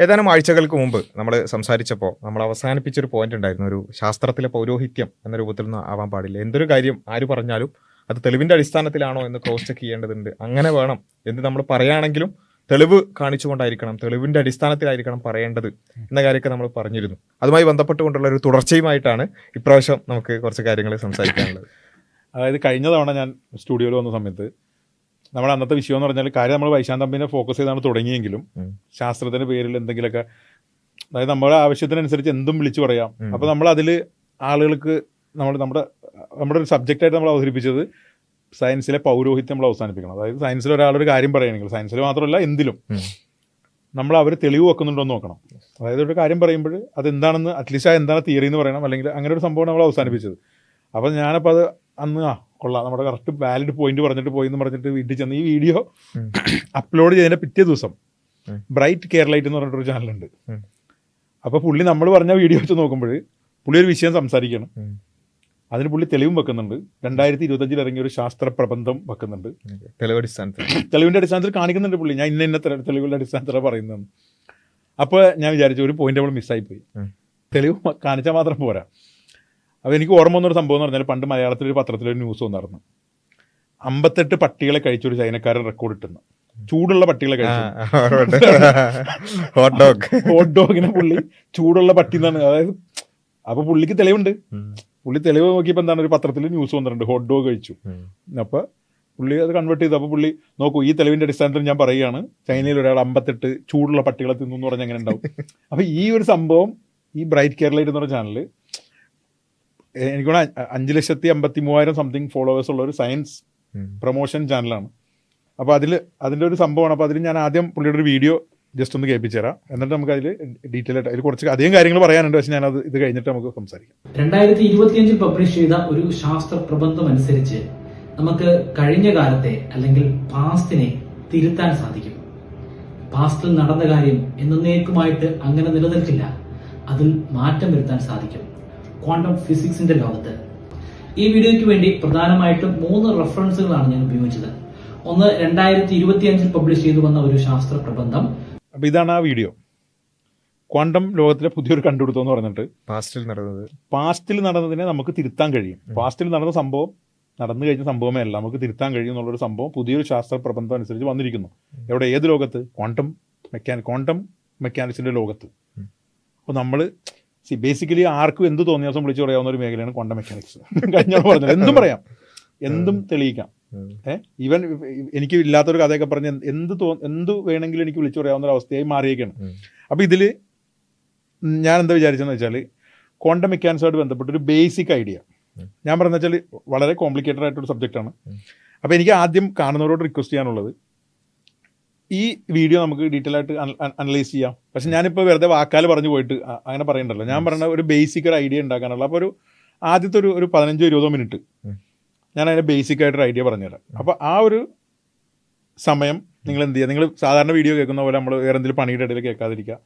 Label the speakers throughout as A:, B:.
A: ഏതാനും ആഴ്ചകൾക്ക് മുമ്പ് നമ്മൾ സംസാരിച്ചപ്പോൾ നമ്മൾ അവസാനിപ്പിച്ചൊരു പോയിന്റ് ഉണ്ടായിരുന്നു. ഒരു ശാസ്ത്രത്തിലെ പൗരോഹിത്യം എന്ന രൂപത്തിലൊന്നും ആവാൻ പാടില്ല. എന്തൊരു കാര്യം ആര് പറഞ്ഞാലും അത് തെളിവിന്റെ അടിസ്ഥാനത്തിലാണോ എന്ന് ക്രോസ് ചെക്ക് ചെയ്യേണ്ടതുണ്ട്. അങ്ങനെ വേണം എന്ന് നമ്മൾ പറയുകയാണെങ്കിലും തെളിവ് കാണിച്ചുകൊണ്ടായിരിക്കണം, തെളിവിന്റെ അടിസ്ഥാനത്തിലായിരിക്കണം പറയേണ്ടത് എന്ന കാര്യമൊക്കെ നമ്മൾ പറഞ്ഞിരുന്നു. അതുമായി ബന്ധപ്പെട്ടുകൊണ്ടുള്ള ഒരു തുടർച്ചയുമായിട്ടാണ് ഇപ്രാവശ്യം നമുക്ക് കുറച്ച് കാര്യങ്ങൾ സംസാരിക്കാനുള്ളത്.
B: അതായത് കഴിഞ്ഞ തവണ ഞാൻ സ്റ്റുഡിയോയിൽ വന്ന സമയത്ത് നമ്മുടെ അന്നത്തെ വിഷയം എന്ന് പറഞ്ഞാൽ കാര്യം നമ്മൾ വൈശാന്ത് തമ്പിനെ ഫോക്കസ് ചെയ്താണ് തുടങ്ങിയെങ്കിലും ശാസ്ത്രത്തിന്റെ പേരിൽ എന്തെങ്കിലുമൊക്കെ, അതായത് നമ്മുടെ ആവശ്യത്തിനനുസരിച്ച് എന്തും വിളിച്ചു പറയാം. അപ്പൊ നമ്മൾ അതിൽ ആളുകൾക്ക് നമ്മുടെ ഒരു സബ്ജക്റ്റായിട്ട് നമ്മൾ അവതരിപ്പിച്ചത് സയൻസിലെ പൗരോഹിത്യം നമ്മൾ അവസാനിപ്പിക്കണം. അതായത് സയൻസിൽ ഒരാളൊരു കാര്യം പറയുകയാണെങ്കിൽ, സയൻസിൽ മാത്രമല്ല എന്തിലും നമ്മൾ അവർ തെളിവ് വെക്കുന്നുണ്ടോ എന്ന് നോക്കണം. അതായത് ഒരു കാര്യം പറയുമ്പോൾ അതെന്താണെന്ന് അറ്റ്ലീസ്റ്റ് ആ എന്താണ് തിയറി എന്ന് പറയണം, അല്ലെങ്കിൽ അങ്ങനെ ഒരു സംഭവം നമ്മൾ അവസാനിപ്പിച്ചത്. അപ്പം ഞാനപ്പോൾ അത് അന്ന് കൊള്ളാം, നമ്മുടെ കറക്റ്റ് വാലിഡ് പോയിന്റ് പറഞ്ഞിട്ട് പോയി എന്ന് പറഞ്ഞിട്ട് വീട്ടിൽ ചെന്ന് ഈ വീഡിയോ അപ്ലോഡ് ചെയ്തതിൻ്റെ പിറ്റേ ദിവസം ബ്രൈറ്റ് കേരളൈറ്റ് എന്ന് പറഞ്ഞിട്ടൊരു ചാനലുണ്ട്. അപ്പോൾ പുള്ളി നമ്മൾ പറഞ്ഞ വീഡിയോ വെച്ച് നോക്കുമ്പോൾ പുള്ളി ഒരു വിഷയം സംസാരിക്കണം, അതിന് പുള്ളി തെളിവും വെക്കുന്നുണ്ട്. 2025 ഇറങ്ങിയ ഒരു ശാസ്ത്ര പ്രബന്ധം വെക്കുന്നുണ്ട്, തെളിവിന്റെ അടിസ്ഥാനത്തിൽ കാണിക്കുന്നുണ്ട് പുള്ളി. ഞാൻ ഇന്ന തെളിവുകളുടെ അടിസ്ഥാനത്തിലാണ് പറയുന്നത്. അപ്പോൾ ഞാൻ വിചാരിച്ചു ഒരു പോയിന്റ് നമ്മൾ മിസ്സായിപ്പോയി. തെളിവ് കാണിച്ചാൽ മാത്രം പോരാ. അപ്പോൾ എനിക്ക് ഓർമ്മ വന്നൊരു സംഭവം എന്ന് പറഞ്ഞാൽ, പണ്ട് മലയാളത്തിലൊരു പത്രത്തിലൊരു ന്യൂസ് വന്നായിരുന്നു. 58 പട്ടികളെ കഴിച്ചൊരു ചൈനക്കാരൻ റെക്കോർഡ് ഇട്ടുന്നു. ചൂടുള്ള പട്ടികളെ കഴിച്ചു, ഹോട്ട് ഡോഗിനെ പുള്ളി ചൂടുള്ള പട്ടി എന്നാണ്. അതായത് അപ്പൊ പുള്ളിക്ക് തെളിവുണ്ട്. പുള്ളി തെളിവ് നോക്കിയപ്പോൾ എന്താണ്, ഒരു പത്രത്തിൽ ന്യൂസ് വന്നിട്ടുണ്ട് ഹോട്ട് ഡോഗ് കഴിച്ചു. അപ്പൊ പുള്ളി അത് കൺവേർട്ട് ചെയ്തു. അപ്പോൾ പുള്ളി നോക്കൂ, ഈ തെളിവിന്റെ അടിസ്ഥാനത്തിൽ ഞാൻ പറയുകയാണ്, ചൈനയിൽ ഒരാൾ 58 ചൂടുള്ള പട്ടികളെ തിന്നു എന്ന് പറഞ്ഞാൽ എങ്ങനെ ഉണ്ടാവും? അപ്പൊ ഈ ഒരു സംഭവം ഈ ബ്രൈറ്റ് കേരളൈറ്റ് എന്ന് പറഞ്ഞ ചാനല്, എനിക്ക് 5,53,000 സംതിങ് ഫോളോവേഴ്സ് ഉള്ള ഒരു സയൻസ് പ്രൊമോഷൻ ചാനലാണ്. അപ്പോൾ അതിൻ്റെ ഒരു സംഭവമാണ്. അപ്പോൾ അതിൽ ഞാൻ ആദ്യം പുള്ളിയുടെ ഒരു വീഡിയോ ജസ്റ്റ് ഒന്ന് കേൾപ്പിച്ചു തരാം. എന്നിട്ട് നമുക്ക് അതിൽ ഡീറ്റെയിൽ ആയിട്ട് അതിൽ കുറച്ച് അധികം കാര്യങ്ങൾ പറയാനുണ്ട്. പക്ഷെ ഞാനത് ഇത് കഴിഞ്ഞിട്ട് നമുക്ക് സംസാരിക്കാം.
C: 2025 പബ്ലിഷ് ചെയ്ത ഒരു ശാസ്ത്ര പ്രബന്ധം അനുസരിച്ച് നമുക്ക് കഴിഞ്ഞ കാലത്തെ അല്ലെങ്കിൽ പാസ്റ്റിനെ തിരുത്താൻ സാധിക്കും. പാസ്റ്റിൽ നടന്ന കാര്യം എന്നേക്കുമായിട്ട് അങ്ങനെ നിലനിൽക്കില്ല, അതിൽ മാറ്റം വരുത്താൻ സാധിക്കും ക്വാണ്ടം ഫിസിക്സിന്റെ ലോകത്ത്. ഈ വീഡിയോയ്ക്ക് വേണ്ടി പ്രധാനമായിട്ടും 3 റെഫറൻസുകളാണ് ഞാൻ ഉപയോഗിച്ചത്. ഒന്ന് 2025 പബ്ലിഷ് ചെയ്തു വന്ന ഒരു ശാസ്ത്ര പ്രബന്ധം.
B: അപ്പൊ ഇതാണ് ആ വീഡിയോ. ക്വാണ്ടം ലോകത്തിലെ പുതിയൊരു കണ്ടുപിടുത്തം എന്ന് പറഞ്ഞിട്ട് പാസ്റ്റിൽ നടന്നതിനെ നമുക്ക് തിരുത്താൻ കഴിയും. പാസ്റ്റിൽ നടന്ന സംഭവം നടന്നു കഴിഞ്ഞ സംഭവമേ അല്ല, നമുക്ക് തിരുത്താൻ കഴിയും എന്നുള്ളൊരു സംഭവം പുതിയൊരു ശാസ്ത്ര പ്രബന്ധം അനുസരിച്ച് വന്നിരിക്കുന്നു. എവിടെ? ഏത് ലോകത്ത്? ക്വാണ്ടം മെക്കാനിക്സിന്റെ ലോകത്ത്. അപ്പോൾ നമ്മൾ ബേസിക്കലി ആർക്കും എന്ത് തോന്നിയ ദിവസം വിളിച്ചു പറയാവുന്ന ഒരു മേഖലയാണ് ക്വാണ്ടം മെക്കാനിക്സ്. കഴിഞ്ഞ പറഞ്ഞത് എന്തും പറയാം, എന്തും തെളിയിക്കാം. ഈവൻ എനിക്ക് ഇല്ലാത്തൊരു കഥയൊക്കെ പറഞ്ഞ് എന്ത് വേണമെങ്കിലും എനിക്ക് വിളിച്ചു പറയാവുന്ന ഒരു അവസ്ഥയായി മാറിയേക്കാണ്. അപ്പോൾ ഇതിൽ ഞാൻ എന്താ വിചാരിച്ചെന്ന് വെച്ചാൽ, ക്വാണ്ടം മെക്കാനിക്സുമായിട്ട് ബന്ധപ്പെട്ട ഒരു ബേസിക് ഐഡിയ ഞാൻ പറഞ്ഞ വെച്ചാൽ വളരെ കോംപ്ലിക്കേറ്റഡ് ആയിട്ടൊരു സബ്ജക്റ്റാണ്. അപ്പോൾ എനിക്ക് ആദ്യം കാണുന്നവരോട് റിക്വസ്റ്റ് ചെയ്യാനുള്ളത്, ഈ വീഡിയോ നമുക്ക് ഡീറ്റെയിൽ ആയിട്ട് അനലൈസ് ചെയ്യാം. പക്ഷെ ഞാനിപ്പോൾ വെറുതെ വാക്കാൽ പറഞ്ഞു പോയിട്ട് അങ്ങനെ പറയണ്ടല്ലോ. ഞാൻ പറഞ്ഞ ഒരു ബേസിക് ഒരു ഐഡിയ ഉണ്ടാക്കാനുള്ള. അപ്പോൾ ആദ്യത്തെ ഒരു 15-20 മിനിറ്റ് ഞാൻ അതിൻ്റെ ബേസിക് ആയിട്ടൊരു ഐഡിയ പറഞ്ഞുതരാം. അപ്പോൾ ആ ഒരു സമയം നിങ്ങൾ എന്ത് ചെയ്യുക, നിങ്ങൾ സാധാരണ വീഡിയോ കേൾക്കുന്ന പോലെ നമ്മൾ വേറെ എന്തെങ്കിലും പണിയുടെ ഇടയിൽ കേൾക്കാതിരിക്കുക.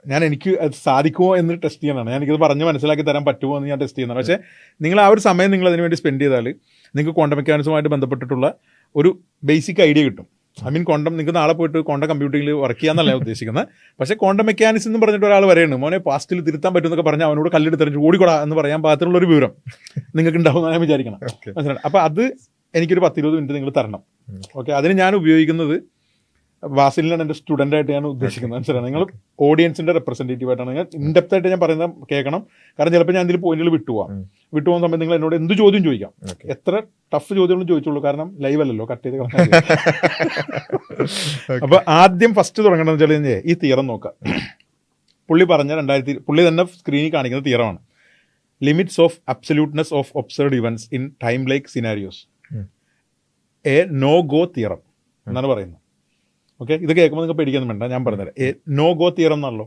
B: കാരണം എനിക്ക് അത് സാധിക്കുമോ എന്ന് ടെസ്റ്റ് ചെയ്യാനാണ്. എനിക്കത് പറഞ്ഞ് മനസ്സിലാക്കി തരാൻ പറ്റുമോ എന്ന് ഞാൻ ടെസ്റ്റ് ചെയ്യുന്നതാണ്. പക്ഷേ നിങ്ങൾ ആ ഒരു സമയം നിങ്ങൾ അതിന് വേണ്ടി സ്പെൻഡ് ചെയ്താൽ നിങ്ങൾക്ക് ക്വാണ്ടം മെക്കാനിക്സുമായിട്ട് ബന്ധപ്പെട്ടിട്ടുള്ള ഒരു ബേസിക് ഐഡിയ കിട്ടും. ക്വാണ്ടം നിങ്ങൾക്ക് നാളെ പോയിട്ട് ക്വാണ്ടം കമ്പ്യൂട്ടിങ്ങിൽ വർക്ക് ചെയ്യാന്നല്ല ഉദ്ദേശിക്കുന്നത്. പക്ഷേ ക്വാണ്ടം മെക്കാനിക്സ് എന്ന് പറഞ്ഞിട്ട് ഒരാൾ വരെയാണ്, മോനെ പാസ്റ്റിൽ തിരുത്താൻ പറ്റുമെന്നൊക്കെ പറഞ്ഞാൽ അവനോട് കല്ലെടുത്തെറിഞ്ഞ് ഓടിക്കൊടാ എന്ന് പറയാൻ പാകത്തിലുള്ളൊരു വിവരം നിങ്ങൾക്ക് ഉണ്ടാവും ഞാൻ വിചാരിക്കണം. മനസ്സിലായി? അപ്പോൾ അത് എനിക്കൊരു 10-20 മിനിറ്റ് നിങ്ങൾ തരണം. ഓക്കെ, അതിന് ഞാൻ ഉപയോഗിക്കുന്നത് വാസിലിനാണ് എൻ്റെ സ്റ്റുഡൻ്റായിട്ട് ഞാൻ ഉദ്ദേശിക്കുന്നത്. മനസ്സിലാണ്? നിങ്ങൾ ഓഡിയൻസിൻ്റെ റെപ്രസെൻറ്റേറ്റീവ് ആയിട്ടാണ്. നിങ്ങൾ ഇൻഡെപ്ത് ആയിട്ട് ഞാൻ പറയുന്നത് കേൾക്കണം. കാരണം ചിലപ്പോൾ ഞാൻ ഇതിൽ പോയിന്റുകൾ വിട്ടുപോകുന്ന സമയത്ത് നിങ്ങൾ എന്നോട് എന്ത് ചോദ്യം ചോദിക്കാം, എത്ര ടഫ് ചോദ്യങ്ങളും ചോദിച്ചുള്ളൂ. കാരണം ലൈവ് അല്ലല്ലോ, കട്ട് ചെയ്ത് കളഞ്ഞാൽ. അപ്പോൾ ആദ്യം ഫസ്റ്റ് തുടങ്ങണമെന്ന് വെച്ചാൽ ഈ തിയറം നോക്കാം. പുള്ളി പറഞ്ഞ പുള്ളി തന്നെ സ്ക്രീനിൽ കാണിക്കുന്ന തിയറമാണ് limits of absoluteness of observed events in time like scenarios, a no go theorem എന്നാണ് പറയുന്നത്. ഓക്കെ, ഇത് കേൾക്കുമ്പോൾ നിങ്ങൾക്ക് പേടിക്കാൻ വേണ്ട, ഞാൻ പറഞ്ഞുതരാം. നോ ഗോ തിയറം എന്നാണല്ലോ.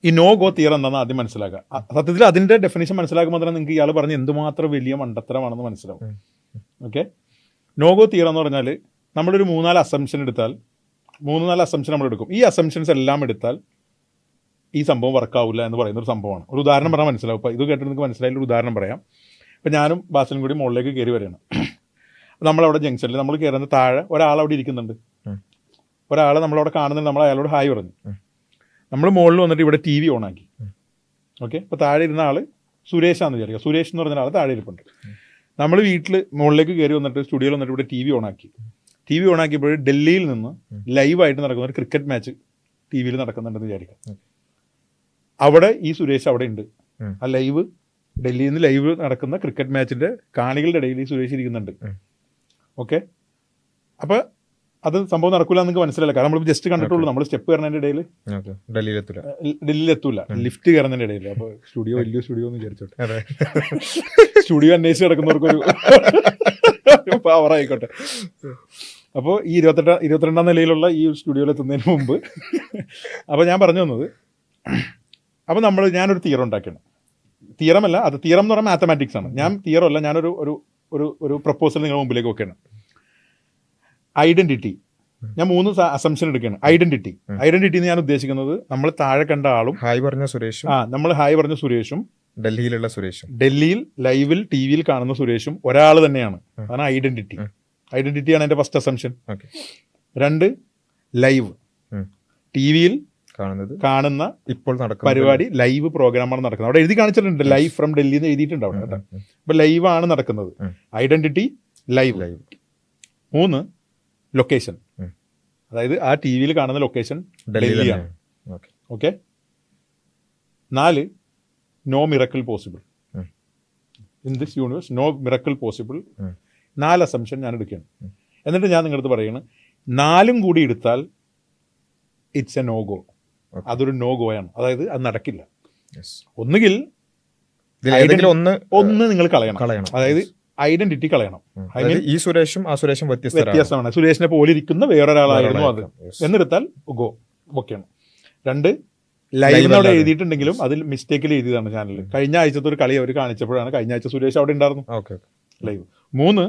B: ഈ നോ ഗോ തിയറം എന്താണെന്ന് ആദ്യം മനസ്സിലാക്കുക. സത്യത്തിൽ അതിൻ്റെ ഡെഫിനേഷൻ മനസ്സിലാക്കുമ്പോൾ തന്നെ നിങ്ങൾക്ക് ഇയാൾ പറഞ്ഞ് എന്തുമാത്രം വലിയ മണ്ടത്തരമാണെന്ന് മനസ്സിലാവും. ഓക്കെ, നോ ഗോ തിയറം എന്ന് പറഞ്ഞാൽ നമ്മളൊരു 3-4 അസംപ്ഷൻ എടുത്താൽ, 3-4 അസംപ്ഷൻ നമ്മൾ എടുക്കും. ഈ അസംപ്ഷൻസ് എല്ലാം എടുത്താൽ ഈ സംഭവം വർക്കാവില്ല എന്ന് പറയുന്നൊരു സംഭവമാണ്. ഒരു ഉദാഹരണം പറഞ്ഞാൽ മനസ്സിലാവും. ഇപ്പോൾ ഇത് കേട്ടിട്ട് നിങ്ങൾക്ക് മനസ്സിലായാലും ഒരു ഉദാഹരണം പറയാം. ഇപ്പം ഞാനും ബാസിലും കൂടി മുകളിലേക്ക് കയറി വരികയാണ്. നമ്മളവിടെ ജംഗ്ഷനിൽ നമ്മൾ കയറുന്ന താഴെ ഒരാളവിടെ ഇരിക്കുന്നുണ്ട്. ഒരാളെ നമ്മളവിടെ കാണുന്നുണ്ട്, നമ്മൾ അയാളോട് ഹായ് പറഞ്ഞു. നമ്മൾ മുകളിൽ വന്നിട്ട് ഇവിടെ ടി വി ഓണാക്കി. ഓക്കെ, ഇപ്പോൾ താഴെ ഇരുന്ന ആൾ സുരേഷാന്ന് വിചാരിക്കുക. സുരേഷ് എന്ന് പറഞ്ഞ ആൾ താഴെ ഇരിപ്പുണ്ട്. നമ്മൾ വീട്ടിൽ മുകളിലേക്ക് കയറി വന്നിട്ട് സ്റ്റുഡിയോയിൽ വന്നിട്ട് ഇവിടെ ടി വി ഓണാക്കി. ടി വി ഓണാക്കിയപ്പോൾ ഡൽഹിയിൽ നിന്ന് ലൈവായിട്ട് നടക്കുന്ന ഒരു ക്രിക്കറ്റ് മാച്ച് ടി വിയിൽ നടക്കുന്നുണ്ടെന്ന് വിചാരിക്കാം. അവിടെ ഈ സുരേഷ് അവിടെ ഉണ്ട്. ആ ലൈവ്, ഡൽഹിയിൽ നിന്ന് ലൈവ് നടക്കുന്ന ക്രിക്കറ്റ് മാച്ചിന്റെ കാണികളുടെ ഇടയിൽ ഈ സുരേഷ് ഇരിക്കുന്നുണ്ട്. ഓക്കെ, അപ്പൊ അത് സംഭവം നടക്കൂല എന്ന് നിങ്ങൾക്ക് മനസ്സിലായില്ല. കാരണം നമ്മൾ ജസ്റ്റ് കണ്ടിട്ടുള്ളൂ. നമ്മൾ സ്റ്റെപ്പ് കയറുന്നതിന്റെ ഇടയിൽ ഡൽഹിയിലെത്തൂല, ലിഫ്റ്റ് കയറുന്നതിന്റെ ഇടയിൽ. അപ്പൊ സ്റ്റുഡിയോ വലിയ സ്റ്റുഡിയോ എന്ന് വിചാരിച്ചോട്ടെ, സ്റ്റുഡിയോ അന്വേഷിച്ച് കിടക്കുന്നവർക്കൊരു പവർ ആയിക്കോട്ടെ. അപ്പോൾ ഈ 22ാം നിലയിലുള്ള ഈ സ്റ്റുഡിയോയിൽ എത്തുന്നതിന് മുമ്പ് അപ്പോൾ ഞാൻ പറഞ്ഞു വന്നത്, അപ്പോൾ ഞാനൊരു തിയറം ഉണ്ടാക്കിയാണ്. തിയറമല്ല, അത് തിയറം എന്ന് പറഞ്ഞാൽ മാത്തമാറ്റിക്സ് ആണ്. ഞാൻ തിയറം അല്ല, ഞാനൊരു ഒരു ഒരു പ്രപ്പോസൽ നിങ്ങളുടെ മുമ്പിലേക്ക് വെക്കുകയാണ്. ഐഡന്റിറ്റി, ഞാൻ 3 അസംഷൻ എടുക്കുകയാണ്. ഐഡന്റിറ്റി എന്ന് ഞാൻ ഉദ്ദേശിക്കുന്നത്, നമ്മൾ താഴെ കണ്ട ആളും
A: ഹായ് പറഞ്ഞ സുരേഷും,
B: നമ്മൾ ഹായ് പറഞ്ഞ സുരേഷും
A: ഡൽഹിയിലുള്ള സുരേഷും,
B: ഡൽഹിയിൽ ലൈവിൽ ടി വിയിൽ കാണുന്ന സുരേഷും ഒരാൾ തന്നെയാണ്. അതാണ് ഐഡന്റിറ്റിയാണ് എൻ്റെ ഫസ്റ്റ് അസംഷൻ. 2, ലൈവ്, ടി വിയിൽ കാണുന്ന ഇപ്പോൾ നടക്കുന്ന പരിപാടി ലൈവ് പ്രോഗ്രാമാണ് നടക്കുന്നത്. അവിടെ എഴുതി കാണിച്ചിട്ടുണ്ട്, ലൈവ് ഫ്രം ഡൽഹി എന്ന് എഴുതിയിട്ടുണ്ട് അവിടെ കേട്ടോ. അപ്പൊ ലൈവ് ആണ് നടക്കുന്നത്. Identity, live. 3, ലൊക്കേഷൻ, അതായത് ആ ടി വിയിൽ കാണുന്ന ലൊക്കേഷൻ ഡൽഹിയാണ്. Okay. 4, no miracle possible in this universe, no miracle possible. 4 assumption ഞാൻ എടുക്കുകയാണ്. എന്നിട്ട് ഞാൻ നിങ്ങളടുത്ത് പറയുന്നത്, 4ഉം കൂടി എടുത്താൽ ഇറ്റ്സ് എ നോ ഗോ. അതൊരു നോ ഗോയാണ്, അതായത് അത് നടക്കില്ല. ഒന്നുകിൽ ഒന്ന് നിങ്ങൾ കളയണം, അതായത് ഐഡന്റിറ്റി കളയണം.
A: ഈ സുരേഷും ആ സുരേഷും
B: വ്യത്യസ്തമാണ്. സുരേഷിനെ പോലെ ഇരിക്കുന്ന വേറൊരാളായിരുന്നു അത് എന്നെടുത്താൽ ഗോ, ഓക്കെയാണ്. 2, ലൈവ് അവിടെ എഴുതിയിട്ടുണ്ടെങ്കിലും അതിൽ മിസ്റ്റേക്കിൽ എഴുതിയതാണ് ചാനലിൽ. കഴിഞ്ഞ ആഴ്ചത്തെ ഒരു കളി അവർ കാണിച്ചപ്പോഴാണ്, കഴിഞ്ഞ ആഴ്ച സുരേഷ് അവിടെ ഉണ്ടായിരുന്നു ലൈവ്. 3,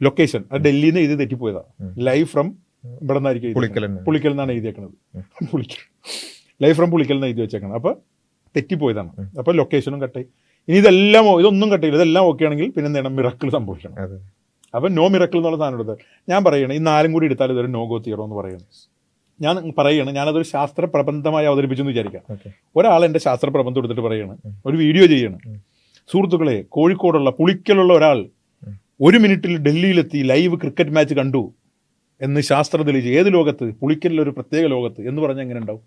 B: ലൊക്കേഷൻ, അത് ഡൽഹിയിൽ നിന്ന് എഴുതി തെറ്റിപ്പോയതാണ്. ലൈവ് ഫ്രം ഇവിടെ നിന്നായിരിക്കും പുളിക്കൽ എന്നാണ് എഴുതിയേക്കുന്നത്. ലൈവ് ഫ്രം പുളിക്കൽ എന്ന് എഴുതി വെച്ചേക്കുന്നത്. അപ്പൊ തെറ്റിപ്പോയതാണ്. അപ്പൊ ലൊക്കേഷനും കട്ടായി. ഇനി ഇതൊന്നും കട്ടില്ല, ഇതെല്ലാം ഓക്കെ ആണെങ്കിൽ പിന്നെ എന്താണ്, മിറക്കിൾ സംഭവിക്കണം. അപ്പൊ നോ മിറക്കിൾ എന്നുള്ള സാധനം എടുത്താൽ ഞാൻ പറയണം, ഈ 4ഉം കൂടി എടുത്താൽ ഇതൊരു നോ ഗോ തിയറോ എന്ന് പറയുന്നത്. ഞാൻ പറയാണ്, ഞാനതൊരു ശാസ്ത്ര പ്രബന്ധമായി അവതരിപ്പിച്ചെന്ന് വിചാരിക്കാം. ഒരാൾ എൻ്റെ ശാസ്ത്ര പ്രബന്ധം എടുത്തിട്ട് പറയാണ്, ഒരു വീഡിയോ ചെയ്യണം, സുഹൃത്തുക്കളെ കോഴിക്കോടുള്ള പുളിക്കലുള്ള ഒരാൾ 1 മിനിറ്റിൽ ഡൽഹിയിലെത്തി ലൈവ് ക്രിക്കറ്റ് മാച്ച് കണ്ടു എന്ന് ശാസ്ത്രം തെളിയിച്ചു. ഏത് ലോകത്ത്? പുളിക്കലിലൊരു പ്രത്യേക ലോകത്ത് എന്ന് പറഞ്ഞാൽ എങ്ങനെ ഉണ്ടാവും?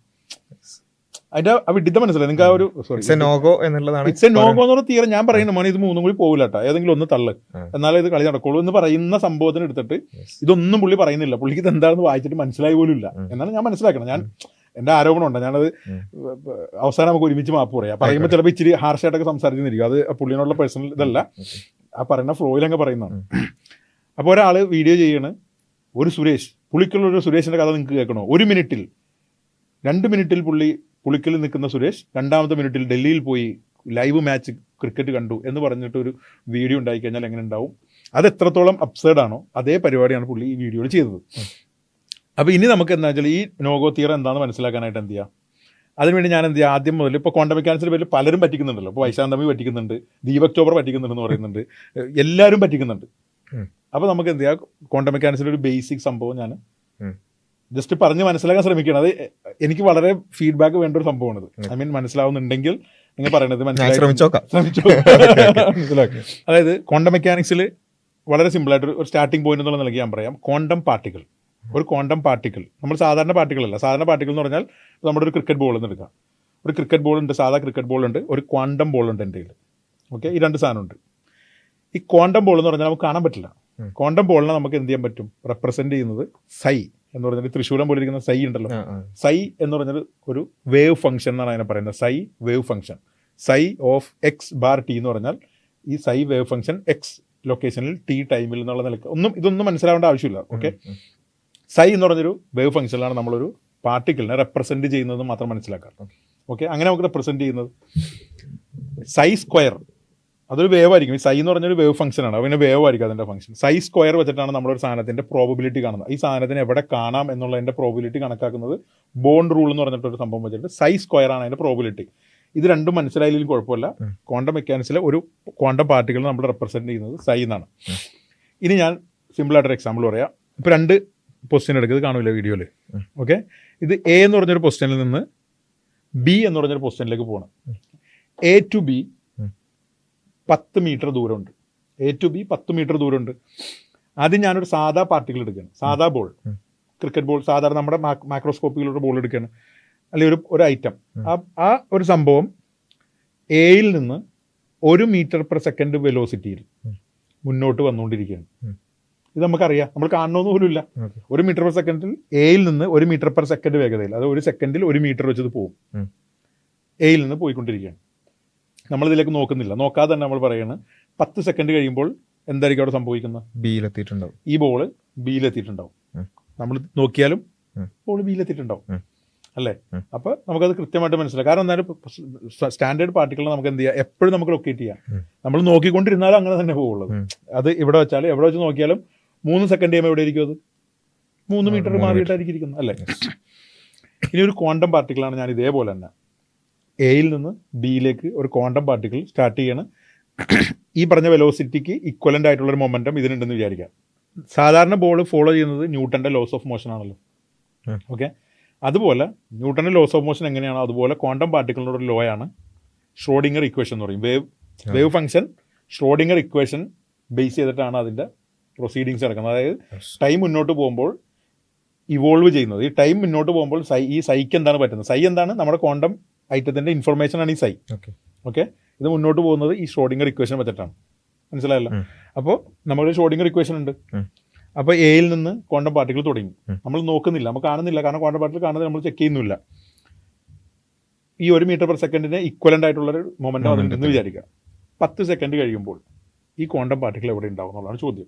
B: അതിന്റെ വിഡിത്തം മനസ്സിലായി നിങ്ങൾക്ക്? ആ ഒരു ഇറ്റ്സ് എ നോഗോ എന്നുള്ള തീരം ഞാൻ പറയുന്ന മോനെ, ഇത് 3ഉം കൂടി പോകില്ല കേട്ടോ, ഏതെങ്കിലും ഒന്ന് തള്ളു, എന്നാലേ ഇത് കളി നടക്കുള്ളൂ എന്ന് പറയുന്ന സംഭവത്തിന് എടുത്തിട്ട് ഇതൊന്നും പുള്ളി പറയുന്നില്ല. പുള്ളിക്ക് ഇത് എന്താണെന്ന് വായിച്ചിട്ട് മനസ്സിലായി പോലും ഇല്ല എന്നാണ് ഞാൻ മനസ്സിലാക്കണം. ഞാൻ എന്റെ ആരോപണമുണ്ട്, ഞാനത് അവസാനം നമുക്ക് ഒരുമിച്ച് മാപ്പ് പറയാം. പറയുമ്പോൾ ചിലപ്പോൾ ഇച്ചിരി ഹാർഷായിട്ടൊക്കെ സംസാരിച്ചിരിക്കും. അത് പുള്ളിനോടുള്ള പേഴ്സണൽ ഇതല്ല, ആ പറയുന്ന ഫ്ലോയിലങ്ങ് പറയുന്നതാണ്. അപ്പോൾ ഒരാൾ വീഡിയോ ചെയ്യണ്, ഒരു സുരേഷ്, പുള്ളിക്കുള്ളൊരു സുരേഷിന്റെ കഥ നിങ്ങൾക്ക് കേൾക്കണോ? 1 മിനിറ്റിൽ 2 മിനിറ്റിൽ പുളിക്കൽ നിൽക്കുന്ന സുരേഷ് 2ാമത്തെ മിനിറ്റിൽ ഡൽഹിയിൽ പോയി ലൈവ് മാച്ച് ക്രിക്കറ്റ് കണ്ടു എന്ന് പറഞ്ഞിട്ട് ഒരു വീഡിയോ ഉണ്ടായി കഴിഞ്ഞാൽ എങ്ങനെ ഉണ്ടാവും? അത് എത്രത്തോളം അബ്സേർഡ് ആണോ അതേ പരിപാടിയാണ് പുള്ളി ഈ വീഡിയോയിൽ ചെയ്തത്. അപ്പോൾ ഇനി നമുക്ക് എന്താ വെച്ചാൽ ഈ നോഗോ തിയറം എന്താണെന്ന് മനസ്സിലാക്കാനായിട്ട് എന്ത് ചെയ്യാം? അതിനുവേണ്ടി ഞാൻ എന്ത് ചെയ്യാം, ആദ്യം മുതൽ ഇപ്പോൾ ക്വാണ്ടം മെക്കാനിക്സിന്റെ പേരിൽ പലരും പറ്റിക്കുന്നുണ്ടല്ലോ. ഇപ്പോൾ വൈശാന്തമി പറ്റിക്കുന്നുണ്ട്, ദീപക് ചോപ്ര പറ്റിക്കുന്നുണ്ടെന്ന് പറയുന്നുണ്ട്, എല്ലാവരും പറ്റിക്കുന്നുണ്ട്. അപ്പോൾ നമുക്ക് എന്ത് ചെയ്യാം, ക്വാണ്ടം മെക്കാനിക്സിന്റെ ഒരു ബേസിക് സംഭവം ഞാൻ ജസ്റ്റ് പറഞ്ഞ് മനസ്സിലാക്കാൻ ശ്രമിക്കണം. അത് എനിക്ക് വളരെ ഫീഡ്ബാക്ക് വേണ്ട ഒരു സംഭവമാണിത്. ഐ മീൻ മനസ്സിലാവുന്നുണ്ടെങ്കിൽ നിങ്ങൾ പറയണത് മനസ്സിലാക്കി. അതായത് ക്വാണ്ടം മെക്കാനിക്സിൽ വളരെ സിമ്പിളായിട്ട് ഒരു സ്റ്റാർട്ടിംഗ് പോയിന്റ് എന്നുള്ള നിലയ്ക്ക് ഞാൻ പറയാം, ക്വാണ്ടം പാർട്ടിക്കിൾ. ഒരു ക്വാണ്ടം പാർട്ടിക്കിൾ നമ്മൾ സാധാരണ പാർട്ടിക്കിൾ അല്ല. സാധാരണ പാർട്ടിക്കിൾ എന്ന് പറഞ്ഞാൽ നമ്മുടെ ഒരു ക്രിക്കറ്റ് ബോൾ എന്ന് എടുക്കാം. ഒരു ക്രിക്കറ്റ് ബോൾ ഉണ്ട്, സാധാ ക്രിക്കറ്റ് ബോൾ ഉണ്ട്, ഒരു ക്വാണ്ടം ബോൾ ഉണ്ട് എൻ്റെ കയ്യിൽ. ഓക്കെ, ഈ 2 സാധനമുണ്ട്. ഈ ക്വാണ്ടം ബോൾ എന്ന് പറഞ്ഞാൽ നമുക്ക് കാണാൻ പറ്റില്ല. ക്വാണ്ടം ബോളിനെ നമുക്ക് എന്ത് ചെയ്യാൻ പറ്റും? റെപ്രസെന്റ് ചെയ്യുന്നത് സൈ എന്ന് പറഞ്ഞാൽ തൃശ്ശൂരം പോലെ ഇരിക്കുന്ന സൈ ഉണ്ടല്ലോ, സൈ എന്ന് പറഞ്ഞാൽ ഒരു വേവ് ഫംഗ്ഷൻ എന്നാണ് അതിനെ പറയുന്നത്. Psi wave function, psi of x bar t എന്ന് പറഞ്ഞാൽ ഈ സൈ വേവ് ഫംഗ്ഷൻ എക്സ് ലൊക്കേഷനിൽ ടി ടൈമിൽ എന്നുള്ള നിലയ്ക്ക് ഇതൊന്നും മനസ്സിലാവേണ്ട ആവശ്യമില്ല. ഓക്കെ, സൈ എന്ന് പറഞ്ഞൊരു വേവ് ഫംഗ്ഷനിലാണ് നമ്മളൊരു പാർട്ടിക്കിളിനെ റെപ്രസെന്റ് ചെയ്യുന്നത് മാത്രം മനസ്സിലാക്കാം. ഓക്കെ, അങ്ങനെ നമുക്ക് റെപ്രസെന്റ് ചെയ്യുന്നത് സൈ സ്ക്വയർ, അതൊരു വേവ് ആയിരിക്കും. ഈ സൈ എന്ന് പറഞ്ഞൊരു വേവ് ഫംഗ്ഷനാണ്, പിന്നെ വേവ് ആയിരിക്കും അതിൻ്റെ ഫംഗ്ഷൻ. സൈ സ്ക്വയർ വെച്ചിട്ടാണ് നമ്മളൊരു സാധനത്തിൻ്റെ പ്രോബബിലിറ്റി കാണുന്നത്. ഈ സാധനത്തിന് എവിടെ കാണാം എന്നുള്ളതിൻ്റെ പ്രോബിലിറ്റി കണക്കാക്കുന്നത് ബോണ്ട് റൂൾ എന്ന് പറഞ്ഞിട്ടൊരു സംഭവം വെച്ചിട്ട് സൈ സ്ക്വയർ ആണ് അതിൻ്റെ പ്രോബിലിറ്റി. ഇത് രണ്ടും മനസ്സിലായാലും കുഴപ്പമില്ല. ക്വാണ്ടം മെക്കാനിക്സിലെ ഒരു ക്വാണ്ടം പാർട്ടിക്കിൾ നമ്മൾ റെപ്രസെന്റ് ചെയ്യുന്നത് സൈ എന്നാണ്. ഇനി ഞാൻ സിമ്പിളായിട്ടൊരു എക്സാമ്പിൾ പറയാം. ഇപ്പോൾ 2 പൊസിഷൻ എടുക്കുന്നത് കാണൂല വീഡിയോയിൽ. ഓക്കെ, ഇത് എ എന്ന് പറഞ്ഞൊരു പൊസിഷനിൽ നിന്ന് ബി എന്ന് പറഞ്ഞൊരു പൊസിഷനിലേക്ക് പോകണം. എ ടു ബി 10 മീറ്റർ ദൂരമുണ്ട്. എ ടു ബി 10 മീറ്റർ ദൂരമുണ്ട്. ആദ്യം ഞാനൊരു സാധാ പാർട്ടിക്കിൾ എടുക്കുകയാണ്, സാധാ ബോൾ, ക്രിക്കറ്റ് ബോൾ, സാധാരണ നമ്മുടെ മാക്രോസ്കോപ്പിലുള്ള ബോൾ എടുക്കുകയാണ്, അല്ലെങ്കിൽ ഒരു ഐറ്റം. ആ ഒരു സംഭവം എയിൽ നിന്ന് 1 മീറ്റർ പെർ സെക്കൻഡ് വെലോസിറ്റിയിൽ മുന്നോട്ട് വന്നുകൊണ്ടിരിക്കുകയാണ്. ഇത് നമുക്കറിയാം, നമ്മൾ കാണണമെന്ന് പോലും ഇല്ല. 1 മീറ്റർ പെർ സെക്കൻഡിൽ എയിൽ നിന്ന് 1 മീറ്റർ പെർ സെക്കൻഡ് വേഗതയിൽ, അത് 1 സെക്കൻഡിൽ 1 മീറ്റർ വെച്ചത് പോകും. എയിൽ നിന്ന് പോയിക്കൊണ്ടിരിക്കുകയാണ്. നമ്മളിതിലേക്ക് നോക്കുന്നില്ല, നോക്കാതെ തന്നെ നമ്മൾ പറയുന്നത് 10 സെക്കൻഡ് കഴിയുമ്പോൾ എന്തായിരിക്കും അവിടെ സംഭവിക്കുന്നത്?
A: ബിയിലെത്തിയിട്ടുണ്ടാവും.
B: ഈ ബോള് ബിയിലെത്തിയിട്ടുണ്ടാവും. നമ്മൾ നോക്കിയാലും ബോൾ ബിയിലെത്തിയിട്ടുണ്ടാവും അല്ലേ? അപ്പോൾ നമുക്കത് കൃത്യമായിട്ട് മനസ്സിലാക്കാം. കാരണം എന്തായാലും സ്റ്റാൻഡേർഡ് പാർട്ടിക്കിൾ നമുക്ക് എന്ത് ചെയ്യാം, എപ്പോഴും നമുക്ക് ലൊക്കേറ്റ് ചെയ്യാം. നമ്മൾ നോക്കിക്കൊണ്ടിരുന്നാലും അങ്ങനെ തന്നെ പോകുള്ളത്. അത് ഇവിടെ വെച്ചാലും എവിടെ വെച്ച് നോക്കിയാലും 3 സെക്കൻഡ് കഴിയുമ്പോൾ എവിടെ ഇരിക്കും? അത് 3 മീറ്റർ മാറിയിട്ടായിരിക്കും ഇരിക്കുന്നത് അല്ലേ? ഇനി ഒരു ക്വാണ്ടം പാർട്ടിക്കിളാണ്. ഞാൻ ഇതേപോലെ തന്നെ എയിൽ നിന്ന് ബിയിലേക്ക് ഒരു ക്വാണ്ടം പാർട്ടിക്കിൾ സ്റ്റാർട്ട് ചെയ്യാണ്. ഈ പറഞ്ഞ വെലോസിറ്റിക്ക് ഇക്വലൻ്റ് ആയിട്ടുള്ളൊരു മൊമെൻറ്റം ഇതിനുണ്ടെന്ന് വിചാരിക്കാം. സാധാരണ ബോൾ ഫോളോ ചെയ്യുന്നത് ന്യൂട്ടൻ്റെ ലോസ് ഓഫ് മോഷൻ ആണല്ലോ. ഓക്കെ, അതുപോലെ ന്യൂട്ടൻ്റെ ലോസ് ഓഫ് മോഷൻ എങ്ങനെയാണോ അതുപോലെ ക്വാണ്ടം പാർട്ടിക്കിളിൻ്റെ ഒരു ലോ ആണ് ഷ്രോഡിംഗർ ഇക്വേഷൻ എന്ന് പറയും. Wave function Schrödinger equation base ചെയ്തിട്ടാണ് അതിൻ്റെ പ്രൊസീഡിങ്സ് നടക്കുന്നത്. അതായത് ടൈം മുന്നോട്ട് പോകുമ്പോൾ ഇവോൾവ് ചെയ്യുന്നത്. ഈ ടൈം മുന്നോട്ട് പോകുമ്പോൾ ഈ സൈക്ക് എന്താണ് പറ്റുന്നത്? സൈ എന്താണ്? നമ്മുടെ ക്വാണ്ടം ഐറ്റത്തിൻ്റെ ഇൻഫർമേഷൻ ആണ് ഈ സൈ. ഓക്കെ, ഇത് മുന്നോട്ട് പോകുന്നത് ഈ ഷ്രോഡിംഗർ ഇക്വേഷൻ വെച്ചിട്ടാണ്. മനസ്സിലായല്ലോ? അപ്പോൾ നമ്മളൊരു ഷ്രോഡിംഗർ ഇക്വേഷൻ ഉണ്ട്. അപ്പോൾ എയിൽ നിന്ന് ക്വാണ്ടം പാർട്ടിക്കിൾ തുടങ്ങി. നമ്മൾ നോക്കുന്നില്ല, നമ്മൾ കാണുന്നില്ല, കാരണം ക്വാണ്ടം പാർട്ടിക്കിൾ കാണുന്നത് നമ്മൾ ചെക്ക് ചെയ്യുന്നില്ല. ഈ 1 മീറ്റർ പെർ സെക്കൻഡിന് ഇക്വലൻ്റ് ആയിട്ടുള്ളൊരു മൊമെൻറ്റം അതുണ്ടെന്ന് വിചാരിക്കുക. 10 സെക്കൻഡ് കഴിയുമ്പോൾ ഈ ക്വാണ്ടം പാർട്ടിക്കിൾ എവിടെ ഉണ്ടാവും എന്നുള്ളതാണ് ചോദ്യം.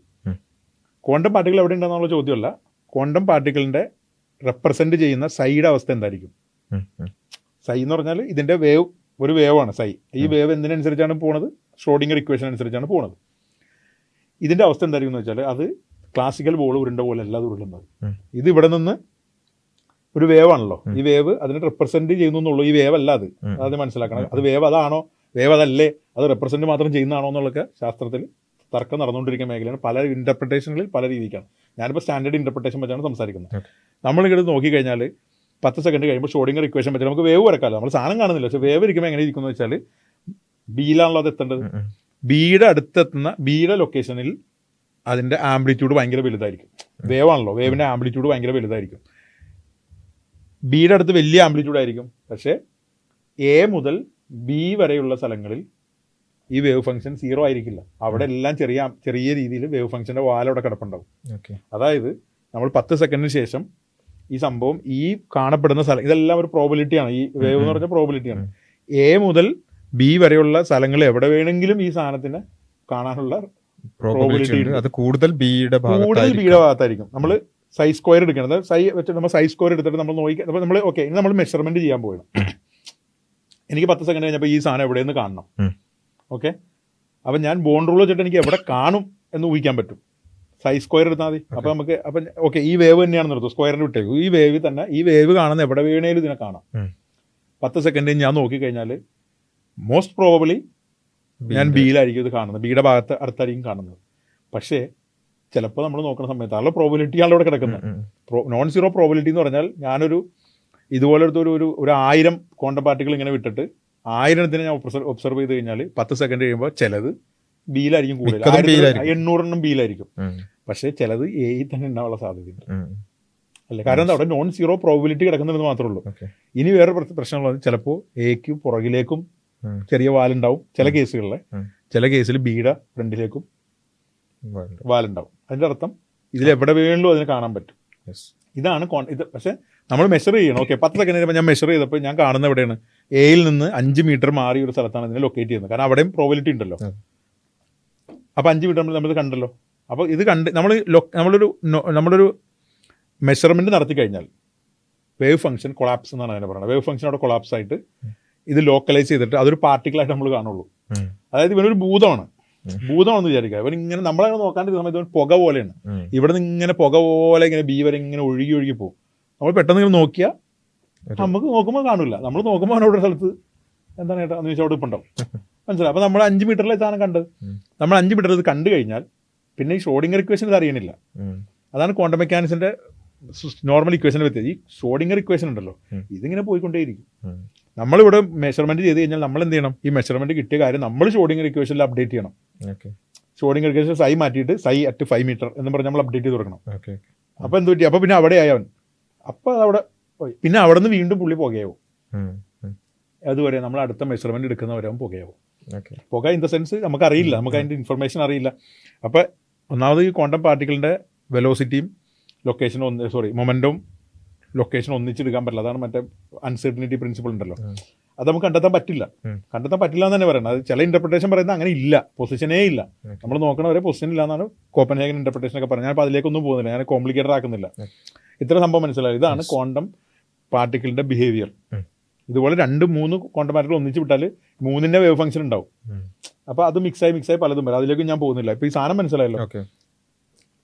B: ക്വാണ്ടം പാർട്ടിക്കിൾ എവിടെ ഉണ്ടാകുന്നുള്ള ചോദ്യമല്ല, ക്വാണ്ടം പാർട്ടിക്കിളിൻ്റെ റെപ്രസെൻറ്റ് ചെയ്യുന്ന സൈഡ് അവസ്ഥ എന്തായിരിക്കും? സൈ എന്ന് പറഞ്ഞാൽ ഇതിൻ്റെ വേവ്, ഒരു വേവാണ് സൈ. ഈ വേവ് എന്തിനനുസരിച്ചാണ് പോണത്? ഷ്രോഡിംഗർ ഇക്വേഷൻ അനുസരിച്ചാണ് പോണത്. ഇതിൻ്റെ അവസ്ഥ എന്തായിരിക്കും എന്ന് വെച്ചാൽ, അത് ക്ലാസിക്കൽ ബോൾ ഉരുണ്ട പോലെ അല്ല അത് ഉരുളുന്നത്. ഇത് ഇവിടെ നിന്ന് ഒരു വേവ് ആണല്ലോ. ഈ വേവ് അതിനെ റെപ്രസെന്റ് ചെയ്യുന്നു എന്നുള്ളൂ. ഈ വേവ് അല്ല അത് മനസ്സിലാക്കണം. അത് വേവ് അതാണോ, വേവ് അതല്ലേ, അത് റെപ്രസെന്റ് മാത്രം ചെയ്യുന്നതാണോ എന്നുള്ളതൊക്കെ ശാസ്ത്രത്തിൽ തർക്കം നടന്നുകൊണ്ടിരിക്കുന്ന മേഖലയാണ്. പല ഇന്റർപ്രിട്ടേഷനുകളിൽ പല രീതിക്കാണ്. ഞാനിപ്പോൾ സ്റ്റാൻഡേർഡ് ഇന്റർപ്രിട്ടേഷൻ വെച്ചാണ് സംസാരിക്കുന്നത്. നമ്മളിങ്ങനെ നോക്കിക്കഴിഞ്ഞാൽ 10 സെക്കൻഡ് കഴിയുമ്പോൾ ഷ്രോഡിംഗർ ഇക്വേഷൻ വെച്ചാൽ നമുക്ക് വേവ് വരക്കാമല്ലോ. നമ്മൾ സാധനം കാണുന്നില്ല, പക്ഷേ വേവ് ഇരിക്കുമ്പോൾ എങ്ങനെ ഇരിക്കുന്നു വെച്ചാൽ, ബിയിലാണല്ലോ അത് എത്തേണ്ടത്. ബിയുടെ അടുത്തെത്തുന്ന ബിയുടെ ലൊക്കേഷനിൽ അതിൻ്റെ ആംപ്ലിറ്റ്യൂഡ് ഭയങ്കര വലുതായിരിക്കും. വേവാണല്ലോ, വേവിൻ്റെ ആംപ്ലിറ്റ്യൂഡ് ഭയങ്കര വലുതായിരിക്കും. ബിയുടെ അടുത്ത് വലിയ ആംപ്ലിറ്റ്യൂഡ് ആയിരിക്കും. പക്ഷേ എ മുതൽ ബി വരെയുള്ള സ്ഥലങ്ങളിൽ ഈ വേവ് ഫംഗ്ഷൻ 0 ആയിരിക്കില്ല. അവിടെ എല്ലാം ചെറിയ രീതിയിൽ വേവ് ഫംഗ്ഷൻ്റെ വാലവിടെ കിടപ്പുണ്ടാവും. അതായത് നമ്മൾ 10 സെക്കൻഡിന് ശേഷം ഈ സംഭവം ഈ കാണപ്പെടുന്ന സ്ഥലം, ഇതെല്ലാം ഒരു പ്രോബിലിറ്റിയാണ്. ഈ വേവ് എന്ന് പറഞ്ഞ പ്രോബിലിറ്റിയാണ്. എ മുതൽ ബി വരെയുള്ള സ്ഥലങ്ങൾ എവിടെ വേണമെങ്കിലും ഈ സാധനത്തിന് കാണാനുള്ള പ്രോബിലിറ്റി ഉണ്ട്.
A: അത് കൂടുതൽ ബിയുടെ
B: ഭാഗത്തായിരിക്കും. നമ്മൾ സൈ സ്ക്വയർ എടുക്കുന്നത്, സൈ വെച്ചിട്ട് നമ്മൾ സൈ സ്ക്വയർ എടുത്തിട്ട് നമ്മൾ നോക്കി. അപ്പോൾ നമ്മൾ ഓക്കെ, ഇനി നമ്മൾ മെഷർമെന്റ് ചെയ്യാൻ പോകണം. എനിക്ക് 10 സെക്കൻഡ് കഴിഞ്ഞപ്പോൾ ഈ സാധനം എവിടെയെന്ന് കാണണം. ഓക്കെ, അപ്പം ഞാൻ ബോണ്ട് റൂൾ വെച്ചിട്ട് എനിക്ക് എവിടെ കാണും എന്ന് ഊഹിക്കാൻ പറ്റും. സൈ സ്ക്വയർ എടുത്താൽ മതി. അപ്പം നമുക്ക് അപ്പം ഓക്കെ, ഈ വേവ് തന്നെയാണെന്ന് എടുത്തു, സ്ക്വയറിന് വിട്ടേക്കും. ഈ വേവ് തന്നെ, ഈ വേവ് കാണുന്ന എവിടെ വേണേലും ഇതിനെ കാണാം. 10 സെക്കൻഡ് ഞാൻ നോക്കിക്കഴിഞ്ഞാൽ മോസ്റ്റ് പ്രോബബ്ലി ഞാൻ ബിയിലായിരിക്കും ഇത് കാണുന്നത്, ബിയുടെ ഭാഗത്ത് അടുത്തായിരിക്കും കാണുന്നത്. പക്ഷേ ചിലപ്പോൾ നമ്മൾ നോക്കുന്ന സമയത്ത് ആളുടെ പ്രോബിലിറ്റി ആളുടെ കിടക്കുന്നത് നോൺ സീറോ പ്രോബിലിറ്റി എന്ന് പറഞ്ഞാൽ, ഞാനൊരു ഇതുപോലെ ഒരു 1000 ക്വാണ്ടം പാർട്ടിക്കിൾ ഇങ്ങനെ വിട്ടിട്ട് 1000 ഞാൻ ഒബ്സർവ് ചെയ്ത് കഴിഞ്ഞാൽ 10 സെക്കൻഡ് കഴിയുമ്പോൾ ചിലത് ബിയിലായിരിക്കും കൂടുതൽ, 800 ബിയിലായിരിക്കും. പക്ഷേ ചിലത് എയിൽ തന്നെ ഉണ്ടാവാനുള്ള സാധ്യതയുണ്ട് അല്ലേ? കാരണം എന്താ, അവിടെ നോൺ സീറോ പ്രോബിലിറ്റി കിടക്കുന്നുണ്ടെന്ന് മാത്രമേ ഉള്ളൂ. ഇനി വേറെ പ്രശ്നമുള്ളത്, ചിലപ്പോൾ എക്ക് പുറകിലേക്കും ചെറിയ വാലുണ്ടാവും ചില കേസുകളിൽ. ചില കേസിൽ ബിയുടെ ഫ്രണ്ടിലേക്കും വാലുണ്ടാവും. അതിൻ്റെ അർത്ഥം ഇതിൽ എവിടെ വേണമെങ്കിലും അതിനെ കാണാൻ പറ്റും. ഇതാണ് ഇത്. പക്ഷേ നമ്മൾ മെഷർ ചെയ്യണം. ഓക്കെ, 10 സെക്കൻഡ് കഴിയുമ്പോൾ ഞാൻ മെഷർ ചെയ്തപ്പോൾ ഞാൻ കാണുന്നത് എവിടെയാണ്? എയിൽ നിന്ന് 5 മീറ്റർ മാറി ഒരു സ്ഥലത്താണ് ഇതിനെ ലൊക്കേറ്റ് ചെയ്യുന്നത്. കാരണം അവിടെയും പ്രോബിലിറ്റി ഉണ്ടല്ലോ. അപ്പോൾ 5 മീറ്റർ നമ്മൾ കണ്ടല്ലോ. അപ്പോൾ ഇത് കണ്ട് നമ്മളൊരു മെഷർമെൻറ്റ് നടത്തി കഴിഞ്ഞാൽ വേവ് ഫംഗ്ഷൻ കൊളാപ്സ് എന്നാണ് അതിനെ പറയുന്നത്. വേവ് ഫംഗ്ഷൻ അവിടെ കൊളാപ്സ് ആയിട്ട് ഇത് ലോക്കലൈസ് ചെയ്തിട്ട് അതൊരു പാർട്ടിക്കിളായിട്ട് നമ്മൾ കാണുള്ളൂ. അതായത് ഇവനൊരു ഭൂതമാണെന്ന് വിചാരിക്കുക. ഇവൻ ഇങ്ങനെ നമ്മളങ്ങനെ നോക്കാണ്ടിരിക്കുന്ന സമയത്ത് ഇവൻ പുക പോലെയാണ്. ഇവിടെ നിന്ന് ഇങ്ങനെ പുക പോലെ ഇങ്ങനെ ബി വരെ ഇങ്ങനെ ഒഴുകി പോകും. നമ്മൾ പെട്ടെന്ന് ഇങ്ങനെ നോക്കിയാൽ നമുക്ക് നോക്കുമ്പോൾ കാണില്ല. നമ്മൾ നോക്കുമ്പോൾ അവിടെ ഒരു സ്ഥലത്ത് എന്താണ് ഏട്ടാ എന്ന് ചോദിച്ചാൽ അവിടെ ഇപ്പം ഉണ്ടാവും. മനസ്സിലായി? അപ്പോൾ നമ്മൾ 5 മീറ്ററിലെ സാധനം കണ്ടത്. നമ്മൾ 5 മീറ്റർ ഇത് കണ്ടു കഴിഞ്ഞാൽ പിന്നെ ഈ ഷ്രോഡിംഗർ ഇക്വേഷൻ ഇത് അറിയണില്ല. അതാണ് ക്വാണ്ടം മെക്കാനിക്സിന്റെ നോർമൽ ഇക്വേഷൻ്റെ വ്യത്യാസം. ഈ ഷ്രോഡിംഗർ ഇക്വേഷൻ ഉണ്ടല്ലോ, ഇതിങ്ങനെ പോയിക്കൊണ്ടേയിരിക്കും. നമ്മളിവിടെ മെഷർമെന്റ് ചെയ്ത് കഴിഞ്ഞാൽ നമ്മൾ എന്ത് ചെയ്യണം, ഈ മെഷർമെന്റ് കിട്ടിയ കാര്യം നമ്മൾ ഷ്രോഡിംഗർ ഇക്വേഷനിൽ അപ്ഡേറ്റ് ചെയ്യണം. ഷ്രോഡിംഗർ ഇക്വേഷൻ സൈ മാറ്റിയിട്ട് സൈ അറ്റ് 5 മീറ്റർ എന്ന് പറഞ്ഞ് നമ്മൾ അപ്ഡേറ്റ് ചെയ്ത് കൊടുക്കണം. അപ്പോൾ എന്ത് പറ്റി, അപ്പോൾ പിന്നെ അവിടെ ആയവൻ, അപ്പോൾ അവിടെ പോയി, പിന്നെ അവിടെ നിന്ന് വീണ്ടും പുള്ളി പുകയാവും. അതുവരെ നമ്മൾ അടുത്ത മെഷർമെന്റ് എടുക്കുന്നവരെ അവൻ പുകയാവും. പുക ഇൻ ദ സെൻസ് നമുക്കറിയില്ല, നമുക്ക് അതിൻ്റെ ഇൻഫർമേഷൻ അറിയില്ല. അപ്പോൾ ഒന്നാമത് ഈ ക്വാണ്ടം പാർട്ടിക്കിളിൻ്റെ വെലോസിറ്റിയും ലൊക്കേഷനും മൊമെൻറ്റും ലൊക്കേഷൻ ഒന്നിച്ചെടുക്കാൻ പറ്റില്ല. അതാണ് മറ്റേ അൺസർട്ടനിറ്റി പ്രിൻസിപ്പിൾ ഉണ്ടല്ലോ, അത് നമുക്ക് കണ്ടെത്താൻ പറ്റില്ല എന്ന് തന്നെ പറയുന്നത്. അത് ചില ഇന്റർപ്രിട്ടേഷൻ പറയുന്നത് അങ്ങനെ ഇല്ല, പൊസിഷനേ ഇല്ല, നമ്മൾ നോക്കണവരെ പൊസിഷൻ ഇല്ല എന്നാണ് കോപ്പൻഹേഗൻ ഇന്റർപ്രിട്ടേഷൻ ഒക്കെ പറഞ്ഞത്. ഞാൻ അപ്പോൾ അതിലേക്കൊന്നും പോകുന്നില്ല, ഞാൻ കോംപ്ലിക്കേറ്റഡ് ആക്കുന്നില്ല. ഇത്ര സംഭവം മനസ്സിലായി. ഇതാണ് ക്വാണ്ടം പാർട്ടിക്കിളിന്റെ ബിഹേവിയർ. ഇതുപോലെ 2-3 ക്വാണ്ടം പാർട്ടിക്കിൾ ഒന്നിച്ച് വിട്ടാൽ 3ന്റെ വേവ് ഫംഗ്ഷൻ ഉണ്ടാവും. അപ്പോൾ അത് മിക്സായി പലതും വരും, അതിലേക്ക് ഞാൻ പോകുന്നില്ല. ഇപ്പോൾ ഈ സാധനം മനസ്സിലായല്ലോ.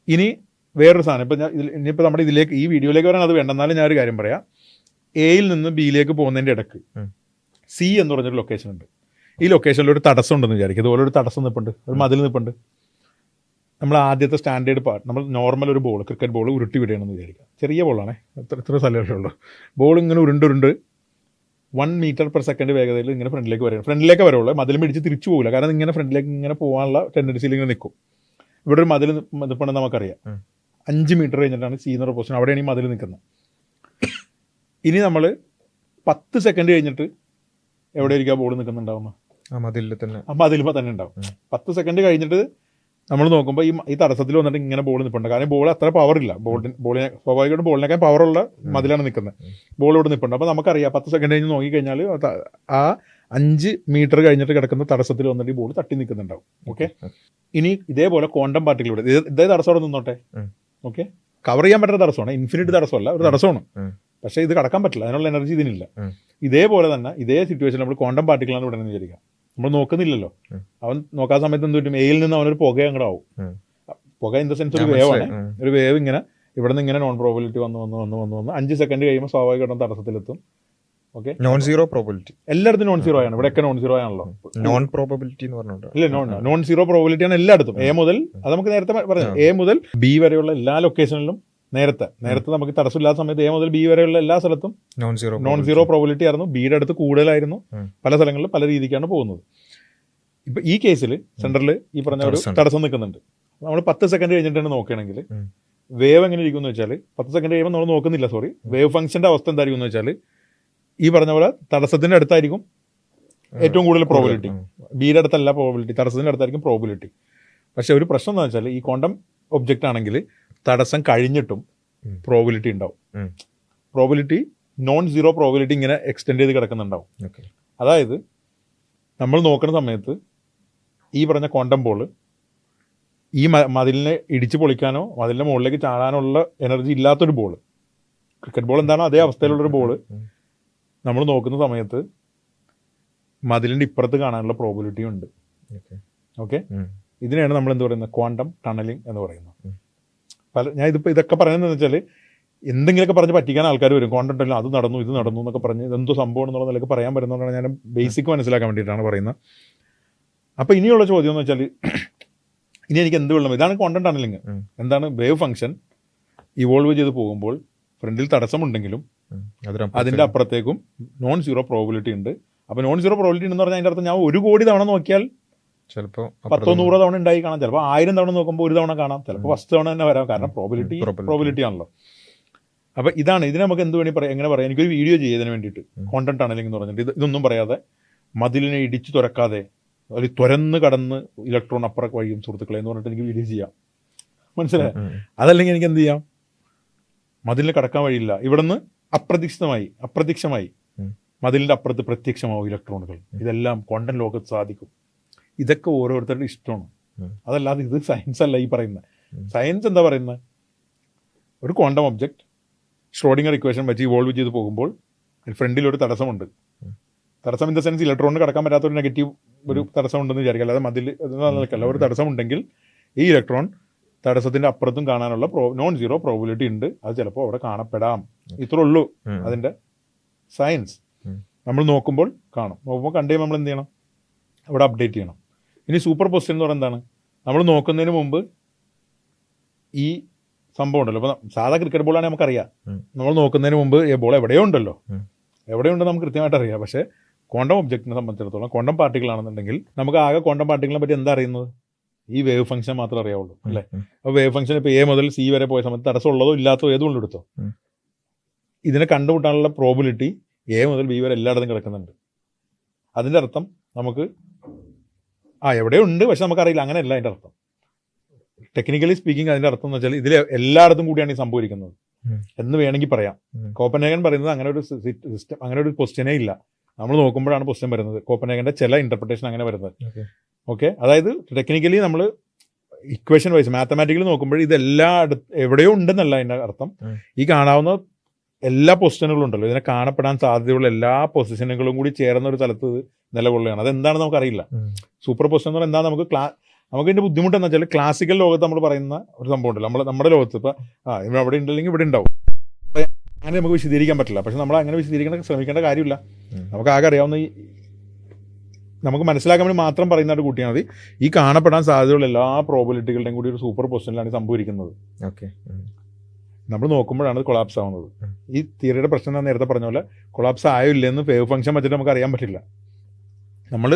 B: ഇനി വേറൊരു സാധനം, ഇപ്പം ഇനിയിപ്പോൾ നമ്മുടെ ഇതിലേക്ക് ഈ വീഡിയോയിലേക്ക് വരാൻ അത് വേണ്ട, എന്നാലും ഞാനൊരു കാര്യം പറയാം. എയിൽ നിന്ന് ബിയിലേക്ക് പോകുന്നതിൻ്റെ ഇടയ്ക്ക് സി എന്ന് പറഞ്ഞൊരു ലൊക്കേഷൻ ഉണ്ട്. ഈ ലൊക്കേഷനിൽ ഒരു തടസ്സം ഉണ്ടെന്ന് വിചാരിക്കും. ഇതുപോലെ ഒരു തടസ്സം നിൽപ്പുണ്ട്, ഒരു മതിൽ നിൽപ്പുണ്ട്. നമ്മൾ ആദ്യത്തെ സ്റ്റാൻഡേർഡ് പാർട്ട്, നമ്മൾ നോർമൽ ഒരു ബോൾ, ക്രിക്കറ്റ് ബോൾ ഉരുട്ടി വിടണമെന്ന് വിചാരിക്കാം. ചെറിയ ബോളാണേ, ഇത്ര സ്ഥലമേ ഉള്ളൂ. ബോൾ ഇങ്ങനെ ഉരുണ്ട് 1 മീറ്റർ പെർ സെക്കൻഡ് വേഗതയിൽ ഇങ്ങനെ ഫ്രണ്ടിലേക്ക് വരുള്ളൂ. മതിൽ പിടിച്ച് തിരിച്ചു പോകില്ല, കാരണം ഇങ്ങനെ ഫ്രണ്ടിലേക്ക് ഇങ്ങനെ പോകാനുള്ള ടെൻഡൻസിയിൽ ഇങ്ങനെ നിൽക്കും. ഇവിടെ ഒരു മതിൽ നിൽപ്പുണ്ടെന്ന് നമുക്കറിയാം. 5 മീറ്റർ കഴിഞ്ഞിട്ടാണ് സി എന്നൊരു പൊസിഷൻ, അവിടെയാണ് ഈ മതിൽ നിൽക്കുന്നത്. ഇനി നമ്മൾ 10 സെക്കൻഡ് കഴിഞ്ഞിട്ട് എവിടെയായിരിക്കും ആ ബോൾ നിൽക്കുന്നുണ്ടാവുന്നത്? ആ മതിലുമ്പോൾ തന്നെ ഉണ്ടാവും. 10 സെക്കൻഡ് കഴിഞ്ഞിട്ട് നമ്മൾ നോക്കുമ്പോൾ ഈ തടസ്സത്തിൽ വന്നിട്ട് ഇങ്ങനെ ബോൾ നിൽപ്പുണ്ട്. കാരണം ബോൾ അത്ര പവറില്ല, ബോളിനെ സ്വാഭാവികമായിട്ടും ബോളിനേക്കാൾ പവറുള്ള മതിലാണ് നിൽക്കുന്നത്. ബോൾ ഇവിടെ നിൽപ്പുണ്ട്. അപ്പോൾ നമുക്കറിയാം 10 സെക്കൻഡ് കഴിഞ്ഞ് നോക്കിക്കഴിഞ്ഞാൽ ആ 5 മീറ്റർ കഴിഞ്ഞിട്ട് കിടക്കുന്ന തടസ്സത്തിൽ വന്നിട്ട് ഈ ബോൾ തട്ടി നിൽക്കുന്നുണ്ടാവും. ഓക്കെ, ഇനി ഇതേപോലെ ക്വാണ്ടം പാർട്ടിക്കിൾ ഇവിടെ ഇതേ തടസ്സം അവിടെ നിന്നോട്ടെ. ഓക്കെ, കവർ ചെയ്യാൻ പറ്റുന്ന തടസ്സമാണ്, ഇൻഫിനിറ്റ് തടസ്സമല്ല, ഒരു തടസ്സമാണ്. പക്ഷേ ഇത് കടക്കാൻ പറ്റില്ല, അതിനുള്ള എനർജി ഇതിനില്ല. ഇതേപോലെ തന്നെ ഇതേ സിറ്റുവേഷൻ നമ്മൾ ക്വാണ്ടം പാർട്ടിക്കിളാണ് ഇവിടെ നിന്ന് വിചാരിക്കാം. നമ്മൾ നോക്കുന്നില്ലല്ലോ, അവൻ നോക്കാൻ സമയത്ത് എന്ത് പറ്റും, എയിൽ നിന്ന് അവനൊരു പുക അങ്ങോട്ടാവും. പുക ഇൻ ദ സെൻസ് ഒരു വേവാണ്. ഒരു വേവ് ഇങ്ങനെ ഇവിടെ നിന്ന് ഇങ്ങനെ നോൺ പ്രോബിലിറ്റി വന്ന് 5 സെക്കൻഡ് കഴിയുമ്പോൾ സ്വാഭാവികമായിട്ടും തടസ്സത്തിലെത്തും. ഓക്കെ,
A: നോൺ സീറോ പ്രോബിലിറ്റി
B: എല്ലായിടത്തും നോൺ സീറോ ആണ്. ഇവിടെയൊക്കെ നോൺ സീറോ ആണല്ലോ.
A: നോൺ പ്രോബിലിറ്റി എന്ന് പറഞ്ഞിട്ടുണ്ട്.
B: ഇല്ല, നോൺ സീറോ പ്രോബിലിറ്റി ആണ് എല്ലായിടത്തും. എ മുതൽ, അത് നമുക്ക് നേരത്തെ പറഞ്ഞു, എ മുതൽ ബി വരെയുള്ള എല്ലാ ലൊക്കേഷനിലും നേരത്തെ നമുക്ക് തടസ്സമില്ലാത്ത സമയത്ത് എ മുതൽ ബി വരെയുള്ള എല്ലാ സ്ഥലത്തും നോൺ സീറോ പ്രോബിലിറ്റി ആയിരുന്നു. ബിയുടെ അടുത്ത് കൂടുതലായിരുന്നു. പല സ്ഥലങ്ങളിലും പല രീതിക്കാണ് പോകുന്നത്. ഇപ്പൊ ഈ കേസിൽ സെന്ററിൽ ഈ പറഞ്ഞ ഒരു തടസ്സം നിൽക്കുന്നുണ്ട്. നമ്മൾ 10 സെക്കൻഡ് കഴിഞ്ഞിട്ടാണ് നോക്കുകയാണെങ്കിൽ വേവ് എങ്ങനെ ഇരിക്കും എന്ന് വെച്ചാൽ, 10 സെക്കൻഡ് കഴിയുമ്പോൾ നമ്മൾ നോക്കുന്നില്ല, വേവ് ഫംഗ്ഷന്റെ അവസ്ഥ എന്തായിരിക്കും എന്ന് വെച്ചാൽ, ഈ പറഞ്ഞ പോലെ തടസ്സത്തിന്റെ അടുത്തായിരിക്കും ഏറ്റവും കൂടുതൽ പ്രോബിലിറ്റി. ബിയുടെ അടുത്തല്ല പ്രോബിലിറ്റി, തടസ്സത്തിന്റെ അടുത്തായിരിക്കും പ്രോബിലിറ്റി. പക്ഷെ ഒരു പ്രശ്നം എന്താ വെച്ചാൽ, ഈ ക്വാണ്ടം ഒബ്ജക്റ്റ് ആണെങ്കിൽ തടസ്സം കഴിഞ്ഞിട്ടും പ്രോബിലിറ്റി ഉണ്ടാവും. പ്രോബിലിറ്റി നോൺ സീറോ പ്രോബിലിറ്റി ഇങ്ങനെ എക്സ്റ്റെൻഡ് ചെയ്ത് കിടക്കുന്നുണ്ടാവും. അതായത് നമ്മൾ നോക്കുന്ന സമയത്ത് ഈ പറഞ്ഞ ക്വാണ്ടം ബോൾ ഈ മതിലിനെ ഇടിച്ചു പൊളിക്കാനോ മതിലിന്റെ മുകളിലേക്ക് ചാടാനോ ഉള്ള എനർജി ഇല്ലാത്തൊരു ബോൾ, ക്രിക്കറ്റ് ബോൾ എന്താണോ അതേ അവസ്ഥയിലുള്ളൊരു ബോൾ നമ്മൾ നോക്കുന്ന സമയത്ത് മതിലിന്റെ ഇപ്പുറത്ത് കാണാനുള്ള പ്രോബിലിറ്റി ഉണ്ട്. ഓക്കെ, ഇതിനെയാണ് നമ്മൾ എന്ത് പറയുന്നത്, ക്വാണ്ടം ടണലിംഗ് എന്ന് പറയുന്നത്. ഞാൻ ഇതൊക്കെ പറയുന്നതെന്ന് വെച്ചാൽ, എന്തെങ്കിലുമൊക്കെ പറഞ്ഞ് പറ്റിക്കാൻ ആൾക്കാർ വരും. ക്വാണ്ടം ടണലിംഗ് അത് നടന്നു ഇത് നടന്നു എന്നൊക്കെ പറഞ്ഞ് ഇതെന്തോ സംഭവം എന്നുള്ള നിലയ്ക്ക് പറയാൻ പറ്റുന്നതുകൊണ്ടാണ് ഞാൻ ബേസിക് മനസ്സിലാക്കാൻ വേണ്ടിയിട്ടാണ് പറയുന്നത്. അപ്പോൾ ഇനിയുള്ള ചോദ്യം എന്ന് വെച്ചാൽ, ഇനി എനിക്ക് എന്ത് വേണം, ഇതാണ് ക്വാണ്ടം ടണലിംഗ്. എന്താണ്, വേവ് ഫംഗ്ഷൻ ഇവോൾവ് ചെയ്ത് പോകുമ്പോൾ ഫ്രണ്ടിൽ തടസ്സമുണ്ടെങ്കിലും അതിൻ്റെ അപ്പുറത്തേക്കും നോൺ സീറോ പ്രോബിലിറ്റി ഉണ്ട്. അപ്പോൾ നോൺ സീറോ പ്രോബിലിറ്റി എന്ന് പറഞ്ഞാൽ അതിൻ്റെ അർത്ഥം ഞാൻ 1 കോടി തവണ നോക്കിയാൽ ചിലപ്പോൾ 10-100 തവണ ഉണ്ടായി കാണാം, ചിലപ്പോൾ 1000 തവണ നോക്കുമ്പോൾ 1 തവണ കാണാം, ചിലപ്പോൾ 1 തവണ തന്നെ വരാം. കാരണം പ്രോബിലിറ്റി ആണല്ലോ. അപ്പോൾ ഇതാണ്, ഇതിനെ നമുക്ക് എന്ത് വേണമെങ്കിൽ പറയാം, എങ്ങനെ പറയാം. എനിക്കൊരു വീഡിയോ ചെയ്തതിന് വേണ്ടിയിട്ട് ക്വാണ്ടം ടണലിംഗ് എന്ന് പറഞ്ഞിട്ട് ഇതൊന്നും പറയാതെ, മതിലിനെ ഇടിച്ചു തുറക്കാതെ, അതിൽ തുരന്ന് കടന്ന് ഇലക്ട്രോൺ അപ്പുറം വഴിയും സുഹൃത്തുക്കളെ എന്ന് പറഞ്ഞിട്ട് എനിക്ക് വീഡിയോ ചെയ്യാം. മനസ്സിലായി? അതല്ലെങ്കിൽ എനിക്ക് എന്ത് ചെയ്യാം, മതിലിന് കടക്കാൻ വഴിയില്ല, ഇവിടുന്ന് അപ്രത്യക്ഷമായി മതിലിന്റെ അപ്പുറത്ത് പ്രത്യക്ഷമാവും ഇലക്ട്രോണുകൾ. ഇതെല്ലാം ക്വാണ്ടം ലോകത്ത് സാധിക്കും. ഇതൊക്കെ ഓരോരുത്തരുടെ ഇഷ്ടമാണ്. അതല്ലാതെ ഇത് സയൻസ് അല്ല ഈ പറയുന്നത്. സയൻസ് എന്താ പറയുന്നത്, ഒരു ക്വാണ്ടം ഒബ്ജക്റ്റ് ഷ്രോഡിംഗർ ഇക്വേഷൻ വെച്ച് ഇവോൾവ് ചെയ്ത് പോകുമ്പോൾ ഫ്രണ്ടിൽ ഒരു തടസ്സമുണ്ട്. തടസ്സം ഇൻ ദ സെൻസ് ഇലക്ട്രോണിന് കടക്കാൻ പറ്റാത്ത ഒരു നെഗറ്റീവ് ഒരു തടസ്സം ഉണ്ടെന്ന് വിചാരിക്കുക, അല്ലാതെ മതിൽ നിൽക്കല്ല. ഒരു തടസ്സമുണ്ടെങ്കിൽ ഈ ഇലക്ട്രോൺ തടസ്സത്തിന്റെ അപ്പുറത്തും കാണാനുള്ള നോൺ സീറോ പ്രോബിലിറ്റി ഉണ്ട്. അത് ചിലപ്പോൾ അവിടെ കാണപ്പെടാം. ഇത്രേ ഉള്ളൂ അതിന്റെ സയൻസ്. നമ്മൾ നോക്കുമ്പോൾ നോക്കുമ്പോൾ കണ്ടു കഴിയുമ്പോൾ നമ്മൾ എന്ത് ചെയ്യണം, അവിടെ അപ്ഡേറ്റ് ചെയ്യണം. ഇനി സൂപ്പർ പൊസിഷൻ എന്ന് പറയുന്നത് എന്താണ്, നമ്മൾ നോക്കുന്നതിന് മുമ്പ് ഈ സംഭവം ഉണ്ടല്ലോ. ഇപ്പോൾ സാധാ ക്രിക്കറ്റ് ബോളാണെങ്കിൽ നമുക്കറിയാം, നമ്മൾ നോക്കുന്നതിന് മുമ്പ് ഈ ബോൾ എവിടെയോ ഉണ്ടല്ലോ, എവിടെയുണ്ടെന്ന് നമുക്ക് കൃത്യമായിട്ട് അറിയാം. പക്ഷേ ക്വാണ്ടം ഒബ്ജക്റ്റിനെ സംബന്ധിച്ചിടത്തോളം ക്വാണ്ടം പാർട്ടികളാണെന്നുണ്ടെങ്കിൽ നമുക്ക് ആകെ ക്വാണ്ടം പാർട്ടികളെ പറ്റി എന്താ അറിയുന്നത്? ഈ വേവ് ഫംഗ്ഷൻ മാത്രമേ അറിയാവുള്ളൂ അല്ലേ. അപ്പോൾ വേവ് ഫംഗ്ഷൻ ഇപ്പോൾ എ മുതൽ സി വരെ പോയ സമയത്ത് തടസ്സമുള്ളതോ ഇല്ലാത്തതോ ഏത് കൊണ്ടെടുത്തോ, ഇതിനെ കണ്ടുമുട്ടാനുള്ള പ്രോബിലിറ്റി എ മുതൽ ബി വരെ എല്ലായിടത്തും കിടക്കുന്നുണ്ട്. അതിൻ്റെ അർത്ഥം നമുക്ക് എവിടെയോ ഉണ്ട്, പക്ഷെ നമുക്കറിയില്ല, അങ്ങനെയല്ല അതിൻ്റെ അർത്ഥം. ടെക്നിക്കലി സ്പീക്കിംഗ് അതിൻ്റെ അർത്ഥം എന്ന് വെച്ചാൽ ഇതിൽ എല്ലായിടത്തും കൂടിയാണ് ഈ സംഭവിക്കുന്നത് എന്ന് വേണമെങ്കിൽ പറയാം. കോപ്പൻഹേഗൻ പറയുന്നത് അങ്ങനെ ഒരു സിസ്റ്റം, അങ്ങനെ ഒരു ക്വസ്റ്റ്യനേ ഇല്ല. നമ്മൾ നോക്കുമ്പോഴാണ് ക്വസ്റ്റ്യൻ വരുന്നത്. കോപ്പൻഹേഗന്റെ ചില ഇന്റർപ്രിട്ടേഷൻ അങ്ങനെ വരുന്നത്. ഓക്കെ, അതായത് ടെക്നിക്കലി നമ്മൾ ഇക്വേഷൻ വൈസ് മാത്തമാറ്റിക്കലി നോക്കുമ്പോൾ ഇതെല്ലാ എവിടെയോ ഉണ്ടെന്നല്ല അതിൻ്റെ അർത്ഥം. ഈ കാണാവുന്ന എല്ലാ പൊസിഷനുകളും ഉണ്ടല്ലോ, ഇതിനെ കാണപ്പെടാൻ സാധ്യതയുള്ള എല്ലാ പൊസിഷനുകളും കൂടി ചേർന്ന ഒരു സ്ഥലത്ത് നിലകൊള്ളുകയാണ്. അതെന്താണെന്ന് നമുക്കറിയില്ല. സൂപ്പർ പൊസിഷൻ എന്ന് പറഞ്ഞാൽ എന്താ നമുക്ക് ഇതിന്റെ ബുദ്ധിമുട്ട് എന്ന് വെച്ചാൽ ക്ലാസിക്കൽ ലോകത്ത് നമ്മൾ പറയുന്ന ഒരു സംഭവം ഉണ്ടല്ലോ, നമ്മുടെ ലോകത്ത് ഇപ്പൊ ഇവിടെ അവിടെ ഉണ്ടെങ്കിൽ ഇവിടെ ഉണ്ടാവും, അങ്ങനെ നമുക്ക് വിശദീകരിക്കാൻ പറ്റില്ല. പക്ഷെ നമ്മൾ അങ്ങനെ വിശദീകരിക്കാൻ ശ്രമിക്കേണ്ട കാര്യമില്ല. നമുക്ക് ആകെ അറിയാവുന്ന നമുക്ക് മനസ്സിലാക്കാൻ വേണ്ടി മാത്രം പറയുന്ന ഒരു കൂട്ടിയാൽ മതി. ഈ കാണപ്പെടാൻ സാധ്യതയുള്ള എല്ലാ പ്രോബിലിറ്റികളുടെയും കൂടി ഒരു സൂപ്പർ പൊസിഷനിലാണ് സംഭവിക്കുന്നത്. നമ്മൾ നോക്കുമ്പോഴാണ് കൊളാപ്സ് ആവുന്നത്. ഈ തിയറിയുടെ പ്രശ്നം ഞാൻ നേരത്തെ പറഞ്ഞ പോലെ കൊളാപ്സ് ആയോ ഇല്ലെന്ന് വേവ് ഫംഗ്ഷൻ വെച്ചിട്ട് നമുക്ക് അറിയാൻ പറ്റില്ല. നമ്മൾ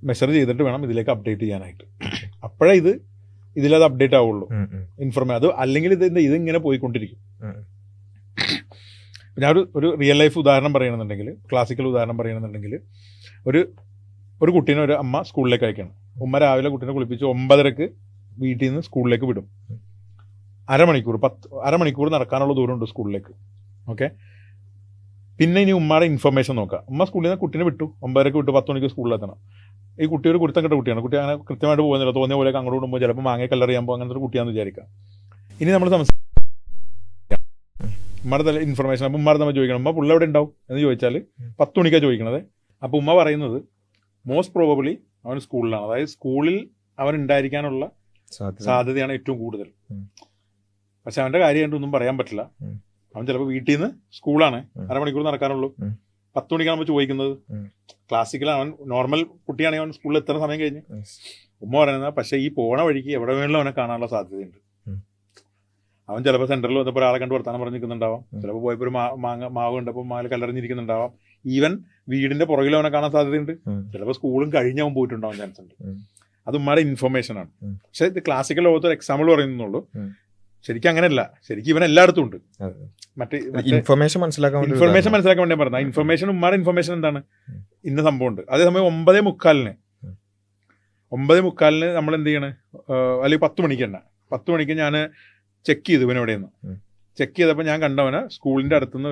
B: മെഷർ ചെയ്തിട്ട് വേണം ഇതിലേക്ക് അപ്ഡേറ്റ് ചെയ്യാനായിട്ട്. അപ്പോഴേ ഇതിലത് അപ്ഡേറ്റ് ആവുള്ളൂ ഇൻഫർമേഷൻ. അത് അല്ലെങ്കിൽ ഇതിങ്ങനെ പോയിക്കൊണ്ടിരിക്കും. ഞാൻ ഒരു റിയൽ ലൈഫ് ഉദാഹരണം പറയണമെന്നുണ്ടെങ്കിൽ, ക്ലാസിക്കൽ ഉദാഹരണം പറയണമെന്നുണ്ടെങ്കിൽ, ഒരു കുട്ടീനെ ഒരു അമ്മ സ്കൂളിലേക്ക് അയക്കണം. ഉമ്മ രാവിലെ കുട്ടീനെ കുളിപ്പിച്ച് 9:30 വീട്ടിൽ നിന്ന് സ്കൂളിലേക്ക് വിടും. അരമണിക്കൂർ നടക്കാനുള്ള ദൂരമുണ്ട് സ്കൂളിലേക്ക്. ഓക്കെ, പിന്നെ ഇനി ഉമ്മയുടെ ഇൻഫർമേഷൻ നോക്കാം. ഉമ്മ സ്കൂളിൽ നിന്ന് കുട്ടീനെ വിട്ടു, 9:30 വിട്ടു, 10 മണിക്ക് സ്കൂളിലെത്തണം. ഈ കുട്ടി ഒരു കുരുത്തം കെട്ട കുട്ടിയാണ്. കുട്ടി അങ്ങനെ കൃത്യമായിട്ട് പോകുന്നില്ല, തോന്നിയ പോലെ അങ്ങോട്ട് വിടുമ്പോൾ ചിലപ്പോൾ മാങ്ങ കല്ലറിയാമ്പോൾ അങ്ങനത്തെ ഒരു കുട്ടിയാണെന്ന് വിചാരിക്കാം. ഇനി നമ്മൾ ഉമ്മയുടെ ഇൻഫർമേഷൻ അപ്പോൾ ഉമ്മയുടെ നമ്മൾ ചോദിക്കണം, ഉമ്മ പുള്ള എവിടെ ഉണ്ടാവും എന്ന് ചോദിച്ചാൽ 10 മണിക്കാണ് ചോദിക്കണത്. അപ്പോൾ ഉമ്മ പറയുന്നത് മോസ്റ്റ് പ്രോബബ്ലി അവൻ സ്കൂളിലാണ്, അതായത് സ്കൂളിൽ അവൻ ഉണ്ടായിരിക്കാനുള്ള സാധ്യതയാണ് ഏറ്റവും കൂടുതൽ. പക്ഷെ അവന്റെ കാര്യം ഒന്നും പറയാൻ പറ്റില്ല. അവൻ ചിലപ്പോൾ വീട്ടിൽ നിന്ന് സ്കൂളാണ്, അരമണിക്കൂർ നടക്കാനുള്ളൂ, 10 മണിക്കാണ് നമ്മൾ ചോദിക്കുന്നത്. ക്ലാസിക്കലാണ്, അവൻ നോർമൽ കുട്ടിയാണെങ്കിൽ അവൻ സ്കൂളിൽ എത്ര സമയം കഴിഞ്ഞ്. ഉമ്മ പറയുന്നത് പക്ഷേ ഈ പോണ വഴിക്ക് എവിടെ വേണമെങ്കിലും അവനെ കാണാനുള്ള സാധ്യതയുണ്ട്. അവൻ ചിലപ്പോൾ സെന്ററിൽ വന്നപ്പോൾ ഒരാളെ കണ്ട് വർത്താനം പറഞ്ഞ് നിൽക്കുന്നുണ്ടാവാം, ചിലപ്പോൾ പോയപ്പോൾ ഒരു മാവ് കണ്ടപ്പോൾ മാവിൽ കല്ലറിഞ്ഞിരിക്കുന്നുണ്ടാവാം, ഈവൻ വീടിന്റെ പുറകിൽ അവനെ കാണാൻ സാധ്യതയുണ്ട്. ചിലപ്പോൾ സ്കൂളും കഴിഞ്ഞ് അവൻ പോയിട്ടുണ്ടാവാൻ ചാൻസ് ഉണ്ട്. അത് ഉമ്മയുടെ ഇൻഫർമേഷൻ ആണ്. പക്ഷെ ഇത് ക്ലാസിക്കൽ ലോകത്ത് ഒരു എക്സാമ്പിൾ പറയുന്നുള്ളൂ. ശരിക്കും അങ്ങനെയല്ല, ശരിക്കും ഇവൻ എല്ലായിടത്തും ഉണ്ട്. മറ്റേ ഇൻഫർമേഷൻ മനസ്സിലാക്കാൻ വേണ്ടി പറഞ്ഞ ഇൻഫർമേഷൻ, ഉമ്മാരുടെ ഇൻഫർമേഷൻ എന്താണ്, ഇന്ന സംഭവം ഉണ്ട്. അതേസമയം 9:45 നമ്മൾ എന്ത് ചെയ്യണേ, അല്ലെങ്കിൽ 10 മണിക്ക് തന്നെ 10 മണിക്ക് ഞാൻ ചെക്ക് ചെയ്തു ഇവൻ എവിടെയെന്ന്. ചെക്ക് ചെയ്തപ്പോൾ ഞാൻ കണ്ടവനെ സ്കൂളിന്റെ അടുത്തുനിന്ന്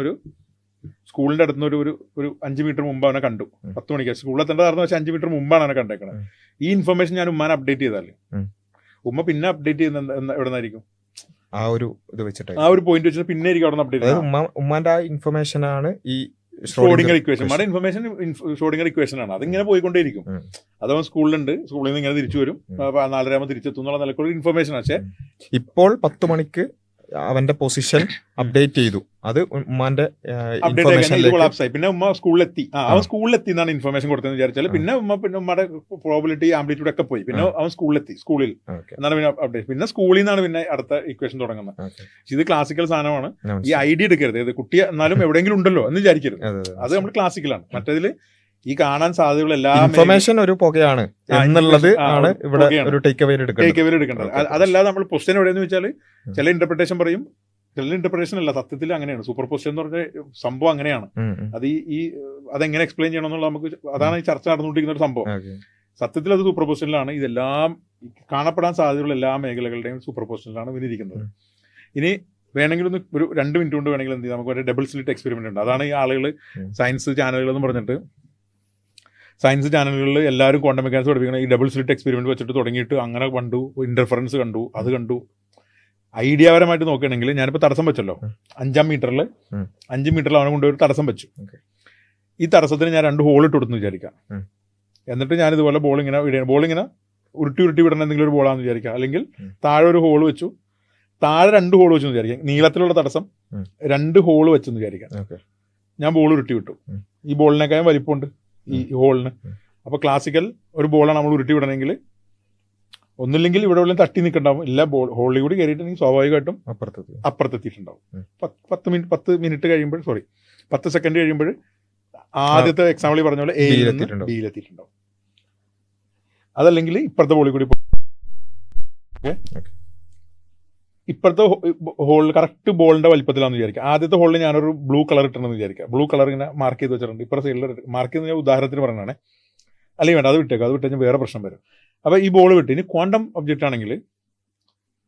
B: ഒരു 5 മീറ്റർ മുമ്പ് അവനെ കണ്ടു. 10 മണിക്ക് സ്കൂളിലെത്തേണ്ടതായിരുന്നു, പക്ഷെ 5 മീറ്റർ മുമ്പാണ് അവനെ കണ്ടേക്കണത്. ഈ ഇൻഫർമേഷൻ ഞാൻ ഉമ്മാനെ അപ്ഡേറ്റ് ചെയ്താല് ഉമ്മ പിന്നെ അപ്ഡേറ്റ് ചെയ്യുന്ന എവിടെ നിന്നായിരിക്കും? ആ ഒരു പോയിന്റ് വെച്ചിട്ട് പിന്നെ ആയിരിക്കും അവിടെ അപ്ഡേറ്റ്.
A: ഉമ്മാന്റെ ഇൻഫർമേഷൻ ആണ് ഈ
B: ഷ്രോഡിംഗർ ഇക്വേഷൻ. ഉമ്മയുടെ ഇൻഫർമേഷൻ ഷ്രോഡിംഗർ ഇക്വേഷൻ ആണ്. അതിങ്ങനെ പോയിക്കൊണ്ടേയിരിക്കും. അതവൻ സ്കൂളിലുണ്ട്, സ്കൂളിൽ നിന്ന് ഇങ്ങനെ തിരിച്ചു വരും, 4:30 ആകുമ്പോൾ തിരിച്ചെത്തും എന്നുള്ള നിലക്കുള്ള ഇൻഫർമേഷൻ. പക്ഷേ ഇപ്പോൾ
A: 10 മണിക്ക് അവന്റെ പൊസിഷൻ അപ്ഡേറ്റ് ചെയ്തു, അത് ഉമ്മാന്റെ
B: പിന്നെ ഉമ്മ സ്കൂളിലെത്തി, അവൻ സ്കൂളിലെത്തി എന്നാണ് ഇൻഫർമേഷൻ കൊടുത്തതെന്ന് വിചാരിച്ചാൽ പിന്നെ ഉമ്മയുടെ പ്രോബിലിറ്റി ആംപ്ലിറ്റ്യൂഡ് ഒക്കെ പോയി. പിന്നെ അവൻ സ്കൂളിൽ എന്നാണ് പിന്നെ അപ്ഡേറ്റ്. പിന്നെ സ്കൂളിൽ നിന്നാണ് പിന്നെ അടുത്ത ഇക്വേഷൻ തുടങ്ങുന്നത്. ഇത് ക്ലാസിക്കൽ സാധനമാണ്. ഈ ഐഡിയ എടുക്കരുത്, ഇത് കുട്ടി എന്നാലും എവിടെയെങ്കിലും ഉണ്ടല്ലോ എന്ന് വിചാരിക്കരുത്. അത് നമ്മൾ ക്ലാസിക്കലാണ്. മറ്റേതില് ഈ കാണാൻ സാധ്യതയുള്ള എല്ലാ
A: ഇൻഫർമേഷൻ ഒരു പുകയാണ് എന്നുള്ളത് ആണ് ഇവിടെ ഒരു ടേക്ക് അവേ
B: എടുക്കേണ്ടത്. അതല്ലാതെ നമ്മൾ പൊസിഷൻ എവിടെയെന്ന് വെച്ചാൽ ചില ഇന്റർപ്രിട്ടേഷൻ പറയും, ചില ഇന്റർപ്രിട്ടേഷൻ അല്ല, സത്യത്തിൽ അങ്ങനെയാണ്. സൂപ്പർ പൊസിഷൻ എന്ന് പറഞ്ഞ സംഭവം അങ്ങനെയാണ്. അത് അതെങ്ങനെ എക്സ്പ്ലെയിൻ ചെയ്യണം എന്നുള്ള നമുക്ക് അതാണ് ഈ ചർച്ച നടന്നുകൊണ്ടിരിക്കുന്ന ഒരു സംഭവം. സത്യത്തിൽ അത് സൂപ്പർ പൊസിഷനിലാണ്. ഇതെല്ലാം കാണപ്പെടാൻ സാധ്യതയുള്ള എല്ലാ മേഖലകളുടെയും സൂപ്പർ പൊസിഷനിലാണ് ഇവരിയ്ക്കുന്നത്. ഇനി വേണമെങ്കിൽ ഒരു 2 മിനിറ്റ് കൊണ്ട് വേണമെങ്കിൽ എന്ത് ചെയ്യാം, നമുക്ക് ഒരു ഡബിൾ സ്ലിറ്റ് എക്സ്പെരിമെന്റ് ഉണ്ട്. അതാണ് ഈ ആളുകൾ സയൻസ് ചാനലുകൾ എന്ന് പറഞ്ഞിട്ട് സയൻസ് ചാനലുകളിൽ എല്ലാവരും ക്വാണ്ടം മെക്കാനിക്സ് പഠിപ്പിക്കണം. ഈ ഡബിൾ സ്ലിറ്റ് എക്സ്പെരിമെന്റ് വെച്ചിട്ട് തുടങ്ങിയിട്ട് അങ്ങനെ കണ്ടു, ഇന്റർഫറൻസ് കണ്ടു, അത് കണ്ടു. ഐഡിയാപരമായിട്ട് നോക്കുകയാണെങ്കിൽ ഞാനിപ്പോൾ തടസ്സം വെച്ചല്ലോ, 5 മീറ്ററിൽ അവനെ കൊണ്ടുപോയി തടസ്സം വെച്ചു. ഈ തടസ്സത്തിന് ഞാൻ 2 ഹോൾ ഇട്ട് കൊടുത്തു വിചാരിക്കാം. എന്നിട്ട് ഞാൻ ഇതുപോലെ ബോൾ ഇങ്ങനെ ഉരുട്ടി വിടണം എന്തെങ്കിലും ഒരു ബോളാണെന്ന് വിചാരിക്കാം. അല്ലെങ്കിൽ താഴെ ഒരു ഹോൾ വെച്ചു, താഴെ 2 ഹോൾ വെച്ചെന്ന് വിചാരിക്കാം. നീളത്തിലുള്ള തടസ്സം 2 ഹോൾ വെച്ചെന്ന് വിചാരിക്കാം. ഞാൻ ബോൾ ഉരുട്ടി വിട്ടു. ഈ ബോളിനേക്കാളും വലിപ്പമുണ്ട് ഈ ഹോളിന്. അപ്പോൾ ക്ലാസിക്കൽ ഒരു ബോളാണ് നമ്മൾ ഉരുട്ടി വിടണമെങ്കിൽ ഒന്നില്ലെങ്കിൽ ഇവിടെ ഉള്ളിൽ തട്ടി നിൽക്കണ്ടാവും, ഇല്ല ഹോളിൽ കൂടി കയറിയിട്ടുണ്ടെങ്കിൽ സ്വാഭാവികമായിട്ടും അപ്പുറത്തെത്തിയിട്ടുണ്ടാവും. 10 മിനിറ്റ് കഴിയുമ്പോൾ 10 സെക്കൻഡ് കഴിയുമ്പോൾ ആദ്യത്തെ എക്സാമ്പിൾ പറഞ്ഞ പോലെ ബിയിലെത്തിയിട്ടുണ്ടാവും. അതല്ലെങ്കിൽ ഇപ്പുറത്തെ ബോളിൽ കൂടി ഇപ്പുറത്തെ ഹോളിൽ കറക്റ്റ് ബോളിന്റെ വലിപ്പത്തിലാണെന്ന് വിചാരിക്കുക. ആദ്യത്തെ ഹോളിൽ ഞാനൊരു ബ്ലൂ കളർ ഇട്ടെന്ന് വിചാരിക്കുക. ബ്ലൂ കളർ ഇങ്ങനെ മാർക്ക് ചെയ്ത് വെച്ചിട്ടുണ്ട്. ഇപ്പുറത്തെ സൈഡിൽ മാർക്ക് ചെയ്ത് ഞാൻ ഉദാഹരണത്തിന് പറഞ്ഞാണ്. അല്ലെങ്കിൽ വേണ്ട, അത് വിട്ടേക്കും, അത് വിട്ടുകഴിഞ്ഞാൽ വേറെ പ്രശ്നം വരും. അപ്പോൾ ഈ ബോൾ വിട്ട് ഇനി ക്വാണ്ടം ഒബ്ജക്റ്റ് ആണെങ്കിൽ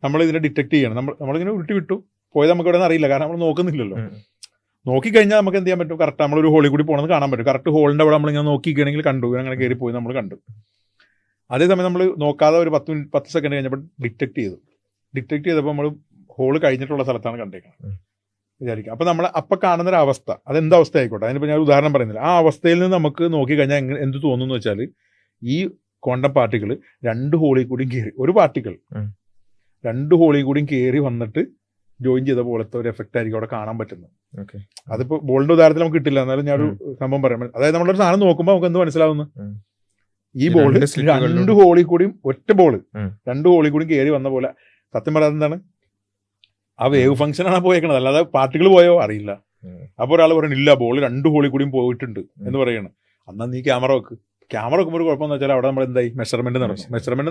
B: നമ്മൾ ഇതിനെ ഡിറ്റക്ട് ചെയ്യണം. നമ്മളിങ്ങനെ വിട്ടു പോയത് നമുക്ക് ഇവിടെ നിന്ന് അറിയില്ല, കാരണം നമ്മൾ നോക്കുന്നില്ലല്ലോ. നോക്കിക്കഴിഞ്ഞാൽ നമുക്ക് എന്ത് ചെയ്യാൻ പറ്റും, കറക്റ്റ് നമ്മളൊരു ഹോളിൽ കൂടി പോകണമെന്ന് കാണാൻ പറ്റും. കറക്റ്റ് ഹോളിൻ്റെ അവിടെ നമ്മളിങ്ങനെ നോക്കിക്കുകയാണെങ്കിൽ കണ്ടു, അങ്ങനെ കയറി പോയി നമ്മൾ കണ്ടു. അതേസമയം നമ്മൾ നോക്കാതെ ഒരു 10 സെക്കൻഡ് കഴിഞ്ഞപ്പോൾ ഡിറ്റക്ട് ചെയ്തപ്പോൾ നമ്മൾ ഹോള് കഴിഞ്ഞിട്ടുള്ള സ്ഥലത്താണ് കണ്ടേക്കുന്നത് വിചാരിക്കുക. അപ്പോൾ നമ്മൾ അപ്പം കാണുന്നൊരു അവസ്ഥ, അതെന്ത് അവസ്ഥ ആയിക്കോട്ടെ, അതിനിപ്പോൾ ഞാൻ ഉദാഹരണം പറയുന്നില്ല, ആ അവസ്ഥയിൽ നിന്ന് നമുക്ക് നോക്കിക്കഴിഞ്ഞാൽ എന്ത് തോന്നുന്നു വെച്ചാൽ ഈ ക്വാണ്ടം പാർട്ടിക്കിൾ 2 ഹോളിൽ കൂടിയും കയറി, ഒരു പാർട്ടിക്കിൾ 2 ഹോളിൽ കൂടിയും കയറി വന്നിട്ട് ജോയിൻ ചെയ്ത പോലത്തെ ഒരു എഫക്റ്റ് ആയിരിക്കും അവിടെ കാണാൻ പറ്റുന്നത്. അതിപ്പോൾ ബോളിന്റെ ഉദാഹരണത്തിൽ നമുക്ക് കിട്ടില്ല, എന്നാലും ഞാനൊരു സംഭവം പറയാം. അതായത് നമ്മളൊരു സാധനം നോക്കുമ്പോൾ നമുക്ക് എന്ത് മനസ്സിലാവുന്നു, ഈ ബോൾ 2 ഹോളിൽ കൂടിയും ഒറ്റ ബോൾ 2 ഹോളിൽ കൂടിയും കയറി വന്ന പോലെ. സത്യം പറയാതെ എന്താണ് ആ വേവ് ഫംഗ്ഷനാണ് പോയേക്കണത്, അല്ലാതെ പാർട്ടികൾ പോയോ അറിയില്ല. അപ്പോൾ ഒരാൾ പറയുന്നത് ഇല്ല, ബോൾ 2 ഹോളിൽ കൂടിയും പോയിട്ടുണ്ട് എന്ന് പറയാണ്. അന്നാ നീ ക്യാമറ വെക്കുമ്പോൾ ഒരു കുഴപ്പമെന്ന് വെച്ചാൽ അവിടെ നമ്മൾ എന്തായി മെഷർമെന്റ്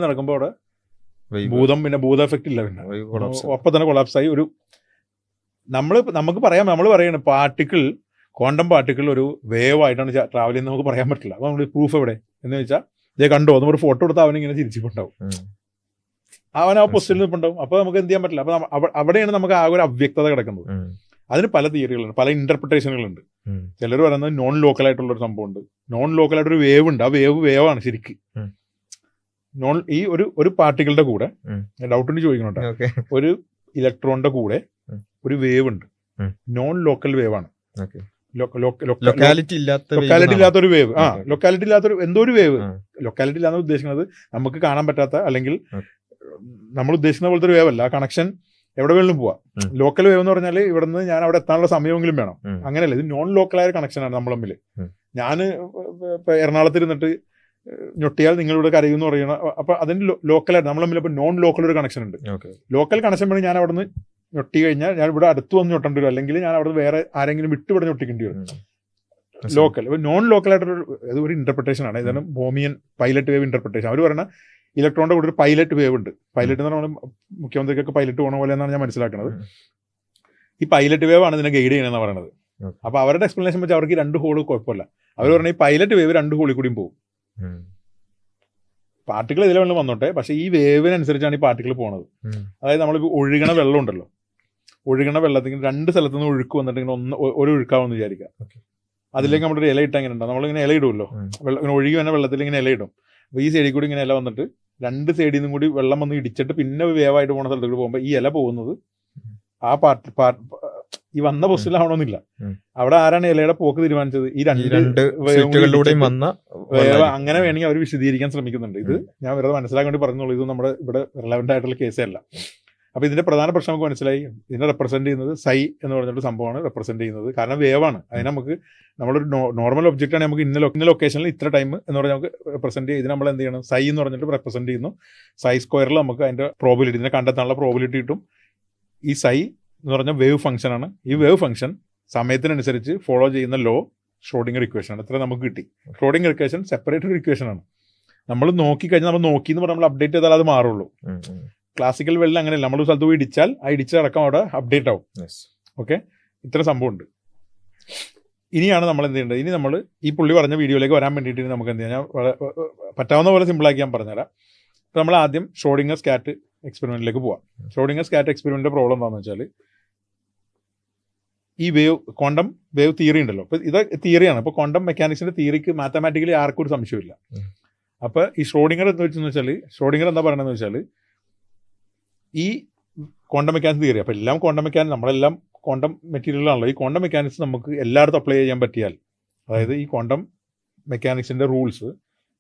B: നടക്കുമ്പോൾ അവിടെ ഭൂത എഫക്റ്റ് ഇല്ല, പിന്നെ ഒപ്പം തന്നെ കൊളാപ്സ് ആയി. നമുക്ക് പറയാണ് ക്വാണ്ടം പാർട്ടിക്കിൾ ഒരു വേവ് ആയിട്ടാണ് ട്രാവൽ ചെയ്യുന്നത് നമുക്ക് പറയാൻ പറ്റില്ല. അപ്പോൾ നമ്മൾ പ്രൂഫ് എവിടെ എന്ന് വെച്ചാൽ ഇതേ കണ്ടോ, നമ്മൾ ഫോട്ടോ എടുത്താൽ അവനിങ്ങനെ ചിരിച്ചിട്ടുണ്ടാവും, അവൻ ആ പൊസിഷനിൽ നിൽപ്പുണ്ടാവും. അപ്പോൾ നമുക്ക് എന്ത് ചെയ്യാൻ പറ്റില്ല. അപ്പോൾ അവിടെയാണ് നമുക്ക് ആ ഒരു അവ്യക്തത കിടക്കുന്നത്. അതിന് പല തിയറികളുണ്ട്, പല ഇന്റർപ്രിട്ടേഷനുകളുണ്ട്. ചിലർ പറയുന്നത് നോൺ ലോക്കൽ ആയിട്ടുള്ള ഒരു സംഭവമുണ്ട്, നോൺ ലോക്കൽ ആയിട്ടൊരു വേവ് ഉണ്ട്. ആ വേവാണ് ശരിക്ക് ഈ ഒരു പാർട്ടികളുടെ കൂടെ ഡൗട്ടിന് ചോദിക്കണോട്ടെ, ഒരു ഇലക്ട്രോണിന്റെ കൂടെ ഒരു വേവ് ഉണ്ട്, നോൺ ലോക്കൽ വേവ് ആണ്. ലൊക്കാലിറ്റി ഇല്ലാത്തൊരു വേവ്, ലൊക്കാലിറ്റി ഇല്ലാത്തൊരു എന്തോ ഒരു വേവ്. ലൊക്കാലിറ്റി ഇല്ലാന്ന് ഉദ്ദേശിക്കുന്നത് നമുക്ക് കാണാൻ പറ്റാത്ത, അല്ലെങ്കിൽ നമ്മൾ ഉദ്ദേശിക്കുന്ന പോലത്തെ ഒരു വേവ് അല്ല. കണക്ഷൻ എവിടെ വേണമെങ്കിലും പോവാം. ലോക്കൽ വേവ് എന്ന് പറഞ്ഞാൽ ഇവിടെ നിന്ന് ഞാൻ അവിടെ എത്താനുള്ള സമയമെങ്കിലും വേണം, അങ്ങനെയല്ല. ഇത് നോൺ ലോക്കലായ കണക്ഷനാണ് നമ്മൾ തമ്മിൽ. ഞാൻ ഇപ്പൊ എറണാകുളത്ത് ഇരുന്നിട്ട് ഞൊട്ടിയാൽ നിങ്ങളിവിടെ കരയുമെന്ന് പറയണം. അപ്പൊ അതിന് ലോക്കലായിട്ട് നമ്മൾ തമ്മിൽ ഇപ്പൊ നോൺ ലോക്കൽ ഒരു കണക്ഷൻ ഉണ്ട്. ലോക്കൽ കണക്ഷൻ വേണമെങ്കിൽ ഞാൻ അവിടെ നിന്ന് ഞൊട്ടി കഴിഞ്ഞാൽ ഞാൻ ഇവിടെ അടുത്ത് വന്ന് ഞൊട്ടേണ്ടി വരും, അല്ലെങ്കിൽ ഞാൻ അവിടെ വേറെ ആരെങ്കിലും വിട്ട് ഇവിടെ ഞൊട്ടിക്കേണ്ടി വരും. ലോക്കൽ. ഇപ്പൊ നോൺ ലോക്കലായിട്ടൊരു ഇന്റർപ്രിട്ടേഷൻ ആണ്. ഇതാണ് ബോമിയൻ പൈലറ്റ് വേവ് ഇന്റർപ്രിട്ടേഷൻ. അവർ പറഞ്ഞ ഇലക്ട്രോണിന്റെ കൂടെ ഒരു പൈലറ്റ് വേവ് ഉണ്ട്. പൈലറ്റ് എന്ന് പറഞ്ഞാൽ മുഖ്യമന്ത്രിക്കൊക്കെ പൈലറ്റ് പോകണ പോലെ എന്നാണ് ഞാൻ മനസ്സിലാക്കുന്നത്. ഈ പൈലറ്റ് വേവ് ആണ് ഇതിനെ ഗൈഡ് ചെയ്യണമെന്ന് പറയുന്നത്. അപ്പൊ അവരുടെ എക്സ്പ്ലനേഷൻ വെച്ചാൽ അവർക്ക് 2 ഹോള് കുഴപ്പമില്ല. അവർ പറഞ്ഞ ഈ പൈലറ്റ് വേവ് 2 ഹോളിൽ കൂടിയും പോകും. പാർട്ടികൾ ഇതിലെ വെള്ളം വന്നോട്ടെ, പക്ഷെ ഈ വേവിനനുസരിച്ചാണ് ഈ പാർട്ടികൾ പോണത്. അതായത് നമ്മളിപ്പോൾ ഒഴുകണ വെള്ളം ഉണ്ടല്ലോ, ഒഴുകണ വെള്ളത്തിൽ 2 സ്ഥലത്തു നിന്ന് ഒഴുക്ക് വന്നിട്ട് ഇങ്ങനെ ഒരു ഒഴുക്കാവെന്ന് വിചാരിക്കുക. അതിലേക്ക് നമ്മളൊരു ഇല ഇട്ടാൽ ഇങ്ങനെ ഉണ്ടാവും. നമ്മളിങ്ങനെ ഇല ഇടുമല്ലോ, ഇങ്ങനെ ഒഴുകി വന്ന വെള്ളത്തിൽ ഇങ്ങനെ ഇല ഇടും. അപ്പോൾ ഈ സൈഡിൽ കൂടി ഇങ്ങനെ ഇല വന്നിട്ട് 2 സൈഡിൽ നിന്നും കൂടി വെള്ളം വന്ന് ഇടിച്ചിട്ട് പിന്നെ വേവായിട്ട് പോകുന്ന സ്ഥലത്തേക്ക് പോകുമ്പോൾ ഈ ഇല പോകുന്നത് ആ ഈ വന്ന പൊസിഷനിലാവണമെന്നില്ല. അവിടെ ആരാണ് ഇലയുടെ പോക്ക് തീരുമാനിച്ചത്? ഈ 2 വേവ്. അങ്ങനെ വേണമെങ്കിൽ അവർ വിശദീകരിക്കാൻ ശ്രമിക്കുന്നുണ്ട്. ഇത് ഞാൻ വെറുതെ മനസ്സിലാക്കാൻ വേണ്ടി പറഞ്ഞോളൂ, ഇത് നമ്മുടെ ഇവിടെ റിലവൻ്റ് ആയിട്ടുള്ള കേസേ അല്ല. അപ്പോൾ ഇതിന്റെ പ്രധാന പ്രശ്നം നമുക്ക് മനസ്സിലായി. ഇതിനെ റെപ്രസെന്റ് ചെയ്യുന്നത് സൈ എന്ന് പറഞ്ഞിട്ട് സംഭവമാണ് റെപ്രസെന്റ് ചെയ്യുന്നത്. കാരണം വേവാണ്. അതിന് നമുക്ക് നമ്മളൊരു നോർമൽ ഒബ്ജക്റ്റ് ആണ്, നമുക്ക് ഇന്ന ലൊക്കേഷനിൽ ഇത്ര ടൈം എന്ന് പറഞ്ഞാൽ നമുക്ക് റെപ്രസെന്റ് ചെയ്ത് നമ്മൾ എന്ത് ചെയ്യണം, സൈ എന്ന് പറഞ്ഞിട്ട് റെപ്രസെന്റ് ചെയ്യുന്നു. സൈ സ്ക്വയറിൽ നമുക്ക് അതിന്റെ പ്രോബിലിറ്റി, ഇതിനെ കണ്ടെത്താനുള്ള പ്രോബിലിറ്റി കിട്ടും. ഈ സൈ എന്ന് പറഞ്ഞാൽ വേവ് ഫംഗ്ഷൻ ആണ്. ഈ വേവ് ഫംഗ്ഷൻ സമയത്തിനനുസരിച്ച് ഫോളോ ചെയ്യുന്ന ലോ ഷ്രോഡിംഗർ ഇക്വേഷൻ ആണ്. ഇത്ര നമുക്ക് കിട്ടി. ഷ്രോഡിംഗർ ഇക്വേഷൻ സെപ്പറേറ്റഡ് ഇക്വേഷൻ ആണ്. നമ്മൾ നോക്കിക്കഴിഞ്ഞാൽ നമ്മൾ നോക്കിയെന്ന് പറഞ്ഞാൽ നമ്മൾ അപ്ഡേറ്റ് ചെയ്താൽ അത് മാറുള്ളൂ. ക്ലാസിക്കൽ വെള്ളിൽ അങ്ങനെയല്ല, നമ്മൾ സ്ഥലത്ത് പോയി ഇടിച്ചാൽ ആ ഇടിച്ചടക്കം അവിടെ അപ്ഡേറ്റ് ആവും. ഓക്കെ, ഇത്ര സംഭവമുണ്ട്. ഇനിയാണ് നമ്മൾ എന്ത് ചെയ്യേണ്ടത്? ഇനി നമ്മൾ ഈ പുള്ളി പറഞ്ഞ വീഡിയോയിലേക്ക് വരാൻ വേണ്ടിയിട്ട് നമുക്ക് എന്ത് ചെയ്യാം, പറ്റാവുന്ന പോലെ സിമ്പിളാക്കി ഞാൻ പറഞ്ഞുതരാം. അപ്പോൾ നമ്മൾ ആദ്യം ഷ്രോഡിംഗർ സ്കാറ്റ് എക്സ്പെരിമെന്റിലേക്ക് പോവാം. ഷ്രോഡിംഗർ സ്കാറ്റ് എക്സ്പെരിമെന്റിന്റെ പ്രോബ്ലം എന്താണെന്ന് വെച്ചാൽ, ഈ ക്വാണ്ടം വേവ് തിയറി ഉണ്ടല്ലോ. അപ്പോൾ ഇത് തിയറിയാണ്. അപ്പോൾ ക്വാണ്ടം മെക്കാനിക്സിന്റെ തിയറിക്ക് മാത്തമാറ്റിക്കലി ആർക്കും ഒരു സംശയമില്ല. അപ്പോൾ ഈ ഷ്രോഡിംഗർ എന്ന് വെച്ചാൽ, ഷ്രോഡിംഗർ എന്താ പറയണമെന്ന് വെച്ചാൽ, ഈ ക്വാണ്ടം മെക്കാനിക്സ് തിയറി, അപ്പോൾ എല്ലാം ക്വാണ്ടം മെക്കാനിക്സ്, നമ്മളെല്ലാം ക്വാണ്ടം മെറ്റീരിയലാണല്ലോ. ഈ ക്വാണ്ടം മെക്കാനിക്സ് നമുക്ക് എല്ലായിടത്തും അപ്ലൈ ചെയ്യാൻ പറ്റിയാൽ, അതായത് ഈ ക്വാണ്ടം മെക്കാനിക്സിന്റെ റൂൾസ്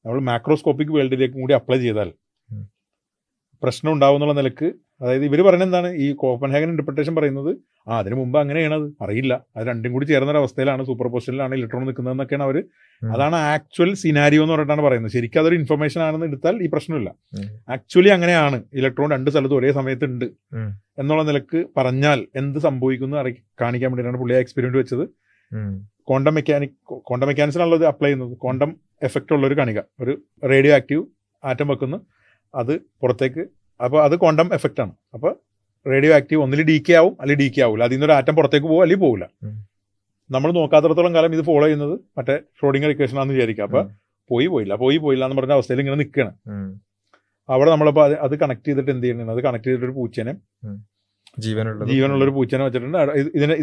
B: നമ്മൾ മാക്രോസ്കോപ്പിക് വേൾഡിലേക്കും കൂടി അപ്ലൈ ചെയ്താൽ പ്രശ്നം ഉണ്ടാവും എന്നുള്ള നിലക്ക്, അതായത് ഇവർ പറയുന്നത് എന്താണ്, ഈ കോപ്പൻഹേഗൻ ഇന്റർപ്രിട്ടേഷൻ പറയുന്നത് അതിന് മുമ്പ് അങ്ങനെയാണത് അറിയില്ല, അത് രണ്ടും കൂടി ചേർന്ന ഒരു അവസ്ഥയിലാണ് സൂപ്പർ പൊസിഷനിലാണ് ഇലക്ട്രോൺ നിൽക്കുന്നതെന്നൊക്കെയാണ് അവർ, അതാണ് ആക്ച്വൽ സിനാരിയോ എന്ന് പറഞ്ഞിട്ടാണ് പറയുന്നത്. ശരിക്കും അതൊരു ഇൻഫർമേഷൻ ആണെന്ന് എടുത്താൽ ഈ പ്രശ്നമില്ല. ആക്ച്വലി അങ്ങനെയാണ്, ഇലക്ട്രോൺ രണ്ട് സ്ഥലത്ത് ഒരേ സമയത്ത് ഉണ്ട് എന്നുള്ള നിലക്ക് പറഞ്ഞാൽ എന്ത് സംഭവിക്കുന്നു കാണിക്കാൻ വേണ്ടിയിട്ടാണ് പുള്ളി എക്സ്പെരിമെന്റ് വെച്ചത്. ക്വാണ്ടം മെക്കാനിക്സിനാണുള്ളത് അപ്ലൈ ചെയ്യുന്നത്. ക്വാണ്ടം എഫക്റ്റ് ഉള്ള ഒരു കണിക, ഒരു റേഡിയോ ആക്റ്റീവ് ആറ്റം വെക്കുന്നു, അത് പുറത്തേക്ക്, അപ്പോൾ അത് ക്വാണ്ടം എഫക്റ്റ് ആണ്. അപ്പോൾ റേഡിയോ ആക്റ്റീവ് ഒന്നിൽ ഡീക്കേ ആവും അല്ലെങ്കിൽ ഡീക്കേ ആവില്ല, അതിൽ നിന്നൊരു ആറ്റം പുറത്തേക്ക് പോകും അല്ലെങ്കിൽ പോകില്ല. നമ്മൾ നോക്കാത്തടത്തോളം കാലം ഇത് ഫോളോ ചെയ്യുന്നത് മറ്റേ ഷ്രോഡിംഗർ ഇക്വേഷൻ ആണെന്ന് വിചാരിക്കുക. അപ്പോൾ പോയില്ല എന്ന് പറഞ്ഞ അവസ്ഥയിൽ ഇങ്ങനെ നിൽക്കുകയാണ്. അവിടെ നമ്മളിപ്പോൾ അത് കണക്ട് ചെയ്തിട്ട് എന്ത് ചെയ്യണം, അത് കണക്ട് ചെയ്തിട്ട് ഒരു പൂച്ചേനെ, ജീവനുള്ള ഒരു പൂച്ചേനെ വെച്ചിട്ടുണ്ട്.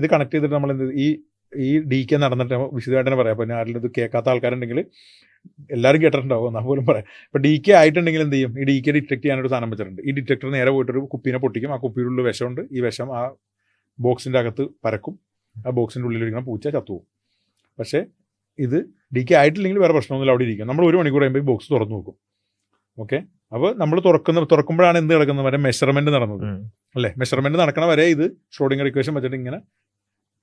B: ഇത് കണക്ട് ചെയ്തിട്ട് നമ്മൾ എന്ത് ഈ ഡീക്കെ നടന്നിട്ട് വിശദമായിട്ട് തന്നെ പറയാം. അപ്പോൾ ആരെങ്കിലും ഇത് കേൾക്കാത്ത ആൾക്കാരുണ്ടെങ്കിൽ എല്ലാവരും കേട്ടിട്ടുണ്ടാവും, എന്നാൽ പോലും പറയാം. ഇപ്പോൾ ഡീക്കെ ആയിട്ടുണ്ടെങ്കിൽ എന്ത് ചെയ്യും, ഈ ഡീക്കെ ഡിറ്റക്ട് ചെയ്യാനൊരു സാധനം വെച്ചിട്ടുണ്ട്. ഈ ഡിറ്റക്ടർ നേരെ പോയിട്ടൊരു കുപ്പീനെ പൊട്ടിക്കും, ആ കുപ്പിയിലുള്ള വിഷമുണ്ട്, ഈ വിഷം ആ ബോക്സിൻ്റെ അകത്ത് പരക്കും, ആ ബോക്സിൻ്റെ ഉള്ളിലിരിക്കുന്ന പൂച്ച ചത്തുപോകും. പക്ഷേ ഇത് ഡീക്കെ ആയിട്ടില്ലെങ്കിൽ വേറെ പ്രശ്നമൊന്നുമില്ല, അവിടെ ഇരിക്കും. നമ്മൾ 1 മണിക്കൂർ കഴിയുമ്പോൾ ഈ ബോക്സ് തുറന്നു നോക്കും. ഓക്കെ, അപ്പോൾ നമ്മൾ തുറക്കുമ്പോഴാണ് എന്ത് കിടക്കുന്നത്, വരെ മെഷർമെന്റ് നടന്നത് അല്ലേ. മെഷർമെന്റ് നടക്കണ വരെ ഇത് ഷ്രോഡിംഗർ ഇക്വേഷൻ വെച്ചിട്ട് ഇങ്ങനെ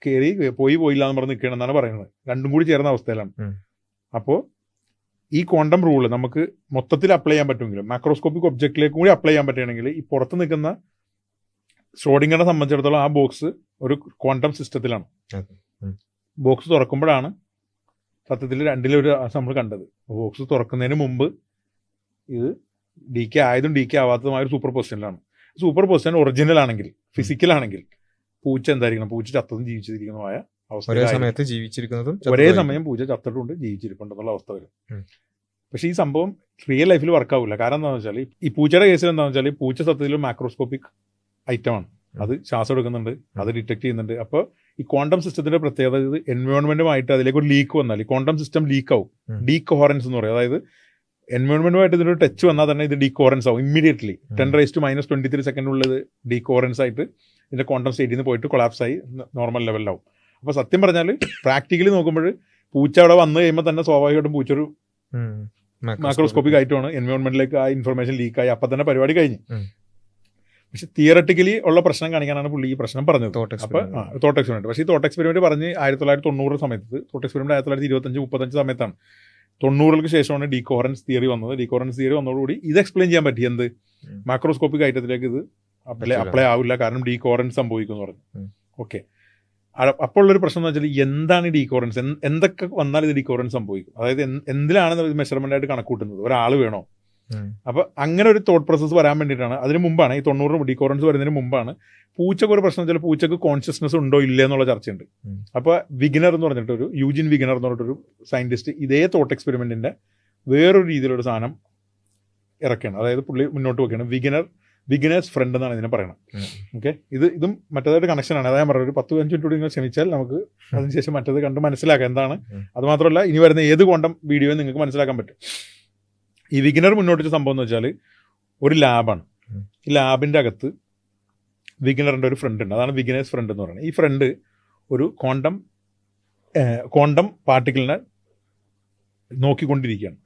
B: കയറി പോയില്ല എന്ന് പറഞ്ഞ് നിൽക്കണം എന്നാണ് പറയുന്നത്. രണ്ടും കൂടി ചേർന്ന അവസ്ഥയിലാണ്. അപ്പോൾ ഈ ക്വാണ്ടം റൂള് നമുക്ക് മൊത്തത്തിൽ അപ്ലൈ ചെയ്യാൻ പറ്റുമെങ്കിലും മാക്രോസ്കോപ്പിക് ഒബ്ജക്റ്റിലേക്കും കൂടി അപ്ലൈ ചെയ്യാൻ പറ്റുകയാണെങ്കിൽ ഈ പുറത്ത് നിൽക്കുന്ന ഷ്രോഡിംഗറിനെ സംബന്ധിച്ചിടത്തോളം ആ ബോക്സ് ഒരു ക്വാണ്ടം സിസ്റ്റത്തിലാണ്. ബോക്സ് തുറക്കുമ്പോഴാണ് സത്യത്തിൽ രണ്ടിലൊരു നമ്മൾ കണ്ടത്. ബോക്സ് തുറക്കുന്നതിന് മുമ്പ് ഇത് ഡീക്കെ ആയതും ഡീക്കെ ആവാത്തതുമായ ഒരു സൂപ്പർ പൊസിഷനിലാണ്. സൂപ്പർ പൊസിഷൻ ഒറിജിനൽ ആണെങ്കിൽ, ഫിസിക്കൽ ആണെങ്കിൽ പൂച്ച എന്തായിരിക്കണം, പൂച്ച ചത്തതും ജീവിച്ചിരിക്കുന്നതുമായ അവസ്ഥ,
A: ഒരേ സമയത്ത് ജീവിച്ചിരിക്കുന്നതും
B: ഒരേ സമയം പൂച്ച ചത്തിട്ടുണ്ട് ജീവിച്ചിരിപ്പുണ്ടെന്നുള്ള അവസ്ഥ വരും. പക്ഷേ ഈ സംഭവം റിയൽ ലൈഫിൽ വർക്കാവില്ല. കാരണം എന്താണെന്ന് വെച്ചാൽ ഈ പൂച്ചയുടെ കേസിൽ എന്താണെന്ന് വെച്ചാൽ പൂച്ച സത്യത്തിൽ മാക്രോസ്കോപ്പിക് ഐറ്റമാണ്, അത് ശ്വാസം എടുക്കുന്നുണ്ട്, അത് ഡിറ്റക്ട് ചെയ്യുന്നുണ്ട്. അപ്പോൾ ഈ ക്വാണ്ടം സിസ്റ്റത്തിന്റെ പ്രത്യേകത ഇത് എൻവയോൺമെന്റുമായിട്ട് അതിലേക്ക് ഒരു ലീക്ക് വന്നാൽ ഈ ക്വാണ്ടം സിസ്റ്റം ലീക്ക് ആവും. ഡീകോഹറൻസ് എന്ന് പറയും. അതായത് എൻവയോൺമെന്റുമായിട്ട് ഇതിനൊരു ടച്ച് വന്നാൽ തന്നെ ഇത് ഡീകോഹറൻസ് ആവും ഇമ്മീഡിയറ്റ്ലി. 10⁻⁻23 സെക്കൻഡിനുള്ളിൽ ഡീകോഹറൻസ് ആയിട്ട് ഇതിന്റെ ക്വാണ്ടം സ്റ്റേറ്റിൽ നിന്ന് പോയിട്ട് കൊളാപ്സ് ആയി നോർമൽ ലെവലിലാവും. അപ്പോൾ സത്യം പറഞ്ഞാൽ പ്രാക്ടിക്കലി നോക്കുമ്പോൾ പൂച്ച അവിടെ വന്നു കഴിയുമ്പോൾ തന്നെ സ്വാഭാവികമായിട്ടും പൂച്ച ഒരു മാക്രോസ്കോപ്പിക് ആയിട്ടാണ് എൻവയോൺമെന്റിലേക്ക് ആ ഇൻഫർമേഷൻ ലീക്കായി, അപ്പം തന്നെ പരിപാടി കഴിഞ്ഞു. പക്ഷെ തിയററ്റിക്കലി ഉള്ള പ്രശ്നം കാണിക്കാനാണ് പുള്ളി ഈ പ്രശ്നം പറഞ്ഞത്. അപ്പോൾ തോട്ട് എക്സ്പെരിമെന്റ്. പക്ഷേ ഈ തോട്ട് എക്സ്പെരിമെന്റ് പറഞ്ഞ് 1990 സമയത്ത്, തോട്ട് എക്സ്പെരിമെന്റ് 1925-35 സമയത്താണ്. 90-കൾക്ക് ശേഷമാണ് ഡീകോഹറൻസ് തിയറി വന്നത്. ഡീകോഹറൻസ് തിയറി വന്നതോടുകൂടി ഇത് എക്സ്പ്ലെയിൻ ചെയ്യാൻ പറ്റി, എന്ത് മാക്രോസ്കോപ്പിക് ഐറ്റത്തിലേക്ക് ഇത് അപ്ലൈ ആവില്ല, കാരണം ഡീകോഹറൻസ് സംഭവിക്കുമെന്ന് പറഞ്ഞു. ഓക്കെ, അപ്പോൾ ഉള്ളൊരു പ്രശ്നം എന്ന് വെച്ചാൽ എന്താണ് ഈ ഡീകോഹറൻസ്, എന്തൊക്കെ വന്നാൽ ഇത് ഡീകോഹറൻസ് സംഭവിക്കും, അതായത് എന്തിലാണ് മെഷർമെന്റ് ആയിട്ട് കണക്കൂട്ടുന്നത്, ഒരാൾ വേണോ? അപ്പോൾ അങ്ങനെ ഒരു തോട്ട് പ്രോസസ്സ് വരാൻ വേണ്ടിയിട്ടാണ്, അതിന് മുമ്പാണ് ഈ 90 ഡീകോഹറൻസ് വരുന്നതിന് മുമ്പാണ് പൂച്ചക്ക് ഒരു പ്രശ്നം വെച്ചാൽ പൂച്ചക്ക് കോൺഷ്യസ്നെസ് ഉണ്ടോ ഇല്ല എന്നുള്ള ചർച്ചയുണ്ട്. അപ്പോൾ വിഗനർ എന്ന് പറഞ്ഞിട്ടൊരു യൂജിൻ വിഗനർ എന്ന് പറഞ്ഞിട്ടൊരു സയന്റിസ്റ്റ് ഇതേ തോട്ട് എക്സ്പെരിമെന്റിന്റെ വേറൊരു രീതിയിലൊരു സാധനം ഇറക്കുകയാണ്. അതായത് പുള്ളി മുന്നോട്ട് വെക്കുകയാണ്, വിഗനേഴ്സ് ഫ്രണ്ട് എന്നാണ് ഇതിനെ പറയുന്നത്. ഓക്കെ, ഇതും മറ്റേതായിട്ട് കണക്ഷനാണ്. അതായത് ഞാൻ പറഞ്ഞത് ഒരു 10-15 മിനിറ്റ് കൂടി നിങ്ങൾ ക്ഷമിച്ചാൽ നമുക്ക് അതിനുശേഷം മറ്റേത് കണ്ട് മനസ്സിലാക്കാം എന്താണ്. അതുമാത്രമല്ല ഇനി വരുന്ന ഏത് ക്വാണ്ടം വീഡിയോയും നിങ്ങൾക്ക് മനസ്സിലാക്കാൻ പറ്റും. ഈ വിഗനർ മുന്നോട്ട് വെച്ച സംഭവം എന്ന് വെച്ചാൽ ഒരു ലാബാണ്. ഈ ലാബിൻ്റെ അകത്ത് വിഗനറിൻ്റെ ഒരു ഫ്രണ്ട് ഉണ്ട്, അതാണ് വിഗനേഴ്സ് ഫ്രണ്ട് എന്ന് പറയുന്നത്. ഈ ഫ്രണ്ട് ഒരു ക്വാണ്ടം പാർട്ടിക്കിളിനെ നോക്കിക്കൊണ്ടിരിക്കുകയാണ്.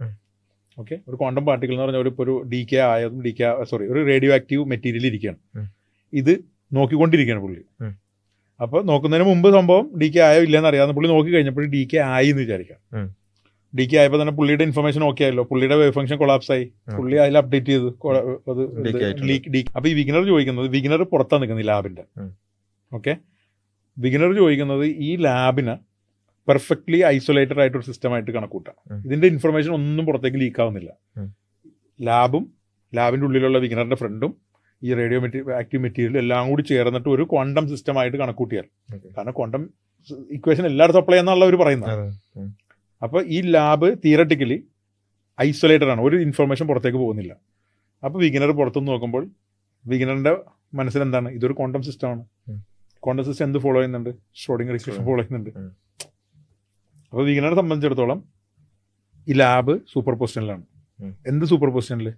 B: ഓക്കെ, ഒരു ക്വാണ്ടം പാർട്ടിക്കിൾ എന്ന് പറഞ്ഞാൽ ഒരു ഡീക്കെ ആയതും ഒരു റേഡിയോ ആക്റ്റീവ് മെറ്റീരിയൽ ഇരിക്കുകയാണ്. ഇത് നോക്കിക്കൊണ്ടിരിക്കുകയാണ് പുള്ളി. അപ്പോൾ നോക്കുന്നതിന് മുമ്പ് സംഭവം ഡീക്കെ ആയോ ഇല്ലയെന്ന് അറിയാവുന്ന പുള്ളി നോക്കി കഴിഞ്ഞപ്പോൾ ഡീക്കെ ആയി എന്ന് വിചാരിക്കാം. ഡീക്കെ ആയപ്പോൾ തന്നെ പുള്ളിയുടെ ഇൻഫർമേഷൻ ഓക്കെ ആയല്ലോ, പുള്ളിയുടെ വേവ് ഫംഗ്ഷൻ കൊളാപ്സ് ആയി, പുള്ളി അതിൽ അപ്ഡേറ്റ് ചെയ്തു അത് ലീക്ക്. അപ്പോൾ ഈ വിഗനർ ചോദിക്കുന്നത്, വിഗനർ പുറത്താണ് നിൽക്കുന്നത് ഈ ലാബിൻ്റെ. ഓക്കെ, വിഗനർ ചോദിക്കുന്നത് ഈ ലാബിന് പെർഫെക്റ്റ്ലി ഐസൊലേറ്റഡ് ആയിട്ടൊരു സിസ്റ്റമായിട്ട് കണക്കൂട്ടാം. ഇതിന്റെ ഇൻഫർമേഷൻ ഒന്നും പുറത്തേക്ക് ലീക്ക് ആവുന്നില്ല. ലാബിന്റെ ഉള്ളിലുള്ള വിഗനറിന്റെ ഫ്രണ്ടും ഈ റേഡിയോ ആക്റ്റീവ് മെറ്റീരിയൽ എല്ലാം കൂടി ചേർന്നിട്ട് ഒരു ക്വാണ്ടം സിസ്റ്റമായിട്ട് കണക്കൂട്ടിയാൽ, കാരണം ക്വാണ്ടം ഇക്വേഷൻ എല്ലായിടത്തും അപ്ലൈ ചെയ്യാന്നുള്ള അവർ പറയുന്നത്. അപ്പോൾ ഈ ലാബ് തിയററ്റിക്കലി ഐസൊലേറ്റഡ് ആണ്, ഒരു ഇൻഫർമേഷൻ പുറത്തേക്ക് പോകുന്നില്ല. അപ്പോൾ വിഗനർ പുറത്തുനിന്ന് നോക്കുമ്പോൾ വിഗനറിന്റെ മനസ്സിൽ എന്താണ്, ഇതൊരു ക്വാണ്ടം സിസ്റ്റമാണ്. ക്വാണ്ടം സിസ്റ്റം എന്ത് ഫോളോ ചെയ്യുന്നുണ്ട്, ഷ്രോഡിംഗർ ഇക്വേഷൻ ഫോളോ ചെയ്യുന്നുണ്ട്. അപ്പോൾ വിഗനറെ സംബന്ധിച്ചിടത്തോളം ഈ ലാബ് സൂപ്പർ പൊസിഷനിലാണ്. എന്ത് സൂപ്പർ പൊസിഷനിൽ?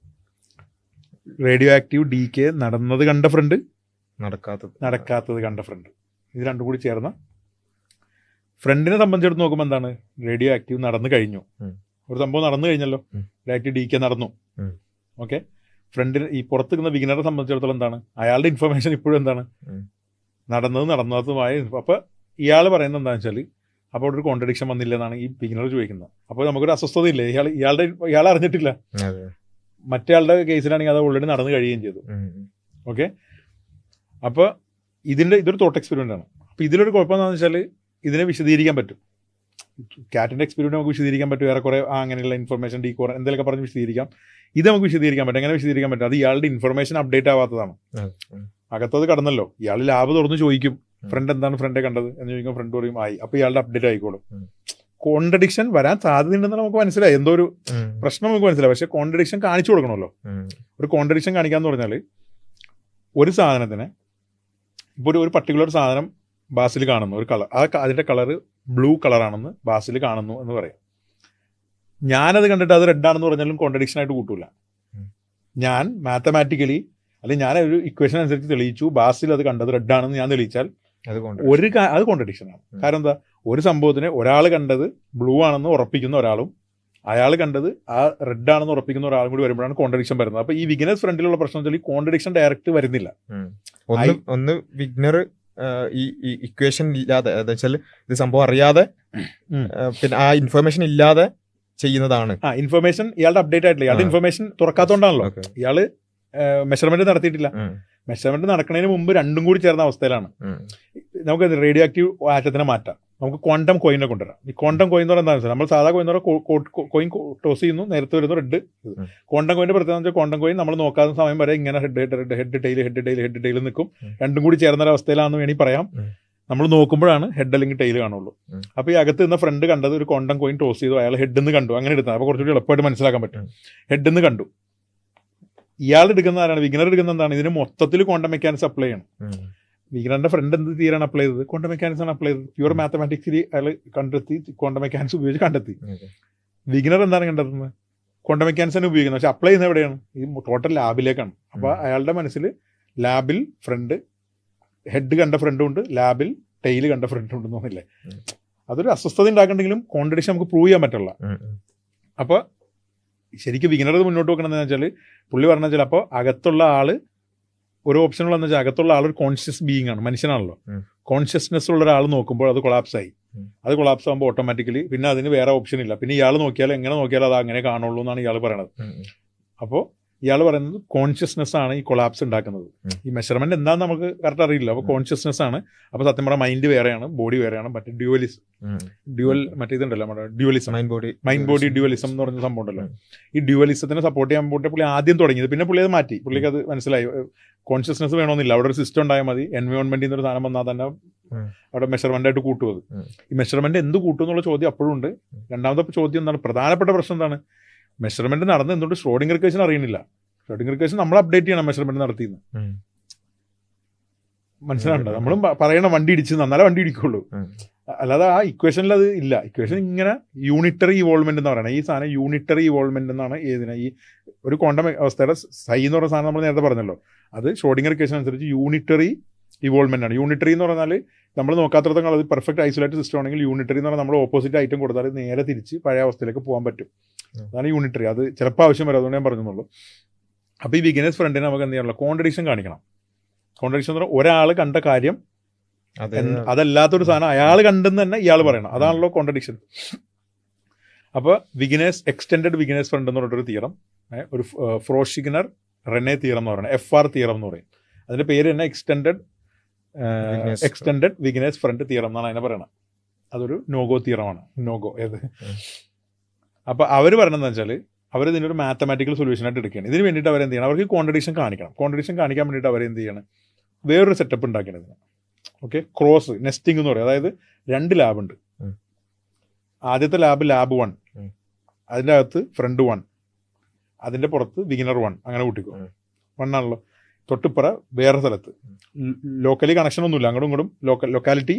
B: റേഡിയോ ആക്റ്റീവ് ഡീക്കെ നടന്നത് കണ്ട ഫ്രണ്ട്, നടക്കാത്തത് കണ്ട ഫ്രണ്ട്, ഇത് രണ്ടും കൂടി ചേർന്ന ഫ്രണ്ടിനെ സംബന്ധിച്ചിടത്ത് നോക്കുമ്പോൾ എന്താണ്, റേഡിയോ ആക്റ്റീവ് നടന്നു കഴിഞ്ഞു, ഒരു സംഭവം നടന്നു കഴിഞ്ഞല്ലോ, റേഡിയോ ആക്റ്റീവ് ഡീക്കെ നടന്നു. ഓക്കെ, ഫ്രണ്ടിന് ഈ പുറത്ത് നിൽക്കുന്ന വിഗനറെ സംബന്ധിച്ചിടത്തോളം എന്താണ്, അയാളുടെ ഇൻഫർമേഷൻ ഇപ്പോഴും എന്താണ്, നടന്നതുമായ അപ്പോൾ ഇയാൾ പറയുന്നത് എന്താണെന്ന് വെച്ചാൽ അപ്പോൾ അവിടെ ഒരു കോൺട്രഡിക്ഷൻ വന്നില്ല എന്നാണ് ഈ ബിഗിനർ ചോദിക്കുന്നത്. അപ്പോൾ നമുക്കൊരു അസ്വസ്ഥതയില്ലേ, ഇയാൾ അറിഞ്ഞിട്ടില്ല. മറ്റേ ആളുടെ കേസിലാണെങ്കിൽ അത് ഓൾറെഡി നടന്നു കഴിയുകയും ചെയ്തു. ഓക്കെ, അപ്പോൾ ഇതൊരു തോട്ട് എക്സ്പെരിമെൻ്റ് ആണ്. അപ്പോൾ ഇതിലൊരു കുഴപ്പം എന്താണെന്ന് വെച്ചാൽ ഇതിനെ വിശദീകരിക്കാൻ പറ്റും. ക്യാറ്റിൻ്റെ എക്സ്പെരിമെൻ്റ് നമുക്ക് വിശദീകരിക്കാൻ പറ്റും, വേറെ കുറേ അങ്ങനെയുള്ള ഇൻഫർമേഷൻ ഡീകോർ എന്തെങ്കിലുമൊക്കെ പറഞ്ഞ് വിശദീകരിക്കാം. ഇത് നമുക്ക് വിശദീകരിക്കാൻ പറ്റും. എങ്ങനെ വിശദീകരിക്കാൻ പറ്റും? അത് ഇയാളുടെ ഇൻഫർമേഷൻ അപ്ഡേറ്റ് ആവാത്തതാണ്. അകത്തത് കടന്നല്ലോ, ഇയാൾ ലാബ് തുറന്ന് ചോദിക്കും ഫ്രണ്ട് എന്താണ് ഫ്രണ്ടെ കണ്ടത് എന്ന് ചോദിക്കും, ഫ്രണ്ട് പറയും ആയി, അപ്പോൾ ഇയാളുടെ അപ്ഡേറ്റ് ആയിക്കോളും. കോൺട്രഡിക്ഷൻ വരാൻ സാധ്യതയുണ്ടെന്ന് നമുക്ക് മനസ്സിലായി, എന്തോ ഒരു പ്രശ്നം നമുക്ക് മനസ്സിലായി. പക്ഷെ കോൺട്രഡിക്ഷൻ കാണിച്ചു കൊടുക്കണമല്ലോ. ഒരു കോൺട്രഡിക്ഷൻ കാണിക്കാന്ന് പറഞ്ഞാൽ ഒരു സാധനത്തിന് ഇപ്പോൾ ഒരു പർട്ടിക്കുലർ സാധനം ബാസിൽ കാണുന്നു, ഒരു കളർ, അതിന്റെ കളറ് ബ്ലൂ കളറാണെന്ന് ബാസിൽ കാണുന്നു എന്ന് പറയാം. ഞാനത് കണ്ടിട്ട് അത് റെഡാണെന്ന് പറഞ്ഞാലും കോൺട്രഡിക്ഷൻ ആയിട്ട് കൂട്ടൂല. ഞാൻ മാത്തമാറ്റിക്കലി അല്ലെങ്കിൽ ഞാൻ ഒരു ഇക്വേഷൻ അനുസരിച്ച് തെളിയിച്ചു ബാസിൽ അത് കണ്ടത് റെഡാണെന്ന് ഞാൻ തെളിയിച്ചാൽ അത് കോൺട്രഡിക്ഷൻ ആണ്. കാരണം എന്താ, ഒരു സംഭവത്തിന് ഒരാൾ കണ്ടത് ബ്ലൂ ആണെന്ന് ഉറപ്പിക്കുന്ന ഒരാളും അയാൾ കണ്ടത് ആ റെഡ് ആണെന്ന് ഉറപ്പിക്കുന്ന ഒരാളും കൂടി വരുമ്പോഴാണ് കോൺട്രഡിക്ഷൻ വരുന്നത്. അപ്പൊ ഈ വിഗ്നേഴ്സ് ഫ്രണ്ടിലുള്ള പ്രശ്നം വെച്ചാൽ ഈ കോൺട്രഡിക്ഷൻ ഡയറക്റ്റ് വരുന്നില്ല.
A: ഒന്ന് വിഗ്നർ ഈ ഇക്വേഷൻ ഇല്ലാതെ, വെച്ചാൽ ഇത് സംഭവം അറിയാതെ പിന്നെ ആ ഇൻഫർമേഷൻ ഇല്ലാതെ ചെയ്യുന്നതാണ്.
B: ഇൻഫർമേഷൻ ഇയാളുടെ അപ്ഡേറ്റ് ആയിട്ടില്ല, ഇയാളുടെ ഇൻഫർമേഷൻ തുറക്കാത്തോണ്ടാണല്ലോ. ഇയാള് മെഷർമെന്റ് നടത്തിയിട്ടില്ല. മെഷർമെന്റ് നടക്കുന്നതിന് മുമ്പ് രണ്ടും കൂടി ചേർന്ന അവസ്ഥയിലാണ്. നമുക്ക് റേഡിയോ ആക്റ്റീവ് ആറ്റത്തിനെ മാറ്റാം, നമുക്ക് ക്വാണ്ടം കോയിനെ കൊണ്ടുവരാം. ഈ ക്വാണ്ടം കോയിൻ എന്ന് പറയുന്നത് നമ്മൾ സാധാ കോയിൻ എന്ന് പറഞ്ഞാൽ കോയിൻ ടോസ് ചെയ്യുന്നു, നേരത്തെ വരുന്നു റെഡ്. ക്വാണ്ടം കോയിന്റെ പ്രത്യേകത വെച്ചാൽ ക്വാണ്ടം കോയിൻ നമ്മൾ നോക്കാത്ത സമയം വരെ ഇങ്ങനെ ഹെഡ് ടൈൽ നിൽക്കും. രണ്ടും കൂടി ചേർന്ന അവസ്ഥയിലാണെന്ന് വേണമെങ്കിൽ പറയാം. നമ്മൾ നോക്കുമ്പോഴാണ് ഹെഡ് അല്ലെങ്കിൽ ടൈൽ കാണുള്ളൂ. അപ്പോൾ ഈ അകത്ത് നിന്ന് ഫ്രണ്ട് കണ്ടത് ഒരു ക്വാണ്ടം കോയിൻ ടോസ് ചെയ്തു, അയാൾ ഹെഡ് എന്ന് കണ്ടു, അങ്ങനെ എടുത്താൽ അപ്പോൾ കുറച്ചുകൂടി എളുപ്പമായിട്ട് മനസ്സിലാക്കാൻ പറ്റും. ഹെഡ് എന്ന് കണ്ടു. ഇയാൾ എടുക്കുന്ന ആരാണ്? വിഗ്നർ എടുക്കുന്ന എന്താണ്? ഇതിന് മൊത്തത്തിൽ ക്വാണ്ടം മെക്കാനിക്സ് അപ്ലൈ ചെയ്യണം. വിഗ്നറിന്റെ ഫ്രണ്ട് എന്ത് തീരാണ് അപ്ലൈ ചെയ്തത്? ക്വാണ്ടം മെക്കാനിക്സ് ആണ് അപ്ലൈ ചെയ്തത്. പ്യൂർ മാത്തമാറ്റിക്സിൽ അയാൾ കണ്ടെത്തി, ക്വാണ്ടം മെക്കാനിക്സ് ഉപയോഗിച്ച് കണ്ടെത്തി. വിഗ്നർ എന്താണ് കണ്ടെത്തുന്നത്? ക്വാണ്ടം മെക്കാനിക്സ് തന്നെ ഉപയോഗിക്കുന്നത്. പക്ഷെ അപ്ലൈ ചെയ്യുന്നത് എവിടെയാണ്? ഈ ടോട്ടൽ ലാബിലേക്കാണ്. അപ്പോൾ അയാളുടെ മനസ്സിൽ ലാബിൽ ഫ്രണ്ട് ഹെഡ് കണ്ട ഫ്രണ്ടും ഉണ്ട്, ലാബിൽ ടെയിൽ കണ്ട ഫ്രണ്ടും ഉണ്ടെന്ന് തോന്നില്ലേ? അതൊരു അസ്വസ്ഥത ഉണ്ടാക്കണ്ടെങ്കിലും കോൺട്രഡിക്ഷൻ നമുക്ക് പ്രൂവ് ചെയ്യാൻ പറ്റില്ല. അപ്പോൾ ശരിക്കും വിഗ്നർ മുന്നോട്ട് വെക്കണമെന്ന് വെച്ചാൽ പുള്ളി പറഞ്ഞ വെച്ചാൽ അപ്പോൾ അകത്തുള്ള ആള് ഒരു ഓപ്ഷനുള്ളതെന്ന് വെച്ചാൽ അകത്തുള്ള ആൾ ഒരു കോൺഷ്യസ് ബീയിങ് ആണ്, മനുഷ്യനാണല്ലോ. കോൺഷ്യസ്നെസ് ഉള്ള ഒരാൾ നോക്കുമ്പോൾ അത് കൊളാപ്സ് ആയി. അത് കൊളാപ്സ് ആകുമ്പോൾ ഓട്ടോമാറ്റിക്കലി പിന്നെ അതിന് വേറെ ഓപ്ഷൻ ഇല്ല. പിന്നെ ഇയാൾ നോക്കിയാൽ എങ്ങനെ നോക്കിയാലും അത് അങ്ങനെ കാണുള്ളൂ എന്നാണ് ഇയാൾ പറയണത്. അപ്പോൾ ഇയാൾ പറയുന്നത് കോൺഷ്യസ്നെസ് ആണ് ഈ കൊളാപ്സ് ഉണ്ടാക്കുന്നത്. ഈ മെഷർമെന്റ് എന്താണെന്ന് നമുക്ക് കറക്റ്റ് അറിയില്ല. അപ്പോൾ കോൺഷ്യസ്നെസ് ആണ്. അപ്പോൾ സത്യം പറഞ്ഞാൽ മൈൻഡ് വേറെയാണ്, ബോഡി വേറെയാണ്. മറ്റേ മറ്റേ ഇതുണ്ടല്ലോ നമ്മുടെ ഡ്യുവലിസം, മൈൻഡ് ബോഡി ഡ്യുവലിസം എന്ന് പറഞ്ഞ സംഭവം ഉണ്ടല്ലോ. ഈ ഡ്യുവലിസത്തിനെ സപ്പോർട്ട് ചെയ്യാൻ പോയിട്ട് പുള്ളി ആദ്യം തുടങ്ങിയത്, പിന്നെ പുള്ളി അത് മാറ്റി. പുള്ളിക്ക് അത് മനസ്സിലായി കോൺഷ്യസ്നെസ് വേണമെന്നില്ല, അവിടെ ഒരു സിസ്റ്റം ഉണ്ടായാൽ മതി. എൻവയോൺമെന്റിൽ നിന്ന് ഒരു സാധനം വന്നാൽ തന്നെ അവിടെ മെഷർമെന്റ് ആയിട്ട് കൂട്ടുന്നത്. ഈ മെഷർമെന്റ് എന്ത് കൂട്ടും എന്നുള്ള ചോദ്യം അപ്പോഴും ഉണ്ട്. രണ്ടാമത്തെ ചോദ്യം എന്താണ്? പ്രധാനപ്പെട്ട പ്രശ്നം എന്താണ്? മെഷർമെന്റ് നടന്ന് എന്തുകൊണ്ട് ഷ്രോഡിംഗർ ഇക്വേഷൻ അറിയുന്നില്ല? ഷ്രോഡിംഗർ ഇക്വേഷൻ നമ്മൾ അപ്ഡേറ്റ് ചെയ്യണം മെഷർമെന്റ് നടത്തിയെന്ന്. മനസ്സിലാവുന്നുണ്ടോ? നമ്മളും പറയണം വണ്ടി ഇടിച്ച് എന്നാലേ വണ്ടി ഇടിക്കുള്ളൂ, അല്ലാതെ ആ ഇക്വേഷനിൽ അത് ഇല്ല. ഇക്വേഷൻ ഇങ്ങനെ യൂണിറ്ററി ഇവോൾവ്മെന്റ് എന്ന് പറയുന്നത്. ഈ സാധനം യൂണിറ്ററി ഇവോൾവ്മെന്റ് എന്നാണ് ഏതിനാ ഈ ഒരു ക്വാണ്ടം അവസ്ഥയുടെ സൈ എന്ന് പറയുന്ന സാധനം നമ്മൾ നേരത്തെ പറഞ്ഞല്ലോ. അത് ഷ്രോഡിംഗർ ഇക്വേഷൻ അനുസരിച്ച് യൂണിറ്ററി ഇവോൾവ്മെന്റ് ആണ്. യൂണിറ്ററി എന്ന് പറഞ്ഞാൽ നമ്മൾ നോക്കാത്തടത്തോളം അത് പെർഫെക്റ്റ് ഐസൊലേറ്റഡ് സിസ്റ്റം ആണെങ്കിൽ യൂണിറ്ററി എന്ന് പറഞ്ഞാൽ നമ്മൾ ഓപ്പോസിറ്റ് ഐറ്റം കൊടുത്താൽ നേരെ തിരിച്ച് പഴയ അവസ്ഥയിലേക്ക് പോകാൻ പറ്റും. അതാണ് യൂണിറ്ററി. അത് ചിലപ്പോൾ ആവശ്യം വരും, അതുകൊണ്ട് ഞാൻ പറഞ്ഞുള്ളൂ. അപ്പോൾ ഈ ബിഗിനേഴ്സ് ഫ്രണ്ടിനെ നമുക്ക് എന്ത് ചെയ്യണമല്ലോ? കോൺട്രഡിക്ഷൻ കാണിക്കണം. കോൺട്രഡിക്ഷൻ എന്ന് പറഞ്ഞാൽ ഒരാൾ കണ്ട കാര്യം അതല്ലാത്തൊരു സാധനം അയാൾ കണ്ടെന്ന് തന്നെ ഇയാൾ പറയണം. അതാണല്ലോ കോൺട്രഡിക്ഷൻ. അപ്പോൾ എക്സ്റ്റെൻഡഡ് വിഗിനേഴ്സ് ഫ്രണ്ട് എന്ന് പറഞ്ഞൊരു തിയറം, ഒരു ഫ്രോഷിഗ്നർ റെനെ തിയറം എന്ന് പറയുന്നത്, FR തിയറം എന്ന് പറയും. അതിന്റെ പേര് തന്നെ എക്സ്റ്റെൻഡഡ് വിഗിനേഴ്സ് ഫ്രണ്ട് തിയറം എന്നാണ് അതിനെ പറയണത്. അതൊരു നോഗോ തിയറമാണ്. നോഗോ ഏത്? അപ്പോൾ അവർ പറയണതെന്ന് വെച്ചാൽ അവർ ഇതിനൊരു മാത്തമാറ്റിക്കൽ സൊല്യൂഷനായിട്ട് എടുക്കുകയാണ്. ഇതിന് വേണ്ടിയിട്ട് അവരെന്ത് ചെയ്യണം? അവർക്ക് കോൺട്രഡിക്ഷൻ കാണിക്കണം. കോൺട്രഡിക്ഷൻ കാണിക്കാൻ വേണ്ടിയിട്ട് അവരെന്ത് ചെയ്യണം? വേറൊരു സെറ്റപ്പ് ഉണ്ടാക്കണം. ഓക്കെ, ക്രോസ് നെസ്റ്റിംഗ് എന്ന് പറയും. അതായത് 2 ലാബുണ്ട്. ആദ്യത്തെ ലാബ് 1, അതിൻ്റെ അകത്ത് ഫ്രണ്ട് 1, അതിൻ്റെ പുറത്ത് ബിഗിനർ 1, അങ്ങനെ കൂട്ടിക്കോ. 1 ആണല്ലോ. തൊട്ടിപ്പുറ വേറെ സ്ഥലത്ത് ലോക്കലി കണക്ഷൻ ഒന്നുമില്ല, അങ്ങോട്ടും ഇങ്ങോട്ടും ലൊക്കാലിറ്റി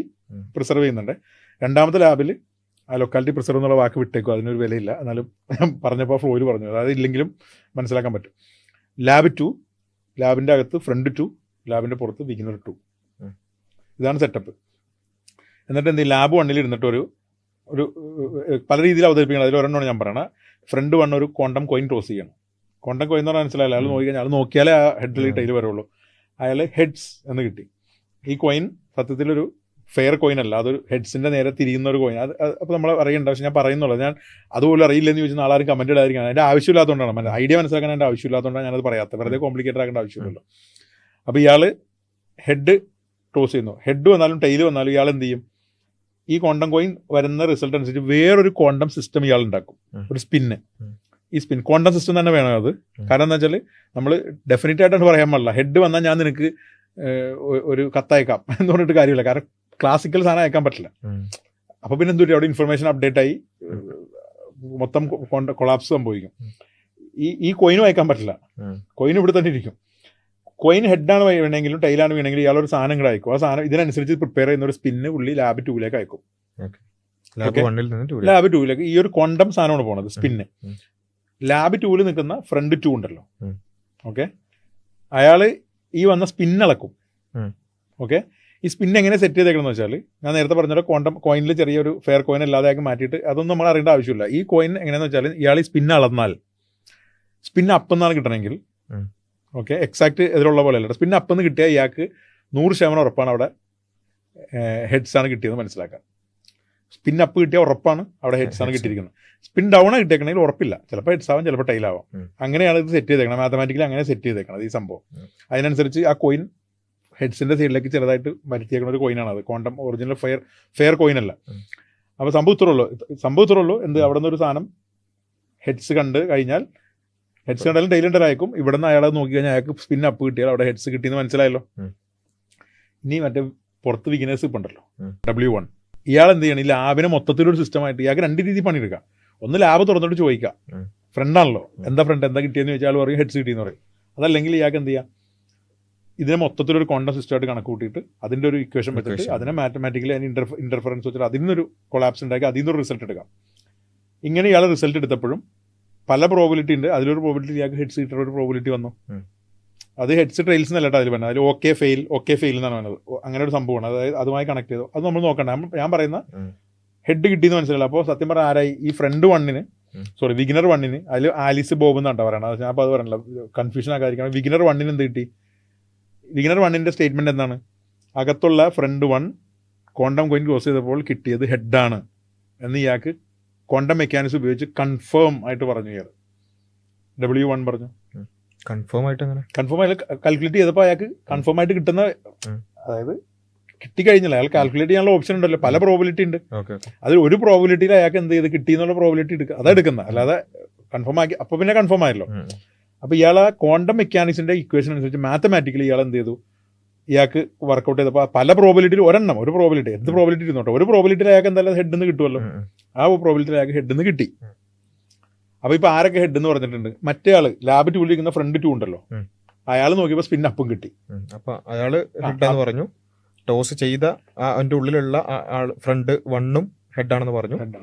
B: പ്രിസർവ് ചെയ്യുന്നുണ്ട്. രണ്ടാമത്തെ ലാബിൽ ആ ലൊക്കാലിറ്റി പ്രിസർവ് എന്നുള്ള വാക്ക് വിട്ടേക്കും, അതിനൊരു വിലയില്ല. എന്നാലും പറഞ്ഞപ്പോൾ ഫ്ലോയിൽ പറഞ്ഞു, അതായത് ഇല്ലെങ്കിലും മനസ്സിലാക്കാൻ പറ്റും. ലാബ് 2, ലാബിൻ്റെ അകത്ത് ഫ്രണ്ട് 2, ലാബിൻ്റെ പുറത്ത് ബിഗിനർ 2. ഇതാണ് സെറ്റപ്പ്. എന്നിട്ട് എന്ത് ചെയ്യും? ലാബ് 1 ഇരുന്നിട്ട് ഒരു പല രീതിയിൽ അവതരിപ്പിക്കണം. അതിൽ ഒരെണ്ണമാണ് ഞാൻ പറയണത്. ഫ്രണ്ട് 1 ഒരു ക്വാണ്ടം കോയിൻ ടോസ് ചെയ്യണം. ക്വാണ്ടം കോയിൻ എന്ന് പറഞ്ഞാൽ മനസ്സിലായില്ല. അയാൾ നോക്കിക്കഴിഞ്ഞാൽ അത് നോക്കിയാലേ ആ ഹെഡിൽ ടൈൽ വരുള്ളൂ. അയാൾ ഹെഡ്സ് എന്ന് കിട്ടി. ഈ കോയിൻ സത്യത്തിലൊരു ഫെയർ കോയിൻ അല്ല, അതൊരു ഹെഡ്സിന്റെ നേരെ തിരിയുന്ന ഒരു കോയിൻ. അത് അപ്പോൾ നമ്മൾ അറിയണ്ട, പക്ഷെ ഞാൻ പറയുന്നുള്ളൂ. ഞാൻ അതുപോലെ അറിയില്ലെന്ന് ചോദിച്ചാൽ നാളെ കമന്റ് ഇടാതിരിക്കണം. അതിന്റെ ആവശ്യമില്ലാത്തതുകൊണ്ടാണ്, ഐഡിയ മനസ്സിലാക്കാൻ എൻ്റെ ആവശ്യമില്ലാത്തതുകൊണ്ടാണ് ഞാനത് പറയാത്തത്. വെറുതെ കോംപ്ലിക്കേറ്റഡ് ആക്കേണ്ട ആവശ്യമില്ലല്ലോ. അപ്പോൾ ഇയാൾ ഹെഡ് ടോസ് ചെയ്യുന്നു. ഹെഡ് വന്നാലും ടെയിൽ വന്നാലും ഇയാൾ എന്ത് ചെയ്യും? ഈ ക്വാണ്ടം കോയിൻ വരുന്ന റിസൾട്ട് അനുസരിച്ച് വേറൊരു ക്വാണ്ടം സിസ്റ്റം ഇയാൾ ഉണ്ടാക്കും, ഒരു സ്പിന്ന്. ഈ സ്പിൻ ക്വാണ്ടം സിസ്റ്റം തന്നെ വേണം അത്. കാരണം എന്താ വെച്ചാൽ നമ്മൾ ഡെഫിനറ്റ് ആയിട്ടാണ് പറയാൻ പാടില്ല. ഹെഡ് വന്നാൽ ഞാൻ നിനക്ക് ഒരു കത്തയക്കാം എന്ന് പറഞ്ഞിട്ട് കാര്യമില്ല. കാരണം ക്ലാസിക്കൽ സാധനം അയക്കാൻ പറ്റില്ല. അപ്പൊ പിന്നെ എന്തുപറ്റി? അവിടെ ഇൻഫർമേഷൻ അപ്ഡേറ്റ് ആയി മൊത്തം കൊളാപ്സ് സംഭവിക്കും. ഈ കോയിനും അയക്കാൻ പറ്റില്ല. കോയിൻ ഇവിടെ തന്നെ ഇരിക്കും. കോയിൻ ഹെഡാണ് വേണമെങ്കിലും ടൈലാണ് വേണമെങ്കിലും ഇയാളൊരു സാധനം കൂടെ അയക്കും. ആ സാധനം ഇതിനനുസരിച്ച് പ്രിപ്പയർ ചെയ്യുന്ന ഒരു സ്പിന്ന് പുള്ളി ലാബ് 2 അയക്കും. ലാബ് 2 ഈ ഒരു ക്വാണ്ടം സാധനമാണ് പോണത്, സ്പിന്ന്. ലാബ് 2 നിൽക്കുന്ന ഫ്രണ്ട് 2 ഉണ്ടല്ലോ, ഓക്കെ, അയാള് ഈ വന്ന സ്പിന്ന് അളക്കും. ഓക്കെ, ഈ സ്പിൻ എങ്ങനെ സെറ്റ് ചെയ്തേക്കണം എന്ന് വെച്ചാൽ ഞാൻ നേരത്തെ പറഞ്ഞ ക്വാണ്ടം കോയിനിൽ ചെറിയൊരു ഫെയർ കോയിൻ അല്ലാതെ ആക്കി മാറ്റിയിട്ട് അതൊന്നും നമ്മൾ അറിയേണ്ട ആവശ്യമില്ല. ഈ കോയിൻ എങ്ങനെയാണെന്ന് വെച്ചാൽ ഇയാൾ ഈ സ്പിൻ അളന്നാൽ സ്പിൻ അപ്പ് എന്നാണ് കിട്ടണമെങ്കിൽ, ഓക്കെ, എക്സാക്ട് എതിരുള്ള പോലെ അല്ല, സ്പിൻ അപ്പ് എന്ന് കിട്ടിയാൽ ഇയാൾക്ക് 100% ഉറപ്പാണ് അവിടെ ഹെഡ്സ് ആണ് കിട്ടിയെന്ന് മനസ്സിലാക്കാം. സ്പിൻ അപ്പ് കിട്ടിയാൽ ഉറപ്പാണ് അവിടെ ഹെഡ്സ് ആണ് കിട്ടിയിരിക്കുന്നത്. സ്പിൻ ഡൗൺ ആണ് കിട്ടിയേക്കണമെങ്കിൽ ഉറപ്പില്ല, ചിലപ്പോൾ ഹെഡ്സ് ആവാം, ചിലപ്പോൾ ടൈൽ ആവാം. അങ്ങനെയാണ് ഇത് സെറ്റ് ചെയ്തേക്കണം, മാത്തമാറ്റിക്കലി അങ്ങനെ സെറ്റ് ചെയ്തേക്കണം ഈ സംഭവം. അതിനനുസരിച്ച് ആ കോയിൻ ഹെഡ്സിന്റെ സൈഡിലേക്ക് ചെറുതായിട്ട് വരുത്തിയേക്കുന്ന ഒരു കോയിനാണ് അത്. ക്വാണ്ടം ഒറിജിനൽ ഫെയർ കോയിൻ അല്ല. അപ്പോൾ സംഭവത്തുള്ളൂ എന്ത്, അവിടെ നിന്ന് ഒരു സാധനം ഹെഡ്സ് കണ്ട് കഴിഞ്ഞാൽ, ഹെഡ്സ് കണ്ടാലും ടൈലൻഡർ അയക്കും. ഇവിടെ നിന്ന് അയാളെ നോക്കി കഴിഞ്ഞാൽ അയാൾക്ക് സ്പിൻ അപ്പ് കിട്ടിയാൽ അവിടെ ഹെഡ്സ് കിട്ടിയെന്ന് മനസ്സിലായല്ലോ. ഇനി മറ്റേ പുറത്ത് വിഗിനേഴ്സ് ഇപ്പം ഉണ്ടല്ലോ, W1, ഇയാൾ എന്ത് ചെയ്യണം? ഈ ലാബിനെ മൊത്തത്തിലൊരു സിസ്റ്റമായിട്ട് ഇയാൾക്ക് 2 രീതി പണിയെടുക്കാം. ഒന്ന് ലാബ് തുറന്നിട്ട് ചോദിക്കാം, ഫ്രണ്ടാണല്ലോ, എന്താ ഫ്രണ്ട്, എന്താ കിട്ടിയെന്ന് ചോദിച്ചാൽ പറയും ഹെഡ്സ് കിട്ടിയെന്ന് പറയും. അതല്ലെങ്കിൽ ഇയാൾക്ക് എന്ത് ചെയ്യാം? ഇതിനെ മൊത്തത്തിലൊരു ക്വാണ്ടം സിസ്റ്റമായിട്ട് കണക്ക് കൂട്ടിയിട്ട് അതിൻ്റെ ഒരു ഇക്വേഷൻ വെച്ചിട്ട് അതിനെ മാത്തമാറ്റിക്കലി അതിന് ഇന്റർഫറൻസ് വെച്ചിട്ട് അതിൽ നിന്നൊരു കൊളാപ്സ് ഉണ്ടാക്കി അതിൽ നിന്നൊരു റിസൾട്ട് എടുക്കാം. ഇങ്ങനെ ഇയാൾ റിസൾട്ട് എടുത്തപ്പോഴും പല പ്രോബിലിറ്റി ഉണ്ട്. അതിലൊരു പ്രോബിലിറ്റി ഇയാൾക്ക് ഹെഡ്സ് കിട്ടുന്ന ഒരു പ്രോബിലിറ്റി വന്നു. അത് ഹെഡ്സ് ട്രെയിൽസ് എന്നല്ല അതിൽ പറഞ്ഞത്, അതിൽ ഓക്കെ ഫെയിൽ എന്നാണ് പറഞ്ഞത്. അങ്ങനെ ഒരു സംഭവമാണ്. അതായത് അതുമായി കണക്ട് ചെയ്തു. അത് നമ്മൾ നോക്കണ്ട. ഞാൻ പറയുന്ന ഹെഡ് കിട്ടിയെന്ന് മനസ്സിലായില്ല. അപ്പോൾ സത്യം പറഞ്ഞാൽ ആരായി? ഈ ഫ്രണ്ട് 1-ന്, സോറി വിഗിനർ 1-ന്, അതിൽ ആലിസ് ബോബ് എന്നാണ് പറയണത്. ഞാൻ അപ്പോൾ അത് പറയണില്ല, കൺഫ്യൂഷൻ ആകാതിരിക്കണം. വിഗിനർ 1-ന് എന്ത് കിട്ടി? വിഗിനർ 1-ന്റെ സ്റ്റേറ്റ്മെന്റ് എന്താണ്? അകത്തുള്ള ഫ്രണ്ട് 1 ക്വാണ്ടം കോയിൻ ക്രോസ് ചെയ്തപ്പോൾ കിട്ടിയത് ഹെഡാണ് എന്ന് ഇയാൾക്ക് ക്വാണ്ടം മെക്കാനിക്സ് ഉപയോഗിച്ച് കൺഫേം ആയിട്ട് പറഞ്ഞു. ഇയാൾ W1 പറഞ്ഞു.
A: കൺഫേം ആയിട്ട്
B: കാൽക്കുലേറ്റ് ചെയ്തപ്പോൾ അയാൾക്ക് കൺഫേം ആയിട്ട് കിട്ടുന്ന, അതായത് കിട്ടിക്കഴിഞ്ഞാൽ അയാൾ കാൽക്കുലേറ്റ് ചെയ്യാനുള്ള ഓപ്ഷൻ ഉണ്ടല്ലോ, പല പ്രോബിലിറ്റി ഉണ്ട്. അതിൽ ഒരു പ്രോബിലിറ്റിയിൽ അയാൾക്ക് എന്ത് ചെയ്ത് കിട്ടി എന്നുള്ള പ്രോബിലിറ്റി എടുക്കുക, അതാ എടുക്കുന്നത്. അല്ലാതെ കൺഫേം ആക്കി അപ്പോൾ പിന്നെ കൺഫേം ആയല്ലോ. അപ്പോൾ ഇയാൾ ആ ക്വാണ്ടം മെക്കാനിക്സിന്റെ ഇക്വേഷൻ അനുസരിച്ച് മാത്തമാറ്റിക്കലി ഇയാൾ എന്ത് ചെയ്തു? ഇയാൾക്ക് വർക്കൗട്ട് ചെയ്തപ്പോൾ പല പ്രോബിലിറ്റിയിൽ ഒരു പ്രോബിലിറ്റി, എന്ത് പ്രോബിലിറ്റി ഇരുന്നോട്ടെ, ഒരു പ്രോബിലിറ്റിയിൽ അയാൾക്ക് എന്തായാലും ഹെഡ് നിന്ന് കിട്ടുമല്ലോ. ആ പ്രോബിലിറ്റിയിൽ അയാൾക്ക് ഹെഡ് നിന്ന് കിട്ടി. അപ്പോൾ ഇപ്പോൾ ആരൊക്കെ ഹെഡ് എന്ന് പറഞ്ഞിട്ടുണ്ട്? മറ്റേ ആള് ലാബ് 2 ഇരിക്കുന്ന ഫ്രണ്ട് 2 ഉണ്ടല്ലോ, അയാൾ നോക്കിയപ്പോൾ സ്പിൻ അപ്പും കിട്ടി.
A: അപ്പോൾ അയാൾ ഹെഡാന്ന് പറഞ്ഞു. ടോസ് ചെയ്ത അതിൻ്റെ ഉള്ളിലുള്ള ഫ്രണ്ട് 1-ഉം ഹെഡാണെന്ന് പറഞ്ഞു.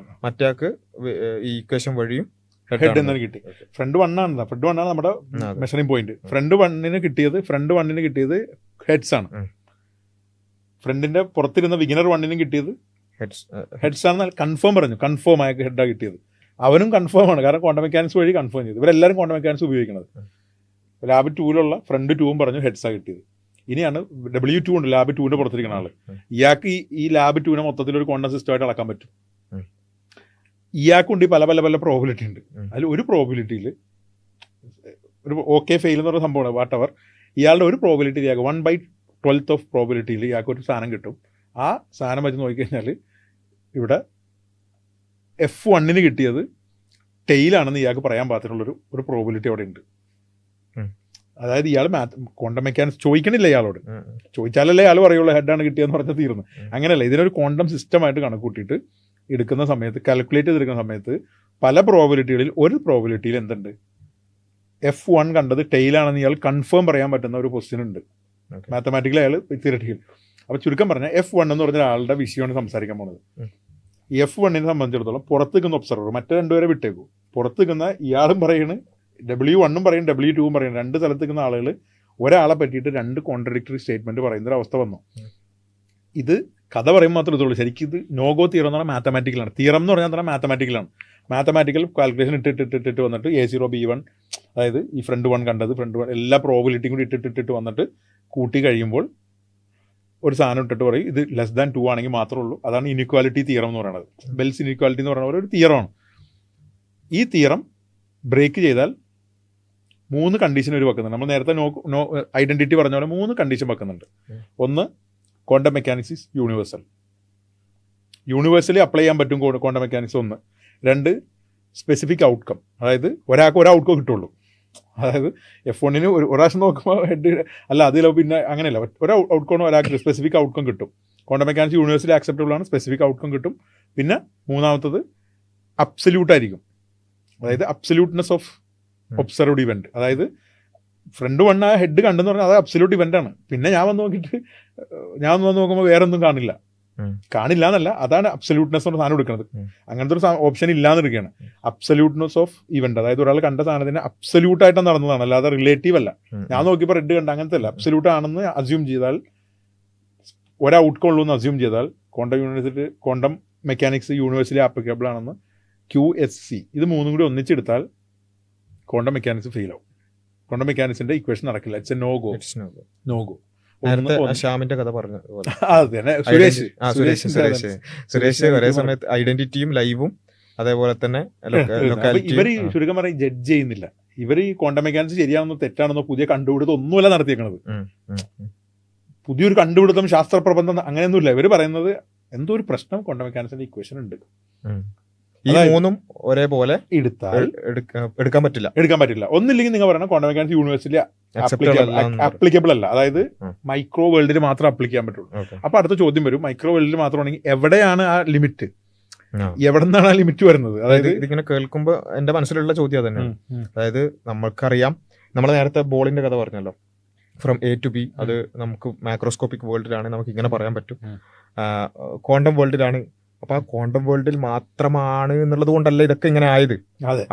A: മറ്റേയാൾക്ക് ഈ ഇക്വേഷൻ വഴിയും
B: ഹെഡ് എന്ന് കിട്ടി. ഫ്രണ്ട് 1 ആണ് നമ്മുടെ മെഷറിംഗ് പോയിന്റ്. ഫ്രണ്ട് 1-ന് കിട്ടിയത് ഹെഡ്സ് ആണ്. ഫ്രണ്ടിന്റെ പുറത്തിരുന്ന വിഗിനർ 1-നും കിട്ടിയത് ഹെഡ്സ് ആണെന്ന് കൺഫേം പറഞ്ഞു. കൺഫേം ആയ ഹെഡാണ് കിട്ടിയത്. അവനും കൺഫേം ആണ്, കാരണം ക്വാണ്ടം മെക്കാനിക്സ് വഴി കൺഫേം ചെയ്തു. ഇവരെല്ലാവരും ക്വാണ്ടം മെക്കാനിക്സ് ഉപയോഗിക്കുന്നത്. ലാബ് 2-ലുള്ള ഫ്രണ്ട് 2-ഉം പറഞ്ഞു ഹെഡ്സാണ് കിട്ടിയത്. ഇനിയാണ് W2 ഉണ്ട്, ലാബ് 2-ന്റെ പുറത്തിരിക്കുന്ന ആള്. ഇയാൾക്ക് ഈ ലാബ് 2-നെ മൊത്തത്തിലൊരു ക്വാണ്ടം സിസ്റ്റമായിട്ട് അളക്കാൻ പറ്റും. ഇയാൾക്കുണ്ട് പല പല പല പ്രോബിലിറ്റി ഉണ്ട്. അതിൽ ഒരു പ്രോബിലിറ്റിയിൽ ഒരു ഓക്കെ ഫെയിൽ എന്ന് പറയുന്ന സംഭവമാണ്. വാട്ട് എവർ, ഇയാളുടെ ഒരു പ്രോബിലിറ്റി ഇയാൾക്ക് 1/12 ഓഫ് പ്രോബിലിറ്റിയിൽ ഇയാൾക്ക് ഒരു സാധനം കിട്ടും. ആ സാധനം വെച്ച് നോക്കിക്കഴിഞ്ഞാൽ ഇവിടെ F1-ന് കിട്ടിയത് ടെയിലാണെന്ന് ഇയാൾക്ക് പറയാൻ പാകത്തിനുള്ളൊരു പ്രോബിലിറ്റി അവിടെ ഉണ്ട്. അതായത് ഇയാൾ ക്വാണ്ടം മെക്കാനിക്സ് ചോദിക്കണില്ല ഇയാളോട്. ചോദിച്ചാലല്ലേ ഇയാൾ പറയുള്ളൂ ഹെഡാണ് കിട്ടിയെന്ന് പറഞ്ഞാൽ തീർന്നു. അങ്ങനെയല്ല, ഇതിനൊരു ക്വാണ്ടം സിസ്റ്റമായിട്ട് കണക്ക് കൂട്ടിയിട്ട് എടുക്കുന്ന സമയത്ത്, കാൽക്കുലേറ്റ് ചെയ്തെടുക്കുന്ന സമയത്ത് പല പ്രോബിലിറ്റികളിൽ ഒരു പ്രോബിലിറ്റിയിൽ എന്തുണ്ട്? F1 കണ്ടത് ടെയിലാണെന്ന് ഇയാൾ കൺഫേം പറയാൻ പറ്റുന്ന ഒരു ക്വസ്റ്റ്യൻ ഉണ്ട് മാത്തമാറ്റിക്കലി, അയാൾ തിയററ്റിക്കൽ. അപ്പോൾ ചുരുക്കം പറഞ്ഞാൽ F1 എന്ന് പറഞ്ഞ ആളുടെ വിഷയമാണ് സംസാരിക്കാൻ പോണത്. ഈ F1-നെ സംബന്ധിച്ചിടത്തോളം പുറത്ത് നിൽക്കുന്ന ഒബ്സർവർ, മറ്റേ രണ്ടുപേരെ വിട്ടേക്കൂ. പുറത്ത് നിൽക്കുന്ന ഇയാളും പറയുന്നത് W1-ഉം പറയും W2-ഉം പറയും. 2 സ്ഥലത്ത് നിൽക്കുന്ന ആളുകൾ ഒരാളെ പറ്റിയിട്ട് 2 കോൺട്രഡിക്ടറി സ്റ്റേറ്റ്മെന്റ് പറയുന്നൊരവസ്ഥ വന്നു. ഇത് കഥ പറയുമ്പോൾ മാത്രമേ ഇതുള്ളൂ. ശരിക്കും ഇത് നോഗോ തീറം എന്ന് പറഞ്ഞാൽ മാത്തമാറ്റിക്കലാണ്. തീറം എന്ന് പറഞ്ഞാൽ മാത്തമാറ്റിക്കലാണ്. മാത്തമാറ്റിക്കൽ കാൽക്കുലേഷൻ ഇട്ടിട്ട് വന്നിട്ട് A0 B1, അതായത് ഈ ഫ്രണ്ട് 1 കണ്ടത് ഫ്രണ്ട് 1 എല്ലാ പ്രോബിലിറ്റിയും കൂടി ഇട്ടിട്ട് വന്നിട്ട് കൂട്ടി കഴിയുമ്പോൾ ഒരു സാധനം ഇട്ടിട്ട് പറയും ഇത് ലെസ് ദാൻ 2 ആണെങ്കിൽ മാത്രമേ ഉള്ളൂ. അതാണ് ഇനിക്വാലിറ്റി തിയറം എന്ന് പറയുന്നത്. ബെൽസ് ഇനിക്വാലിറ്റി എന്ന് പറയുന്ന ഒരു തിയറമാണ്. ഈ തിയറം ബ്രേക്ക് ചെയ്താൽ 3 കണ്ടീഷൻ ഒരു വെക്കുന്നുണ്ട്. നമ്മൾ നേരത്തെ ഐഡന്റിറ്റി പറഞ്ഞ പോലെ 3 കണ്ടീഷൻ വെക്കുന്നുണ്ട്. ഒന്ന്, quantum mechanics is universal. Universally apply ചെയ്യാൻ പറ്റും ക്വാണ്ടം മെക്കാനിക്സ്. ഒന്ന്. 2, സ്പെസിഫിക് ഔട്ട്കം. അതായത് ഒരാൾക്ക് ഒരു ഔട്ട്കം കിട്ടുള്ളൂ. അതായത് F1 ഒരു പ്രാവശ്യം നോക്കുമ്പോൾ ഹെഡ് അല്ല അതിലോ പിന്നെ അങ്ങനെയല്ല, ഒരു ഔട്ട്കം ഒരാൾക്ക് സ്പെസിഫിക് ഔട്ട്കം കിട്ടും. ക്വാണ്ടം മെക്കാനിക്സ് യൂണിവേഴ്സലി ആക്സെപ്റ്റബിൾ ആണ്, സ്പെസിഫിക് ഔട്ട്കം കിട്ടും. പിന്നെ 3ാമത്തത് അബ്സല്യൂട്ട് ആയിരിക്കും. അതായത് അബ്സല്യൂട്ട്നെസ് ഓഫ് ഒബ്സർവ്ഡ് ഇവന്റ്. അതായത് ഫ്രണ്ട് വൺ ആ ഹെഡ് കണ്ടെന്ന് പറഞ്ഞാൽ അത് അബ്സല്യൂട്ട് ഇവന്റ് ആണ്. പിന്നെ ഞാൻ വന്ന് നോക്കുമ്പോൾ വേറെ ഒന്നും കാണില്ല എന്നല്ല, അതാണ് അബ്സല്യൂട്ട്നെസ് എന്ന സാധനം എടുക്കുന്നത്. അങ്ങനത്തെ ഒരു ഓപ്ഷൻ ഇല്ലാന്നിരിക്കുകയാണ്. അബ്സല്യൂട്ട്നെസ് ഓഫ് ഇവന്റ്, അതായത് ഒരാൾ കണ്ട സാധനത്തിന് അബ്സല്യൂട്ട് ആയിട്ട് നടന്നതാണ്, അല്ലാതെ റിലേറ്റീവ് അല്ല. ഞാൻ നോക്കിയപ്പോൾ റെഡ് കണ്ട അങ്ങനത്തെ അല്ല. അബ്സല്യൂട്ട് ആണെന്ന് അസ്യൂം ചെയ്താൽ, ഒരു ഔട്ട്കം ഉള്ളൂ എന്ന് അസ്യൂം ചെയ്താൽ ക്വാണ്ടം മെക്കാനിക്സ് യൂണിവേഴ്സലി ആപ്ലിക്കബിൾ ആണെന്ന് QSC ഇത് 3 കൂടി ഒന്നിച്ചെടുത്താൽ ക്വാണ്ടം മെക്കാനിക്സ് ഫെയിൽ ആവും. ക്വാണ്ടം മെക്കാനിക്സിന്റെ ഇക്വേഷൻ നടക്കില്ല. It's a no go.
A: ശ്യാമിന്റെ കഥ പറഞ്ഞു.
B: സുരേഷ്
A: ഒരേ സമയത്ത് ഐഡന്റിറ്റിയും ലൈവും അതേപോലെ തന്നെ
B: ഇവര് ചുരുക്കം പറയും ജഡ്ജ് ചെയ്യുന്നില്ല. ഇവര് ഈ ക്വാണ്ടം മെക്കാനിക്സ് ശരിയാണെന്നോ തെറ്റാണെന്നോ പുതിയ കണ്ടുപിടുത്തം ഒന്നുമല്ല നടത്തിയേക്കണത്. പുതിയൊരു കണ്ടുപിടുത്തം, ശാസ്ത്രപ്രബന്ധം അങ്ങനെയൊന്നുമില്ല. ഇവര് പറയുന്നത് എന്തോ ഒരു പ്രശ്നം ക്വാണ്ടം മെക്കാനിക്സിന്റെ ഇക്വേഷൻ ഉണ്ട്.
A: ഈ 3ഉം ഒരേപോലെ എടുക്കാൻ പറ്റില്ല.
B: ഒന്നില്ലെങ്കിൽ നിങ്ങൾ പറയണം ക്വാണ്ടം മെക്കാനിക്സ് യൂണിവേഴ്സിറ്റി ആപ്ലിക്കബിൾ അല്ല. അതായത് മൈക്രോ വേൾഡിൽ മാത്രം അപ്ലിക്ക് ചെയ്യാൻ പറ്റുള്ളൂ. അപ്പൊ അടുത്ത ചോദ്യം വരും, മൈക്രോ വേൾഡിൽ മാത്രമാണെങ്കിൽ എവിടെയാണ് ആ ലിമിറ്റ്? എവിടെ നിന്നാണ് ആ ലിമിറ്റ് വരുന്നത്? അതായത്
A: ഇതിങ്ങനെ കേൾക്കുമ്പോൾ എന്റെ മനസ്സിലുള്ള ചോദ്യം തന്നെ. അതായത് നമ്മൾക്കറിയാം, നമ്മൾ നേരത്തെ ബോളിന്റെ കഥ പറഞ്ഞല്ലോ, ഫ്രം A to B. അത് നമുക്ക് മാക്രോസ്കോപ്പിക് വേൾഡിലാണ് നമുക്ക് ഇങ്ങനെ പറയാൻ പറ്റും. ക്വാണ്ടം വേൾഡിലാണ്. അപ്പൊ ആ ക്വാണ്ടം വേൾഡിൽ മാത്രമാണ് എന്നുള്ളത് കൊണ്ടല്ല ഇതൊക്കെ ഇങ്ങനെ ആയത്.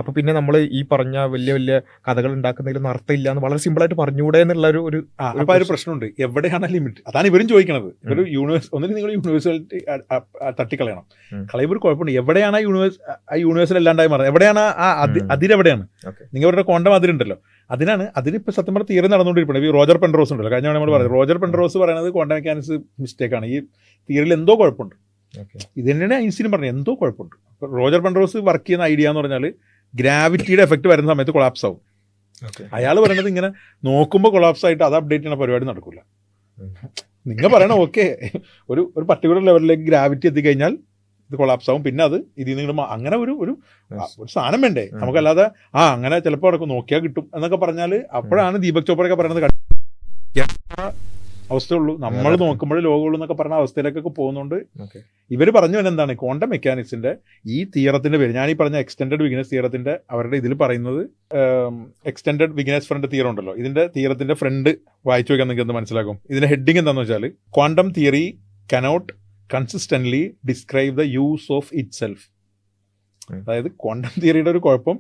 A: അപ്പൊ പിന്നെ നമ്മൾ ഈ പറഞ്ഞ വലിയ വലിയ കഥകൾ ഉണ്ടാക്കുന്നതിലൊന്നും അർത്ഥമില്ല എന്ന് വളരെ സിമ്പിൾ ആയിട്ട് പറഞ്ഞുകൂടെ എന്നുള്ള ഒരു
B: പ്രശ്നമുണ്ട്. എവിടെയാണ് ലിമിറ്റ്? അതാണ് ഇവരും ചോദിക്കുന്നത്. ഒരു ഒന്നിനും നിങ്ങൾ യൂണിവേഴ്സാലിറ്റി തട്ടിക്കളയണം. കളയുമ്പോൾ കുഴപ്പമുണ്ട്. എവിടെയാണ് ആ യൂണിവേഴ്സൽ അല്ലാണ്ടായി മാറുന്നത്? എവിടെയാണ് ആ അതിരെവിടെയാണ്? നിങ്ങളുടെ ക്വാണ്ടം അതിരുണ്ടല്ലോ, അതിനിപ്പോ സത്യം പറഞ്ഞ തിയറി നടന്നുകൊണ്ടിരിക്കുന്നത്. ഈ റോജർ പെൻറോസ് ഉണ്ടല്ലോ, കഴിഞ്ഞ നമ്മൾ പറയുന്നത്. റോജർ പെൻറോസ് പറയുന്നത് ക്വാണ്ടം മെക്കാനിക്സ് മിസ്റ്റേക്കാണ്, ഈ തിയറിയിൽ എന്തോ കുഴപ്പമുണ്ട്. ഇത് തന്നെയാണ് ഐൻസ്റ്റീനും പറഞ്ഞത്, എന്തോ കുഴപ്പമുണ്ട്. റോജർ പെൻറോസ് വർക്ക് ചെയ്യുന്ന ഐഡിയ എന്ന് പറഞ്ഞാൽ ഗ്രാവിറ്റിയുടെ എഫക്ട് വരുന്ന സമയത്ത് കൊളാപ്സ് ആവും. അയാൾ പറയുന്നത് ഇങ്ങനെ നോക്കുമ്പോൾ കൊളാപ്സ് ആയിട്ട് അത് അപ്ഡേറ്റ് ചെയ്യുന്ന പരിപാടി നടക്കില്ല. നിങ്ങൾ പറയണം ഓക്കെ, ഒരു പർട്ടിക്കുലർ ലെവലിലേക്ക് ഗ്രാവിറ്റി എത്തിക്കഴിഞ്ഞാൽ ഇത് കൊളാപ്സ് ആവും. പിന്നെ അത് ഇതിൽ നിങ്ങൾ അങ്ങനെ ഒരു സാധനം വേണ്ടേ നമുക്കല്ലാതെ അങ്ങനെ ചിലപ്പോൾ അവിടെ നോക്കിയാൽ കിട്ടും എന്നൊക്കെ പറഞ്ഞാൽ അപ്പോഴാണ് ദീപക് ചോപ്രയൊക്കെ പറയുന്നത് അവസ്ഥയുള്ളൂ. നമ്മൾ നോക്കുമ്പോൾ ലോകമുള്ളൂ എന്നൊക്കെ പറഞ്ഞ അവസ്ഥയിലേക്കൊക്കെ പോകുന്നുണ്ട്. ഇവർ പറഞ്ഞു തന്നെ എന്താണ് ക്വാണ്ടം മെക്കാനിക്സിന്റെ ഈ തിയറത്തിന്റെ പേര്, ഞാൻ ഈ പറഞ്ഞ എക്സ്റ്റെൻഡഡ് വിഗ്നസ് തിയറത്തിന്റെ അവരുടെ ഇതിൽ പറയുന്നത് എക്സ്റ്റെൻഡഡ് വിഗ്നസ് ഫ്രണ്ട് തിയറം ഉണ്ടല്ലോ, ഇതിന്റെ തിയറത്തിന്റെ ഫ്രണ്ട് വായിച്ചു നോക്കാൻ നിങ്ങൾക്ക് എന്ത് മനസ്സിലാക്കും? ഇതിന്റെ ഹെഡിങ് എന്താണെന്ന് വെച്ചാൽ quantum theory cannot consistently describe the use of it self. അതായത് ക്വാണ്ടം തിയറിയുടെ ഒരു കുഴപ്പം,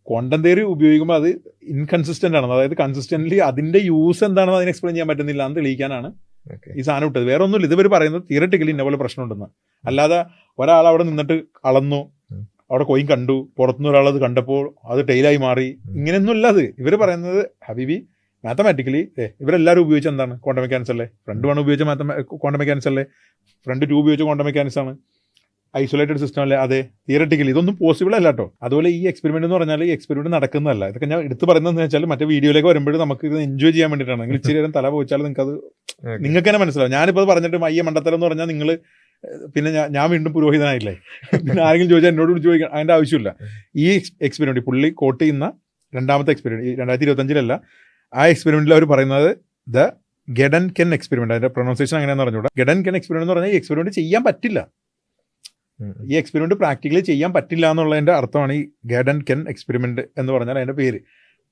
B: ക്വാണ്ടം തിയറി ഉപയോഗിക്കുമ്പോൾ അത് ഇൻകൺസിസ്റ്റന്റ് ആണ്. അതായത് കൺസിസ്റ്റന്റ്ലി അതിന്റെ യൂസ് എന്താണെന്ന് അതിന് എക്സ്പ്ലെയിൻ ചെയ്യാൻ പറ്റുന്നില്ല എന്ന് തെളിയിക്കാനാണ് ഈ സാധനം ഇട്ടത്. വേറെ ഒന്നുമില്ല. ഇതുവരെ പറയുന്നത് തിയററ്റിക്കലി ഇന്ന പോലെ പ്രശ്നമുണ്ടെന്ന്, അല്ലാതെ ഒരാൾ അവിടെ നിന്നിട്ട് അളന്നു, അവിടെ കോയിൻ കണ്ടു, പുറത്തുനിന്ന് ഒരാൾ അത് കണ്ടപ്പോൾ അത് ടെയിലായി മാറി, ഇങ്ങനെയൊന്നുമില്ല. അത് ഇവർ പറയുന്നത് ഹബീബി മാത്തമാറ്റിക്കലി ഇവരെല്ലാവരും ഉപയോഗിച്ച എന്താണ്? ക്വാണ്ടം മെക്കാനിക്സ് അല്ലേ. ഫ്രണ്ട് 1 ഉപയോഗിച്ച ക്വാണ്ടം മെക്കാനിക്സ് അല്ലേ, ഫ്രണ്ട് 2 ഉപയോഗിച്ച ക്വാണ്ടം മെക്കാനിക്സ് ആണ്, ഐസൊലേറ്റഡ് സിസ്റ്റം അല്ലേ. അതെ, തിയററ്റിക്കലി ഇതൊന്നും പോസിബിൾ അല്ല കേട്ടോ. അതുപോലെ ഈ എക്സ്പെരിമെന്റ് എന്ന് പറഞ്ഞാൽ ഈ എക്സ്പെരിമെന്റ് നടക്കുന്നതല്ല. ഇതൊക്കെ ഞാൻ എടുത്ത് പറയുന്നതെന്ന് വെച്ചാൽ മറ്റേ വീഡിയോയിലേക്ക് വരുമ്പോൾ നമുക്ക് ഇത് എൻജോയ് ചെയ്യാൻ വേണ്ടിയിട്ടാണ്. നിങ്ങൾ ഇച്ചിരി നേരം തല പോയിച്ചാൽ നിങ്ങൾക്ക് തന്നെ മനസ്സിലാവും. ഞാനിപ്പോൾ പറഞ്ഞിട്ട് മയ്യ മണ്ടത്തരം എന്ന് പറഞ്ഞാൽ നിങ്ങൾ പിന്നെ ഞാൻ വീണ്ടും പുരോഹിതനായില്ലേ, പിന്നെ ആരെങ്കിലും ചോദിച്ചാൽ എന്നോട് ചോദിക്കാൻ അതിൻ്റെ ആവശ്യമില്ല. ഈ എക്സ്പെരിമെന്റ് പുള്ളി കോട്ട് ചെയ്യുന്ന 2ാമത്തെ എക്സ്പെരിമെന്റ് 2025 ആ എക്സ്പെരിമെന്റിൽ അവർ പറയുന്നത് ദ ഗെഡൻകെൻ എക്സ്പെരിമെന്റ്. അതിന്റെ പ്രൊനൗൺസിയേഷൻ അങ്ങനെയാണെന്ന് പറഞ്ഞുകൂടാ. ഗെഡൻകെൻ എക്സ്പെരിമെന്റ് എന്ന് പറഞ്ഞാൽ ഈ എക്സ്പെരിമെന്റ് ചെയ്യാൻ പറ്റില്ല. ഈ എക്സ്പെരിമെന്റ് പ്രാക്ടിക്കലി ചെയ്യാൻ പറ്റില്ല എന്നുള്ളതിന്റെ അർത്ഥമാണ് ഈ ഗെഡൻകെൻ എക്സ്പെരിമെന്റ് എന്ന് പറഞ്ഞാൽ അതിന്റെ പേര്.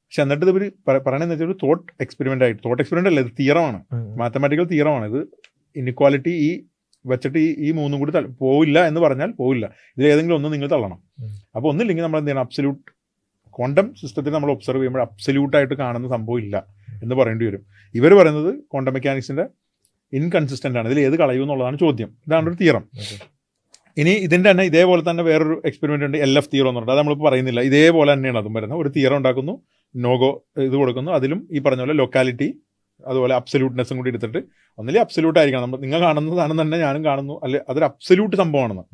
B: പക്ഷെ എന്നിട്ട് ഇവർ പറയണെന്ന് വെച്ചാൽ ഒരു തോട്ട് എക്സ്പെരിമെന്റ് ആയിട്ട്, തോട്ട് എക്സ്പെരിമെന്റ് അല്ല, ഇത് തിയറമാണ്, മാത്തമാറ്റിക്കൽ തിയറമാണ്. ഇത് ഇൻഇക്വാലിറ്റി ഈ വെച്ചിട്ട് ഈ 3ഉം കൂടി പോവില്ല എന്ന് പറഞ്ഞാൽ പോവില്ല. ഇതിൽ ഏതെങ്കിലും ഒന്ന് നിങ്ങൾ തള്ളണം. അപ്പോൾ ഒന്നില്ലെങ്കിൽ നമ്മൾ എന്ത് ചെയ്യണം? അബ്സല്യൂട്ട് ക്വാണ്ടം സിസ്റ്റത്തിൽ നമ്മൾ ഒബ്സർവ് ചെയ്യുമ്പോൾ അബ്സല്യൂട്ടായിട്ട് കാണുന്ന സംഭവം ഇല്ല എന്ന് പറയേണ്ടി വരും. ഇവർ പറയുന്നത് ക്വാണ്ടം മെക്കാനിക്സിന്റെ ഇൻകൺസിസ്റ്റന്റ് ആണ്, ഇതിൽ ഏത് കളയും എന്നുള്ളതാണ് ചോദ്യം. ഇതാണ് ഒരു തിയറം. ഇനി ഇതിന്റെ തന്നെ ഇതേപോലെ തന്നെ വേറൊരു എക്സ്പെരിമെന്റ് ഉണ്ട്, LF തിയറം എന്ന് പറഞ്ഞിട്ട്. അത് നമ്മളിപ്പോൾ പറയുന്നില്ല. ഇതേപോലെ തന്നെയാണ് അതും വരുന്നത്. ഒരു തിയറം ഉണ്ടാക്കുന്നു, നോഗോ ഇത് കൊടുക്കുന്നു, അതിലും ഈ പറഞ്ഞ പോലെ ലൊക്കാലിറ്റി അതുപോലെ അബ്സല്യൂട്ട്നെസ്സും കൂടി എടുത്തിട്ട് ഒന്നിലെ അബ്സല്യൂട്ട് ആയിരിക്കണം, നമ്മൾ നിങ്ങൾ കാണുന്ന സാധനം തന്നെ ഞാനും കാണുന്നു, അല്ലെ അതൊരു അബ്സല്യൂട്ട് സംഭവമാണെന്ന്.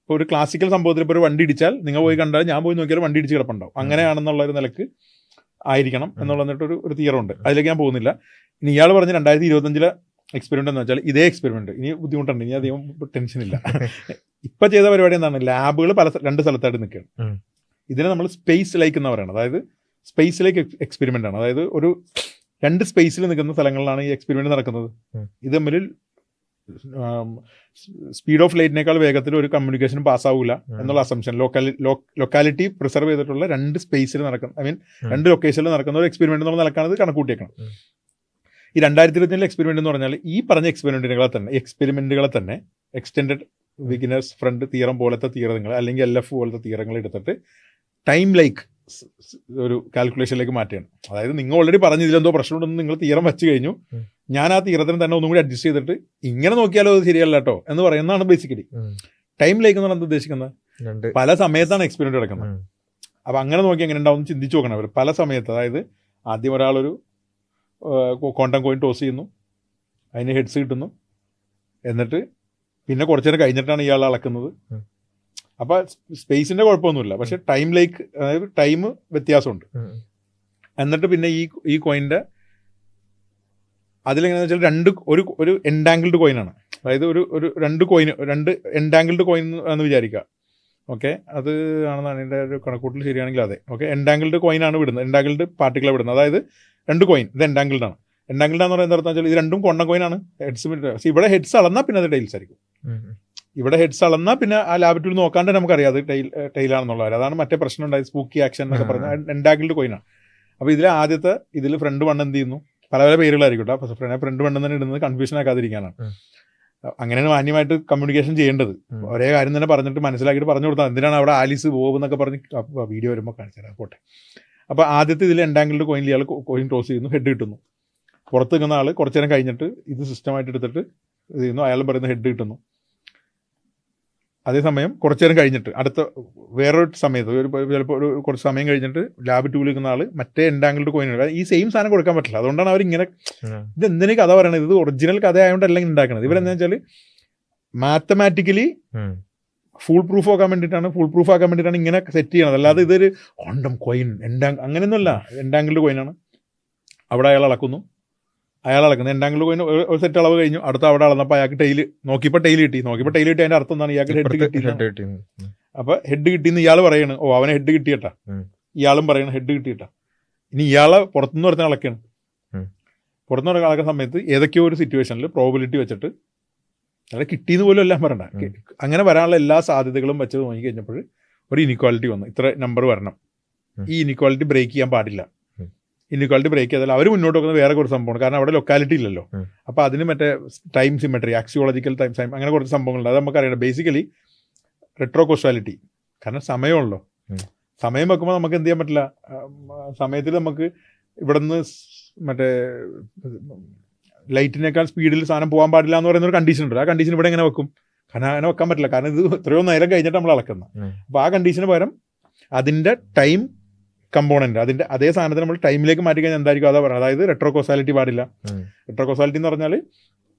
B: ഇപ്പോൾ ഒരു ക്ലാസിക്കൽ സംഭവത്തിൽ ഇപ്പോൾ ഒരു വണ്ടി ഇടിച്ചാൽ നിങ്ങൾ പോയി കണ്ടാൽ ഞാൻ പോയി നോക്കിയാൽ വണ്ടി ഇടിച്ച് കിടപ്പുണ്ടാവും, അങ്ങനെയാണെന്നുള്ള ഒരു നിലക്ക് ആയിരിക്കണം എന്നുള്ള ഒരു തിയറുണ്ട്. അതിലേക്ക് ഞാൻ പോകുന്നില്ല. ഇനി ഇയാൾ പറഞ്ഞ് 2025 എക്സ്പെരിമെന്റ് എന്ന് വെച്ചാൽ ഇതേ എക്സ്പെരിമെന്റ് ഇനി ബുദ്ധിമുട്ടുണ്ട്, ഇനി അധികം ടെൻഷനില്ല. ഇപ്പൊ ചെയ്ത പരിപാടി എന്താണ്, ലാബുകൾ 2 സ്ഥലത്തായിട്ട് നിൽക്കുകയാണ്. ഇതിനെ നമ്മൾ സ്പേസ് ലൈക്ക് എന്ന് പറയുന്നത്, അതായത് സ്പേസ് ലൈക്ക് എക്സ്പെരിമെന്റ് ആണ്. അതായത് ഒരു 2 സ്പേസിൽ നിൽക്കുന്ന സ്ഥലങ്ങളിലാണ് ഈ എക്സ്പെരിമെന്റ് നടക്കുന്നത്. ഇത് തമ്മിൽ സ്പീഡ് ഓഫ് ലൈറ്റിനേക്കാൾ വേഗത്തിൽ ഒരു കമ്മ്യൂണിക്കേഷൻ പാസ്സാവില്ല എന്നുള്ള അസംഷൻ, ലൊക്കാലിറ്റി പ്രിസർവ് ചെയ്തിട്ടുള്ള 2 സ്പേസിൽ നടക്കുന്ന, ഐ മീൻ 2 ലൊക്കേഷനിൽ നടക്കുന്ന ഒരു എക്സ്പെരിമെന്റ് എന്നുള്ള നിലക്കാണ് ഇത് കണക്കൂട്ടിയേക്കണം. ഈ 2025 എക്സ്പെരിമെന്റ് എന്ന് പറഞ്ഞാൽ ഈ പറഞ്ഞ എക്സ്പെരിമെന്റുകളെ തന്നെ എക്സ്റ്റെൻഡഡ് ബിഗിനേഴ്സ് ഫ്രണ്ട് തിയറം പോലത്തെ തിയറങ്ങൾ അല്ലെങ്കിൽ LF പോലത്തെ തിയറങ്ങൾ എടുത്തിട്ട് ടൈം ലൈക്ക് ഒരു കാൽക്കുലേഷനിലേക്ക് മാറ്റുകയാണ്. അതായത് നിങ്ങൾ ഓൾറെഡി പറഞ്ഞ ഇതിലെന്തോ പ്രശ്നമുണ്ടെന്ന് നിങ്ങൾ തിയറം വെച്ച് കഴിഞ്ഞു, ഞാൻ ആ തിയറത്തിന് തന്നെ ഒന്നും കൂടി അഡ്ജസ്റ്റ് ചെയ്തിട്ട് ഇങ്ങനെ നോക്കിയാലോ അത് ശരിയല്ല കേട്ടോ എന്ന് പറയുന്നതാണ് ബേസിക്കലി ടൈം ലൈക്ക് എന്ന് പറഞ്ഞാൽ ഉദ്ദേശിക്കുന്നത്. പല സമയത്താണ് എക്സ്പെരിമെന്റ് നടക്കുന്നത്. അപ്പൊ അങ്ങനെ നോക്കി എങ്ങനെ ഉണ്ടാവും ചിന്തിച്ചു നോക്കണം അവർ. പല സമയത്ത്, അതായത് ആദ്യം ഒരാളൊരു ക്വാണ്ടം കോയിൻ ടോസ് ചെയ്യുന്നു, അതിന് ഹെഡ്സ് കിട്ടുന്നു, എന്നിട്ട് പിന്നെ കുറച്ചു നേരം കഴിഞ്ഞിട്ടാണ് ഇയാൾ അളക്കുന്നത്. അപ്പൊ സ്പേസിന്റെ കുഴപ്പമൊന്നുമില്ല, പക്ഷെ ടൈം ലൈക്ക്, അതായത് ടൈം വ്യത്യാസമുണ്ട്. എന്നിട്ട് പിന്നെ ഈ കോയിന്റെ അതിലെങ്ങനെയാണെന്ന് വെച്ചാൽ ഒരു എൻഡാങ്കിൾഡ് കോയിനാണ്. അതായത് ഒരു 2 എൻഡാങ്കിൾഡ് കോയിൻ എന്ന് വിചാരിക്കുക. ഓക്കെ, അത് ആണെന്നാണ് എൻ്റെ ഒരു കണക്കൂട്ടിൽ ശരിയാണെങ്കിൽ അതെ. ഓക്കെ, എൻഡാങ്കിൾഡ് കോയിനാണ് വിടുന്നത്, എൻഡാങ്കിൾഡ് പാർട്ടിക്കിളാണ് വിടുന്നത്. അതായത് 2 കോയിൻ, ഇത് എൻഡാങ്കിൾഡ് ആണ്. എൻഡാങ്കിൾഡ് എന്ന് പറയുന്നത് എന്താ വെച്ചാൽ ഇത് രണ്ടും കൊണ്ട കോയിനാണ്. ഹെഡ്സ് ഇവിടെ ഹെഡ്സ് അളന്നാൽ പിന്നെ അത് ടൈൽസ് ആയിരിക്കും. ഇവിടെ ഹെഡ്സ് അളന്നാൽ പിന്നെ ആ ലാബിറ്റൂൾ നോക്കാണ്ട് നമുക്കറിയാം അത് ടൈലാണെന്നുള്ള കാര്യം. അതാണ് മറ്റേ പ്രശ്നം ഉണ്ടായത്, സ്പൂക്കി ആക്ഷൻ എന്നൊക്കെ പറഞ്ഞാൽ എൻഡാങ്കിൾഡ് കോയിനാണ്. അപ്പോൾ ഇതിൽ ഫ്രണ്ട് 1 എന്ത് ചെയ്യുന്നു, പല പല പേരുകളായിരിക്കും കേട്ടോ. ഫ്രണ്ട് 1 തന്നെ ഇടുന്നത് കൺഫ്യൂഷൻ ആക്കാതിരിക്കാനാണ്. അങ്ങനെയാണ് മാന്യമായിട്ട് കമ്മ്യൂണിക്കേഷൻ ചെയ്യേണ്ടത്. ഒരേ കാര്യം തന്നെ പറഞ്ഞിട്ട് മനസ്സിലാക്കിയിട്ട് പറഞ്ഞു കൊടുത്താൽ എന്തിനാണ് അവിടെ ആലിസ് ബോബ് എന്നൊക്കെ പറഞ്ഞ് വീഡിയോ വരുമ്പോൾ കാണിച്ചു തരാം, പോട്ടെ. അപ്പോൾ ആദ്യത്തെ ഇതിൽ എൻഡാങ്കിൾഡ് കോയിനിൽ ഇയാൾ കോയിൻ ടോസ് ചെയ്യുന്നു, ഹെഡ് കിട്ടുന്നു. പുറത്ത് നിൽക്കുന്ന ആൾ കുറച്ചു നേരം കഴിഞ്ഞിട്ട് ഇത് സിസ്റ്റമായിട്ട് എടുത്തിട്ട് ഇത് ചെയ്യുന്നു, അയാൾ പറയുന്ന ഹെഡ് കിട്ടുന്നു. അതേസമയം കുറച്ചു നേരം കഴിഞ്ഞിട്ട് അടുത്ത വേറൊരു സമയത്ത് ചിലപ്പോൾ കുറച്ച് സമയം കഴിഞ്ഞിട്ട് ലാബ് ടൂളിൽ നിൽക്കുന്ന ആൾ മറ്റേ എൻഡാങ്കിൾഡ് കോയിൻ, ഈ സെയിം സാധനം കൊടുക്കാൻ പറ്റില്ല. അതുകൊണ്ടാണ് അവരിങ്ങനെ ഇത് എന്തിനു കഥ പറയണത്, ഇത് ഒറിജിനൽ കഥ ആയതുകൊണ്ടല്ല ഉണ്ടാക്കുന്നത്. ഇവരെന്താ വെച്ചാൽ മാത്തമാറ്റിക്കലി ഫുൾ പ്രൂഫ് ആക്കാൻ വേണ്ടിയിട്ടാണ് ഇങ്ങനെ സെറ്റ് ചെയ്യണത്. അല്ലാതെ ഇതൊരു ക്വാണ്ടം കോയിൻ അങ്ങനെയൊന്നുമല്ല. എൻഡാങ്കിൾഡ് കോയിനാണ്. അവിടെ അയാൾ അളക്കുന്നു, എൻഡാങ്കിൾഡ് കോയിൻ ഒരു സെറ്റ് അളവ് കഴിഞ്ഞു. അടുത്ത അവിടെ അളന്നപ്പോൾ അയാൾക്ക് ടൈൽ നോക്കിയപ്പോൾ ടൈൽ കിട്ടി. അതിന്റെ അർത്ഥം എന്താണ്, ഇയാൾക്ക് ഹെഡ് കിട്ടി. അപ്പൊ ഹെഡ് കിട്ടിയെന്ന് ഇയാൾ പറയണ്, ഓ അവനെ ഹെഡ് കിട്ടിയട്ടാ. ഇയാളും പറയണം ഹെഡ് കിട്ടിയിട്ടാ. ഇനി ഇയാളെ പുറത്തുനിന്ന് പറഞ്ഞ അളക്കാണ്. പുറത്തുനിന്ന് അളക്കുന്ന സമയത്ത് ഏതൊക്കെയോ ഒരു സിറ്റുവേഷനിൽ പ്രോബിലിറ്റി വെച്ചിട്ട് അയാളെ കിട്ടിയെന്ന് പോലും എല്ലാം പറയണ്ട, അങ്ങനെ വരാനുള്ള എല്ലാ സാധ്യതകളും വെച്ചത് നോക്കി കഴിഞ്ഞപ്പോൾ ഒരു ഇനിക്വാലിറ്റി വന്നു, ഇത്ര നമ്പർ വരണം. ഈ ഇനിക്വാലിറ്റി ബ്രേക്ക് ചെയ്യാൻ പാടില്ല. ഇനിക്വാലിറ്റി ബ്രേക്ക് ചെയ്താൽ അവർ മുന്നോട്ട് വെക്കുന്നത് വേറെ കുറച്ച് സംഭവമാണ്. കാരണം അവിടെ ലൊക്കാലിറ്റി ഇല്ലല്ലോ. അപ്പോൾ അതിന് മറ്റേ ടൈം സിമെട്രി, ആക്സിയോളജിക്കൽ ടൈം, അങ്ങനെ കുറച്ച് സംഭവങ്ങളുണ്ട്. അത് നമുക്കറിയാം. ബേസിക്കലി റെട്രോ കോസ്വാലിറ്റി, കാരണം സമയമുള്ളൂ. സമയം വെക്കുമ്പോൾ നമുക്ക് എന്ത് ചെയ്യാൻ പറ്റില്ല, സമയത്തിൽ നമുക്ക് ഇവിടെ നിന്ന് മറ്റേ ലൈറ്റിനേക്കാൾ സ്പീഡിൽ സാധനം പോകാൻ പാടില്ല എന്ന് പറയുന്ന ഒരു കണ്ടീഷൻ ഉണ്ട്. ആ കണ്ടീഷൻ ഇവിടെ എങ്ങനെ വെക്കും, കാരണം അങ്ങനെ വെക്കാൻ പറ്റില്ല. കാരണം ഇത് എത്രയോ നേരം കഴിഞ്ഞിട്ട് നമ്മൾ അളക്കുന്നത്. അപ്പോൾ ആ കണ്ടീഷന് പകരം അതിൻ്റെ ടൈം കമ്പോണന്റ്, അതിന്റെ അതേ സാധനത്തിന് നമ്മൾ ടൈമിലേക്ക് മാറ്റി കഴിഞ്ഞാൽ എന്തായിരിക്കും അതാ പറയുന്നത്. അതായത് റെട്രോ കോസാലിറ്റി പാടില്ല. റെട്രോ കോസാലിറ്റി എന്ന് പറഞ്ഞാൽ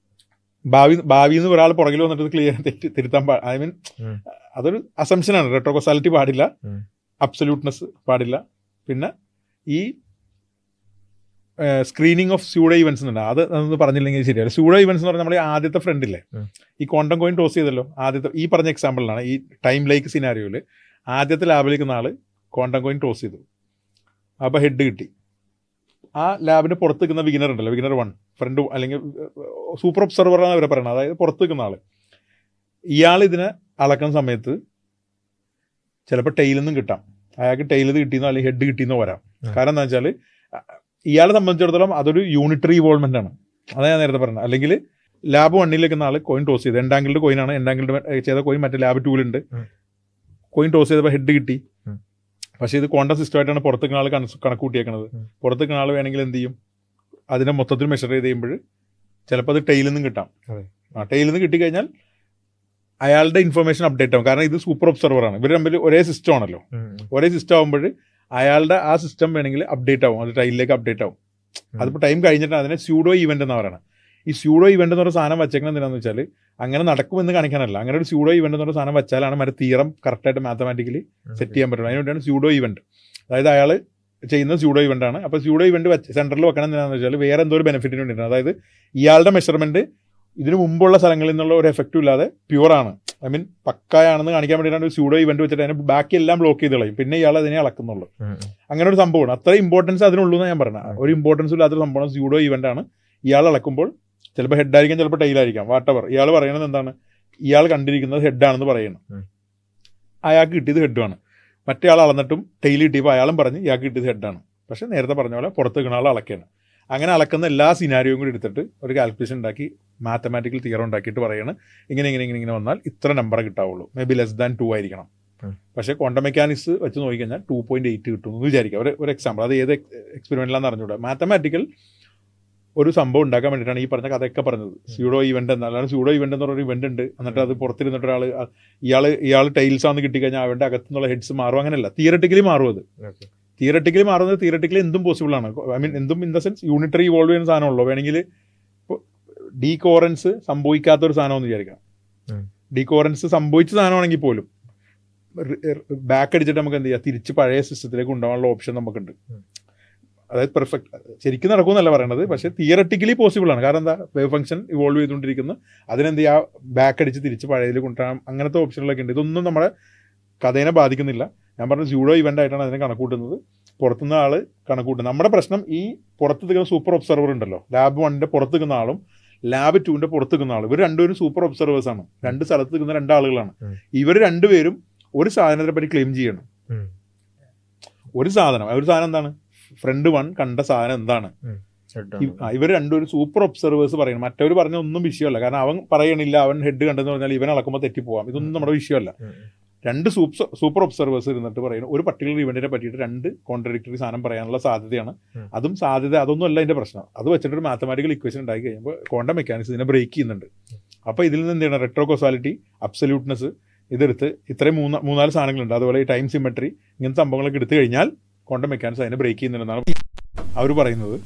B: ഭാവിയിൽ നിന്ന് ഒരാൾ പുറകിൽ വന്നിട്ട് ക്ലിയർ തിരുത്താൻ ഐ മീൻ അതൊരു അസംഷനാണ്. റെട്രോ കോസാലിറ്റി പാടില്ല, അബ്സല്യൂട്ട്നെസ് പാടില്ല. പിന്നെ ഈ സ്ക്രീനിങ് ഓഫ് സ്യൂഡോ ഇവൻസ് ഉണ്ട്, അത് പറഞ്ഞില്ലെങ്കിൽ ശരിയല്ല. സ്യൂഡോ ഇവൻസ് എന്ന് പറഞ്ഞാൽ നമ്മൾ ആദ്യത്തെ ഫ്രണ്ടില്ലേ, ഈ ക്വാണ്ടം കോയിൻ ടോസ് ചെയ്തല്ലോ ആദ്യത്തെ, ഈ പറഞ്ഞ എക്സാമ്പിളിലാണ്, ഈ ടൈം ലൈക്ക് സിനാരിയോയിൽ ആദ്യത്തെ ലാബിലേക്കുന്ന ആൾ ക്വാണ്ടം കോയിൻ ടോസ് ചെയ്തു, അപ്പോൾ ഹെഡ് കിട്ടി. ആ ലാബിന് പുറത്ത് നിൽക്കുന്ന വിഗിനർ ഉണ്ടല്ലോ, വിഗിനർ 1 ഫ്രണ്ട് അല്ലെങ്കിൽ സൂപ്പർ ഒബ്സർവറാണ് ഇവരെ പറയുന്നത്, അതായത് പുറത്ത് നിൽക്കുന്ന ആൾ. ഇയാൾ ഇതിനെ അളക്കുന്ന സമയത്ത് ചിലപ്പോൾ ടൈലിൽ നിന്നും കിട്ടാം, അയാൾക്ക് ടൈലിൽ കിട്ടിയെന്നോ അല്ലെങ്കിൽ ഹെഡ് കിട്ടിയെന്നോ വരാം. കാരണം എന്താ വെച്ചാൽ ഇയാളെ സംബന്ധിച്ചിടത്തോളം അതൊരു യൂണിറ്ററി ഇവോൾവ്മെന്റ് ആണ്. അതാ ഞാൻ നേരത്തെ പറഞ്ഞത്. അല്ലെങ്കിൽ ലാബ് 1 നിൽക്കുന്ന ആൾ കോയിൻ ടോസ് ചെയ്ത്, എൻഡാങ്കിൾഡ് കോയിനാണ്, എൻഡാങ്കിൾഡ് ചെയ്ത കോയിൻ മറ്റേ ലാബ് 2 ഉണ്ട്, കോയിൻ ടോസ് ചെയ്തപ്പോൾ ഹെഡ് കിട്ടി. പക്ഷേ ഇത് ക്വാണ്ടം സിസ്റ്റമായിട്ടാണ് പുറത്തേക്ക് ആൾ കണക്ക് കൂട്ടിയേക്കണത്. പുറത്തേക്ക് ആൾ വേണമെങ്കിൽ എന്ത് ചെയ്യും, അതിനെ മൊത്തത്തിൽ മെഷർ ചെയ്ത് കഴിയുമ്പോൾ ചിലപ്പോൾ അത് ടൈലിൽ നിന്നും കിട്ടാം. ടൈലിൽ നിന്ന് കിട്ടിക്കഴിഞ്ഞാൽ അയാളുടെ ഇൻഫർമേഷൻ അപ്ഡേറ്റ് ആവും. കാരണം ഇത് സൂപ്പർ ഒബ്സർവറാണ്, ഇവർ തമ്മിൽ ഒരേ സിസ്റ്റം ആണല്ലോ. ഒരേ സിസ്റ്റം ആകുമ്പോൾ അയാളുടെ ആ സിസ്റ്റം വേണമെങ്കിൽ അപ്ഡേറ്റ് ആവും, അത് ടൈലിലേക്ക് അപ്ഡേറ്റ് ആവും. അതിപ്പോൾ ടൈം കഴിഞ്ഞിട്ടാണ് അതിനെ സ്യൂഡോ ഇവന്റ് എന്ന് പറയുന്നത്. ഈ സ്യൂഡോ ഇവന്റ് എന്ന് പറഞ്ഞ സാധനം വെച്ചേക്കുന്നത് എന്തിനാന്ന് വെച്ചാൽ അങ്ങനെ നടക്കുമെന്ന് കാണിക്കാനല്ല. അങ്ങനെ ഒരു സ്യൂഡോ ഇവന്റ് എന്ന് പറഞ്ഞ സാധനം വെച്ചാലാണ് മറ്റേ തിയറം കറക്റ്റായിട്ട് മാത്തമാറ്റിക്കലി സെറ്റ് ചെയ്യാൻ പറ്റുള്ളൂ. അതിനുവേണ്ടിയാണ് സ്യൂഡോ ഇവന്റ്. അതായത് അയാൾ ചെയ്യുന്ന സ്യൂഡോ ഇവന്റ് ആണ്. അപ്പോൾ സ്യൂഡോ ഇവന്റ് സെന്ററിൽ വെക്കണം എന്താണെന്ന് വെച്ചാൽ വേറെ എന്തോ ഒരു ബെനിഫിറ്റിന് വേണ്ടിയിട്ടാണ്. അതായത് ഇയാളുടെ മെഷർമെന്റ് ഇതിന് മുമ്പുള്ള സ്ഥലങ്ങളിൽ നിന്നുള്ള ഒരു എഫക്റ്റും ഇല്ലാതെ പ്യുവർ ആണ്, ഐ മീൻ പക്കായാണെന്ന് കാണിക്കാൻ വേണ്ടിയിട്ടാണ് ഒരു സ്യൂഡോ ഇവന്റ് വെച്ചിട്ട് അതിന് ബാക്കി എല്ലാം ബ്ലോക്ക് ചെയ്ത് കളയും. പിന്നെ ഇയാൾ അതിനെ അളക്കുന്നുള്ളൂ. അങ്ങനെ ഒരു സംഭവമാണ്. അത്ര ഇമ്പോർട്ടൻസ് അതിനുള്ളൂ എന്ന് ഞാൻ പറഞ്ഞത്. ഒരു ഇമ്പോർട്ടൻസ് ഇല്ലാത്തൊരു സംഭവം സ്യൂഡോ ഇവന്റ് ആണ്. ഇയാൾ അളക്കുമ്പോൾ ചിലപ്പോൾ ഹെഡ് ആയിരിക്കാം, ചിലപ്പോൾ ടെയിൽ ആയിരിക്കാം, വാട്ടവർ. ഇയാൾ പറയുന്നത് എന്താണ്, ഇയാൾ കണ്ടിരിക്കുന്നത് ഹെഡാണെന്ന് പറയണം, അയാൾക്ക് കിട്ടിയത് ഹെഡുമാണ്. മറ്റേ ആൾ അളന്നിട്ടും ടെയിൽ കിട്ടിയപ്പോൾ അയാളും പറഞ്ഞ് ഇയാൾക്ക് കിട്ടിയത് ഹെഡാണ്. പക്ഷേ നേരത്തെ പറഞ്ഞ പോലെ പുറത്ത് നിൽക്കുന്ന ആൾ അളക്കുകയാണ്. അങ്ങനെ അളക്കുന്ന എല്ലാ സിനാരിയോയും കൂടി എടുത്തിട്ട് ഒരു കാൽക്കുലേഷൻ ഉണ്ടാക്കി മാത്തമാറ്റിക്കൽ തിയറം ഉണ്ടാക്കിയിട്ട് പറയാണ് ഇങ്ങനെ വന്നാൽ ഇത്ര നമ്പർ കിട്ടാവുള്ളൂ, മേ ബി ലെസ് ദാൻ 2 ആയിരിക്കണം. പക്ഷേ ക്വാണ്ടം മെക്കാനിക്സ് വെച്ച് നോക്കിക്കഴിഞ്ഞാൽ 2.8 കിട്ടും എന്ന് വിചാരിക്കാം. ഒരു എക്സാമ്പിൾ, അത് ഏത് എക്സ്പെരിമെന്റിലാണെന്ന് അറിഞ്ഞൂടാ. മാത്തമാറ്റിക്കൽ ഒരു സംഭവം ഉണ്ടാക്കാൻ വേണ്ടിയിട്ടാണ് ഈ പറഞ്ഞ കഥയൊക്കെ പറഞ്ഞത്. സ്യൂഡോ ഇവന്റ് എന്നാലാണ്. സ്യൂഡോ ഇവന്റ് എന്ന് പറഞ്ഞൊരു ഇവന്റ് ഉണ്ട്. എന്നിട്ട് അത് പുറത്തിരുന്നിട്ട് ഒരാൾ ഇയാൾ ടൈൽസ് ആണെന്ന് കിട്ടിക്കഴിഞ്ഞാൽ അവരുടെ അകത്തുനിന്നുള്ള ഹെഡ്സ് മാറും. അങ്ങനെയല്ല, തിയററ്റിക്കലി മാറും. അത് തിയററ്റിക്കലി മാറുന്നത് തിയററ്റിക്കലി എന്തും പോസിബിൾ ആണ്. ഐ മീൻ എന്തും in the sense unitary evolve ചെയ്യുന്ന സാധനമുള്ളൂ. വേണമെങ്കിൽ ഡീകോറൻസ് സംഭവിക്കാത്തൊരു സാധനമെന്ന് വിചാരിക്കണം. ഡീകോറൻസ് സംഭവിച്ച സാധനമാണെങ്കിൽ പോലും ബാക്ക് അടിച്ചിട്ട് നമുക്ക് എന്ത് ചെയ്യാം, തിരിച്ച് പഴയ സിസ്റ്റത്തിലേക്ക് കൊണ്ടുപോകാനുള്ള ഓപ്ഷൻ നമുക്കുണ്ട്. അതായത് പെർഫെക്റ്റ് ശരിക്കും നടക്കുമെന്നല്ല പറയണത്, പക്ഷേ തിയററ്റിക്കലി പോസിബിൾ ആണ്. കാരണം എന്താ, വേവ് ഫംഗ്ഷൻ ഇവോൾവ് ചെയ്തുകൊണ്ടിരിക്കുന്നു, അതിനെന്ത് ചെയ്യുക, ബാക്ക് അടിച്ച് തിരിച്ച് പഴയതിൽ കൊണ്ടുപോകാം. അങ്ങനത്തെ ഓപ്ഷനുകളൊക്കെ ഉണ്ട്. ഇതൊന്നും നമ്മുടെ കഥേനെ ബാധിക്കുന്നില്ല. ഞാൻ പറഞ്ഞ സ്യൂഡോ ഇവന്റ് ആയിട്ടാണ് അതിനെ കണക്കൂട്ടുന്നത്. പുറത്തുനിന്ന് ആൾ കണക്കൂട്ടുന്നത്. നമ്മുടെ പ്രശ്നം ഈ പുറത്ത് നിൽക്കുന്ന സൂപ്പർ ഒബ്സർവർ ഉണ്ടല്ലോ, ലാബ് 1ന്റെ പുറത്ത് നിൽക്കുന്ന ആളും ലാബ് 2ന്റെ പുറത്ത് നിൽക്കുന്ന ആളും, ഇവർ രണ്ടുപേരും സൂപ്പർ ഒബ്സർവേഴ്സ് ആണ്. രണ്ട് സ്ഥലത്ത് നിൽക്കുന്ന രണ്ടാളുകളാണ്. ഇവർ രണ്ടുപേരും ഒരു സാധനത്തെ പറ്റി ക്ലെയിം ചെയ്യണം. ഒരു സാധനം എന്താണ്, ഫ്രണ്ട് 1 കണ്ട സാധനം എന്താണ്, ഇവർ രണ്ടുപേരും സൂപ്പർ ഒബ്സർവേഴ്സ് പറയണം. മറ്റവർ പറഞ്ഞ ഒന്നും വിഷയമല്ല. കാരണം അവൻ പറയണില്ല അവൻ ഹെഡ് കണ്ടെന്ന് പറഞ്ഞാൽ ഇവൻ അളക്കുമ്പോൾ തെറ്റിപ്പോവാം. ഇതൊന്നും നമ്മുടെ വിഷയമല്ല. രണ്ട് സൂപ്പർ ഒബ്സർവേഴ്സ് ഇരുന്നിട്ട് പറയുന്നു ഒരു പർട്ടിക്കുലർ ഇവന്റിനെ പറ്റിയിട്ട് 2 കോൺട്രഡിക്ടറി സാധനം പറയാനുള്ള സാധ്യതയാണ്. അതൊന്നും അല്ല അതിന്റെ പ്രശ്നം. അത് വെച്ചിട്ടൊരു മാത്തമാറ്റിക്കൽ ഇക്വേഷൻ ഉണ്ടാക്കി കഴിയുമ്പോൾ ക്വാണ്ടം മെക്കാനിക്സ് ഇതിനെ ബ്രേക്ക് ചെയ്യുന്നുണ്ട്. അപ്പോൾ ഇതിൽ നിന്ന് എന്ത് ചെയ്യണം, റെട്രോ കോസാലിറ്റി, അബ്സല്യൂട്ട്നെസ് ഇതെടുത്ത് ഇത്രയും 3-4 സാധനങ്ങളുണ്ട്. അതുപോലെ ഈ ടൈം സിമെട്രി, ഇങ്ങനത്തെ സംഭവങ്ങളൊക്കെ എടുത്തു കഴിഞ്ഞാൽ ക്വാണ്ടം മെക്കാനിക്സ് അതിനെ ബ്രേക്ക് ചെയ്യുന്നുണ്ടെന്നാണ് അവർ പറയുന്നത്.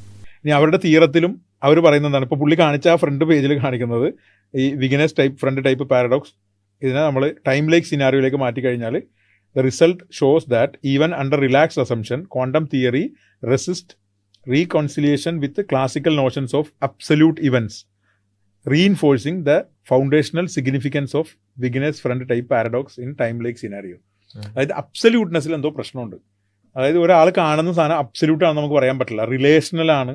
B: ഇനി അവരുടെ തിയറത്തിലും അവർ പറയുന്നത് എന്താണ്, ഇപ്പോൾ പുള്ളി കാണിച്ച ആ ഫ്രണ്ട് പേജിൽ കാണിക്കുന്നത് ഈ Wigner's type friend type paradox. ഇതിനെ നമ്മൾ ടൈം ലൈക്ക് സിനാരിയോയിലേക്ക് മാറ്റി കഴിഞ്ഞാൽ the result shows that even under relaxed assumption quantum theory resist reconciliation with classical notions of absolute events, reinforcing the foundational significance of Wigner's friend type paradox in time like scenario. അതായത് അബ്സല്യൂട്ട്നെസ്സിൽ എന്തോ പ്രശ്നമുണ്ട്. അതായത് ഒരാൾ കാണുന്ന സാധനം absolute ആണെന്ന് നമുക്ക് പറയാൻ പറ്റില്ല, റിലേഷണൽ ആണ്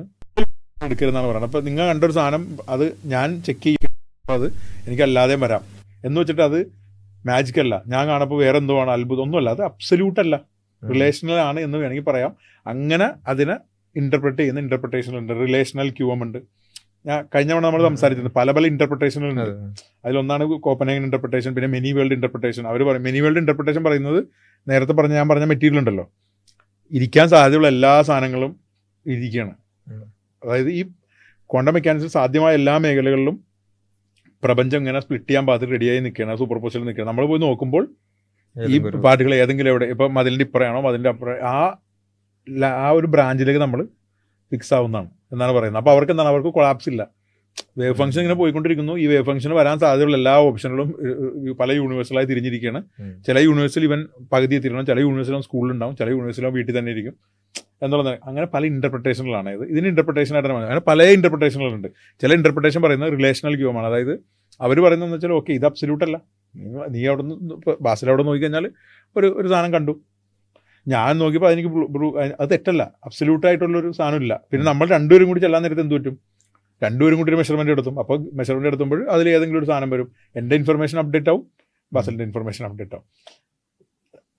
B: എടുക്കരുതെന്നാണ് പറയുന്നത്. അപ്പോൾ നിങ്ങൾ കണ്ടൊരു സാധനം അത് ഞാൻ ചെക്ക് ചെയ്യുമ്പോൾ അത് എനിക്കല്ലാതെയും വരാം എന്ന് വെച്ചിട്ട് അത് മാജിക് അല്ല. ഞാൻ കാണുമ്പോൾ വേറെ എന്തോ ആണ്, അത്ഭുതം ഒന്നുമല്ല, അത് അബ്സല്യൂട്ട് അല്ല, റിലേഷണൽ ആണ് എന്ന് വേണമെങ്കിൽ പറയാം. അങ്ങനെ അതിനെ ഇന്റർപ്രറ്റ് ചെയ്യുന്ന ഇന്റർപ്രിട്ടേഷനുണ്ട്. റിലേഷണൽ ക്യൂം ഉണ്ട്. ഞാൻ കഴിഞ്ഞ തവണ നമ്മൾ സംസാരിച്ചിട്ടുണ്ട്, പല ഇന്റർപ്രിട്ടേഷനുകളുണ്ട്. അതിലൊന്നാണ് കോപ്പൻഹേഗൻ ഇന്റർപ്രിട്ടേഷൻ, പിന്നെ മെനി വേൾഡ് ഇന്റർപ്രിട്ടേഷൻ. അവർ പറയും മെനി വേൾഡ് ഇന്റർപ്രിട്ടേഷൻ പറയുന്നത് നേരത്തെ ഞാൻ പറഞ്ഞ മെറ്റീരിയൽ ഉണ്ടല്ലോ, ഇരിക്കാൻ സാധ്യതയുള്ള എല്ലാ സാധനങ്ങളും ഇരിക്കുകയാണ്. അതായത് ഈ ക്വാണ്ടം മെക്കാനിക്സിൽ സാധ്യമായ എല്ലാ മേഖലകളിലും പ്രപഞ്ചം ഇങ്ങനെ സ്പ്ലിറ്റ് ചെയ്യാൻ പാകത്തിൽ റെഡിയായി നിൽക്കുകയാണ്, സൂപ്പർ പൊസിഷനിൽ നിൽക്കുകയാണ്. നമ്മൾ പോയി നോക്കുമ്പോൾ ഈ പാർട്ടികൾ ഏതെങ്കിലും എവിടെ, ഇപ്പം മതിലിൻ്റെ ഇപ്പുറയാണോ മതിലിൻ്റെ അപ്പുറം, ആ ഒരു ബ്രാഞ്ചിലേക്ക് നമ്മൾ ഫിക്സ് ആവുന്നതാണ് എന്നാണ് പറയുന്നത്. അപ്പോൾ അവർക്ക് എന്താണ്, അവർക്ക് കൊളാപ്സ് ഇല്ല. വേവ് ഫംഗ്ഷൻ ഇങ്ങനെ പോയിക്കൊണ്ടിരിക്കുന്നു. ഈ വേവ് ഫംഗ്ഷന് വരാൻ സാധ്യതയുള്ള എല്ലാ ഓപ്ഷനുകളും പല യൂണിവേഴ്സിലായി തിരിഞ്ഞിരിക്കുകയാണ്. ചില യൂണിവേഴ്സിൽ ഇവൻ പകുതി എത്തിക്കണം, ചില യൂണിവേഴ്സിലും സ്കൂളിലുണ്ടാവും, ചില യൂണിവേഴ്സിലും വീട്ടിൽ തന്നെ ഇരിക്കും എന്നുള്ളത്. അങ്ങനെ പല ഇന്റർപ്രിട്ടേഷനുകളാണ് ഇതിന് ഇന്റർപ്രിട്ടേഷനായിട്ട് അങ്ങനെ പല ഇന്റർപ്രിട്ടേഷനുകളുണ്ട്. ചില ഇന്റർപ്രിട്ടേഷൻ പറയുന്നത് റിലേഷണൽ ക്യൂമാണ്. അതായത് അവർ പറയുന്നതെന്ന് വെച്ചാൽ ഓക്കെ ഇത് അബ്സല്യൂട്ട് അല്ല, നീ അവിടെ നിന്ന് ബാസിൽ അവിടെ നോക്കിക്കഴിഞ്ഞാൽ ഒരു സാധനം കണ്ടു, ഞാൻ നോക്കിയപ്പോൾ അതെനിക്ക് അത് തെറ്റല്ല, അബ്സല്യൂട്ട് ആയിട്ടുള്ളൊരു സാധനമില്ല. പിന്നെ നമ്മൾ രണ്ടുപേരും കൂടി ചെല്ലാൻ നേരത്തെ എന്ത് പറ്റും, രണ്ടുപേരും കൂടി ഒരു മെഷർമെൻറ്റ് എടുത്തും. അപ്പോൾ മെഷർമെൻറ്റ് എടുത്തുമ്പോൾ അതിൽ ഏതെങ്കിലും ഒരു സാധനം വരും, എൻ്റെ ഇൻഫർമേഷൻ അപ്ഡേറ്റ് ആവും, ബാസലിൻ്റെ ഇൻഫർമേഷൻ അപ്ഡേറ്റ് ആവും.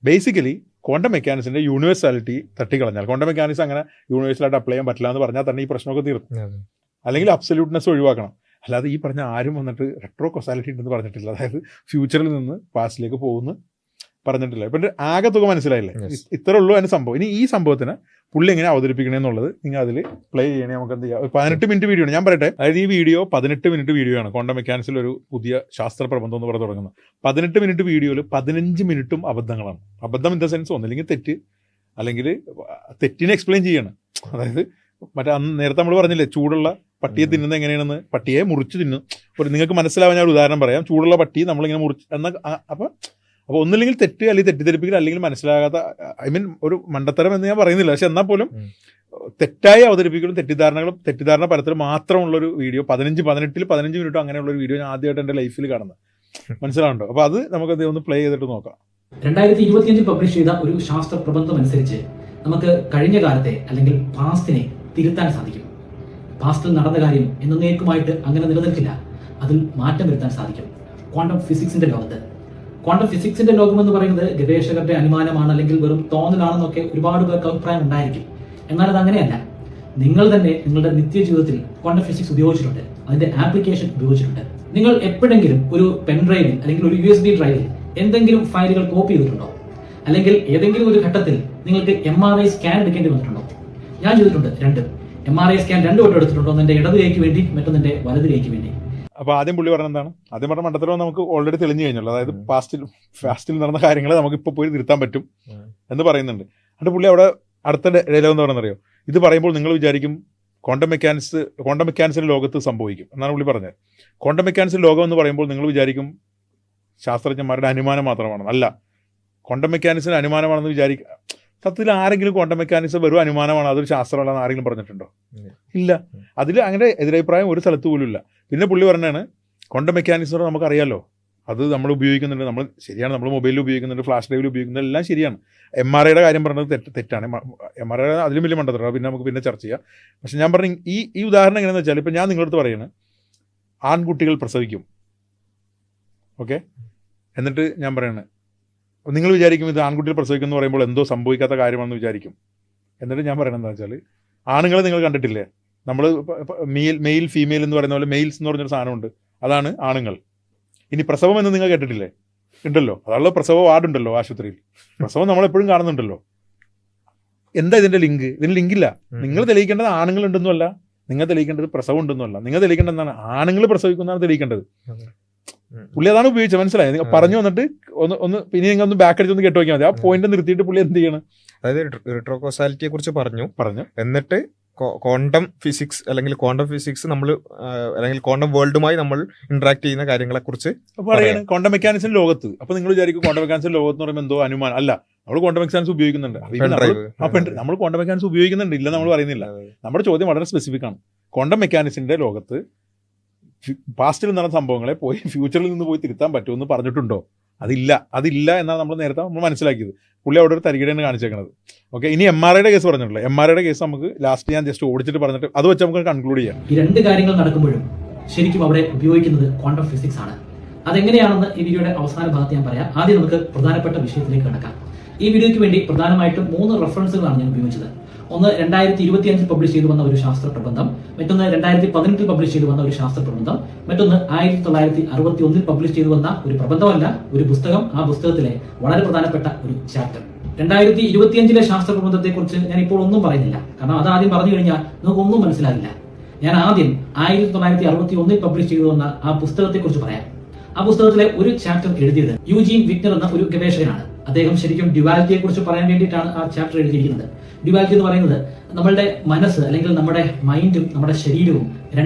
B: ബേസിക്കലി ക്വാണ്ടം മെക്കാനിക്സിൻ്റെ യൂണിവേഴ്സാലിറ്റി തട്ടിക്കളഞ്ഞാൽ, ക്വാണ്ടം മെക്കാനിക്സ് അങ്ങനെ യൂണിവേഴ്സലായിട്ട് അപ്ലൈ ചെയ്യാൻ പറ്റില്ല എന്ന് പറഞ്ഞാൽ തന്നെ ഈ പ്രശ്നമൊക്കെ തീർന്നു. അല്ലെങ്കിൽ അബ്സല്യൂട്ട്നെസ് ഒഴിവാക്കണം. അല്ലാതെ ഈ പറഞ്ഞ ആരും വന്നിട്ട് റെട്രോ കൊസാലിറ്റി ഉണ്ടെന്ന് പറഞ്ഞിട്ടില്ല. അതായത് ഫ്യൂച്ചറിൽ നിന്ന് പാസ്റ്റിലേക്ക് പോകുന്നു പറഞ്ഞിട്ടില്ല. ഇപ്പം ആകെ തുക മനസ്സിലായില്ലേ, ഇത്രേ ഉള്ളൂ അതിന് സംഭവം. ഇനി ഈ സംഭവത്തിന് പുള്ളി എങ്ങനെ അവതരിപ്പിക്കണമെന്നുള്ളത് നിങ്ങൾ അതിൽ പ്ലേ ചെയ്യണേ. നമുക്ക് എന്ത് ചെയ്യാം, 18 മിനിറ്റ് വീഡിയോ ആണ് ഞാൻ പറയട്ടെ. അതായത് ഈ വീഡിയോ 18 മിനിറ്റ് വീഡിയോ ആണ്. ക്വാണ്ടം മെക്കാനിക്സിൽ ഒരു പുതിയ ശാസ്ത്ര പ്രബന്ധം എന്ന് പറഞ്ഞ് തുടങ്ങുന്നത്. 18 മിനിറ്റ് വീഡിയോയിൽ 15 മിനിറ്റും അബദ്ധങ്ങളാണ്. അബദ്ധം ഇൻ ദ സെൻസ് ഒന്നില്ലെങ്കിൽ തെറ്റ്, അല്ലെങ്കിൽ തെറ്റിനെ എക്സ്പ്ലെയിൻ ചെയ്യണം. അതായത് മറ്റേ അന്ന് നേരത്തെ നമ്മൾ പറഞ്ഞില്ലേ ചൂടുള്ള പട്ടിയെ തിന്നുന്നത് എങ്ങനെയാണെന്ന്, പട്ടിയെ മുറിച്ച് തിന്നും. അപ്പോൾ നിങ്ങൾക്ക് മനസ്സിലാവാൻ ഞാൻ ഒരു ഉദാഹരണം പറയാം. ചൂടുള്ള പട്ടി നമ്മളിങ്ങനെ മുറിച്ച് അപ്പോൾ ഒന്നില്ലെങ്കിൽ തെറ്റ് അല്ലെങ്കിൽ തെറ്റിദ്ധരിപ്പിക്കൽ അല്ലെങ്കിൽ മനസ്സിലാകാത്ത ഒരു മണ്ടത്തരം എന്ന് ഞാൻ പറയുന്നില്ല, പക്ഷെ എന്നാൽ പോലും തെറ്റായി അവതരിപ്പിക്കലും തെറ്റിദ്ധാരണ പരത്തിലും മാത്രമുള്ളൊരു വീഡിയോ 15 മിനിറ്റോ അങ്ങനെയുള്ളൊരു വീഡിയോ ഞാൻ ആദ്യമായിട്ട് എൻ്റെ ലൈഫിൽ കാണുന്നത്. മനസ്സിലാവുന്നുണ്ടോ? അപ്പോൾ അത് നമുക്കത് ഒന്ന് പ്ലേ ചെയ്തിട്ട് നോക്കാം.
C: 2025 പബ്ലിഷ് ചെയ്ത ഒരു ശാസ്ത്ര പ്രബന്ധം അനുസരിച്ച് നമുക്ക് കഴിഞ്ഞ കാലത്തെ അല്ലെങ്കിൽ പാസ്റ്റിനെ തിരുത്താൻ സാധിക്കും. പാസ്റ്റിൽ നടന്ന കാര്യം എന്നേക്കുമായിട്ട് അങ്ങനെ നിലനിൽക്കില്ല, അതിൽ മാറ്റം വരുത്താൻ സാധിക്കും. ക്വാണ്ടം ഫിസിക്സിന്റെ ലോകത്ത്, ക്വാണ്ടം ഫിസിക്സിന്റെ ലോകം എന്ന് പറയുന്നത് ഗവേഷകരുടെ അനുമാനമാണ് അല്ലെങ്കിൽ വെറും തോന്നലാണെന്നൊക്കെ ഒരുപാട് പേർക്ക് അഭിപ്രായം ഉണ്ടായിരിക്കും. എന്നാൽ അത് അങ്ങനെയല്ല. നിങ്ങൾ തന്നെ നിങ്ങളുടെ നിത്യജീവിതത്തിൽ ക്വാണ്ടം ഫിസിക്സ് ഉപയോഗിച്ചിട്ടുണ്ട്, അതിന്റെ ആപ്ലിക്കേഷൻ ഉപയോഗിച്ചിട്ടുണ്ട്. നിങ്ങൾ എപ്പോഴെങ്കിലും ഒരു പെൻ ഡ്രൈവിൽ അല്ലെങ്കിൽ ഒരു USB ഡ്രൈവിൽ എന്തെങ്കിലും ഫയലുകൾ കോപ്പി ചെയ്തിട്ടുണ്ടോ? അല്ലെങ്കിൽ ഏതെങ്കിലും ഒരു ഘട്ടത്തിൽ നിങ്ങൾക്ക് MRI സ്കാൻ എടുക്കേണ്ടി വന്നിട്ടുണ്ടോ? ഞാൻ ചെയ്തിട്ടുണ്ട് രണ്ടും. MRI സ്കാൻ 2 വട്ടം എടുത്തിട്ടുണ്ടോ? ഒന്ന് എന്റെ ഇടത് കൈക്ക് വേണ്ടി, മറ്റൊന്നെന്റെ വലത് കൈക്ക് വേണ്ടി.
B: അപ്പോൾ ആദ്യം പുള്ളി പറഞ്ഞ എന്താണ്? ആദ്യം പറഞ്ഞ മണ്ടത്തരം നമുക്ക് ഓൾറെഡി തെളിഞ്ഞു കഴിഞ്ഞുള്ളൂ. അതായത് ഫാസ്റ്റിൽ നടന്ന കാര്യങ്ങൾ നമുക്ക് ഇപ്പോൾ പോയി തിരുത്താൻ പറ്റും എന്ന് പറയുന്നുണ്ട്. എന്നിട്ട് പുള്ളി അവിടെ അടുത്ത ഡയലോഗ് എന്ന് പറയുന്നറിയോ, ഇത് പറയുമ്പോൾ നിങ്ങൾ വിചാരിക്കും ക്വാണ്ടം മെക്കാനിക്സിന്റെ ലോകത്ത് സംഭവിക്കും എന്നാണ് പുള്ളി പറഞ്ഞത്. ക്വാണ്ടം മെക്കാനിക്സിന്റെ ലോകം എന്ന് പറയുമ്പോൾ നിങ്ങൾ വിചാരിക്കും ശാസ്ത്രജ്ഞന്മാരുടെ അനുമാനം മാത്രമാണ്. അല്ല, ക്വാണ്ടം മെക്കാനിക്സിന്റെ അനുമാനമാണെന്ന് വിചാരിക്കുക. സത്യത്തിൽ ആരെങ്കിലും ക്വാണ്ടം മെക്കാനിക്സ് വെറും അനുമാനമാണ്, അതൊരു ശാസ്ത്രമല്ലെന്ന് ആരെങ്കിലും പറഞ്ഞിട്ടുണ്ടോ? ഇല്ല. അതിൽ അങ്ങനെ എതിരഭിപ്രായം ഒരു സ്ഥലത്ത് പോലും ഇല്ല. പിന്നെ പുള്ളി പറഞ്ഞാണ് ക്വാണ്ടം മെക്കാനിക്സ് നമുക്കറിയാമല്ലോ, അത് നമ്മൾ ഉപയോഗിക്കുന്നുണ്ട്, നമ്മൾ ശരിയാണ്, നമ്മൾ മൊബൈലിൽ ഉപയോഗിക്കുന്നുണ്ട്, ഫ്ലാഷ് ഡ്രൈവിൽ ഉപയോഗിക്കുന്നുണ്ട്, എല്ലാം ശരിയാണ്. MRIയുടെ കാര്യം പറഞ്ഞത് തെറ്റാണ്. MRI അതിലും വലിയ മണ്ടത്തരം, പിന്നെ നമുക്ക് പിന്നെ ചർച്ച ചെയ്യാം. പക്ഷെ ഞാൻ പറഞ്ഞ ഈ ഉദാഹരണം എങ്ങനെയാണെന്ന് വെച്ചാൽ, ഇപ്പം ഞാൻ നിങ്ങളടുത്ത് പറയുന്നത് ആൺകുട്ടികൾ പ്രസവിക്കും, ഓക്കെ, എന്നിട്ട് ഞാൻ പറയണേ നിങ്ങൾ വിചാരിക്കും ഇത് ആൺകുട്ടികൾ പ്രസവിക്കും എന്ന് പറയുമ്പോൾ എന്തോ സംഭവിക്കാത്ത കാര്യമാണെന്ന് വിചാരിക്കും. എന്നിട്ട് ഞാൻ പറയണത് എന്താ വെച്ചാൽ, ആണുങ്ങളെ നിങ്ങൾ കണ്ടിട്ടില്ലേ? നമ്മൾ മെയിൽ ഫീമെയിൽ എന്ന് പറയുന്ന പോലെ മെയിൽസ് എന്ന് പറഞ്ഞൊരു സാധനമുണ്ട്, അതാണ് ആണുങ്ങൾ. ഇനി പ്രസവം എന്ന് നിങ്ങൾ കേട്ടിട്ടില്ലേ? ഉണ്ടല്ലോ, അതാണല്ലോ പ്രസവ വാർഡുണ്ടല്ലോ ആശുപത്രിയിൽ. പ്രസവം നമ്മളെപ്പോഴും കാണുന്നുണ്ടല്ലോ. എന്താ ഇതിന്റെ ലിങ്ക്? ഇതിന് ലിങ്കില്ല. നിങ്ങൾ തെളിയിക്കേണ്ടത് ആണുങ്ങൾ ഉണ്ടെന്നല്ല, നിങ്ങൾ തെളിയിക്കേണ്ടത് പ്രസവം ഉണ്ടെന്നല്ല. നിങ്ങൾ തെളിയിക്കേണ്ടത് എന്താണ്? ആണുങ്ങൾ പ്രസവിക്കുന്നതാണ് തെളിയിക്കേണ്ടത്. പുള്ളി അതാണ് ഉപയോഗിച്ചത്, മനസ്സിലായി? നിങ്ങൾ പറഞ്ഞു വന്നിട്ട് ഒന്ന് പിന്നെ നിങ്ങൾ ഒന്ന് ബാക്ക് അടിച്ചൊന്ന് കേട്ട് നോക്കിയാൽ മതി. ആ പോയിന്റ് നിർത്തിയിട്ട് പുള്ളി എന്ത് ചെയ്യണം?
A: അതായത് റിട്രോകോസാലിറ്റിയെ കുറിച്ച് പറഞ്ഞു എന്നിട്ട് ക്വാണ്ടം ഫിസിക്സ് അല്ലെങ്കിൽ ക്വാണ്ടം ഫിസിക്സ് നമ്മൾ അല്ലെങ്കിൽ ക്വാണ്ടം വേൾഡുമായി നമ്മൾ ഇന്ററാക്ട് ചെയ്യുന്ന കാര്യങ്ങളെ കുറിച്ച്
B: പറയുന്നത്. ക്വാണ്ടം മെക്കാനിക്സിന്റെ ലോകത്ത് അപ്പോൾ നിങ്ങൾ വിചാരിക്കും ക്വാണ്ടം മെക്കാനിക്സിന്റെ ലോകത്ത് എന്ന് പറയുമ്പോൾ എന്തോ അനുമാനം. അല്ല, നമ്മൾ ക്വാണ്ടം മെക്കാനിക്സ് ഉപയോഗിക്കുന്നുണ്ട്. നമ്മൾ ക്വാണ്ടം മെക്കാനിക്സ് ഉപയോഗിക്കുന്നുണ്ട്, ഇല്ല നമ്മൾ പറയുന്നില്ല. നമ്മുടെ ചോദ്യം വളരെ സ്പെസിഫിക് ആണ്. ക്വാണ്ടം മെക്കാനിക്സിന്റെ ലോകത്ത് പാസ്റ്റിൽ നടന്ന സംഭവങ്ങളെ പോയി ഫ്യൂച്ചറിൽ നിന്ന് പോയി തിരുത്താൻ പറ്റുമെന്ന് പറഞ്ഞിട്ടുണ്ടോ? അതില്ല എന്നാണ് നമ്മൾ നേരത്തെ മനസ്സിലാക്കിയത്. പുള്ളി അവിടെ ഒരു തരികിടയാണ് കാണിച്ചേക്കുന്നത്. ഓക്കെ, ഇനി MRIയുടെ കേസ് പറഞ്ഞിട്ടുള്ളൂ. MRIയുടെ കേസ് നമുക്ക് ലാസ്റ്റ് ഞാൻ ജസ്റ്റ് ഓടിച്ചിട്ട് പറഞ്ഞിട്ട് അത് വെച്ച് നമുക്ക് കൺക്ലൂഡ് ചെയ്യാം.
C: ഈ രണ്ട് കാര്യങ്ങൾ നടക്കുമ്പോഴും ശരിക്കും അവിടെ ഉപയോഗിക്കുന്നത് ക്വാണ്ടം ഫിസിക്സ് ആണ്. അതെങ്ങനെയാണെന്ന് ഈ വീഡിയോയുടെ അവസാന ഭാഗത്ത് ഞാൻ പറയാം. ആദ്യം നമുക്ക് പ്രധാനപ്പെട്ട വിഷയത്തിലേക്ക് കടക്കാം. ഈ വീഡിയോയ്ക്ക് വേണ്ടി പ്രധാനമായിട്ടും 3 റെഫറൻസുകളാണ് ഞാൻ ഉപയോഗിച്ചത്. ഒന്ന് 2025 പബ്ലിഷ് ചെയ്തു വന്ന ഒരു ശാസ്ത്ര പ്രബന്ധം, മറ്റൊന്ന് 2018 പബ്ലിഷ് ചെയ്തു വന്ന ഒരു ശാസ്ത്ര പ്രബന്ധം, മറ്റൊന്ന് 1961 പബ്ലിഷ് ചെയ്തു വന്ന ഒരു പ്രബന്ധമല്ല, ഒരു പുസ്തകം. ആ പുസ്തകത്തിലെ വളരെ പ്രധാനപ്പെട്ട ഒരു ചാപ്റ്റർ. 2025 ശാസ്ത്ര പ്രബന്ധത്തെ കുറിച്ച് ഞാൻ ഇപ്പോൾ ഒന്നും പറയുന്നില്ല, കാരണം അത് ആദ്യം പറഞ്ഞു കഴിഞ്ഞാൽ നമുക്കൊന്നും മനസ്സിലാകില്ല. ഞാൻ ആദ്യം 1961 പബ്ലിഷ് ചെയ്തു വന്ന ആ പുസ്തകത്തെ കുറിച്ച് പറയാം. ആ പുസ്തകത്തിലെ ഒരു ചാപ്റ്റർ എഴുതിയത് യൂജീൻ വിഗ്നർ എന്ന ഒരു ഗവേഷകനാണ്. അദ്ദേഹം ശരിക്കും ഡ്യുവാലിറ്റിയെ കുറിച്ച് പറയാൻ വേണ്ടിയിട്ടാണ് ആ ചാപ്റ്റർ എഴുതിയിരിക്കുന്നത്. ഡ്യുവാലിറ്റി എന്ന് പറയുന്നത് നമ്മളുടെ മനസ്സ് അല്ലെങ്കിൽ നമ്മുടെ മൈൻഡും നമ്മുടെ ശരീരവും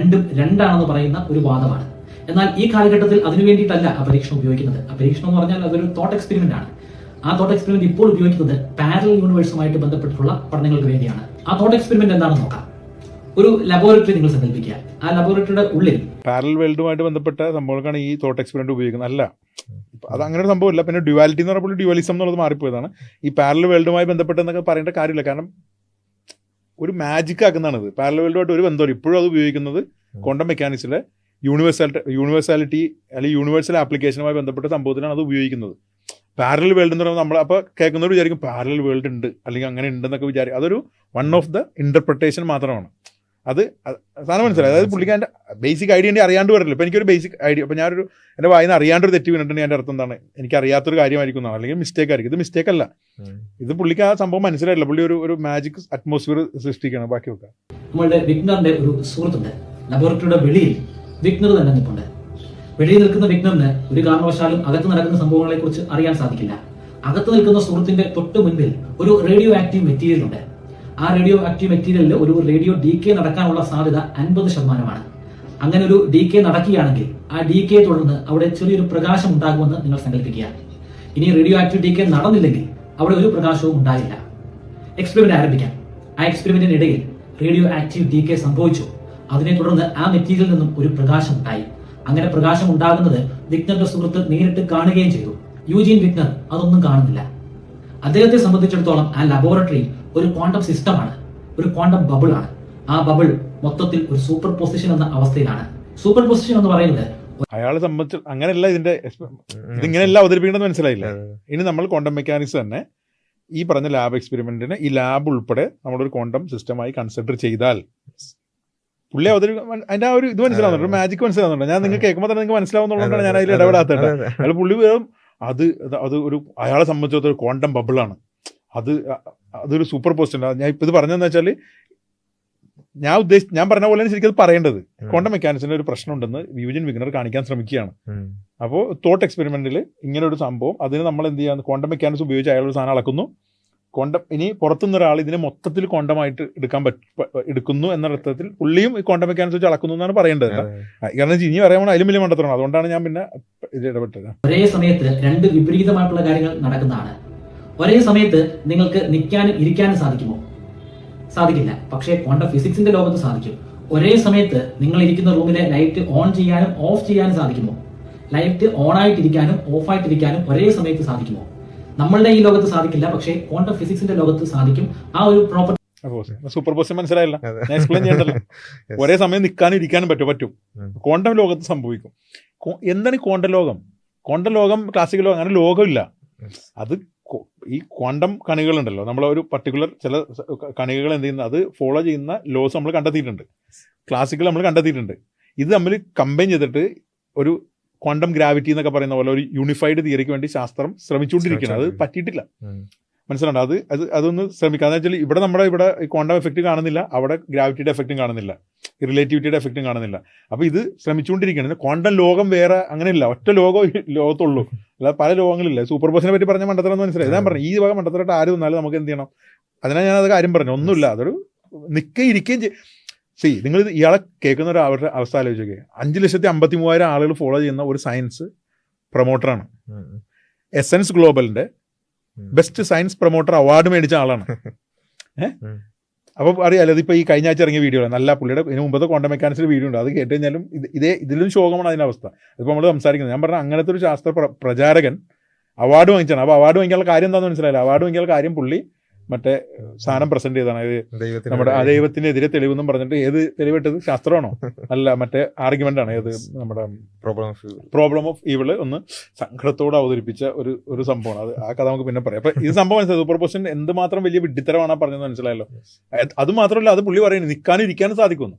C: രണ്ടാണെന്ന് പറയുന്ന ഒരു വാദമാണ്. എന്നാൽ ഈ കാലഘട്ടത്തിൽ അതിനു വേണ്ടിയിട്ടല്ല ആ പരീക്ഷണം ഉപയോഗിക്കുന്നത്. ആ പരീക്ഷണം എന്ന് പറഞ്ഞാൽ അതൊരു തോട്ട് എക്സ്പെരിമെന്റ് ആണ്. ആ തോട്ട് എക്സ്പെരിമെന്റ് ഇപ്പോൾ ഉപയോഗിക്കുന്നത് പാരലൽ യൂണിവേഴ്സുമായിട്ട് ബന്ധപ്പെട്ടിട്ടുള്ള പഠനങ്ങൾക്ക് വേണ്ടിയാണ്. ആ തോട്ട് എക്സ്പെരിമെന്റ് എന്താണെന്ന് നോക്കാം. ഒരു ലബോറട്ടറി നിങ്ങൾ സങ്കല്പിക്കുക. ആ ലബോറട്ടറിയുടെ ഉള്ളിൽ
B: പാരലൽ വേൾഡുമായിട്ട് ബന്ധപ്പെട്ട സംഭവങ്ങൾക്കാണ് ഈ തോട്ട് എക്സ്പെരിമെന്റ് ഉപയോഗിക്കുന്നത്. അല്ല, അത് അങ്ങനെ ഒരു സംഭവമില്ല. പിന്നെ ഡ്യുവാലിറ്റി എന്ന് പറയുമ്പോൾ ഡ്യുവലിസം എന്നുള്ളത് മാറിപ്പോയതാണ്. ഈ പാരലൽ വേൾഡുമായി ബന്ധപ്പെട്ടെന്നൊക്കെ പറയേണ്ട കാര്യമില്ല, കാരണം ഒരു മാജിക് ആക്കുന്നതാണിത്. പാരലൽ വേൾഡുമായിട്ട് ഒരു ബന്ധമില്ല. ഇപ്പോഴും അത് ഉപയോഗിക്കുന്നത് ക്വാണ്ടം മെക്കാനിക്സിലെ യൂണിവേഴ്സാലിറ്റി അല്ലെങ്കിൽ യൂണിവേഴ്സൽ ആപ്ലിക്കേഷനുമായി ബന്ധപ്പെട്ട സംഭവത്തിലാണ് അത് ഉപയോഗിക്കുന്നത്. പാരലൽ വേൾഡ് എന്ന് പറയുമ്പോൾ നമ്മൾ അപ്പോൾ കേൾക്കുന്നവർ വിചാരിക്കും പാരലൽ വേൾഡ് ഉണ്ട് അല്ലെങ്കിൽ അങ്ങനെ ഉണ്ടെന്നൊക്കെ വിചാരിക്കും. അതൊരു വൺ ഓഫ് ദ ഇന്റർപ്രിട്ടേഷൻ മാത്രമാണ്. അത് സാധനം മനസ്സിലായി. അതായത് പുള്ളിക്കാരൻ്റെ ബേസിക് ഐഡിയ എൻ്റെ അറിയാണ്ട് വരില്ല. ഇപ്പോൾ എനിക്കൊരു ബേസിക് ഐഡിയ, ഇപ്പോൾ ഞാനൊരു എൻ്റെ വായിന്ന് അറിയാണ്ടൊരു തെറ്റ് വീണിട്ടുണ്ടെങ്കിൽ എൻ്റെ അർത്ഥം എന്താണ്? എനിക്ക് അറിയാത്തൊരു കാര്യമായിരിക്കും എന്നാണ്, അല്ലെങ്കിൽ മിസ്റ്റേക്ക് ആയിരിക്കും. ഇത് മിസ്റ്റേക്ക് അല്ല, ഇത് പുള്ളിക്ക് ആ സംഭവം മനസ്സിലായില്ല. പുള്ളി ഒരു മാജിക് അറ്റ്മോസ്ഫിയർ സൃഷ്ടിക്കണം. ബാക്കി വെക്കാം.
C: നമ്മളുടെ വിഗ്നറിന്റെ ഒരു സുഹൃത്തുണ്ട്, ലബോറട്ടറിയുടെ വെളിയിൽ വിഗ്നർ തന്നെ നിൽപ്പുണ്ട്. വെളിയിൽ നിൽക്കുന്ന വിഗ്നറിന് ഒരു കാരണവശാലും അകത്ത് നടക്കുന്ന സംഭവങ്ങളെ കുറിച്ച് അറിയാൻ സാധിക്കില്ല. അകത്ത് നിൽക്കുന്ന സുഹൃത്തിന്റെ തൊട്ട് മുൻപിൽ ഒരു റേഡിയോ ആക്റ്റീവ് മെറ്റീരിയൽ ഉണ്ട്. ആ റേഡിയോ ആക്റ്റീവ് മെറ്റീരിയലിൽ ഒരു റേഡിയോ ഡീകേ നടക്കാനുള്ള സാധ്യത 50%. അങ്ങനെ ഒരു ഡീകേ നടക്കുകയാണെങ്കിൽ ആ ഡീകേ തുടർന്ന് അവിടെ ചെറിയൊരു പ്രകാശം ഉണ്ടാകുമെന്ന് നിങ്ങൾ സങ്കല്പിക്കുക. ഇനി റേഡിയോ ആക്റ്റീവ് ഡീകേ നടന്നില്ലെങ്കിൽ അവിടെ ഒരു പ്രകാശവും ഉണ്ടാകില്ല. എക്സ്പെരിമെന്റ് ആരംഭിക്കാം. ആ എക്സ്പെരിമെന്റിനിടയിൽ റേഡിയോ ആക്റ്റീവ് ഡീകേ സംഭവിച്ചു. അതിനെ തുടർന്ന് ആ മെറ്റീരിയലിൽ നിന്നും ഒരു പ്രകാശം ഉണ്ടായി. അങ്ങനെ പ്രകാശം ഉണ്ടാകുന്നത് വിഗ്നറുടെ സുഹൃത്ത് നേരിട്ട് കാണുകയും ചെയ്തു. യൂജീൻ വിഗ്നർ അതൊന്നും കാണുന്നില്ല. അദ്ദേഹത്തെ സംബന്ധിച്ചിടത്തോളം ആ ലബോറട്ടറി ഒരു ക്വാണ്ടം സിസ്റ്റമാണ്, ഒരു ക്വാണ്ടം ബബിൾ ആണ്. ആ ബബിൾ മൊത്തത്തിൽ ഒരു സൂപ്പർ പൊസിഷൻ എന്ന അവസ്ഥയിലാണ്. സൂപ്പർ പൊസിഷൻ എന്ന് പറയുന്നത്
B: അയാളെ സംബന്ധിച്ച് അങ്ങനെയല്ല ഇതിങ്ങനെയല്ല അവതരിപ്പിക്കണമെന്ന് മനസ്സിലായില്ല. ഇനി നമ്മൾ ക്വാണ്ടം മെക്കാനിക്സ് തന്നെ ഈ പറഞ്ഞ ലാബ് എക്സ്പെരിമെന്റിന് ഈ ലാബ് ഉൾപ്പെടെ നമ്മളൊരു ക്വാണ്ടം സിസ്റ്റമായി കൺസിഡർ ചെയ്താൽ പുള്ളി അതിന്റെ ആ ഒരു ഇത് മനസ്സിലാവുന്നുണ്ട്, മാജിക് മനസ്സിലാവുന്നുണ്ട്. ഞാൻ നിങ്ങൾക്ക് കേൾക്കുമ്പോൾ തന്നെ നിങ്ങൾക്ക് മനസ്സിലാവുന്നതുകൊണ്ടാണ് ഞാൻ അതിൽ ഇടപെടാത്തത്. അയാൾ പുള്ളി വേറും അത് ഒരു അയാളെ സംബന്ധിച്ചിടത്തോളം ക്വാണ്ടം ബബിളാണ്, അതൊരു സൂപ്പർ പോസിഷൻ. ഞാൻ ഇപ്പം ഇത് പറഞ്ഞതെന്ന് വെച്ചാൽ ഞാൻ പറഞ്ഞ പോലെ ശരിക്കും അത് പറയേണ്ടത്. ക്വാണ്ടം മെക്കാനിക്സിന്റെ ഒരു പ്രശ്നമുണ്ടെന്ന് യൂജീൻ വിഗ്നർ കാണിക്കാൻ ശ്രമിക്കുകയാണ്. അപ്പോൾ തോട്ട് എക്സ്പെരിമെന്റിൽ ഇങ്ങനെ ഒരു സംഭവം, അതിന് നമ്മൾ എന്ത് ചെയ്യാന്ന് ക്വാണ്ടം മെക്കാനിക്സ് ഉപയോഗിച്ച് അയാൾ ഒരു സാധനം അളക്കുന്നു. ക്വാണ്ടം ഇനി പുറത്തുനിന്ന് ഒരാൾ ഇതിനെ മൊത്തത്തിൽ ക്വാണ്ടമായിട്ട് എടുക്കുന്നു എന്ന അർത്ഥത്തിൽ പുള്ളിയും ഈ ക്വാണ്ടം മെക്കാനിക്സ് വെച്ച് അളക്കുന്നു എന്നാണ് പറയേണ്ടത്. കാരണം ഇനി പറയാൻ അതിലും വലിയ മണ്ടത്തരമാണ്. അതുകൊണ്ടാണ് ഞാൻ പിന്നെ ഇത് ഇടപെട്ടത്.
C: ഒരേ സമയത്ത് രണ്ട് വിപരീതമായിട്ടുള്ള കാര്യങ്ങൾ നടക്കുന്നതാണ്. ഒരേ സമയത്ത് നിങ്ങൾക്ക് നിൽക്കാനും ഇരിക്കാനും സാധിക്കുമോ? സാധിക്കില്ല. പക്ഷേ ക്വാണ്ടം ഫിസിക്സിന്റെ ലോകത്ത് സാധിക്കും. ഒരേ സമയത്ത് നിങ്ങൾ ഇരിക്കുന്ന റൂമിലെ ലൈറ്റ് ഓൺ ചെയ്യാനും ഓഫ് ചെയ്യാനും സാധിക്കുമോ? ലൈറ്റ് ഓൺ ആയിട്ടിരിക്കാനും ഓഫ് ആയിട്ടിരിക്കാനും ഒരേ സമയത്ത് സാധിക്കുമോ? നമ്മളുടെ ഈ ലോകത്ത് സാധിക്കില്ല, പക്ഷേ ക്വാണ്ടം ഫിസിക്സിന്റെ ലോകത്ത് സാധിക്കും. ആ ഒരു പ്രോപ്പർട്ടി
B: സൂപ്പർ പൊസിഷൻ മനസ്സിലായില്ല, ഞാൻ എക്സ്പ്ലെയിൻ ചെയ്യണ്ടല്ലോ. ഒരേ സമയം നിൽക്കാനും ഇരിക്കാനും പറ്റും. ക്വാണ്ടം ലോകത്ത് സംഭവിക്കും. എന്താണ് ഈ ക്വാണ്ടം ലോകം? ക്വാണ്ടം ലോകം ക്ലാസിക്കൽ ലോകം അങ്ങനെ ലോകമില്ല. അത് ഈ ക്വാണ്ടം കണികളുണ്ടല്ലോ, നമ്മളൊരു പർട്ടിക്കുലർ ചില കണികൾ എന്ത് ചെയ്യുന്ന അത് ഫോളോ ചെയ്യുന്ന ലോസ് നമ്മൾ കണ്ടെത്തിയിട്ടുണ്ട്, ക്ലാസിക്കൽ നമ്മൾ കണ്ടെത്തിയിട്ടുണ്ട്. ഇത് തമ്മിൽ കമ്പൈൻ ചെയ്തിട്ട് ഒരു ക്വാണ്ടം ഗ്രാവിറ്റി എന്നൊക്കെ പറയുന്ന പോലെ ഒരു യൂണിഫൈഡ് തിയറിക്ക് വേണ്ടി ശാസ്ത്രം ശ്രമിച്ചുകൊണ്ടിരിക്കുന്നത്. അത് പറ്റിയിട്ടില്ല, മനസ്സിലുണ്ട്. അതൊന്ന് ശ്രമിക്കുക. എന്ന് വെച്ചാൽ ഇവിടെ ക്വാണ്ടം എഫക്റ്റ് കാണുന്നില്ല, അവിടെ ഗ്രാവിറ്റിയുടെ എഫക്റ്റും കാണുന്നില്ല, റിലേറ്റിവിറ്റിയുടെ എഫക്റ്റും കാണുന്നില്ല. അപ്പോൾ ഇത് ശ്രമിച്ചുകൊണ്ടിരിക്കുകയാണ്. ക്വാണ്ടം ലോകം വേറെ അങ്ങനെയില്ല, ഒറ്റ ലോകത്തുള്ളൂ, അല്ലാതെ പല ലോകങ്ങളില്ല. സൂപ്പർ പൊസിഷനെ പറ്റി പറഞ്ഞ മണ്ടത്തരം മനസ്സിലായി. ഞാൻ പറഞ്ഞു ഈ വക മണ്ടത്തരമായിട്ട് ആര് വന്നാലും നമുക്ക് എന്ത് ചെയ്യണം? അതിനാ ഞാനത് കാര്യം പറഞ്ഞു. ഒന്നുമില്ല, അതൊരു ഇരിക്കുകയും ചെയ്യും. നിങ്ങൾ ഇയാളെ കേൾക്കുന്ന ഒരു അവരുടെ അവസ്ഥ ആലോചിക്കുക. 5,53,000 ആളുകൾ ഫോളോ ചെയ്യുന്ന ഒരു സയൻസ് പ്രൊമോട്ടറാണ്. എസൻസ് ഗ്ലോബലിന്റെ ബെസ്റ്റ് സയൻസ് പ്രൊമോട്ടർ അവാർഡ് മേടിച്ച ആളാണ്. അപ്പോൾ അറിയാലോ, ഇതിപ്പോൾ ഈ കഴിഞ്ഞ ആഴ്ച ഇറങ്ങിയ വീഡിയോ നല്ല പുള്ളിയുടെ ഇതിന് മുമ്പത്തെ ക്വാണ്ടം മെക്കാനിക്സിന്റെ വീഡിയോ ഉണ്ട്. അത് കേട്ട് കഴിഞ്ഞാലും ഇതിലും ശോകമാണ് അതിൻ്റെ അവസ്ഥ. ഇതിപ്പോൾ നമ്മൾ സംസാരിക്കുന്നത്. ഞാൻ പറഞ്ഞ അങ്ങനത്തെ ഒരു ശാസ്ത്ര പ്രചാരകൻ അവാർഡ് വാങ്ങിച്ചാണ്. അപ്പോൾ അവാർഡ് വാങ്ങിക്കാനുള്ള കാര്യം എന്താണെന്ന് മനസ്സിലായില്ല. അവാർഡ് വാങ്ങിക്കാനുള്ള കാര്യം പുള്ളി മറ്റേ സാധനം പ്രസന്റ് ചെയ്താണ്. നമ്മുടെ ദൈവത്തിനെതിരെ തെളിവെന്നും പറഞ്ഞിട്ട് ഏത് തെളിവിട്ടത്? ശാസ്ത്രമാണോ? അല്ല, മറ്റേ ആർഗ്യുമെന്റ് ആണ്. ഏത് നമ്മുടെ പ്രോബ്ലം ഓഫ് ഈവിള് ഒന്ന് സങ്കടത്തോടെ അവതരിപ്പിച്ച ഒരു സംഭവമാണ്. അത് ആ കഥ നമുക്ക് പിന്നെ പറയാം. അപ്പൊ ഇത് സംഭവം മനസ്സിലായി. സൂപ്പർ പൊസിഷൻ എന്തുമാത്രം വലിയ വിഡ്ഢിത്തരമാണ് പറഞ്ഞത് മനസ്സിലായല്ലോ. അത് മാത്രമല്ല, അത് പുള്ളി പറയുന്നത് നിൽക്കാനും ഇരിക്കാനും സാധിക്കുന്നു.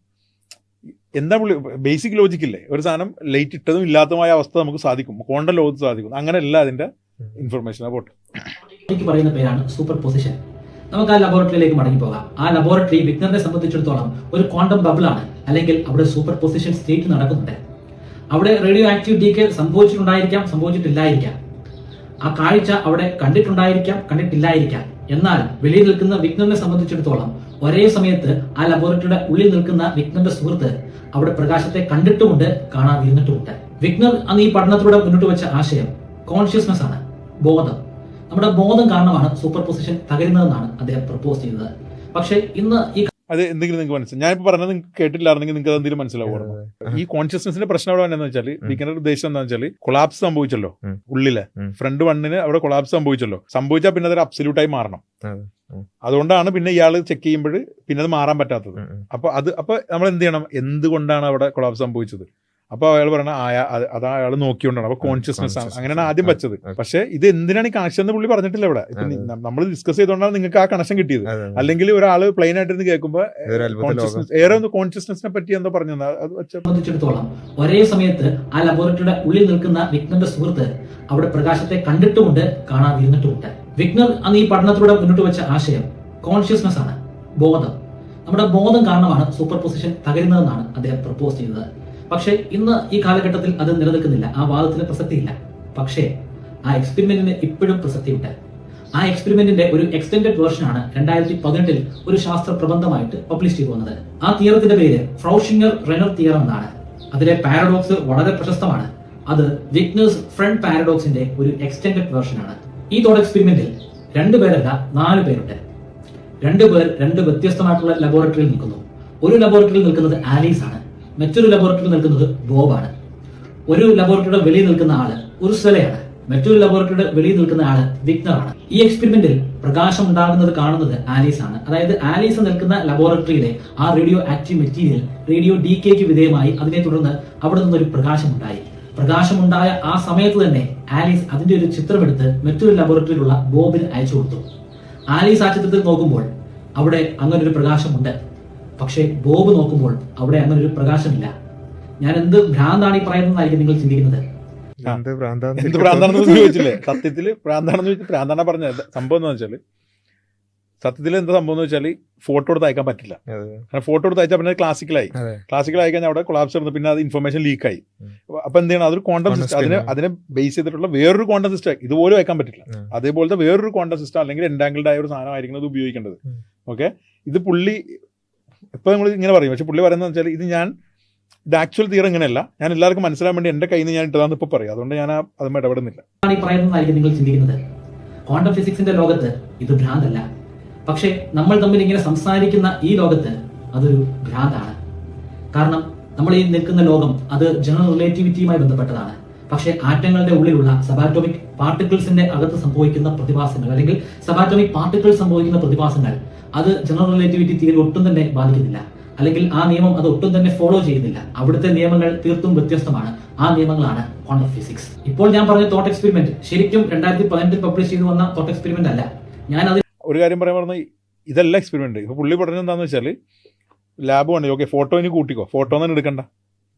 B: എന്താ പുള്ളി ബേസിക് ലോജിക്കില്ലേ? ഒരു സാധനം ലൈറ്റ് ഇട്ടതും ഇല്ലാത്തതുമായ അവസ്ഥ നമുക്ക് സാധിക്കും, ക്വാണ്ടം ലോകത്ത് സാധിക്കും. അങ്ങനെയല്ല അതിന്റെ ഇൻഫർമേഷൻ. പോട്ടെ,
C: പറയുന്ന പേരാണ് സൂപ്പർ പൊസിഷൻ. നമുക്ക് ആ ലബോറട്ടറിയിലേക്ക് മടങ്ങി പോകാം. ആ ലബോറട്ടറി വിഗ്നറിനെ സംബന്ധിച്ചിടത്തോളം ഒരു ക്വാണ്ടം ബബിളാണ്, അല്ലെങ്കിൽ അവിടെ സൂപ്പർ പൊസിഷൻ സ്റ്റേറ്റ് നടക്കുന്നുണ്ട്. അവിടെ റേഡിയോ ആക്റ്റീവ് ഡീകേ സംഭവിച്ചിട്ടുണ്ടായിരിക്കാം, സംഭവിച്ചിട്ടില്ലായിരിക്കാം. ആ കാഴ്ച അവിടെ കണ്ടിട്ടുണ്ടായിരിക്കാം, കണ്ടിട്ടില്ലായിരിക്കാം. എന്നാൽ വെളിയിൽ നിൽക്കുന്ന വിഗ്നറിനെ സംബന്ധിച്ചിടത്തോളം ഒരേ സമയത്ത് ആ ലബോറട്ടറിയുടെ ഉള്ളിൽ നിൽക്കുന്ന വിഗ്നറിന്റെ സുഹൃത്ത് അവിടെ പ്രകാശത്തെ കണ്ടിട്ടുമുണ്ട്, കാണാതിരുന്നിട്ടുമുണ്ട്. വിഗ്നർ അന്ന് ഈ പഠനത്തിലൂടെ മുന്നോട്ട് വെച്ച ആശയം കോൺഷ്യസ്നെസ് ആണ്, ബോധം. നമ്മുടെ ബോധം കാരണമാണ് സൂപ്പർ പൊസിഷൻ തകരുന്നതെന്നാണ് അദ്ദേഹം പ്രപ്പോസ് ചെയ്തത്. പക്ഷേ ഇന്ന് ഈ
B: അത് എന്തെങ്കിലും നിങ്ങൾക്ക് മനസ്സിലായി? ഞാനിപ്പോൾ പറഞ്ഞത് നിങ്ങൾക്ക് കേട്ടില്ലായിരുന്നെങ്കിൽ നിങ്ങൾക്ക് അത് എന്തെങ്കിലും മനസ്സിലാവുമോ? ഈ കോൺഷ്യസ്നെസിന്റെ പ്രശ്നം അവിടെ എന്താണെന്ന് വെച്ചാൽ, വിഗ്നറുടെ ഉദ്ദേശം എന്താണെന്ന് വെച്ചാൽ, കൊളാപ്സ് സംഭവിച്ചല്ലോ ഉള്ളിലെ ഫ്രണ്ട് 1 അവിടെ കൊളാപ്സ് സംഭവിച്ചാൽ പിന്നെ അതൊരു അബ്സല്യൂട്ടായി മാറണം. അതുകൊണ്ടാണ് പിന്നെ ഇയാൾ ചെക്ക് ചെയ്യുമ്പോൾ പിന്നെ അത് മാറാൻ പറ്റാത്തത്. അപ്പൊ നമ്മൾ എന്ത് ചെയ്യണം? എന്തുകൊണ്ടാണ് അവിടെ കൊളാപ്സ് സംഭവിച്ചത്? അപ്പൊ അയാൾ പറയണ അതാ അയാൾ നോക്കിക്കൊണ്ടാണ്. അപ്പൊ കോൺഷ്യസ്നെസ് ആണ്, അങ്ങനെയാണ് ആദ്യം വെച്ചത്. പക്ഷെ ഇത് എന്തിനാണ് ഈ കണക്ഷൻ എന്ന് പുള്ളി പറഞ്ഞിട്ടില്ല ഇവിടെ. ഇപ്പൊ നമ്മൾ ഡിസ്കസ് ചെയ്തുകൊണ്ടാണ് നിങ്ങൾക്ക് ആ കണക്ഷൻ കിട്ടിയത്. അല്ലെങ്കിൽ ഒരാൾ പ്ലെയിൻ ആയിട്ടിരുന്ന് കേൾക്കുമ്പോൾ കോൺഷ്യസ്നെസിനെ പറ്റി എന്തോ പറഞ്ഞു.
C: സംബന്ധിച്ചിടത്തോളം ഒരേ സമയത്ത് ആ ലബോറട്ടറിയുടെ ഉള്ളിൽ നിൽക്കുന്ന വിഗ്നറിന്റെ സുഹൃത്ത് അവിടെ പ്രകാശത്തെ കണ്ടിട്ടുമുണ്ട്, കാണാതിരുന്നിട്ടുമുണ്ട്. വിഗ്നർ അന്ന് ഈ പഠനത്തിലൂടെ മുന്നോട്ട് വെച്ച ആശയം കോൺഷ്യസ്നെസ് ആണ്, ബോധം. നമ്മുടെ ബോധം കാരണമാണ് സൂപ്പർ പൊസിഷൻ തകരുന്നതെന്നാണ് അദ്ദേഹം പ്രപ്പോസ് ചെയ്തത്. പക്ഷേ ഇന്ന് ഈ കാലഘട്ടത്തിൽ അത് നിലനിൽക്കുന്നില്ല, ആ വാദത്തിന് പ്രസക്തിയില്ല. പക്ഷേ ആ എക്സ്പെരിമെന്റിന് ഇപ്പോഴും പ്രസക്തിയുണ്ട്. ആ എക്സ്പെരിമെന്റിന്റെ ഒരു എക്സ്റ്റെൻഡഡ് വേർഷനാണ് 2018 ഒരു ശാസ്ത്ര പ്രബന്ധമായിട്ട് പബ്ലിഷ് ചെയ്തു വന്നത്. ആ തിയറത്തിന്റെ പേര് ഫ്രൗഷിംഗർ റെനർ തിയറം എന്നാണ്. അതിലെ പാരഡോക്സ് വളരെ പ്രശസ്തമാണ്. അത് വിഗ്നേഴ്സ് ഫ്രണ്ട് പാരഡോക്സിന്റെ ഒരു എക്സ്റ്റെൻഡഡ് വേർഷനാണ്. ഈ തോട്ട് എക്സ്പെരിമെന്റിൽ 2 പേരല്ല 4 പേരുണ്ട്. 2 പേർ 2 വ്യത്യസ്തമായിട്ടുള്ള ലബോറട്ടറിയിൽ നിൽക്കുന്നു. ഒരു ലബോറട്ടറിയിൽ നിൽക്കുന്നത് ആലീസ് ആണ്, മറ്റൊരു ലബോറട്ടറിയിൽ നിൽക്കുന്നത് ബോബാണ്. ഒരു ലബോറട്ടറിയുടെ വെളിയിൽ നിൽക്കുന്ന ആള് ഉർസലയാണ്, മറ്റൊരു ലബോറട്ടറിയുടെ വെളിയിൽ നിൽക്കുന്ന ആള് വിഗ്നറാണ്. ഈ എക്സ്പെരിമെന്റിൽ പ്രകാശം ഉണ്ടാകുന്നത് കാണുന്നത് ആലീസ് ആണ്. അതായത് ആലീസ് നിൽക്കുന്ന ലബോറട്ടറിയിലെ ആ റേഡിയോ ആക്റ്റീവ് മെറ്റീരിയൽ റേഡിയോ ഡീക്കേക്ക് വിധേയമായി അതിനെ തുടർന്ന് അവിടെ നിന്നൊരു പ്രകാശമുണ്ടായി. പ്രകാശമുണ്ടായ ആ സമയത്ത് തന്നെ ആലീസ് അതിന്റെ ഒരു ചിത്രമെടുത്ത് മറ്റൊരു ലബോറട്ടറിയിലുള്ള ബോബിന് അയച്ചു കൊടുത്തു. ആലീസ് ആ ചിത്രത്തിൽ നോക്കുമ്പോൾ അവിടെ അങ്ങനൊരു പ്രകാശമുണ്ട്. പക്ഷേ ബോബ് നോക്കുമ്പോൾ അവിടെ അങ്ങനൊരു പ്രകാശമില്ല. ഞാൻ എന്ത് ഭ്രാന്താണ് ഈ പറയുന്നതായിരിക്കും നിങ്ങൾ ചിന്തിക്കുന്നത്.
A: എന്ത് ഭ്രാന്താന്ന്
B: എന്ത് ഭ്രാന്താണെന്ന് ചോദിച്ചില്ലേ? സത്യത്തില് ഭ്രാന്താണെന്ന് ചോദിച്ചാൽ ഭ്രാന്താണ് പറഞ്ഞത്. സംഭവം എന്താ വെച്ചാൽ സത്യത്തിൽ എന്താ സംഭവം എന്ന് വെച്ചാൽ ഫോട്ടോ എടുത്ത് അയക്കാൻ പറ്റില്ല. കാരണം ഫോട്ടോ എടുത്ത് അയച്ചാൽ പിന്നെ ക്ലാസിക്കലായി കഴിഞ്ഞാൽ അവിടെ കൊളാപ്സ് നടന്നു, പിന്നെ അത് ഇൻഫർമേഷൻ ലീക്കായി. അപ്പൊ എന്ത് ചെയ്യണം, അതൊരു ക്വാണ്ടം സിസ്റ്റം, അതിനെ ബേസ് ചെയ്തിട്ടുള്ള വേറൊരു ക്വാണ്ടം സിസ്റ്റം ഇതുപോലും അയക്കാൻ പറ്റില്ല. അതേപോലത്തെ വേറൊരു ക്വാണ്ടം സിസ്റ്റം അല്ലെങ്കിൽ എൻഡാങ്കിൾഡ് ആയ ഒരു സാധനമായിരിക്കും ഇത് ഉപയോഗിക്കേണ്ടത്. ഓക്കെ, ഇത് പുള്ളി ഇപ്പൊ നമ്മൾ ഇങ്ങനെ പറയും, പക്ഷെ പുള്ളി പറയുന്നത് വെച്ചാൽ ഇത് ആക്ച്വൽ തിയർ ഇങ്ങനെയല്ല, ഞാൻ എല്ലാവർക്കും മനസ്സിലാൻ വേണ്ടി എന്റെ കയ്യിൽ നിന്ന് ഞാൻ ഇട്ടതാന്ന് ഇപ്പൊ പറയും. അതുകൊണ്ട് ഞാൻ അതുമായി ഇടപെടുന്നില്ല.
C: ഈ പറയുന്നതായിരിക്കും നിങ്ങൾ ചിന്തിക്കുന്നത്. ക്വാണ്ടം ഫിസിക്സിന്റെ ലോകത്ത് ഇത് ഭ്രാന്തല്ല. പക്ഷെ നമ്മൾ തമ്മിൽ ഇങ്ങനെ സംസാരിക്കുന്ന ഈ ലോകത്ത് അതൊരു ഭ്രാന്താണ്. കാരണം നമ്മൾ ഈ നിൽക്കുന്ന ലോകം അത് ജനറൽ റിലേറ്റിവിറ്റിയുമായി ബന്ധപ്പെട്ടതാണ്. പക്ഷെ ആറ്റങ്ങളുടെ ഉള്ളിലുള്ള സബാറ്റോമിക് പാർട്ടിക്കിൾസിന്റെ അകത്ത് സംഭവിക്കുന്ന പ്രതിഭാസങ്ങൾ അല്ലെങ്കിൽ സബാറ്റോമിക് പാർട്ടിക്കിൾ സംഭവിക്കുന്ന പ്രതിഭാസങ്ങൾ അത് ജനറൽ റിലേറ്റിവിറ്റി തിയറി ഒട്ടും തന്നെ ബാധിക്കുന്നില്ല. അല്ലെങ്കിൽ ആ നിയമം അത് ഒട്ടും തന്നെ ഫോളോ ചെയ്യുന്നില്ല. അവിടുത്തെ നിയമങ്ങൾ തീർത്തും വ്യത്യസ്തമാണ്. ആ നിയമങ്ങളാണ് ക്വാണ്ടം ഫിസിക്സ്. ഇപ്പോൾ ഞാൻ പറഞ്ഞ തോട്ട് എക്സ്പെരിമെന്റ് ശരിക്കും 2018 പബ്ലിഷ് ചെയ്തു വന്ന തോട്ട് എക്സ്പെരിമെന്റ് അല്ല. ഞാൻ അത്
B: ഒരു കാര്യം പറയാൻ പറഞ്ഞ ഇതല്ല എക്സ്പെരിമെന്റ്. ഇപ്പൊ പുള്ളി പറഞ്ഞത് എന്താണെന്ന് വെച്ചാൽ ലാബ് വേണ്ടി ഓക്കെ ഫോട്ടോ ഇനി കൂട്ടിക്കോ, ഫോട്ടോ തന്നെ എടുക്കണ്ട,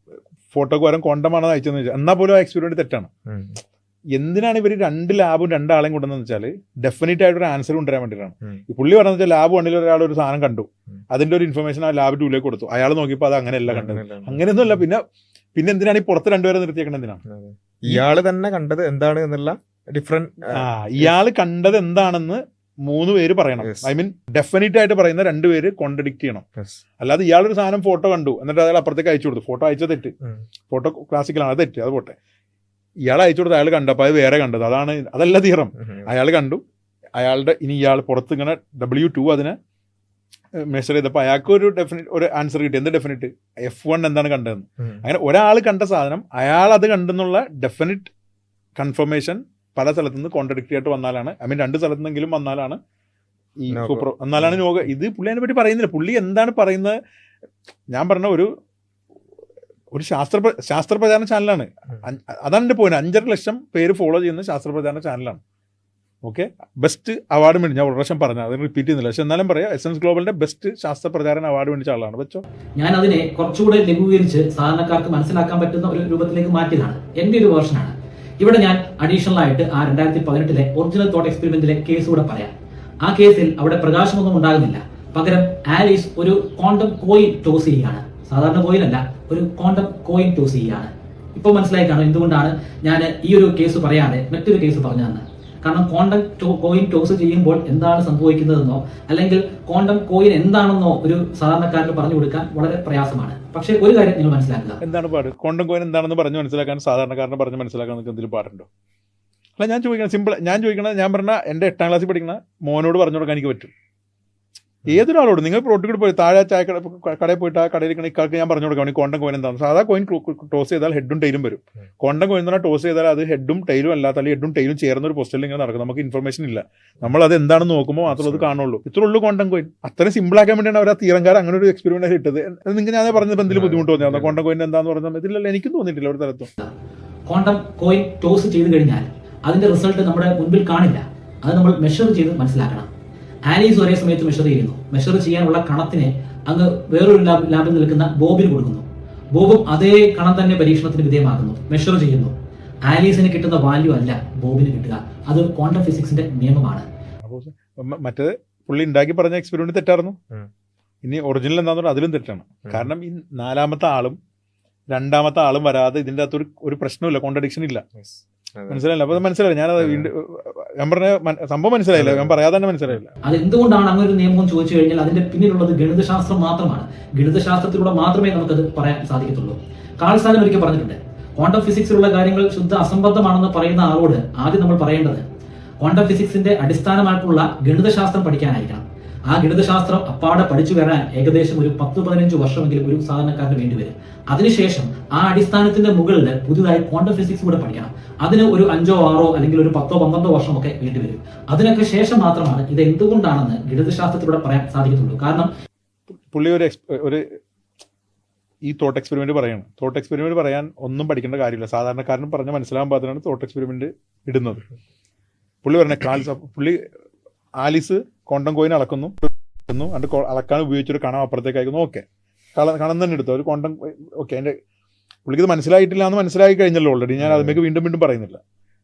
B: ഫോട്ടോക്ക് വരാൻ ക്വാണ്ടമാണ് അയച്ചതെന്ന് വെച്ചാൽ എന്നാൽ പോലും ആ എക്സ്പെരിമെന്റ് തെറ്റാണ്. എന്തിനാണ് ഇവർ 2 ലാബും 2 ആളെയും കൊണ്ടുവന്ന് വെച്ചാൽ ഡെഫിനറ്റ് ആയിട്ട് ഒരു ആൻസർ കൊണ്ടുവരാൻ വേണ്ടിയിട്ടാണ്. ഈ പുള്ളി പറഞ്ഞത് വെച്ചാൽ ലാബ് 1 ഒരാൾ ഒരു സാധനം കണ്ടു, അതിന്റെ ഒരു ഇൻഫർമേഷൻ ആ ലാബ് 2 കൊടുത്തു, അയാൾ നോക്കിയപ്പോൾ അത് അങ്ങനെയല്ല കണ്ടത്. അങ്ങനെയൊന്നുമല്ല. പിന്നെ എന്തിനാണ് ഈ പുറത്ത് 2 പേരെ നിർത്തിയേക്കണത്? എന്തിനാണ്
A: ഇയാള് തന്നെ കണ്ടത് എന്താണ് എന്നുള്ള ഡിഫറെന്റ്
B: ഇയാള് കണ്ടത് എന്താണെന്ന് 3 പേര് പറയണം. ഐ മീൻ ഡെഫിനറ്റ് ആയിട്ട് പറയുന്ന 2 പേര് കോൺട്രഡിക്ട് ചെയ്യണം. അല്ലാതെ ഇയാളൊരു സാധനം ഫോട്ടോ കണ്ടു എന്നിട്ട് അയാൾ അപ്പുറത്തേക്ക് അയച്ചു കൊടുത്തു, ഫോട്ടോ അയച്ചത് തെറ്റ്, ഫോട്ടോ ക്ലാസിക്കലാണ്, അത് തെറ്റ്, അത് പോട്ടെ. ഇയാൾ അയച്ചു കൊടുത്ത് അയാൾ കണ്ടപ്പോൾ അത് വേറെ കണ്ടത്, അതല്ല തീരം. അയാൾ കണ്ടു, അയാളുടെ ഇനി ഇയാൾ പുറത്ത് ഇങ്ങനെ W2 അതിനെ മെഷർ ചെയ്തപ്പോൾ അയാൾക്ക് ഒരു ആൻസർ കിട്ടി. എന്ത് ഡെഫിനിറ്റ്? F1 എന്താണ് കണ്ടതെന്ന്. അങ്ങനെ ഒരാൾ കണ്ട സാധനം അയാൾ അത് കണ്ടെന്നുള്ള ഡെഫിനിറ്റ് കൺഫർമേഷൻ പല സ്ഥലത്തു നിന്ന് കോൺട്രഡിക്റ്റ് ആയിട്ട് വന്നാലാണ്, ഐ മീൻ 2 സ്ഥലത്തുനിന്നെങ്കിലും വന്നാലാണ് ഈ സൂപ്പർ, എന്നാലാണ് നോക. ഇത് പുള്ളി അതിനെ പറ്റി പറയുന്നില്ല. പുള്ളി എന്താണ് പറയുന്നത്? ഞാൻ പറഞ്ഞ ഒരു ശാസ്ത്രപ്രചാരണ ചാനലാണ്. അതാണ് എൻ്റെ പോയിന്റ്. 5.5 ലക്ഷം പേര് ഫോളോ ചെയ്യുന്ന ശാസ്ത്രപ്രചാരണ ചാനലാണ്. ഓക്കെ, ബെസ്റ്റ് അവാർഡ് വേണ്ടി ഞാൻ ഒരു പ്രാവശ്യം പറഞ്ഞു, അത് റിപ്പീറ്റ് ചെയ്യുന്നില്ല. പക്ഷെ എന്നാലും പറയാം, എസൻസ് ഗ്ലോബലിന്റെ ബെസ്റ്റ് ശാസ്ത്ര പ്രചാരണ അവാർഡ് വേണ്ടിച്ച ആളാണ്. വെച്ചോ,
C: ഞാൻ അതിനെ കുറച്ചുകൂടെ ലഘൂകരിച്ച് സാധാരണക്കാർക്ക് മനസ്സിലാക്കാൻ പറ്റുന്ന ഒരു രൂപത്തിലേക്ക് മാറ്റിയതാണ്. എന്റെ ഒരു വേർഷനാണ്. ഇവിടെ ഞാൻ അഡീഷണൽ ആയിട്ട് ആ 2018 ഒറിജിനൽ തോട്ട് എക്സ്പെരിമെന്റിലെ കേസ് കൂടെ പറയാം. ആ കേസിൽ അവിടെ പ്രകാശമൊന്നും ഉണ്ടാകുന്നില്ല. പകരം ആലീസ് ഒരു ക്വാണ്ടം കോയിൻ ടോസ് ചെയ്യുകയാണ്. സാധാരണ കോയിൻ അല്ല, ഒരു ക്വാണ്ടം കോയിൻ ടോസ് ചെയ്യുകയാണ്. ഇപ്പോൾ മനസ്സിലായി കാണും എന്തുകൊണ്ടാണ് ഞാൻ ഈ ഒരു കേസ് പറയാതെ മറ്റൊരു കേസ് പറഞ്ഞതെന്ന്. കാരണം ക്വാണ്ടം കോയിൻ ടോസ് ചെയ്യുമ്പോൾ എന്താണ് സംഭവിക്കുന്നതെന്നോ അല്ലെങ്കിൽ ക്വാണ്ടം കോയിൻ എന്താണെന്നോ ഒരു സാധാരണക്കാരന് പറഞ്ഞു കൊടുക്കാൻ വളരെ പ്രയാസമാണ്. പക്ഷേ ഒരു കാര്യം നിങ്ങൾ മനസ്സിലാക്കുക,
B: എന്താണ് പാട്? ക്വാണ്ടം കോയിൻ എന്താണെന്ന് പറഞ്ഞു മനസ്സിലാക്കാൻ സാധാരണക്കാരനെ പറഞ്ഞ് മനസ്സിലാക്കാൻ നിങ്ങൾക്ക് എന്തെങ്കിലും പാടുണ്ടോ? അല്ല, ഞാൻ ചോദിക്കണം സിമ്പിൾ. ഞാൻ പറഞ്ഞ എൻ്റെ 8ാം ക്ലാസ്സിൽ പഠിക്കുന്ന മോനോട് പറഞ്ഞു കൊടുക്കാൻ എനിക്ക് പറ്റും. ഏതൊരാളോട് നിങ്ങൾ റോട്ടിൽ പോയി താഴെ ചായ കടയിൽ പോയിട്ട് ആ കടയിൽ ഇക്കാൾക്ക് ഞാൻ പറഞ്ഞു കൊടുക്കാം ക്വാണ്ടം കോയിൻ എന്താണ്. സാധാ കോയിൻ ടോസ് ചെയ്താൽ ഹെഡും ടൈലും വരും. ക്വാണ്ടം കോയിൻ എന്ന് പറഞ്ഞാൽ ടോസ് ചെയ്താൽ അത് ഹെഡും ടൈലും അല്ലാത്ത അല്ലെങ്കിൽ ഹെഡും ടൈലും ചേർന്ന ഒരു പോസ്റ്റലിൽ ഇങ്ങനെ നടക്കും. നമുക്ക് ഇൻഫർമേഷൻ ഇല്ല, നമ്മൾ അത് എന്താണെന്ന് നോക്കുമ്പോൾ മാത്രമേ അത് കാണുള്ളൂ. ഇത്രേ ഉള്ളൂ ക്വാണ്ടം കോയിൻ. അത്രയും സിമ്പിൾ ആക്കാൻ വേണ്ടിയാണ് അവർ ആ തീരങ്കാർ അങ്ങനെ ഒരു എക്സ്പെരിമെന്റ് ഇട്ടത്. നിങ്ങൾക്ക് ഞാൻ പറഞ്ഞത് എന്തെങ്കിലും ബുദ്ധിമുട്ട് തോന്നിയാൽ ക്വാണ്ടം കോയിൻ എന്താന്ന് പറഞ്ഞാൽ ഇതിലല്ല, എനിക്കും തോന്നിയിട്ടില്ല ഒരു തരത്തും.
C: ക്വാണ്ടം കോയിൻ ടോസ് ചെയ്ത് കഴിഞ്ഞാൽ അതിന്റെ റിസൾട്ട് നമ്മുടെ മുൻപിൽ കാണില്ല. അത് നമ്മൾ മെഷർ ചെയ്ത് മനസ്സിലാക്കണം. ആലീസ് ഒരേ സമയത്ത് മെഷർ ചെയ്യുന്നു. മെഷർ ചെയ്യാനുള്ള കണത്തിനെ അങ്ങ് വേറൊരു ലാബിൽ നിൽക്കുന്ന ബോബിന് കൊടുക്കുന്നു. ബോബും അതേ കണം തന്നെ പരീക്ഷണത്തിന് വിധേയമാക്കുന്നു, മെഷർ ചെയ്യുന്നു. ആലീസിന് കിട്ടുന്ന വാല്യൂ അല്ല ബോബിന് കിട്ടുക. അത് ക്വാണ്ടം ഫിസിക്സിന്റെ നിയമമാണ്.
B: മറ്റേ പുള്ളി ഉണ്ടാക്കി പറഞ്ഞ എക്സ്പെരിമെന്റ് തെറ്റായിരുന്നു. ഇനി ഒറിജിനൽ എന്താന്ന് പറഞ്ഞാൽ അതിലും തെറ്റാണ്. കാരണം ഈ 4ാമത്തെ ആളും 2ാമത്തെ ആളും വരാതെ ഇതിൻ്റെ അകത്ത് ഒരു പ്രശ്നമില്ല, കോൺട്രഡിക്ഷൻ ഇല്ല. മനസ്സിലായില്ല. അപ്പൊ അത് മനസ്സിലായില്ല. ഞാനത് വീണ്ടും ഞാൻ പറഞ്ഞ സംഭവം മനസ്സിലായില്ല, ഞാൻ പറയാതെ തന്നെ മനസ്സിലായില്ല.
C: അത് എന്തുകൊണ്ടാണ് അങ്ങനെ ഒരു നിയമം ചോദിച്ചു കഴിഞ്ഞാൽ അതിന്റെ പിന്നിലുള്ളത് ഗണിതശാസ്ത്രം മാത്രമാണ്. ഗണിതശാസ്ത്രത്തിലൂടെ മാത്രമേ നമുക്കത് പറയാൻ സാധിക്കത്തുള്ളൂ. കാൾ സാഗൻ ഒരിക്കൽ പറഞ്ഞിട്ടുണ്ട്, ക്വാണ്ടം ഫിസിക്സിലുള്ള കാര്യങ്ങൾ ശുദ്ധ അസംബന്ധമാണെന്ന് പറയുന്ന ആളോട് ആദ്യം നമ്മൾ പറയേണ്ടത് ക്വാണ്ടം ഫിസിക്സിന്റെ അടിസ്ഥാനമായിട്ടുള്ള ഗണിതശാസ്ത്രം പഠിക്കാനായിരിക്കണം. ആ ഗണിതശാസ്ത്രം അപ്പാടെ പഠിച്ചു വരാൻ ഏകദേശം ഒരു 10-15 വർഷമെങ്കിലും ഒരു സാധാരണക്കാരന് വേണ്ടി വരും. അതിനുശേഷം ആ അടിസ്ഥാനത്തിന്റെ മുകളിൽ പുതുതായി ക്വാണ്ടം ഫിസിക്സ് കൂടെ പഠിക്കണം. അതിന് ഒരു 5-6 അല്ലെങ്കിൽ ഒരു 10-12 വർഷമൊക്കെ വേണ്ടി വരും. അതിനൊക്കെ ശേഷം മാത്രമാണ് ഇത് എന്തുകൊണ്ടാണെന്ന് ഗണിതശാസ്ത്രത്തിലൂടെ പറയാൻ സാധിക്കത്തുള്ളൂ. കാരണം
B: പുള്ളി ഒരു ഈ തോട്ട് എക്സ്പെരിമെന്റ് പറയാണ്. തോട്ട് എക്സ്പെരിമെന്റ് പറയാൻ ഒന്നും പഠിക്കേണ്ട കാര്യമില്ല, സാധാരണക്കാരനും പറഞ്ഞ് മനസ്സിലാകാൻ പാകത്തിനാണ് തോട്ട് എക്സ്പെരിമെന്റ് ഇടുന്നത്. പുള്ളി പറഞ്ഞ പുള്ളി ആലിസ് ക്വാണ്ടം കോയിൻ അളക്കുന്നു, അത് അളക്കാൻ ഉപയോഗിച്ചൊരു കണം അപ്പുറത്തേക്ക് അയക്കുന്നു. ഓക്കെ, കണം തന്നെ എടുത്തു ഒരു ക്വാണ്ടം. ഓക്കെ, എൻ്റെ പുള്ളിക്ക് ഇത് മനസ്സിലായിട്ടില്ല എന്ന് മനസ്സിലാക്കി കഴിഞ്ഞല്ലോ ഓൾറെഡി. ഞാൻ അതിലേക്ക് വീണ്ടും പറയുന്നില്ല.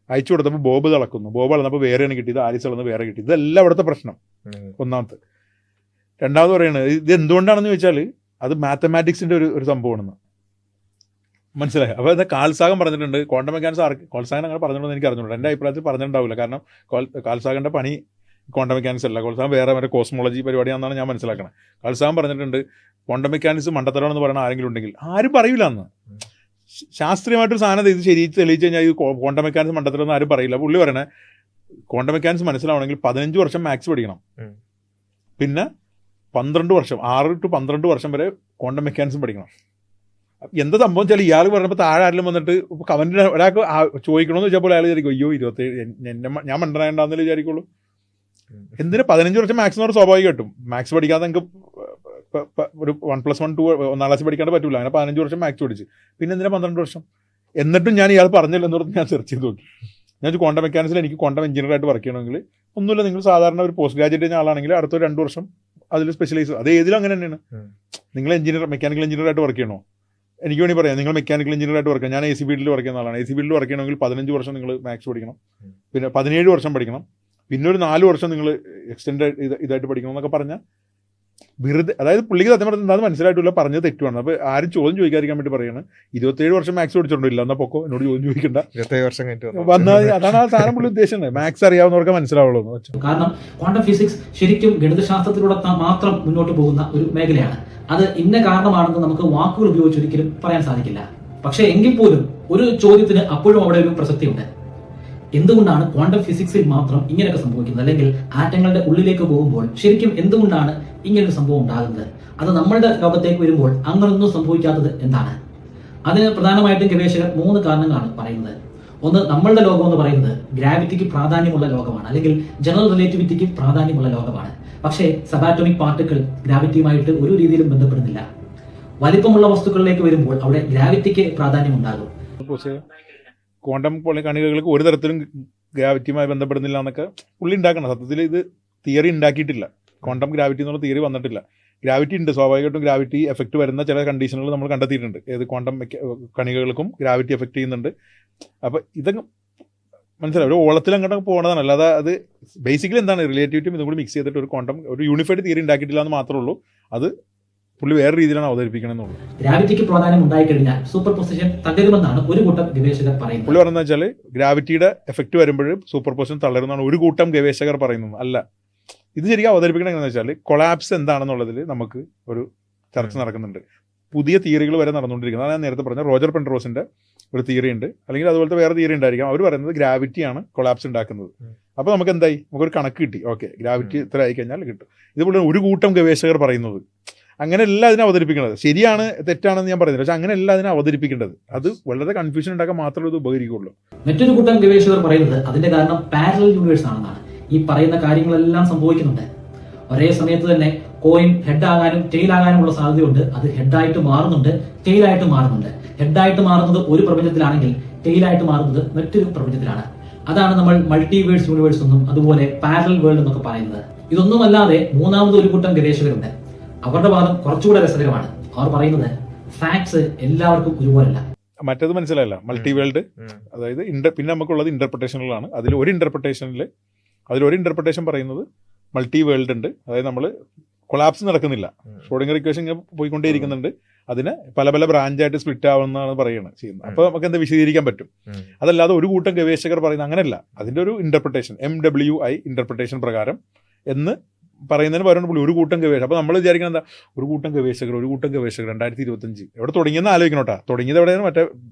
B: അയച്ചു കൊടുത്തപ്പോൾ ബോബ് അളക്കുന്നു, ബോബ് അളന്നപ്പോൾ വേറെയാണ് കിട്ടിയത്, ആലിസ് അളന്ന് വേറെ കിട്ടി. ഇതെല്ലാം അവിടുത്തെ പ്രശ്നം ഒന്നാമത്തെ. രണ്ടാമത് പറയുന്നത് ഇത് എന്തുകൊണ്ടാണെന്ന് ചോദിച്ചാൽ അത് മാത്തമാറ്റിക്സിന്റെ ഒരു സംഭവമാണെന്ന് മനസ്സിലായി. അപ്പോൾ എന്താ കാൾ സാഗൻ പറഞ്ഞിട്ടുണ്ട്, ക്വാണ്ടം മെക്കാനിക്സ് കാൾ സാഗൻ അങ്ങനെ പറഞ്ഞിട്ടുണ്ടെന്ന് എനിക്ക് അറിഞ്ഞിട്ടുണ്ട്. എൻ്റെ അഭിപ്രായത്തിൽ പറഞ്ഞിട്ടുണ്ടാവില്ല, കാരണം കാൾ സാഗന്റെ പണി ക്വാണ്ടം മെക്കാനിക്സ് അല്ല. കാൾ സാഗൻ വേറെ മറ്റേ കോസ്മോളജി പരിപാടിയാണെന്നാണ് ഞാൻ മനസ്സിലാക്കുന്നത്. കാൾ സാഗൻ പറഞ്ഞിട്ടുണ്ട് ക്വാണ്ടം മെക്കാനിക്സ് മണ്ടത്തരമാണെന്ന് പറയുന്ന ആരെങ്കിലും ഉണ്ടെങ്കിൽ ആരും പറയില്ല എന്ന്. ശാസ്ത്രീയമായിട്ടൊരു സാധനം ഇത് ശരി തെളിയിച്ച് കഴിഞ്ഞാൽ ഈ ക്വാണ്ടം മെക്കാനിക്സ് മണ്ടത്തരമെന്ന് ആരും പറയില്ല. പുള്ളി പറയണേ ക്വാണ്ടം മെക്കാനിക്സ് മനസ്സിലാവണമെങ്കിൽ 15 വർഷം മാത്സ് പഠിക്കണം, പിന്നെ 12 വർഷം 6 to 12 വർഷം വരെ ക്വാണ്ടം മെക്കാനിക്സും പഠിക്കണം. എന്താ സംഭവം വെച്ചാൽ ഇയാൾ പറഞ്ഞപ്പോൾ താഴെ ആരെങ്കിലും വന്നിട്ട് കമന്റിന് ഒരാൾക്ക് ചോദിക്കണമെന്ന് വെച്ചപ്പോൾ അയാൾ വിചാരിക്കും അയ്യോ 27 ഞാൻ മണ്ടനായിട്ടാന്നല്ലേ വിചാരിക്കുള്ളൂ. എന്തിനാ 15 വർഷം മാത്സ് എന്ന് പറഞ്ഞാൽ സ്വാഭാവികം കിട്ടും. മാത്സ് പഠിക്കാതെ നിങ്ങൾക്ക് ഒരു 1+1 2 ഒന്നാം ക്ലാസ് പഠിക്കാണ്ട് പറ്റില്ല. അങ്ങനെ 15 വർഷം മാത്സ് പഠിച്ച് പിന്നെ എന്തിനാ 12 വർഷം? എന്നിട്ടും ഞാൻ ഇയാൾ പറഞ്ഞില്ലെന്ന് പറഞ്ഞ് ഞാൻ സെർച്ച് ചെയ്ത് നോക്കി. ഞാൻ ക്വാണ്ടം മെക്കാനിക്സിൽ എനിക്ക് ക്വാണ്ടം എഞ്ചിനീയർ ആയിട്ട് വർക്ക് ചെയ്യണമെങ്കിൽ ഒന്നുമില്ല, നിങ്ങൾ സാധാരണ ഒരു പോസ്റ്റ് ഗ്രാജുവേറ്റ് ചെയ്യുന്ന ആളാണെങ്കിൽ അടുത്ത 2 വർഷം അതിൽ സ്പെഷ്യലൈസ്. അത് ഏതിലും അങ്ങനെ തന്നെയാണ്. നിങ്ങൾ മെക്കാനിക്കൽ എഞ്ചിനീയർ ആയിട്ട് വർക്ക് ചെയ്യണോ? എനിക്ക് വേണ്ടി പറയാം, നിങ്ങൾ മെക്കാനിക്കൽ എഞ്ചിനീയർ ആയിട്ട് വർക്ക് ചെയ്യാം. ഞാൻ AC ഫീൽഡിൽ വർക്ക് ചെയ്യുന്ന ആളാണ്. AC ഫീൽഡിൽ വർക്ക് ചെയ്യണമെങ്കിൽ 15 വർഷം നിങ്ങൾ മാത്സ് പഠിക്കണം, പിന്നെ 17 വർഷം പഠിക്കണം, പിന്നെ ഒരു 4 വർഷം നിങ്ങൾ എക്സ്റ്റെൻഡ് ഇതായിട്ട് പഠിക്കണം എന്നൊക്കെ പറഞ്ഞാൽ വെറുതെ. അതായത് പുള്ളിക്ക് സത്യം പറഞ്ഞാൽ എന്താണെന്ന് മനസ്സിലായിട്ടില്ല, പറഞ്ഞത് തെറ്റുമാണ്. അപ്പോൾ ആരും ചോദ്യം ചോദിക്കാതിരിക്കാൻ വേണ്ടി പറയുകയാണ് 27 വർഷം മാത്സ് പഠിച്ചിട്ടുണ്ടോ? ഇല്ല എന്നാൽ പൊക്കോ, എന്നോട് ചോദ്യം ചോദിക്കണ്ട,
A: 27 വർഷം കഴിഞ്ഞിട്ട്
B: വന്നാൽ അതാണ് ആ സാധനം പുള്ളി ഉദ്ദേശിച്ചത്. മാത്സ് അറിയാവുന്നവർക്ക് മനസ്സിലാവുള്ളൂ എന്ന് വെച്ചാൽ.
C: കാരണം ക്വാണ്ടം ഫിസിക്സ് ശരിക്കും ഗണിതശാസ്ത്രത്തിലൂടെ മാത്രം മുന്നോട്ട് പോകുന്ന ഒരു മേഖലയാണ്. അത് ഇന്ന കാരണമാണെന്ന് നമുക്ക് വാക്കുകൾ ഉപയോഗിച്ച് ഒരിക്കലും പറയാൻ സാധിക്കില്ല. പക്ഷെ എങ്കിൽ പോലും ഒരു ചോദ്യത്തിന് അപ്പോഴും അവിടെ ഒരു പ്രസക്തിയുണ്ട്. എന്തുകൊണ്ടാണ് ക്വാണ്ടം ഫിസിക്സിൽ മാത്രം ഇങ്ങനെയൊക്കെ സംഭവിക്കുന്നത്? അല്ലെങ്കിൽ ആറ്റങ്ങളുടെ ഉള്ളിലേക്ക് പോകുമ്പോൾ ശരിക്കും എന്തുകൊണ്ടാണ് ഇങ്ങനൊരു സംഭവം ഉണ്ടാകുന്നത്? അത് നമ്മളുടെ ലോകത്തേക്ക് വരുമ്പോൾ അങ്ങനൊന്നും സംഭവിക്കാത്തത് എന്താണ്? അതിന് പ്രധാനമായിട്ടും ഗവേഷകർ 3 കാരണങ്ങളാണ് പറയുന്നത്. ഒന്ന്, നമ്മളുടെ ലോകം എന്ന് പറയുന്നത് ഗ്രാവിറ്റിക്ക് പ്രാധാന്യമുള്ള ലോകമാണ്, അല്ലെങ്കിൽ ജനറൽ റിലേറ്റിവിറ്റിക്ക് പ്രാധാന്യമുള്ള ലോകമാണ്. പക്ഷേ സബാറ്റോമിക് പാർട്ടിക്കിൾ ഗ്രാവിറ്റിയുമായിട്ട് ഒരു രീതിയിലും ബന്ധപ്പെടുന്നില്ല. വലിപ്പമുള്ള വസ്തുക്കളിലേക്ക് വരുമ്പോൾ അവിടെ ഗ്രാവിറ്റിക്ക് പ്രാധാന്യം ഉണ്ടാകും.
B: ക്വാണ്ടം കണികകൾക്ക് ഒരു തരത്തിലും ഗ്രാവിറ്റിയുമായി ബന്ധപ്പെടുന്നില്ല എന്നൊക്കെ പുള്ളി ഉണ്ടാക്കണം. സത്യത്തിൽ ഇത് തിയറി ഉണ്ടാക്കിയിട്ടില്ല. ക്വാണ്ടം ഗ്രാവിറ്റി എന്നുള്ള തിയറി വന്നിട്ടില്ല. ഗ്രാവിറ്റി ഉണ്ട്, സ്വാഭാവികമായിട്ടും ഗ്രാവിറ്റി എഫക്റ്റ് വരുന്ന ചില കണ്ടീഷനുകൾ നമ്മൾ കണ്ടെത്തിയിട്ടുണ്ട്. ഏത് ക്വാണ്ടം കണികകൾക്കും ഗ്രാവിറ്റി എഫക്റ്റ് ചെയ്യുന്നുണ്ട്. അപ്പോൾ ഇതൊക്കെ മനസ്സിലാവും. ഒരു ഓളത്തിൽ അങ്ങോട്ട് പോകണതാണ്. അല്ലാതെ അത് ബേസിക്കലി എന്താണ് റിലേറ്റിവിറ്റിയും ഇതും കൂടി മിക്സ് ചെയ്തിട്ട് ഒരു ക്വാണ്ടം ഒരു യൂണിഫൈഡ് തിയറി ഉണ്ടാക്കിയിട്ടില്ല എന്ന് മാത്രമേ ഉള്ളൂ. അത് പുള്ളി വേറെ രീതിയിലാണ് അവതരിപ്പിക്കണമെന്നുള്ളൂ.
C: ഗ്രാവിറ്റിക്ക് പ്രാധാന്യം ഉണ്ടായിക്കഴിഞ്ഞാൽ സൂപ്പർ പൊസിഷൻ തകരുമെന്നാണ് ഒരു കൂട്ടം ഗവേഷകർ പറയുന്നത്.
B: പുള്ളി പറഞ്ഞത് വെച്ചാൽ ഗ്രാവിറ്റിയുടെ എഫക്റ്റ് വരുമ്പോൾ സൂപ്പർ പൊസിഷൻ തളരുന്നതാണ് ഒരു കൂട്ടം ഗവേഷകർ പറയുന്നത്. അല്ല, ഇത് ശരിക്കും അവതരിപ്പിക്കണം എന്നു വെച്ചാൽ കൊളാപ്സ് എന്താണെന്നുള്ളതിൽ നമുക്ക് ഒരു ചർച്ച നടക്കുന്നുണ്ട്. പുതിയ തിയറികൾ വരെ നടന്നുകൊണ്ടിരിക്കുന്നത്. ഞാൻ നേരത്തെ പറഞ്ഞ റോജർ പെൻറോസിന്റെ ഒരു തിയറി ഉണ്ട്, അല്ലെങ്കിൽ അതുപോലത്തെ വേറെ തിയറി ഉണ്ടായിരിക്കാം. അവർ പറയുന്നത് ഗ്രാവിറ്റിയാണ് കൊളാപ്സ് ഉണ്ടാക്കുന്നത്. അപ്പോൾ നമുക്ക് എന്തായി, നമുക്കൊരു കണക്ക് കിട്ടി. ഓക്കെ, ഗ്രാവിറ്റി ഇത്ര ആയി കഴിഞ്ഞാൽ കിട്ടും. ഇതുപോലെ ഒരു കൂട്ടം ഗവേഷകർ പറയുന്നത്. അങ്ങനെയല്ല അതിനെ അവതരിപ്പിക്കേണ്ടത്. ശരിയാണ് തെറ്റാണെന്ന് ഞാൻ പറയുന്നില്ല, പക്ഷെ അങ്ങനെയല്ല അതിനെ അവതരിപ്പിക്കേണ്ടത്. അത് വളരെ കൺഫ്യൂഷൻ ഉണ്ടാക്കാൻ മാത്രമേ ഇത് ഉപകരിക്കുള്ളൂ.
C: മറ്റൊരു കൂട്ടം ഗവേഷകർ പറയുന്നത് അതിന്റെ കാരണം പാരലൽ യൂണിവേഴ്സ് ആണെന്നാണ്. ഈ പറയുന്ന കാര്യങ്ങളെല്ലാം സംഭവിക്കുന്നുണ്ട്. ഒരേ സമയത്ത് തന്നെ കോയിൻ ഹെഡ് ആകാനും ടെയിൽ ആകാനുമുള്ള സാധ്യതയുണ്ട്. അത് ഹെഡായിട്ട് മാറുന്നുണ്ട്, ടെയിലായിട്ട് മാറുന്നുണ്ട്. ഹെഡായിട്ട് മാറുന്നത് ഒരു പ്രപഞ്ചത്തിലാണെങ്കിൽ ടെയിലായിട്ട് മാറുന്നത് മറ്റൊരു പ്രപഞ്ചത്തിലാണ്. അതാണ് നമ്മൾ മൾട്ടിവേഴ്സ് യൂണിവേഴ്സ് എന്നും അതുപോലെ പാരലൽ വേൾഡ് എന്നൊക്കെ പറയുന്നത്. ഇതൊന്നുമല്ലാതെ മൂന്നാമത് ഒരു കൂട്ടം ഗവേഷകരുണ്ട്. അവരുടെ വാദം കുറച്ചുകൂടെ രസകരമാണ്. അവർ പറയുന്നത് ഫാക്ട്സ് എല്ലാവർക്കും ഒരുപോലല്ല.
B: മറ്റേത് മനസ്സിലായില്ല, മൾട്ടി വേൾഡ്. അതായത് പിന്നെ നമുക്കുള്ളത് ഇന്റർപ്രിട്ടേഷനുകളാണ്. അതിലൊരു ഇന്റർപ്രിട്ടേഷൻ പറയുന്നത് മൾട്ടി വേൾഡ് ഉണ്ട്. അതായത് നമ്മൾ കൊളാപ്സ് നടക്കുന്നില്ല, ഷ്രോഡിംഗർ ഇക്വേഷൻ ഇങ്ങനെ പോയിക്കൊണ്ടേയിരിക്കുന്നുണ്ട്. അതിനെ പല പല ബ്രാഞ്ചായിട്ട് സ്പ്ലിറ്റ് ആവുന്നതാണ് ചെയ്യുന്നത്. അപ്പോൾ നമുക്ക് എന്താ വിശദീകരിക്കാൻ പറ്റും. അതല്ലാതെ ഒരു കൂട്ടം ഗവേഷകർ പറയുന്നത് അങ്ങനെയല്ല. അതിൻ്റെ ഒരു ഇന്റർപ്രിട്ടേഷൻ, MWI ഇന്റർപ്രിട്ടേഷൻ പ്രകാരം എന്ന് പറയുന്നതിന് പകരം ഒരു കൂട്ടം ഗവേഷകർ. അപ്പോൾ നമ്മൾ വിചാരിക്കുന്നത് എന്താ, ഒരു കൂട്ടം ഗവേഷകർ 2025 എവിടെ തുടങ്ങിയെന്ന് ആലോചിക്കണോട്ടാ. തുടങ്ങിയത് എവിടെയാണ്, മറ്റേ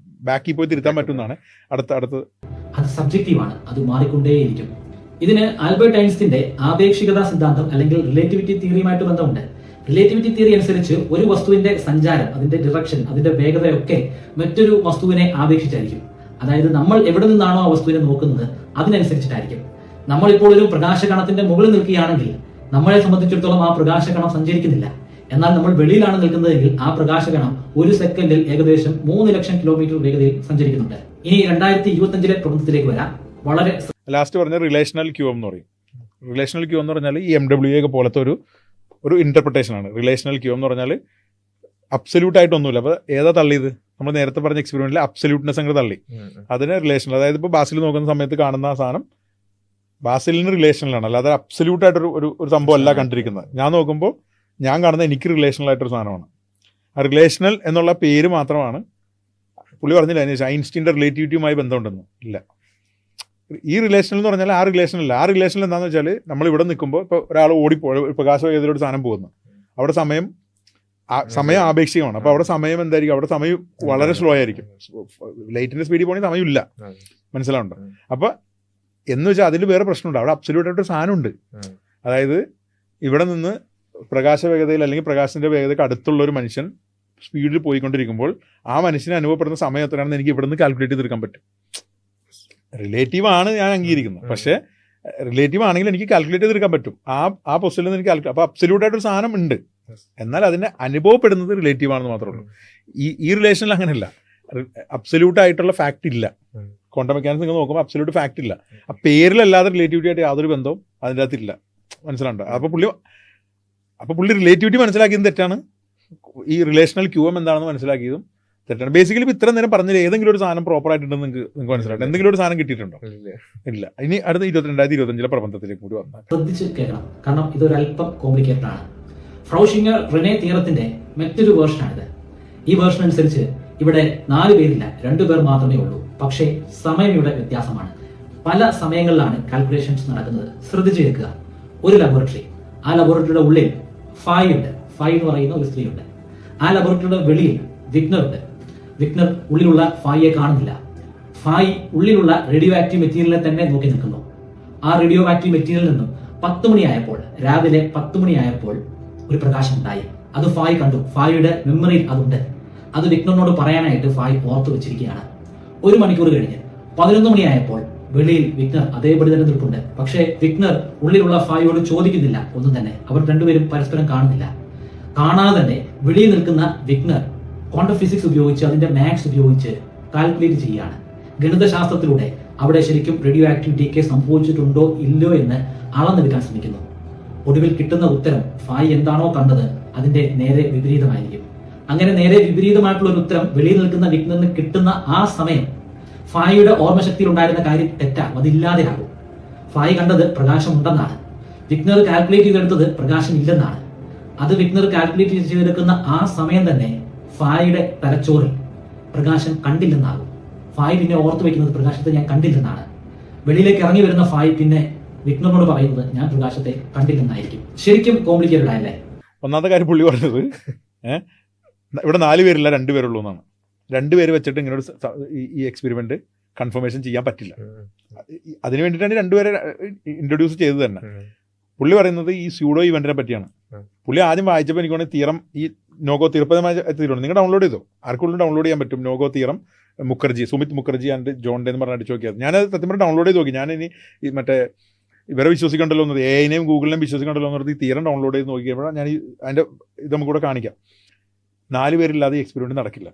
B: ബാക്കിൽ പോയി തിരുത്താൻ പറ്റുന്നതാണ്. അടുത്ത്
C: അത് സബ്ജക്റ്റീവാണ്, അത് മാറിക്കൊണ്ടേയിരിക്കും. ഇതിന് ആൽബർട്ട് ഐൻസ്റ്റീന്റെ ആപേക്ഷികതാ സിദ്ധാന്തം അല്ലെങ്കിൽ റിലേറ്റിവിറ്റി തിയറിയുമായിട്ട് ബന്ധമുണ്ട്. റിലേറ്റിവിറ്റി തിയറി അനുസരിച്ച് ഒരു വസ്തുവിന്റെ സഞ്ചാരം, അതിന്റെ ഡിറക്ഷൻ, അതിന്റെ വേഗതയൊക്കെ മറ്റൊരു വസ്തുവിനെ ആപേക്ഷിച്ചായിരിക്കും. അതായത് നമ്മൾ എവിടെ നിന്നാണോ ആ വസ്തുവിനെ നോക്കുന്നത് അതിനനുസരിച്ചിട്ടായിരിക്കും. നമ്മളിപ്പോൾ ഒരു പ്രകാശകണത്തിന്റെ മുകളിൽ നിൽക്കുകയാണെങ്കിൽ നമ്മളെ സംബന്ധിച്ചിടത്തോളം ആ പ്രകാശകണം സഞ്ചരിക്കുന്നില്ല. എന്നാൽ നമ്മൾ വെളിയിലാണ് നിൽക്കുന്നതെങ്കിൽ ആ പ്രകാശകണം ഒരു സെക്കൻഡിൽ ഏകദേശം 3 ലക്ഷം കിലോമീറ്റർ വേഗതയിൽ സഞ്ചരിക്കുന്നുണ്ട്. ഇനി 2025 പ്രബന്ധത്തിലേക്ക് വരാം. വളരെ
B: ലാസ്റ്റ് പറഞ്ഞ റിലേഷണൽ ക്യൂ എന്ന് പറയും. റിലേഷണൽ ക്യൂ എന്ന് പറഞ്ഞാൽ ഈ MWA ഒക്കെ പോലത്തെ ഒരു ഇന്റർപ്രിട്ടേഷൻ ആണ്. റിലേഷണൽ ക്യൂ എന്ന് പറഞ്ഞാൽ അബ്സല്യൂട്ട് ആയിട്ടൊന്നുമില്ല. അപ്പോൾ ഏതാ തള്ളിയത്? നമ്മൾ നേരത്തെ പറഞ്ഞ എക്സ്പെരിമെന്റിൽ അബ്സല്യൂട്ട്നെസ് അങ്ങ് തള്ളി. അതിന് റിലേഷൻ, അതായത് ഇപ്പോൾ ബാസിൽ നോക്കുന്ന സമയത്ത് കാണുന്ന ആ സാധനം ബാസിലിന് റിലേഷനിലാണ്, അല്ലാതെ അബ്സല്യൂട്ട് ആയിട്ടൊരു ഒരു സംഭവം അല്ല കണ്ടിരിക്കുന്നത്. ഞാൻ നോക്കുമ്പോൾ ഞാൻ കാണുന്നത് എനിക്ക് റിലേഷണൽ ആയിട്ടൊരു സാധനമാണ്. ആ റിലേഷണൽ എന്നുള്ള പേര് മാത്രമാണ്. പുള്ളി പറഞ്ഞില്ല ഐൻസ്റ്റീൻ്റെ റിലേറ്റിവിറ്റിയുമായി ബന്ധമുണ്ടെന്ന്. ഇല്ല, ഈ റിലേഷനിൽ എന്ന് പറഞ്ഞാൽ ആ റിലേഷനല്ല. ആ റിലേഷനിൽ എന്താണെന്ന് വെച്ചാൽ നമ്മൾ ഇവിടെ നിൽക്കുമ്പോൾ ഇപ്പോൾ ഒരാൾ പ്രകാശവേഗതയിലൊരു സാധനം പോകുന്നു, അവിടെ സമയം ആപേക്ഷികമാണ്. അപ്പോൾ അവിടെ സമയം എന്തായിരിക്കും? അവിടെ സമയം വളരെ സ്ലോ ആയിരിക്കും. ലൈറ്റിന്റെ സ്പീഡിൽ പോകണമെങ്കിൽ സമയമില്ല. മനസ്സിലാവുണ്ടോ? അപ്പോൾ എന്ന് വെച്ചാൽ അതിൽ വേറെ പ്രശ്നമുണ്ട്. അവിടെ അബ്സല്യൂട്ട് ആയിട്ടൊരു സാധനമുണ്ട്. അതായത് ഇവിടെ നിന്ന് പ്രകാശ വേഗതയിൽ അല്ലെങ്കിൽ പ്രകാശത്തിന്റെ വേഗതയ്ക്ക് അടുത്തുള്ള ഒരു മനുഷ്യൻ സ്പീഡിൽ പോയിക്കൊണ്ടിരിക്കുമ്പോൾ ആ മനുഷ്യന് അനുഭവപ്പെടുന്ന സമയം എത്രയാണെന്ന് എനിക്ക് ഇവിടെ നിന്ന് കാൽക്കുലേറ്റ് ചെയ്തെടുക്കാൻ പറ്റും. റിലേറ്റീവ് ആണ്, ഞാൻ അംഗീകരിക്കുന്നത്. പക്ഷേ റിലേറ്റീവ് ആണെങ്കിൽ എനിക്ക് കാൽക്കുലേറ്റ് ചെയ്തെടുക്കാൻ പറ്റും. ആ പൊസിഷനിൽ നിന്ന് എനിക്ക് അപ്പോൾ അബ്സല്യൂട്ട് ആയിട്ടൊരു സാധനം ഉണ്ട്, എന്നാൽ അതിനെ അനുഭവപ്പെടുന്നത് റിലേറ്റീവ് ആണെന്ന് മാത്രമേ ഉള്ളൂ. ഈ റിലേഷനിൽ അങ്ങനെയല്ല. അബ്സല്യൂട്ട് ആയിട്ടുള്ള ഫാക്ട് ഇല്ല. ക്വാണ്ടം മെക്കാനിക്സ് നിങ്ങൾ നോക്കുമ്പോൾ അബ്സല്യൂട്ട് ഫാക്ട് ഇല്ല. ആ പേരിലല്ലാതെ റിലേറ്റിവിറ്റി ആയിട്ട് യാതൊരു ബന്ധവും അതിൻ്റെ അകത്തില്ല. മനസ്സിലാണ്ടോ? അപ്പോൾ പുള്ളി റിലേറ്റിവിറ്റി മനസ്സിലാക്കിയതും തെറ്റാണ്. ഈ റിലേഷണൽ ക്യൂഎം എന്താണെന്ന് മനസ്സിലാക്കിയതും തെറ്റാണ്. ബേസിക്കലി ഇപ്പോൾ ഇത്ര നേരം പറഞ്ഞാൽ ഏതെങ്കിലും ഒരു സാധനം പ്രോപ്പർ ആയിട്ടുണ്ടെന്ന് നിങ്ങൾക്ക് മനസ്സിലായിട്ട് എന്തെങ്കിലും ഒരു സാധനം കിട്ടിയിട്ടുണ്ടോ? ഇല്ല. ഇനി അടുത്ത 2025 പ്രബന്ധത്തിലേക്ക് കൂടി വന്നാൽ
C: ശ്രദ്ധിച്ച് കേൾക്കണം, കാരണം ഇതൊരല്പം കോംപ്ലിക്കേറ്റഡ് ആണ്. ഫ്രൗഷിംഗർ റിനെ തിയറത്തിന്റെ മറ്റൊരു വേർഷനാണിത്. ഈ വേർഷൻ അനുസരിച്ച് ഇവിടെ 4 പേരില്ല, 2 പേർ മാത്രമേ ഉള്ളൂ. പക്ഷേ സമയം ഇവിടെ വ്യത്യാസമാണ്. പല സമയങ്ങളിലാണ് കാൽക്കുലേഷൻസ് നടക്കുന്നത്. ശ്രദ്ധിച്ചു കേൾക്കുക. ഒരു ലബോറട്ടറി, ആ ലബോറട്ടറിയുടെ ഉള്ളിൽ ഫായ് ഉണ്ട്. ഫായ് എന്ന് പറയുന്ന ഒരു സ്ത്രീയുണ്ട്. ആ ലബോറട്ടറിയുടെ വെളിയിൽ വിഗ്നർ ഉണ്ട്. വിഗ്നർ ഉള്ളിലുള്ള ഫായിയെ കാണുന്നില്ല. ഫായ് ഉള്ളിലുള്ള റേഡിയോ ആക്റ്റീവ് മെറ്റീരിയലിനെ തന്നെ നോക്കി നിൽക്കുന്നു. ആ റേഡിയോ ആക്റ്റീവ് മെറ്റീരിയലിൽ നിന്നും 10 മണിയായപ്പോൾ, രാവിലെ 10 മണിയായപ്പോൾ ഒരു പ്രകാശം ഉണ്ടായി. അത് ഫായ് കണ്ടു. ഫായിയുടെ മെമ്മറിയിൽ അതുണ്ട്. അത് വിഗ്നറിനോട് പറയാനായിട്ട് ഫായ് ഓർത്തു വെച്ചിരിക്കുകയാണ്. 1 മണിക്കൂർ കഴിഞ്ഞ് 11 മണിയായപ്പോൾ വെളിയിൽ വിഗ്നർ അതേപടി തന്നെ നിൽപ്പുണ്ട്. പക്ഷേ വിഗ്നർ ഉള്ളിലുള്ള ഫായിയോട് ചോദിക്കുന്നില്ല ഒന്നും തന്നെ. അവർ രണ്ടുപേരും പരസ്പരം കാണുന്നില്ല. കാണാതെ തന്നെ വെളിയിൽ നിൽക്കുന്ന വിഗ്നർ ക്വാണ്ടം ഫിസിക്സ് ഉപയോഗിച്ച്, അതിന്റെ മാത്സ് ഉപയോഗിച്ച് കാൽക്കുലേറ്റ് ചെയ്യുകയാണ്. ഗണിതശാസ്ത്രത്തിലൂടെ അവിടെ ശരിക്കും റേഡിയോ ആക്റ്റീവ് ഡീകേ സംഭവിച്ചിട്ടുണ്ടോ ഇല്ലയോ എന്ന് അളന്നെടുക്കാൻ ശ്രമിക്കുന്നു. ഒടുവിൽ കിട്ടുന്ന ഉത്തരം ഫായ് എന്താണോ കണ്ടത് അതിന്റെ നേരെ വിപരീതമായിരിക്കും. അങ്ങനെ നേരെ വിപരീതമായിട്ടുള്ള ഒരു ഉത്തരം വെളിയിൽ നിൽക്കുന്ന വിഗ്നറിന് കിട്ടുന്ന ആ സമയം ഫായിയുടെ ഓർമ്മശക്തിയിൽ ഉണ്ടായിരുന്ന കാര്യം തെറ്റാകും, അതില്ലാതെയാകും. ഫായ് കണ്ടത് പ്രകാശം ഉണ്ടെന്നാണ്. വിഗ്നർ കാൽക്കുലേറ്റ് ചെയ്തെടുത്തത് പ്രകാശം ഇല്ലെന്നാണ്. അത് വിഗ്നർ കാൽക്കുലേറ്റ് ചെയ്തെടുക്കുന്ന ആ സമയം തന്നെ ഫായിയുടെ തലച്ചോറിൽ പ്രകാശം കണ്ടില്ലെന്നാകും. ഫായ് പിന്നെ ഓർത്തു വെക്കുന്നത് പ്രകാശത്തെ ഞാൻ കണ്ടില്ലെന്നാണ്. വെളിയിലേക്ക് ഇറങ്ങി വരുന്ന ഫായ് പിന്നെ വിഗ്നറിനോട് പറയുന്നത് ഞാൻ പ്രകാശത്തെ കണ്ടില്ലെന്നായിരിക്കും. ശരിക്കും കോംപ്ലിക്കേറ്റഡ് ആയല്ലേ?
B: ഒന്നാമത്തെ കാര്യം പുള്ളി പറഞ്ഞത് ഇവിടെ 4 പേരില്ല, 2 പേരുള്ളൂ എന്നാണ്. 2 പേര് വെച്ചിട്ട് ഇങ്ങനെ ഈ എക്സ്പെരിമെന്റ് കൺഫർമേഷൻ ചെയ്യാൻ പറ്റില്ല. അതിന് വേണ്ടിയിട്ടാണ് 2 പേരെ ഇൻട്രൊഡ്യൂസ് ചെയ്തത് തന്നെ. പുള്ളി പറയുന്നത് ഈ സ്യൂഡോ ഇവന്റിനെ പറ്റിയാണ്. പുള്ളി ആദ്യം വായിച്ചപ്പോൾ എനിക്ക് തീറം, ഈ നോഗോ തീർപ്പതമായ തീരുണ്ട്. നിങ്ങൾ ഡൗൺലോഡ് ചെയ്തോ, ആർക്കുള്ളും ഡൗൺലോഡ് ചെയ്യാൻ പറ്റും. No go theorem Sumit Mukherjee and John Day എന്ന് പറഞ്ഞ് അടിച്ചു നോക്കിയത്. ഞാനത് സത്യം പറഞ്ഞാൽ ഡൗൺലോഡ് ചെയ്ത് നോക്കി. ഞാനിനി ഈ മറ്റേ ഇവരെ വിശ്വസിക്കണ്ടല്ലോ എന്നത്, എഐനെയും ഗൂഗിളിനെയും വിശ്വസിക്കണ്ടല്ലോ എന്ന് പറഞ്ഞ് ഈ തീരം ഡൗൺലോഡ് ചെയ്ത് നോക്കിയപ്പോൾ ഞാൻ അതിൻ്റെ ഇത് നമുക്ക് കൂടെ കാണിക്കാം. 4 പേരില്ലാതെ ഈ എക്സ്പെരിമെന്റ് നടക്കില്ല.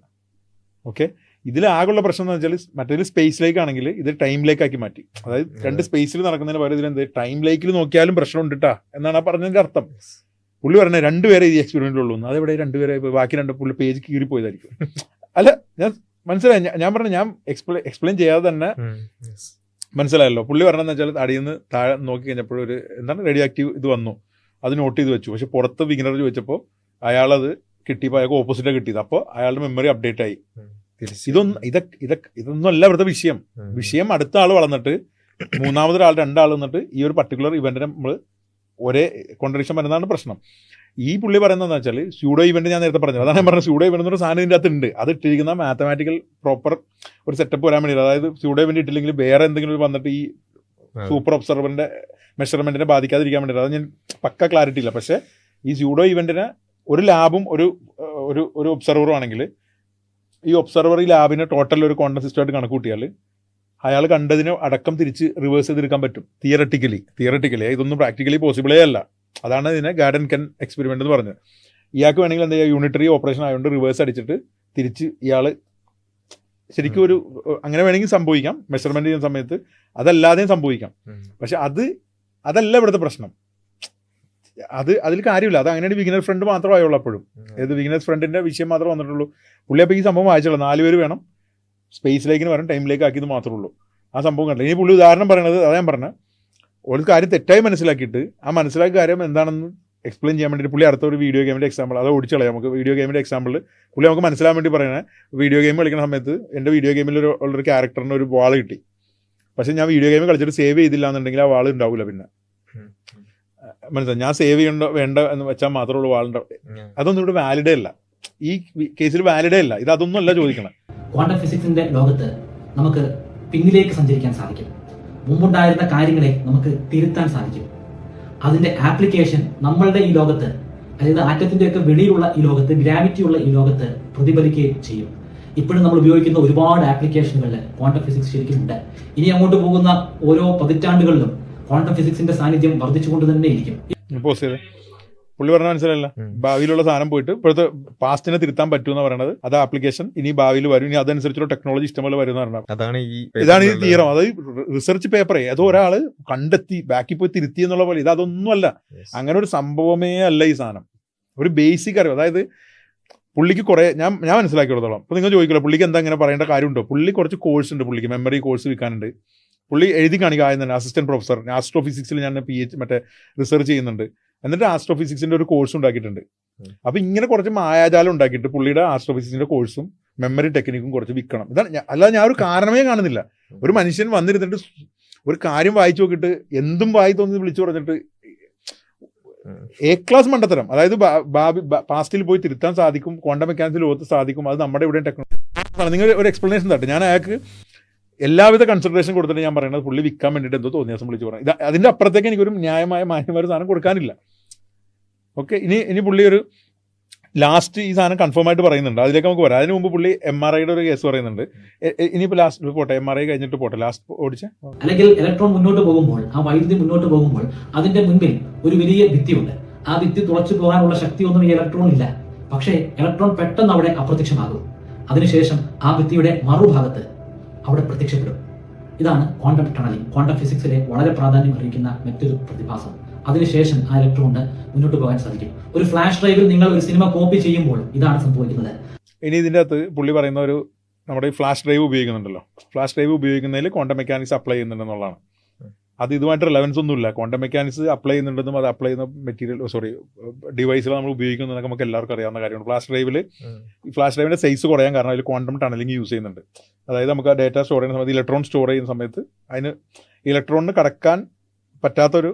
B: ഓക്കെ, ഇതിലാകുള്ള പ്രശ്നം എന്ന് വെച്ചാൽ മറ്റേതിൽ സ്പേസിലേക്കാണെങ്കിൽ ഇത് ടൈമിലേക്കാക്കി മാറ്റി. അതായത് 2 സ്പേസിൽ നടക്കുന്നതിന് പകരം ഇതിലെന്ത് ടൈമിലേക്കിൽ നോക്കിയാലും പ്രശ്നം ഉണ്ട് കേട്ടാ എന്നാണ് ആ പറഞ്ഞതിൻ്റെ അർത്ഥം. പുള്ളി പറഞ്ഞത് 2 പേരെ ഈ എക്സ്പെരിമെന്റിലുള്ളൂ. അതെവിടെ 2 പേരെ, ബാക്കി 2 പുള്ളി പേജ് കീറിപ്പോയതായിരിക്കും. അല്ല, ഞാൻ മനസ്സിലായി. ഞാൻ പറഞ്ഞു, ഞാൻ എക്സ്പ്ലെയിൻ ചെയ്യാതെ തന്നെ മനസ്സിലായല്ലോ. പുള്ളി പറഞ്ഞതെന്ന് വെച്ചാൽ അടിയിൽ നിന്ന് താഴെ നോക്കി കഴിഞ്ഞപ്പോൾ ഒരു റേഡിയോ ആക്റ്റീവ് ഇത് വന്നു, അത് നോട്ട് ചെയ്ത് വെച്ചു. പക്ഷെ പുറത്ത് വിഗ്നർ ചോദിച്ചപ്പോൾ അയാളത് കിട്ടിയപ്പോൾ അയാൾക്ക് ഓപ്പോസിറ്റാണ് കിട്ടിയത്. അപ്പോൾ അയാളുടെ മെമ്മറി അപ്ഡേറ്റ് ആയി.
A: തിരിച്ച്
B: ഇതൊന്നും അല്ല ഇവിടുത്തെ വിഷയം. വിഷയം അടുത്ത ആൾ വളർന്നിട്ട് മൂന്നാമതൊരാൾ രണ്ടാൾ വന്നിട്ട് ഈ ഒരു പർട്ടിക്കുലർ ഇവന്റിനെ നമ്മൾ ഒരേ കോൺട്രഡിക്ഷൻ വരുന്നതാണ് പ്രശ്നം. ഈ പുള്ളി പറയുന്നത് എന്താ വെച്ചാൽ സ്യൂഡോ ഇവന്റ് ഞാൻ നേരത്തെ പറഞ്ഞത്, അതാണ് ഞാൻ പറഞ്ഞത്. സ്യൂഡോ ഇവന്റ് എന്നൊരു സാധനം ഇതിൻ്റെ അകത്ത് ഉണ്ട്. അത് ഇട്ടിരിക്കുന്ന മാത്തമാറ്റിക്കൽ പ്രോപ്പർ ഒരു സെറ്റപ്പ് വരാൻ വേണ്ടി. അതായത് സ്യൂഡോ ഇവന്റ് ഇട്ടില്ലെങ്കിൽ വേറെ എന്തെങ്കിലും വന്നിട്ട് ഈ സൂപ്പർ ഒബ്സർവറിന്റെ മെഷർമെന്റിനെ ബാധിക്കാതിരിക്കാൻ വേണ്ടി. അത് ഞാൻ പക്ക ക്ലാരിറ്റി ഇല്ല. പക്ഷേ ഈ സ്യൂഡോ ഇവന്റിന് ഒരു ലാബും ഒരു ഒബ്സർവറും ആണെങ്കിൽ ഈ ഒബ്സർവർ ഈ ലാബിന് ടോട്ടൽ ഒരു ക്വാണ്ടം സിസ്റ്റമായിട്ട് കണക്ക് കൂട്ടിയാൽ അയാൾ കണ്ടതിന് അടക്കം തിരിച്ച് റിവേഴ്സ് ചെയ്തെടുക്കാൻ പറ്റും. തിയറട്ടിക്കലി ഇതൊന്നും പ്രാക്ടിക്കലി പോസിബിളേ അല്ല. അതാണ് ഇതിനെ ഗാർഡൻ കെൻ എക്സ്പെരിമെന്റ് എന്ന് പറഞ്ഞത്. ഇയാൾക്ക് വേണമെങ്കിൽ എന്താ ചെയ്യുക, യൂണിറ്ററി ഓപ്പറേഷൻ ആയതുകൊണ്ട് റിവേഴ്സ് അടിച്ചിട്ട് തിരിച്ച് ഇയാൾ ശരിക്കും ഒരു അങ്ങനെ വേണമെങ്കിൽ സംഭവിക്കാം മെഷർമെന്റ് ചെയ്യുന്ന സമയത്ത്, അതല്ലാതെയും സംഭവിക്കാം. പക്ഷെ അതല്ല ഇവിടുത്തെ പ്രശ്നം. അതിൽ കാര്യമില്ല. അത് അങ്ങനെയാണ് ബിഗിനർ ഫ്രണ്ട് മാത്രമേ ആയുള്ളൂ. അപ്പോഴും ഏത് ബിഗിനർ ഫ്രണ്ടിന്റെ വിഷയം മാത്രമേ വന്നിട്ടുള്ളൂ. പുള്ളി അപ്പോൾ ഈ സംഭവം വായിച്ചുള്ളൂ. 4 പേര് വേണം, സ്പേസിലേക്ക് വരാൻ ടൈമിലേക്ക് ആക്കിയത് മാത്രമേ ഉള്ളൂ. ആ സംഭവം കണ്ടില്ല. ഇനി പുള്ളി ഉദാഹരണം പറയണത് അതാ ഞാൻ പറഞ്ഞത്, ഒരു കാര്യം തെറ്റായി മനസ്സിലാക്കിയിട്ട് ആ മനസ്സിലാക്കിയ കാര്യം എന്താണെന്ന് എക്സ്പ്ലെയിൻ ചെയ്യാൻ വേണ്ടിയിട്ട് പുള്ളി അടുത്ത ഒരു വീഡിയോ ഗെയിമിൻ്റെ എക്സാമ്പിൾ അത് ഓടിച്ചളയാം. നമുക്ക് വീഡിയോ ഗെയിമിൻ്റെ എക്സാമ്പിൾ പുള്ളി നമുക്ക് മനസ്സിലാൻ വേണ്ടി പറയുന്നത്, വീഡിയോ ഗെയിം കളിക്കുന്ന സമയത്ത് എൻ്റെ വീഡിയോ ഗെയിമിൽ ഉള്ളൊരു ക്യാരക്ടറിന് ഒരു വാൾ കിട്ടി. പക്ഷെ ഞാൻ വീഡിയോ ഗെയിം കളിച്ചിട്ട് സേവ് ചെയ്തില്ല എന്നുണ്ടെങ്കിൽ ആ വാൾ ഉണ്ടാവില്ല. പിന്നെ മനസ്സിലായി, ഞാൻ സേവ് ചെയ്യണ്ട വേണ്ട എന്ന് വെച്ചാൽ മാത്രമേ ഉള്ളൂ വാളുണ്ടാവും. അതൊന്നും ഇവിടെ വാലിഡേ അല്ല. ഈ കേസിൽ വാലിഡേ അല്ല. അതൊന്നും അല്ല ചോദിക്കണം.
C: ക്വാണ്ടം ഫിസിക്സിന്റെ ലോകത്ത് നമുക്ക് പിന്നിലേക്ക് സഞ്ചരിക്കാൻ സാധിക്കും. മുമ്പുണ്ടായിരുന്ന കാര്യങ്ങളെ നമുക്ക് തിരുത്താൻ സാധിക്കും. അതിന്റെ ആപ്ലിക്കേഷൻ നമ്മളുടെ ഈ ലോകത്ത്, അതായത് ആറ്റത്തിന്റെ ഒക്കെ വെളിയിലുള്ള ഈ ലോകത്ത്, ഗ്രാവിറ്റി ഉള്ള ഈ ലോകത്ത് പ്രതിഫലിക്കുകയും ചെയ്യും. ഇപ്പോഴും നമ്മൾ ഉപയോഗിക്കുന്ന ഒരുപാട് ആപ്ലിക്കേഷനുകളിൽ ക്വാണ്ടം ഫിസിക്സ് ശരിക്കും ഉണ്ട്. ഇനി അങ്ങോട്ട് പോകുന്ന ഓരോ പതിറ്റാണ്ടുകളിലും ക്വാണ്ടം ഫിസിക്സിന്റെ സാന്നിധ്യം വർദ്ധിച്ചുകൊണ്ട് തന്നെ ഇരിക്കും.
B: പുള്ളി പറഞ്ഞ മനസ്സിലല്ല, ഭാവിയിലുള്ള സാധനം പോയിട്ട് ഇപ്പോഴത്തെ പാസ്റ്റിനെ തിരുത്താൻ പറ്റുമെന്ന് പറയുന്നത്. അത് ആപ്ലിക്കേഷൻ ഇനി ഭാവിയിൽ വരും. ഇനി അതനുസരിച്ചുള്ള ടെക്നോളജി ഇഷ്ടംപോലെ വരും എന്ന് പറഞ്ഞാൽ ഇതാണ് ഈ തീരം. അത് റിസർച്ച് പേപ്പറേ, അത് ഒരാൾ കണ്ടെത്തി ബാക്കി പോയി തിരുത്തി എന്നുള്ള പോലെ. ഇതൊന്നുമല്ല, അങ്ങനെ ഒരു സംഭവമേ അല്ല ഈ സാധനം. ഒരു ബേസിക് അറിവ്. അതായത് പുള്ളിക്ക് കുറെ ഞാൻ മനസ്സിലാക്കിയെടുത്തോളം. അപ്പോൾ നിങ്ങൾ ചോദിക്കില്ല പുള്ളിക്ക് എന്താ ഇങ്ങനെ പറയേണ്ട കാര്യമുണ്ടോ. പുള്ളി കുറച്ച് കോഴ്സ് ഉണ്ട്, പുള്ളിക്ക് മെമ്മറി കോഴ്സ് വിൽക്കാനുണ്ട്. പുള്ളി എഴുതി കാണിക്കുക ആദ്യം തന്നെ അസിസ്റ്റന്റ് പ്രൊഫസർ ആസ്ട്രോഫിസിക്സിൽ ഞാൻ മറ്റേ റിസർച്ച് ചെയ്യുന്നുണ്ട്. എന്നിട്ട് ആസ്ട്രോഫിസിക്സിന്റെ ഒരു കോഴ്സ് ഉണ്ടാക്കിയിട്ടുണ്ട്. അപ്പൊ ഇങ്ങനെ കുറച്ച് മായാജാലം ഉണ്ടാക്കിയിട്ട് പുള്ളിയുടെ ആസ്ട്രോഫിസിക്സിന്റെ കോഴ്സും മെമ്മറി ടെക്നിക്കും കുറച്ച് വിൽക്കണം. ഇതാണ് അല്ലാതെ ഞാൻ ഒരു കാരണമേ കാണുന്നില്ല. ഒരു മനുഷ്യൻ വന്നിരുന്നിട്ട് ഒരു കാര്യം വായിച്ചു നോക്കിയിട്ട് എന്തും വായി തോന്നി വിളിച്ചു പറഞ്ഞിട്ട് ക്ലാസ് മണ്ടത്തരം. അതായത് പാസ്റ്റിൽ പോയി തിരുത്താൻ സാധിക്കും, ക്വാണ്ടം മെക്കാനിക്സ് ലോകത്ത് സാധിക്കും. അത് നമ്മുടെ ഇവിടെ ടെക്നോളജി. നിങ്ങൾ ഒരു എക്സ്പ്ലനേഷൻ തട്ടെ. ഞാൻ അയാൾക്ക് എല്ലാവിധ കൺസിഡറേഷൻ കൊടുത്തിട്ട് ഞാൻ പറയുന്നത് പുള്ളി വിൽക്കാൻ വേണ്ടിയിട്ട് എന്തോ തോന്നിയാസം വിളിച്ച് പറഞ്ഞു. അതിന്റെ അപ്പുറത്തേക്ക് എനിക്കൊരു ന്യായമായ മാന്യമായ സാധനം കൊടുക്കാനില്ല. ഓക്കെ, ഇനി പുള്ളി ഒരു ലാസ്റ്റ് ഈ സാധനം കൺഫേം ആയിട്ട് പറയുന്നുണ്ട്. അതിലേക്ക് നമുക്ക് വരാം. അതിന് മുമ്പ് പുള്ളി MRIയുടെ ഒരു കേസ് പറയുന്നുണ്ട്. ഇനിയിപ്പോൾ ലാസ്റ്റ് പോട്ടെ, MRI കഴിഞ്ഞിട്ട് പോട്ടെ, ലാസ്റ്റ് ഓടിച്ച.
C: അല്ലെങ്കിൽ ഇലക്ട്രോൺ മുന്നോട്ട് പോകുമ്പോൾ, ആ വൈദ്യുതി മുന്നോട്ട് പോകുമ്പോൾ അതിന്റെ മുൻപിൽ ഒരു വലിയ ഭിത്തിയുണ്ട്. ആ ഭിത്തി തുളച്ചു പോകാനുള്ള ശക്തിയൊന്നും ഈ ഇലക്ട്രോൺ ഇല്ല. പക്ഷേ ഇലക്ട്രോൺ പെട്ടെന്ന് അവിടെ അപ്രത്യക്ഷമാകും. അതിനുശേഷം ആ ഭിത്തിയുടെ മറുഭാഗത്ത് അവിടെ പ്രത്യക്ഷപ്പെടും. ഇതാണ് ക്വാണ്ടം ടണലിംഗ്. ക്വാണ്ടം ഫിസിക്സിലെ വളരെ പ്രാധാന്യം അറിയിക്കുന്ന മറ്റൊരു പ്രതിഭാസം. അതിനുശേഷം ആ ഇലക്ട്രോണിന് മുന്നോട്ട് പോകാൻ സാധിക്കും. ഒരു ഫ്ലാഷ് ഡ്രൈവിൽ നിങ്ങൾ ഒരു സിനിമ കോപ്പി ചെയ്യുമ്പോൾ ഇതാണ് സംഭവിക്കുന്നത്.
B: ഇനി ഇതിൻ്റെ അകത്ത് പുള്ളി പറയുന്ന ഒരു നമ്മുടെ ഈ ഫ്ലാഷ് ഡ്രൈവ് ഉപയോഗിക്കുന്നുണ്ടല്ലോ. ഫ്ലാഷ് ഡ്രൈവ് ഉപയോഗിക്കുന്നതിൽ ക്വാണ്ടം മെക്കാനിക്സ് അപ്ലൈ ചെയ്യുന്നുണ്ടെന്നുള്ളതാണ്. അത് ഇതുമായിട്ട് റിലവൻസ് ഒന്നുമില്ല. ക്വാണ്ടം മെക്കാനിക്സ് അപ്ലൈ ചെയ്യുന്നുണ്ടെന്നും അത് അപ്ലൈ ചെയ്യുന്ന ഡിവൈസുകൾ നമ്മൾ ഉപയോഗിക്കുന്നതൊക്കെ നമുക്ക് എല്ലാവർക്കും അറിയാവുന്ന കാര്യമാണ്. ഫ്ലാഷ് ഡ്രൈവിന്റെ സൈസ് കുറയാൻ കാരണം അതിൽ ക്വാണ്ടം ടണലിംഗ് യൂസ് ചെയ്യുന്നുണ്ട്. അതായത് നമുക്ക് ആ ഡേറ്റ സ്റ്റോർ ചെയ്യുന്ന സമയത്ത്, ഇലക്ട്രോൺ സ്റ്റോർ ചെയ്യുന്ന സമയത്ത് അതിന് ഇലക്ട്രോണിന് കടക്കാൻ പറ്റാത്തൊരു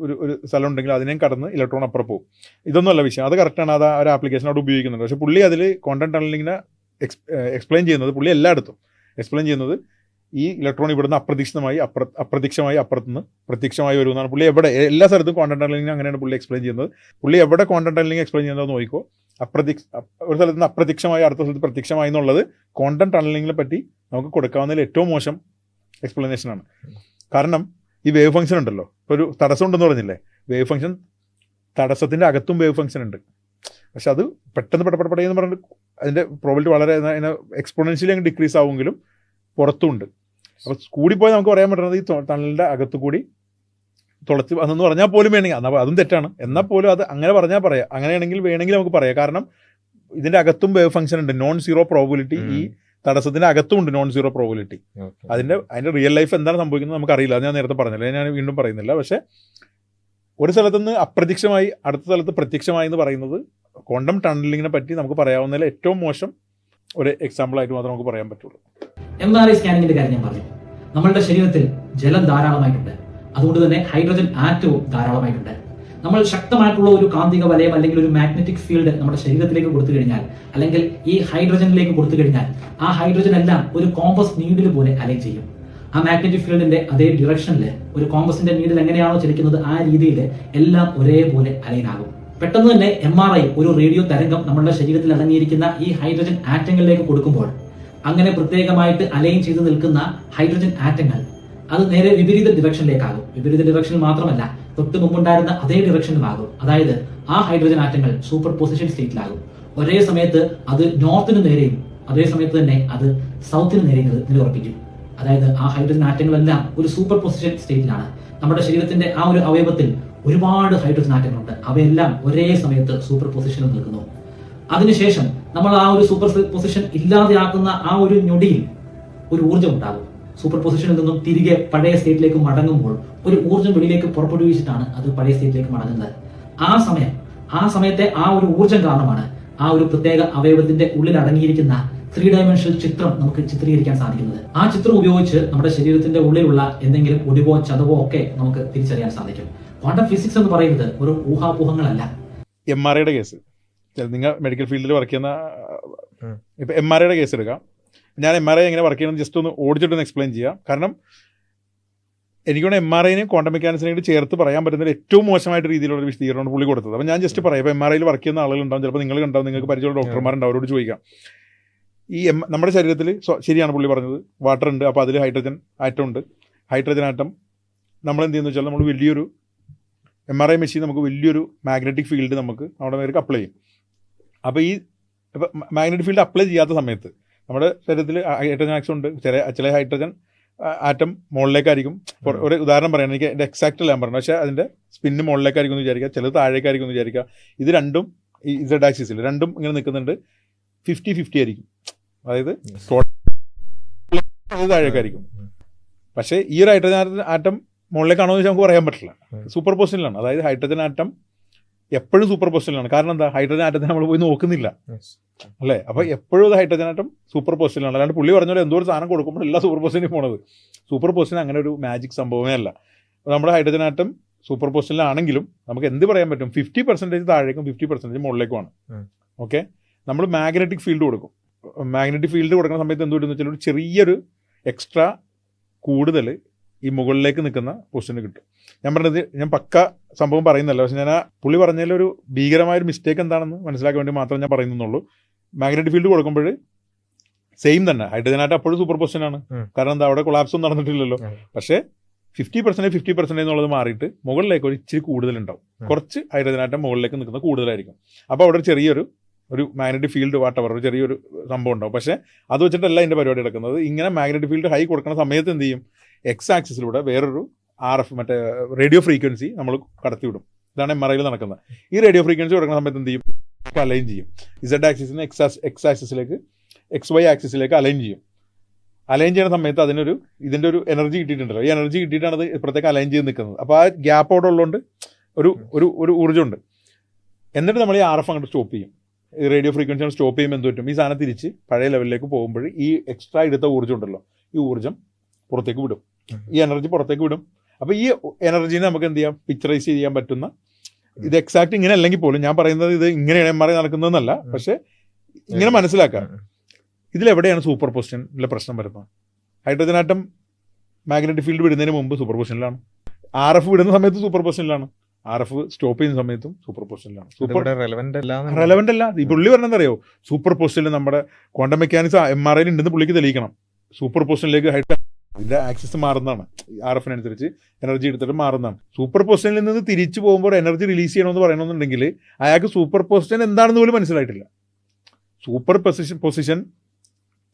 B: ഒരു സ്ഥലം ഉണ്ടെങ്കിൽ അതിനെയും കടന്ന് ഇലക്ട്രോൺ അപ്പുറം പോകും. ഇതൊന്നുമല്ല വിഷയം. അത് കറക്റ്റാണ്. അത് ഒരു ആപ്ലിക്കേഷൻ അവിടെ ഉപയോഗിക്കുന്നുണ്ട്. പക്ഷേ പുള്ളി അതിൽ ക്വാണ്ടം ടണലിങ്ങിനെ എക്സ്പ്ലെയിൻ ചെയ്യുന്നത്, പുള്ളി എല്ലായിടത്തും എക്സ്പ്ലെയിൻ ചെയ്യുന്നത് ഈ ഇലക്ട്രോൺ ഇവിടുന്ന് അപ്രത്യക്ഷമായി അപ്പുറത്തുനിന്ന് പ്രത്യക്ഷമായി വരുമെന്നാണ്. പുള്ളി എവിടെ എല്ലാ സ്ഥലത്തും ക്വാണ്ടം ടണലിംഗ് അങ്ങനെയാണ് പുള്ളി എക്സ്പ്ലെയിൻ ചെയ്യുന്നത്. പുള്ളി എവിടെ ക്വാണ്ടം ടണലിംഗ് എക്സ്പ്ലെയിൻ ചെയ്യുന്നത് നോക്കിക്കോ, ഒരു സ്ഥലത്ത് നിന്ന് അപ്രത്യക്ഷമായി അടുത്ത സ്ഥലത്ത് പ്രത്യക്ഷമായി എന്നുള്ളത് ക്വാണ്ടം ടണലിങ്ങിനെ പറ്റി നമുക്ക് കൊടുക്കാവുന്നതിൽ ഏറ്റവും മോശം എക്സ്പ്ലനേഷനാണ്. കാരണം ഈ വേവ് ഫംഗ്ഷൻ ഉണ്ടല്ലോ, ഇപ്പോൾ ഒരു തടസ്സം ഉണ്ടെന്ന് പറഞ്ഞില്ലേ, വേവ് ഫംഗ്ഷൻ തടസ്സത്തിൻ്റെ അകത്തും വേവ് ഫംഗ്ഷൻ ഉണ്ട്. പക്ഷെ അത് പെട്ടെന്ന് പെട്ടെന്ന് പറഞ്ഞിട്ട് അതിൻ്റെ പ്രോബിലിറ്റി വളരെ എക്സ്പോണൻഷ്യലി അങ്ങ് ഡിക്രീസ് ആവുമെങ്കിലും പുറത്തുമുണ്ട്. അപ്പോൾ കൂടിപ്പോയി നമുക്ക് പറയാൻ പറ്റുന്നത് ഈ ടണലിൻ്റെ അകത്തു കൂടി തുളച്ച് വന്നെന്ന് പറഞ്ഞാൽ പോലും വേണമെങ്കിൽ, എന്നാൽ അതും തെറ്റാണ്. എന്നാൽ പോലും അത് അങ്ങനെ പറഞ്ഞാൽ പറയാം. അങ്ങനെയാണെങ്കിൽ വേണമെങ്കിൽ നമുക്ക് പറയാം. കാരണം ഇതിൻ്റെ അകത്തും വേവ് ഫംഗ്ഷൻ ഉണ്ട്. നോൺ സീറോ പ്രോബിലിറ്റി ഈ തടസ്സത്തിന്റെ അകത്തും ഉണ്ട് നോൺ സീറോ പ്രോബിലിറ്റി. അതിന്റെ റിയൽ ലൈഫ് എന്താണ് സംഭവിക്കുന്നത് നമുക്കറിയില്ല. അത് ഞാൻ നേരത്തെ പറഞ്ഞില്ല, ഞാൻ വീണ്ടും പറയുന്നില്ല. പക്ഷെ ഒരു സ്ഥലത്തുനിന്ന് അപ്രത്യക്ഷമായി അടുത്ത സ്ഥലത്ത് പ്രത്യക്ഷമായി എന്ന് പറയുന്നത് ക്വാണ്ടം ടണലിങ്ങിനെ പറ്റി നമുക്ക് പറയാവുന്നതിൽ ഏറ്റവും മോശം ഒരു എക്സാമ്പിൾ ആയിട്ട് മാത്രമേ നമുക്ക് പറയാൻ പറ്റുള്ളൂ.
C: MRI സ്കാനിങ്ങിന്റെ കാര്യം ഞാൻ പറഞ്ഞു. നമ്മളുടെ ശരീരത്തിൽ ജലം ധാരാളമായിട്ടുണ്ട്, അതുകൊണ്ട് തന്നെ ഹൈഡ്രജൻ ആറ്റവും ധാരാളമായിട്ടുണ്ട്. നമ്മൾ ശക്തമായിട്ടുള്ള ഒരു കാന്തിക വലയം അല്ലെങ്കിൽ ഒരു മാഗ്നറ്റിക് ഫീൽഡ് നമ്മുടെ ശരീരത്തിലേക്ക് കൊടുത്തു കഴിഞ്ഞാൽ, അല്ലെങ്കിൽ ഈ ഹൈഡ്രജനിലേക്ക് കൊടുത്തു കഴിഞ്ഞാൽ, ആ ഹൈഡ്രജൻ എല്ലാം ഒരു കോമ്പസ് നീഡിൽ പോലെ അലൈൻ ചെയ്യും. ആ മാഗ്നറ്റിക് ഫീൽഡിന്റെ അതേ ഡിറക്ഷനിൽ ഒരു കോമ്പസിന്റെ നീഡിൽ എങ്ങനെയാണോ ചലിക്കുന്നത് ആ രീതിയിൽ എല്ലാം ഒരേപോലെ അലൈൻ ആകും. പെട്ടെന്ന് തന്നെ MRI ഒരു റേഡിയോ തരംഗം നമ്മുടെ ശരീരത്തിൽ അടങ്ങിയിരിക്കുന്ന ഈ ഹൈഡ്രജൻ ആറ്റങ്ങളിലേക്ക് കൊടുക്കുമ്പോൾ അങ്ങനെ പ്രത്യേകമായിട്ട് അലൈൻ ചെയ്ത് നിൽക്കുന്ന ഹൈഡ്രജൻ ആറ്റങ്ങൾ അത് നേരെ വിപരീത ഡിറക്ഷനിലേക്കാകും. വിപരീത ഡിറക്ഷനിൽ മാത്രമല്ല, തൊട്ട് മുമ്പുണ്ടായിരുന്ന അതേ ഡിറക്ഷനിലാകും. അതായത് ആ ഹൈഡ്രജൻ ആറ്റങ്ങൾ സൂപ്പർ പൊസിഷൻ സ്റ്റേറ്റിലാകും. ഒരേ സമയത്ത് അത് നോർത്തിന് നേരെയും അതേ സമയത്ത് തന്നെ അത് സൗത്തിന് നേരെയും നിലയുറപ്പിക്കും. അതായത് ആ ഹൈഡ്രജൻ ആറ്റങ്ങളെല്ലാം ഒരു സൂപ്പർ പൊസിഷൻ സ്റ്റേറ്റിലാണ്. നമ്മുടെ ശരീരത്തിന്റെ ആ ഒരു അവയവത്തിൽ ഒരുപാട് ഹൈഡ്രജൻ ആറ്റങ്ങളുണ്ട്. അവയെല്ലാം ഒരേ സമയത്ത് സൂപ്പർ പൊസിഷനിൽ നിൽക്കുന്നു. അതിനുശേഷം നമ്മൾ ആ ഒരു സൂപ്പർ പൊസിഷൻ ഇല്ലാതെയാക്കുന്ന ആ ഒരു ഞൊടിയിൽ ഒരു ഊർജ്ജം ഉണ്ടാകും. സൂപ്പർ പൊസിഷനിൽ നിന്നും തിരികെ പഴയ സ്റ്റേറ്റിലേക്ക് മടങ്ങുമ്പോൾ ഒരു ഊർജ്ജം വെളിയിലേക്ക് പുറപ്പെടുവിച്ചിട്ടാണ് അത് പഴയ സ്റ്റേറ്റിലേക്ക് മടങ്ങുന്നത്. ആ സമയത്തെ ആ ഒരു ഊർജ്ജം കാരണമാണ് ആ ഒരു പ്രത്യേക അവയവത്തിന്റെ ഉള്ളിൽ അടങ്ങിയിരിക്കുന്ന 3 ഡയമെൻഷണൽ ചിത്രം നമുക്ക് ചിത്രീകരിക്കാൻ സാധിക്കുന്നത്. ആ ചിത്രം ഉപയോഗിച്ച് നമ്മുടെ ശരീരത്തിന്റെ ഉള്ളിലുള്ള എന്തെങ്കിലും ഒടിവോ ചതവോ ഒക്കെ നമുക്ക് തിരിച്ചറിയാൻ സാധിക്കും. ക്വാണ്ടം ഫിസിക്സ് എന്ന് പറയുന്നത് ഒരു ഊഹാപോഹങ്ങളല്ല.
B: MRIയുടെ കേസ്, നിങ്ങൾ മെഡിക്കൽ ഫീൽഡിൽ വർക്ക് ചെയ്യുന്ന ഇപ്പം MRIയുടെ കേസ് എടുക്കാം. ഞാൻ MRI എങ്ങനെ വർക്ക് ചെയ്യണമെന്ന് ജസ്റ്റ് ഒന്ന് ഓടിച്ചിട്ടൊന്ന് എക്സ്പ്ലെയിൻ ചെയ്യാം. കാരണം എനിക്കൊന്ന് MRIനെയും ക്വാണ്ടം മെക്കാനിക്സിനെയും ചേർത്ത് പറയാൻ പറ്റുന്ന ഏറ്റവും മോശമായിട്ട് രീതിയിലുള്ള ഒരു വിശദീകരണമാണ് പുള്ളി കൊടുത്തത്. അപ്പം ഞാൻ ജസ്റ്റ് പറയാം. ഇപ്പോൾ MRIയിൽ വർക്ക് ചെയ്യുന്ന ആളുകളുണ്ടാവും, ചിലപ്പോൾ നിങ്ങൾ കണ്ടാവും, നിങ്ങൾക്ക് പരിചയമുള്ള ഡോക്ടർമാരുണ്ടാവും, അവരോട് ചോദിക്കാം. ഈ നമ്മുടെ ശരീരത്തിൽ ശരിയാണ് പുള്ളി പറഞ്ഞത്, വാട്ടർ ഉണ്ട്, അപ്പോൾ അതിൽ ഹൈഡ്രജൻ ആറ്റം ഉണ്ട്. ഹൈഡ്രജൻ ആറ്റം നമ്മൾ എന്ത് ചെയ്യുന്നത് വെച്ചാൽ നമ്മൾ വലിയൊരു MRI മെഷീൻ നമുക്ക് വലിയൊരു മാഗ്നറ്റിക് ഫീൽഡ് നമുക്ക് നമ്മുടെ മേലേക്ക് അപ്ലൈ ചെയ്യും. അപ്പോൾ ഈ മാഗ്നറ്റിക് ഫീൽഡ് അപ്ലൈ ചെയ്യാത്ത സമയത്ത് നമ്മുടെ ശരീരത്തിൽ ഹൈഡ്രജൻ ആക്സം ഉണ്ട്. ചില ഹൈഡ്രജൻ ആറ്റം മുകളിലേക്കായിരിക്കും. ഒരു ഉദാഹരണം പറയാൻ എനിക്ക് എൻ്റെ എക്സാക്റ്റ് ഞാൻ പറഞ്ഞു, പക്ഷേ അതിൻ്റെ സ്പിന്ന് മുകളിലേക്കായിരിക്കും എന്ന് വിചാരിക്കുക, ചിലത് താഴേക്കായിരിക്കും എന്ന് വിചാരിക്കുക. ഇത് രണ്ടും ഈ Z ആക്സിസിൽ രണ്ടും ഇങ്ങനെ നിൽക്കുന്നുണ്ട്. 50-50 ആയിരിക്കും. അതായത് താഴേക്കായിരിക്കും. പക്ഷേ ഈ ഒരു ഹൈഡ്രജൻ ആറ്റം മുകളിലേക്കാണോ എന്ന് വെച്ചാൽ നമുക്ക് പറയാൻ പറ്റില്ല. സൂപ്പർ പൊസിഷനിലാണ്. അതായത് ഹൈഡ്രജൻ ആറ്റം എപ്പോഴും സൂപ്പർ പൊസിഷനിലാണ്. കാരണം എന്താ, ഹൈഡ്രജൻ ആറ്റത്തെ നമ്മൾ പോയി നോക്കുന്നില്ല അല്ലേ. അപ്പോൾ എപ്പോഴും ഹൈഡ്രജൻ ആറ്റം സൂപ്പർ പൊസിഷനിലാണ്. അല്ലാണ്ട് പുള്ളി പറഞ്ഞ പോലെ എന്തോ ഒരു സാധനം കൊടുക്കുമ്പോൾ എല്ലാ സൂപ്പർ പൊസിഷനിൽ പോണത്. സൂപ്പർ പൊസിഷൻ അങ്ങനെ ഒരു മാജിക് സംഭവമേ അല്ല. നമ്മുടെ ഹൈഡ്രജൻ ആറ്റം സൂപ്പർ പൊസിഷനിലാണെങ്കിലും നമുക്ക് എന്ത് പറയാൻ പറ്റും, 50% താഴേക്കും 50% മുകളിലേക്കുമാണ്. ഓക്കെ, നമ്മൾ മാഗ്നറ്റിക് ഫീൽഡ് കൊടുക്കും. മാഗ്നറ്റിക് ഫീൽഡ് കൊടുക്കുന്ന സമയത്ത് എന്തുകൊണ്ടെന്ന് വെച്ചാൽ ഒരു ചെറിയൊരു എക്സ്ട്രാ കൂടുതൽ ഈ മുകളിലേക്ക് നിൽക്കുന്ന പൊസിഷന് കിട്ടും. ഞാൻ പറഞ്ഞത് ഞാൻ പക്ക സംഭവം പറയുന്നല്ല, പക്ഷെ ഞാൻ ആ പുള്ളി പറഞ്ഞതിലൊരു ഭീകരമായൊരു മിസ്റ്റേക്ക് എന്താണെന്ന് മനസ്സിലാക്കാൻ വേണ്ടി മാത്രം ഞാൻ പറയുന്നുള്ളൂ. മാഗ്നറ്റിക് ഫീൽഡ് കൊടുക്കുമ്പോൾ സെയിം തന്നെ ഹൈഡ്രജൻ ആറ്റം അപ്പോഴും സൂപ്പർ പൊസിഷനാണ്. കാരണം എന്താ, അവിടെ കൊളാപ്സ് ഒന്നും നടന്നിട്ടില്ലല്ലോ. പക്ഷേ 50% എന്നുള്ളത് മാറിയിട്ട് മുകളിലേക്ക് ഒരു ഇച്ചിരി കൂടുതലുണ്ടാവും. കുറച്ച് ഹൈഡ്രജൻ ആറ്റം മുകളിലേക്ക് നിൽക്കുന്ന കൂടുതലായിരിക്കും. അപ്പോൾ അവിടെ ചെറിയൊരു മാഗ്നറ്റിക് ഫീൽഡ് വാട്ടവർ ഒരു ചെറിയൊരു സംഭവം ഉണ്ടാവും. പക്ഷേ അത് വെച്ചിട്ടല്ല ഇതിൻ്റെ പരിപാടി നടക്കുന്നത്. ഇങ്ങനെ മാഗ്നറ്റിക് ഫീൽഡ് ഹൈ കൊടുക്കുന്ന സമയത്ത് എന്ത് ചെയ്യും, എക്സ് ആക്സിസിലൂടെ വേറൊരു RF മറ്റേ റേഡിയോ ഫ്രീക്വൻസി നമ്മൾ കടത്തിവിടും. ഇതാണ് MRIയിൽ നടക്കുന്നത്. ഈ റേഡിയോ ഫ്രീക്വൻസി കൊടുക്കുന്ന സമയത്ത് എന്ത് ചെയ്യും, അലൈൻ ചെയ്യും. Z ആക്സിസിന് എക്സ് ആക്സിസിലേക്ക് XY ആക്സിസിലേക്ക് അലൈൻ ചെയ്യും. അലൈൻ ചെയ്യുന്ന സമയത്ത് ഇതിൻ്റെ ഒരു എനർജി കിട്ടിയിട്ടുണ്ടല്ലോ. ഈ എനർജി കിട്ടിയിട്ടാണ് അത് ഇപ്പുറത്തേക്ക് അലൈൻ ചെയ്ത് നിൽക്കുന്നത്. അപ്പോൾ ആ ഗ്യാപ്പ് അവിടെ ഉള്ളതുകൊണ്ട് ഒരു ഊർജ്ജമുണ്ട്. എന്നിട്ട് നമ്മൾ ഈ RF അങ്ങോട്ട് സ്റ്റോപ്പ് ചെയ്യും. ഈ റേഡിയോ ഫ്രീക്വൻസി സ്റ്റോപ്പ് ചെയ്യുമ്പോൾ എന്ത് പറ്റും, ഈ സാധനം തിരിച്ച് പഴയ ലെവലിലേക്ക് പോകുമ്പോൾ ഈ എക്സ്ട്രാ എടുത്ത ഊർജ്ജം ഉണ്ടല്ലോ, ഈ ഊർജ്ജം പുറത്തേക്ക് വിടും. ഈ എനർജി പുറത്തേക്ക് വിടും. അപ്പോൾ ഈ എനർജീനെ നമുക്ക് എന്ത് ചെയ്യാം, പിക്ചറൈസ് ചെയ്യാൻ പറ്റുന്ന, ഇത് എക്സാക്ട് ഇങ്ങനെ അല്ലെങ്കിൽ പോലും ഞാൻ പറയുന്നത് ഇത് ഇങ്ങനെയാണ് MRI നടക്കുന്നതെന്നല്ല, പക്ഷെ ഇങ്ങനെ മനസ്സിലാക്കാം. ഇതിലെവിടെയാണ് സൂപ്പർ പൊസിഷനിലെ പ്രശ്നം വരുന്നത്? ഹൈഡ്രജൻ ആറ്റം മാഗ്നറ്റിക് ഫീൽഡ് വിടുന്നതിന് മുമ്പ് സൂപ്പർ പൊസിഷനിലാണ്. RF വിടുന്ന സമയത്ത് സൂപ്പർ പൊസിഷനിലാണ്. RF സ്റ്റോപ്പ് ചെയ്യുന്ന സമയത്തും സൂപ്പർ പൊസിഷനിലാണ്. റെലവെന്റ് അല്ല. ഈ പുള്ളി പറഞ്ഞെന്തറിയോ, സൂപ്പർ പൊസിഷനിൽ നമ്മുടെ ക്വാണ്ടം മെക്കാനിക്സ് MRIയിൽ ഉണ്ടെന്ന് പുള്ളിക്ക് തെളിയിക്കണം. സൂപ്പർ പൊസിഷനിലേക്ക് ഇതിന്റെ ആക്സിസ് മാറുന്നതാണ്. RFനനുസരിച്ച് എനർജി എടുത്തിട്ട് മാറുന്നതാണ്. സൂപ്പർ പൊസിഷനിൽ നിന്ന് തിരിച്ചു പോകുമ്പോൾ എനർജി റിലീസ് ചെയ്യണമെന്ന് പറയണമെന്നുണ്ടെങ്കിൽ അയാൾക്ക് സൂപ്പർ പൊസിഷൻ എന്താണെന്ന് പോലും മനസ്സിലായിട്ടില്ല. സൂപ്പർ പൊസിഷൻ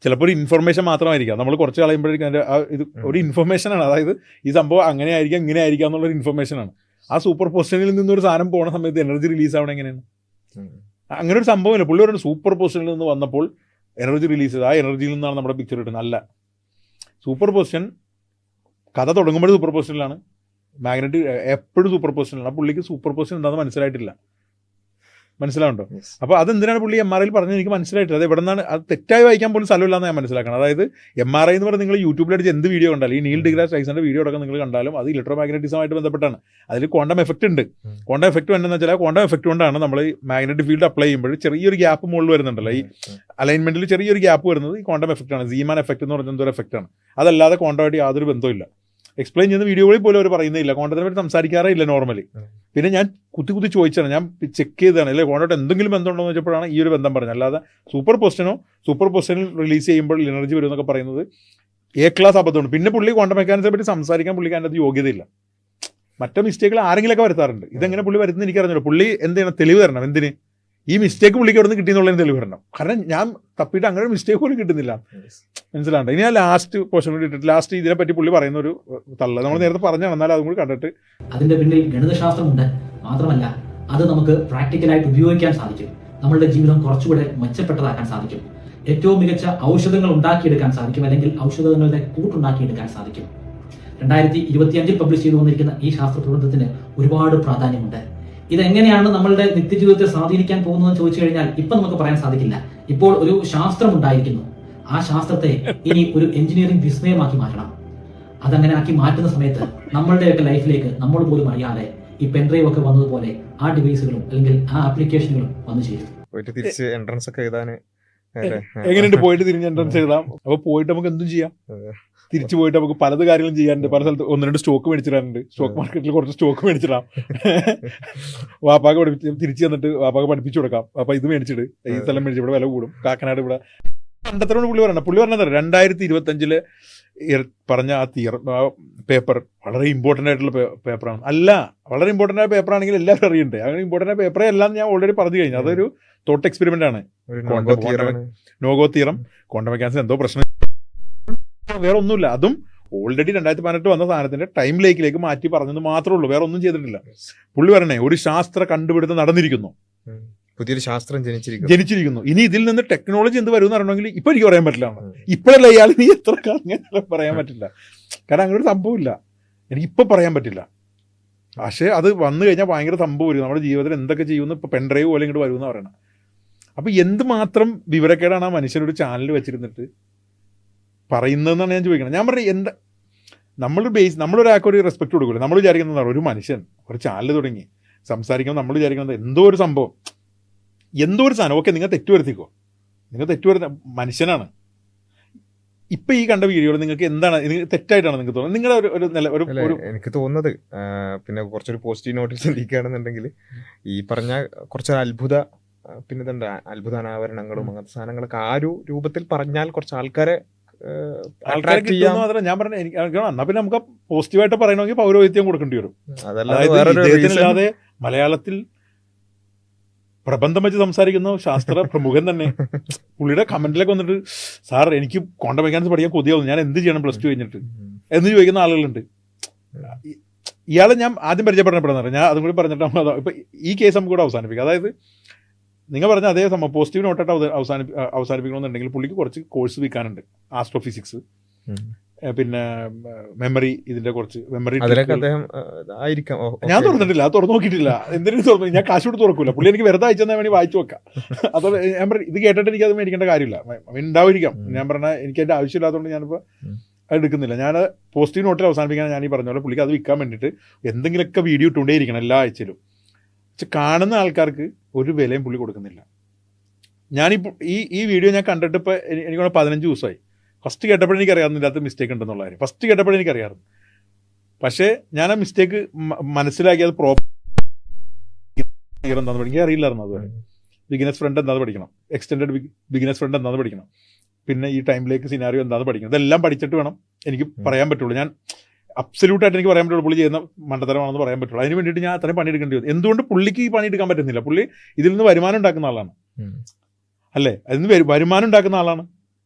B: ചിലപ്പോൾ ഒരു ഇൻഫർമേഷൻ മാത്രമായിരിക്കാം. നമ്മൾ കുറച്ച് കളയുമ്പോഴേക്കും അതിൻ്റെ ഇത് ഒരു ഇൻഫർമേഷനാണ്. അതായത് ഈ സംഭവം അങ്ങനെ ആയിരിക്കാം ഇങ്ങനെ ആയിരിക്കാം എന്നുള്ളൊരു ഇൻഫർമേഷനാണ്. ആ സൂപ്പർ പൊസിഷനിൽ നിന്നൊരു സാധനം പോകുന്ന സമയത്ത് എനർജി റിലീസ് ആവണം എങ്ങനെയാണ്? അങ്ങനെ ഒരു സംഭവമില്ല. പുള്ളി പറയുന്നത് സൂപ്പർ പൊസിഷനിൽ നിന്ന് വന്നപ്പോൾ എനർജി റിലീസ് ചെയ്ത് ആ എനർജിയിൽ നിന്നാണ് നമ്മുടെ പിക്ചർ കിട്ടുന്നത്. അല്ല, സൂപ്പർ പൊസിഷൻ കഥ തുടങ്ങുമ്പോൾ സൂപ്പർ പൊസിഷനിലാണ്, മാഗ്നറ്റിക് എപ്പോഴും സൂപ്പർ പൊസിഷനിലാണ്. ആ പുള്ളിക്ക് സൂപ്പർ പൊസിഷൻ എന്താണെന്ന് മനസ്സിലായിട്ടില്ല. മനസ്സിലാവുണ്ടോ?
A: Yes.
B: അപ്പോൾ അതെന്തിനാണ് പുള്ളി MRI പറഞ്ഞത് എനിക്ക് മനസ്സിലായിട്ടില്ല. അത് എവിടെ നിന്നാണ്, അത് തെറ്റായി വായിക്കാൻ പോലും സ്ഥലമില്ലാന്ന് ഞാൻ മനസ്സിലാക്കണം. അതായത് MRI എന്ന് പറഞ്ഞാൽ നിങ്ങൾ യൂട്യൂബിലടിച്ച് എന്ത് വീഡിയോ കണ്ടാലും, ഈ നീൽ ഡിഗ്രാസ് ടൈസന്റെ വീഡിയോ അടക്കം നിങ്ങൾ കണ്ടാലും അത് ഇലക്ട്രോ മാഗ്നറ്റിസമായിട്ട് ബന്ധപ്പെട്ടാണ്. അതിൽ ക്വാണ്ടം എഫക്റ്റ് ഉണ്ട്. ക്വാണ്ടം എഫക്റ്റ് എന്താണെന്ന് വെച്ചാൽ ക്വാണ്ടം എഫക്റ്റ് കൊണ്ടാണ് നമ്മൾ ഈ മാഗ്നറ്റിക് ഫീൽഡ് അപ്ലൈ ചെയ്യുമ്പോൾ ചെറിയൊരു ഗ്യാപ്പ് മുകളിൽ വരുന്നുണ്ടല്ലോ, ഈ അലൈൻമെന്റിൽ ചെറിയൊരു ഗ്യാപ്പ് വരുന്നത് ഈ ക്വാണ്ടം എഫക്റ്റ് ആണ്. സീമാൻ എഫക്റ്റ് എന്ന് പറയുന്നത് ഒരു എഫക്റ്റ് ആണ്. അതല്ലാതെ ക്വാണ്ടമായിട്ട് യാതൊരു ബന്ധമില്ല. എക്സ്പ്ലെയിൻ ചെയ്യുന്ന വീഡിയോകളിൽ പോലും അവർ പറയുന്നില്ല, ക്വാണ്ടത്തിനെ പറ്റി സംസാരിക്കാറേ ഇല്ല നോർമലി. പിന്നെ ഞാൻ കുത്തി ചോദിച്ചാണ്, ഞാൻ ചെക്ക് ചെയ്തതാണ്, അല്ലെ ക്വാണ്ടമായിട്ട് എന്തെങ്കിലും ബന്ധമുണ്ടോ എന്ന് വെച്ചപ്പോഴാണ് ഈ ഒരു ബന്ധം പറഞ്ഞത്. അല്ലാതെ സൂപ്പർ പൊസിഷനിൽ റിലീസ് ചെയ്യുമ്പോൾ എനർജി വരും എന്നൊക്കെ പറയുന്നത് A-ക്ലാസ് അബദ്ധമാണ്. പിന്നെ പുള്ളി ക്വാണ്ടം മെക്കാനിക്സിനെ പറ്റി സംസാരിക്കാൻ പുള്ളിക്ക് അതിനകത്ത് യോഗ്യതയില്ല. മറ്റേ മിസ്റ്റേക്കുകൾ ആരെങ്കിലൊക്കെ വരുത്താറുണ്ട്. ഇതെങ്ങനെ പുള്ളി വരുന്നത് എനിക്കറിഞ്ഞില്ല. പുള്ളി എന്ത് ചെയ്യണം, തെളിവ് തരണം. എന്തിന് ഈ മിസ്റ്റേക്ക് പുള്ളിക്ക് അവിടെ നിന്ന് കിട്ടിയെന്നുള്ളതിന് തെളിവ് തരണം. കാരണം ഞാൻ തപ്പിയിട്ട് അങ്ങനെ ഒരു മിസ്റ്റേക്ക് പോലും കിട്ടുന്നില്ല. മനസ്സിലാണ്ട്. ഇനി ആ ലാസ്റ്റ് പോർഷൻ കൂടി ഇട്ടിട്ട് ലാസ്റ്റ് ഇതിനെപ്പറ്റി പുള്ളി പറയുന്ന ഒരു തള്ള നമ്മൾ നേരത്തെ പറഞ്ഞാണ്, എന്നാലും അതും കൂടി കണ്ടിട്ട്.
C: അതിന്റെ പിന്നിൽ ഗണിതശാസ്ത്രമുണ്ട്. മാത്രമല്ല അത് നമുക്ക് പ്രാക്ടിക്കലായിട്ട് ഉപയോഗിക്കാൻ സാധിക്കും. നമ്മളുടെ ജീവിതം കുറച്ചുകൂടെ മെച്ചപ്പെട്ടതാക്കാൻ സാധിക്കും. ഏറ്റവും മികച്ച ഔഷധങ്ങൾ ഉണ്ടാക്കിയെടുക്കാൻ സാധിക്കും, അല്ലെങ്കിൽ ഔഷധങ്ങളുടെ കൂട്ടുണ്ടാക്കിയെടുക്കാൻ സാധിക്കും. 2025 പബ്ലിഷ് ചെയ്തു വന്നിരിക്കുന്ന ഈ ശാസ്ത്ര പ്രബന്ധത്തിന് ഒരുപാട് പ്രാധാന്യമുണ്ട്. ഇതെങ്ങനെയാണ് നമ്മളുടെ നിത്യജീവിതത്തെ സ്വാധീനിക്കാൻ പോകുന്നതെന്ന് ചോദിച്ചു കഴിഞ്ഞാൽ ഇപ്പൊ നമുക്ക് പറയാൻ സാധിക്കില്ല. ഇപ്പോൾ ഒരു ശാസ്ത്രം ഉണ്ടായിരിക്കുന്നു. ആ ശാസ്ത്രത്തെ ഇനി ഒരു എഞ്ചിനീയറിംഗ് വിസ്മയമാക്കി മാറ്റണം. അതങ്ങനെ ആക്കി മാറ്റുന്ന സമയത്ത് നമ്മളുടെയൊക്കെ ലൈഫിലേക്ക് നമ്മൾ പോലും അറിയാതെ ഈ പെൻഡ്രൈവ് ഒക്കെ വന്നതുപോലെ ആ ഡിവൈസുകളും അല്ലെങ്കിൽ ആ ആപ്ലിക്കേഷനുകളും വന്നു ചേരും.
A: പോയിട്ട് തിരിച്ച് എൻട്രൻസ് ഒക്കെ എഴുതാന്
B: എങ്ങനെയുണ്ട് പോയിട്ട് തിരിഞ്ഞ് എൻട്രൻസ് എഴുതാം. അപ്പൊ പോയിട്ട് നമുക്ക് എന്തും ചെയ്യാം. തിരിച്ചു പോയിട്ട് നമുക്ക് പലത് കാര്യങ്ങളും ചെയ്യാനുണ്ട്. പല സ്ഥലത്ത് 1-2 സ്റ്റോക്ക് മേടിച്ചിടാനുണ്ട്. സ്റ്റോക്ക് മാർക്കറ്റിൽ കുറച്ച് സ്റ്റോക്ക് മേടിച്ചിടാം. വാപ്പാക്ക് പഠിപ്പിച്ച് തിരിച്ചു തന്നിട്ട് വാപ്പാക്ക് പഠിപ്പിച്ചു കൊടുക്കാം. വാപ്പ ഇത് മേടിച്ചിട്ട് ഈ സ്ഥലം മേടിച്ച് ഇവിടെ വില കൂടും. കാക്കനാട് ഇവിടെ കണ്ടെത്തണോട് പുള്ളി പറഞ്ഞത് 2025 പറഞ്ഞ ആ പേപ്പർ വളരെ ഇമ്പോർട്ടൻ്റ് ആയിട്ടുള്ള പേപ്പറാണ്. അല്ല, വളരെ ഇമ്പോർട്ടൻ്റ് ആയ പേപ്പർ ആണെങ്കിൽ എല്ലാവരും അറിയണ്ടേ. അങ്ങനെ ഇമ്പോർട്ടൻ്റ് ആയ പേപ്പറേ അല്ലാന്ന് ഞാൻ ഓൾറെഡി പറഞ്ഞു കഴിഞ്ഞു. അതൊരു തോട്ട് എക്സ്പെരിമെന്റ് ആണ്. നോഗോ തിയറം, ക്വാണ്ടം മെക്കാനിക്സ് എന്തോ പ്രശ്നം, വേറെ ഒന്നുമില്ല. അതും ഓൾറെഡി 2018 വന്ന സാധനത്തിന്റെ ടൈം ലേക്കിലേക്ക് മാറ്റി പറഞ്ഞത് മാത്രമേ ഉള്ളൂ. വേറെ ഒന്നും ചെയ്തിട്ടില്ല. പുള്ളി പറയണേ ഒരു ശാസ്ത്ര കണ്ടുപിടുത്തം നടന്നിരിക്കുന്നു,
A: പുതിയൊരു ശാസ്ത്രം
B: ജനിച്ചിരിക്കുന്നു. ഇനി ഇതിൽ നിന്ന് ടെക്നോളജി എന്ത് വരും എന്ന് പറയണമെങ്കിൽ ഇപ്പൊ എനിക്ക് പറയാൻ പറ്റില്ല. ഇപ്പോഴല്ല ഇയാൾ നീ എത്ര അങ്ങനെ പറയാൻ പറ്റില്ല. കാരണം അങ്ങനെ ഒരു സംഭവമില്ല, എനിക്കിപ്പോൾ പറയാൻ പറ്റില്ല. പക്ഷേ അത് വന്നു കഴിഞ്ഞാൽ ഭയങ്കര സംഭവം വരും. നമ്മുടെ ജീവിതത്തിൽ എന്തൊക്കെ ചെയ്യുമെന്ന് ഇപ്പൊ പെൻഡ്രൈവ് പോലെ ഇങ്ങോട്ട് വരുമെന്ന് പറയണം. അപ്പൊ എന്തുമാത്രം വിവരക്കേടാണ് ആ മനുഷ്യനൊരു ചാനൽ വെച്ചിരുന്നിട്ട് പറയുന്നതെന്നാണ് ഞാൻ ചോദിക്കുന്നത്. ഞാൻ പറഞ്ഞ എന്താ നമ്മളൊരാൾക്ക് ഒരു റെസ്പെക്ട് കൊടുക്കില്ല. നമ്മൾ വിചാരിക്കുന്നതാണ് ഒരു മനുഷ്യൻ ഒരു ചാനൽ തുടങ്ങി സംസാരിക്കുമ്പോൾ നമ്മൾ വിചാരിക്കുന്നത് എന്തോ ഒരു സംഭവം, എന്തോ ഒരു സാധനം. ഓക്കെ, നിങ്ങൾ തെറ്റുവരുത്തിക്കോ, നിങ്ങൾ തെറ്റുവരുത്ത മനുഷ്യനാണ്. ഇപ്പൊ ഈ കണ്ട വീഡിയോയിൽ നിങ്ങൾക്ക് എന്താണ് തെറ്റായിട്ടാണ് നിങ്ങൾക്ക് തോന്നുന്നത്? നിങ്ങളുടെ ഒരു
A: എനിക്ക് തോന്നുന്നത് പിന്നെ കുറച്ചൊരു പോസിറ്റീവ് നോട്ടിൽ ചിന്തിക്കുകയാണെന്നുണ്ടെങ്കിൽ ഈ പറഞ്ഞ കുറച്ചൊരു പിന്നെ ഇതുണ്ട് അത്ഭുതാനാവരണങ്ങളും അങ്ങനത്തെ സാധനങ്ങളൊക്കെ ആ ഒരു രൂപത്തിൽ പറഞ്ഞാൽ കുറച്ച് ആൾക്കാരെ
B: ഞാൻ പറഞ്ഞ എനിക്ക് എന്നാ പിന്നെ നമുക്ക് പോസിറ്റീവായിട്ട് പറയണമെങ്കിൽ പൗരോഹിത്യം കൊടുക്കേണ്ടി വരും. അല്ലാതെ മലയാളത്തിൽ പ്രബന്ധം വെച്ച് സംസാരിക്കുന്ന ശാസ്ത്ര പ്രമുഖൻ തന്നെ പുള്ളിയുടെ കമന്റിലൊക്കെ വന്നിട്ട് സാർ എനിക്ക് ക്വാണ്ടം മെക്കാനിക്സ് പഠിക്കാൻ കൊതിയാവുന്നു, ഞാൻ എന്ത് ചെയ്യണം +2 കഴിഞ്ഞിട്ട് എന്ന് ചോദിക്കുന്ന ആളുകളുണ്ട്. ഇയാളെ ഞാൻ ആദ്യം പരിചയപ്പെടപ്പെടുന്നത് ഞാൻ അതും കൂടി പറഞ്ഞിട്ട് ഇപ്പൊ ഈ കേസ് നമുക്ക് കൂടെ അവസാനിപ്പിക്കാം. അതായത് നിങ്ങൾ പറഞ്ഞ അതേ സംഭവം പോസിറ്റീവ് നോട്ടായിട്ട് അവസാനിപ്പിക്കണമെന്നുണ്ടെങ്കിൽ പുള്ളിക്ക് കുറച്ച് കോഴ്സ് വിൽക്കാനുണ്ട്. ആസ്ട്രോഫിസിക്സ്, പിന്നെ മെമ്മറി, ഇതിന്റെ കുറച്ച് മെമ്മറി ഞാൻ തുറന്നിട്ടില്ല, അത് തുറന്നു നോക്കിയിട്ടില്ല. എന്തിനും തുറന്നു, ഞാൻ കാശ് കൊടുത്ത് തുറക്കൂല. പുള്ളി എനിക്ക് വെറുതെ അയച്ചെന്നാൽ വേണ്ടി വായിച്ചു വെക്കാം. അത് ഞാൻ പറഞ്ഞു ഇത് കേട്ടിട്ട് എനിക്ക് അത് മേടിക്കേണ്ട കാര്യമില്ല, ഉണ്ടാവുമായിരിക്കാം. ഞാൻ പറഞ്ഞാൽ എനിക്ക് അതിന്റെ ആവശ്യമില്ലാത്തതുകൊണ്ട് ഞാനിപ്പോൾ അത് എടുക്കുന്നില്ല. ഞാൻ പോസിറ്റീവ് നോട്ടിൽ അവസാനിപ്പിക്കാൻ ഞാൻ ഈ പറഞ്ഞ പോലെ പുള്ളിക്ക് അത് വിൽക്കാൻ വേണ്ടിയിട്ട് എന്തെങ്കിലുമൊക്കെ വീഡിയോ ഇട്ടുകൊണ്ടേയിരിക്കണം എല്ലാ ആഴ്ചയിലും. പക്ഷെ കാണുന്ന ആൾക്കാർക്ക് ഒരു വിലയും പുള്ളി കൊടുക്കുന്നില്ല. ഞാനിപ്പോൾ ഈ വീഡിയോ ഞാൻ കണ്ടിട്ട് ഇപ്പോൾ എനിക്ക് 15 ദിവസമായി. ഫസ്റ്റ് കേട്ടപ്പോഴും എനിക്കറിയാമായിരുന്നു ഇതിനകത്ത് മിസ്റ്റേക്ക് ഉണ്ടെന്നുള്ള കാര്യം. ഫസ്റ്റ് കേട്ടപ്പോഴും എനിക്കറിയാമായിരുന്നു. പക്ഷേ ഞാൻ ആ മിസ്റ്റേക്ക് മനസ്സിലാക്കി അത് പ്രോപ്പർ എന്താണെന്ന് പഠിക്കാൻ അറിയില്ലായിരുന്നു. അതുവരെ ബിഗിനേഴ്സ് ഫ്രണ്ട് എന്താണെന്ന് പഠിക്കണം, എക്സ്റ്റെൻഡഡ് ബിഗിനേഴ്സ് ഫ്രണ്ട് എന്താണെന്ന് പഠിക്കണം, പിന്നെ ഈ ടൈമിലേക്ക് സിനാരിയോ എന്താണെന്ന് പഠിക്കണം. ഇതെല്ലാം പഠിച്ചിട്ട് വേണം എനിക്ക് പറയാൻ പറ്റുള്ളൂ. ഞാൻ അബ്സല്യൂട്ടായിട്ട് എനിക്ക് പറയാൻ പറ്റുള്ളൂ പുള്ളി ചെയ്യുന്ന മണ്ടത്തരമാണെന്ന് പറയാൻ പറ്റുള്ളൂ. അതിന് വേണ്ടിയിട്ട് ഞാൻ അത്രയും പണിയെടുക്കേണ്ടി വരും. എന്തുകൊണ്ട് പുള്ളിക്ക് ഈ പണിയെടുക്കാൻ പറ്റുന്നില്ല? പുള്ളി ഇതിൽ നിന്ന് വരുമാനം ഉണ്ടാക്കുന്ന ആളാണ്, അല്ലേ? അതിൽ നിന്ന് വരുമാനം ഉണ്ടാക്കുന്ന ആളാണ്.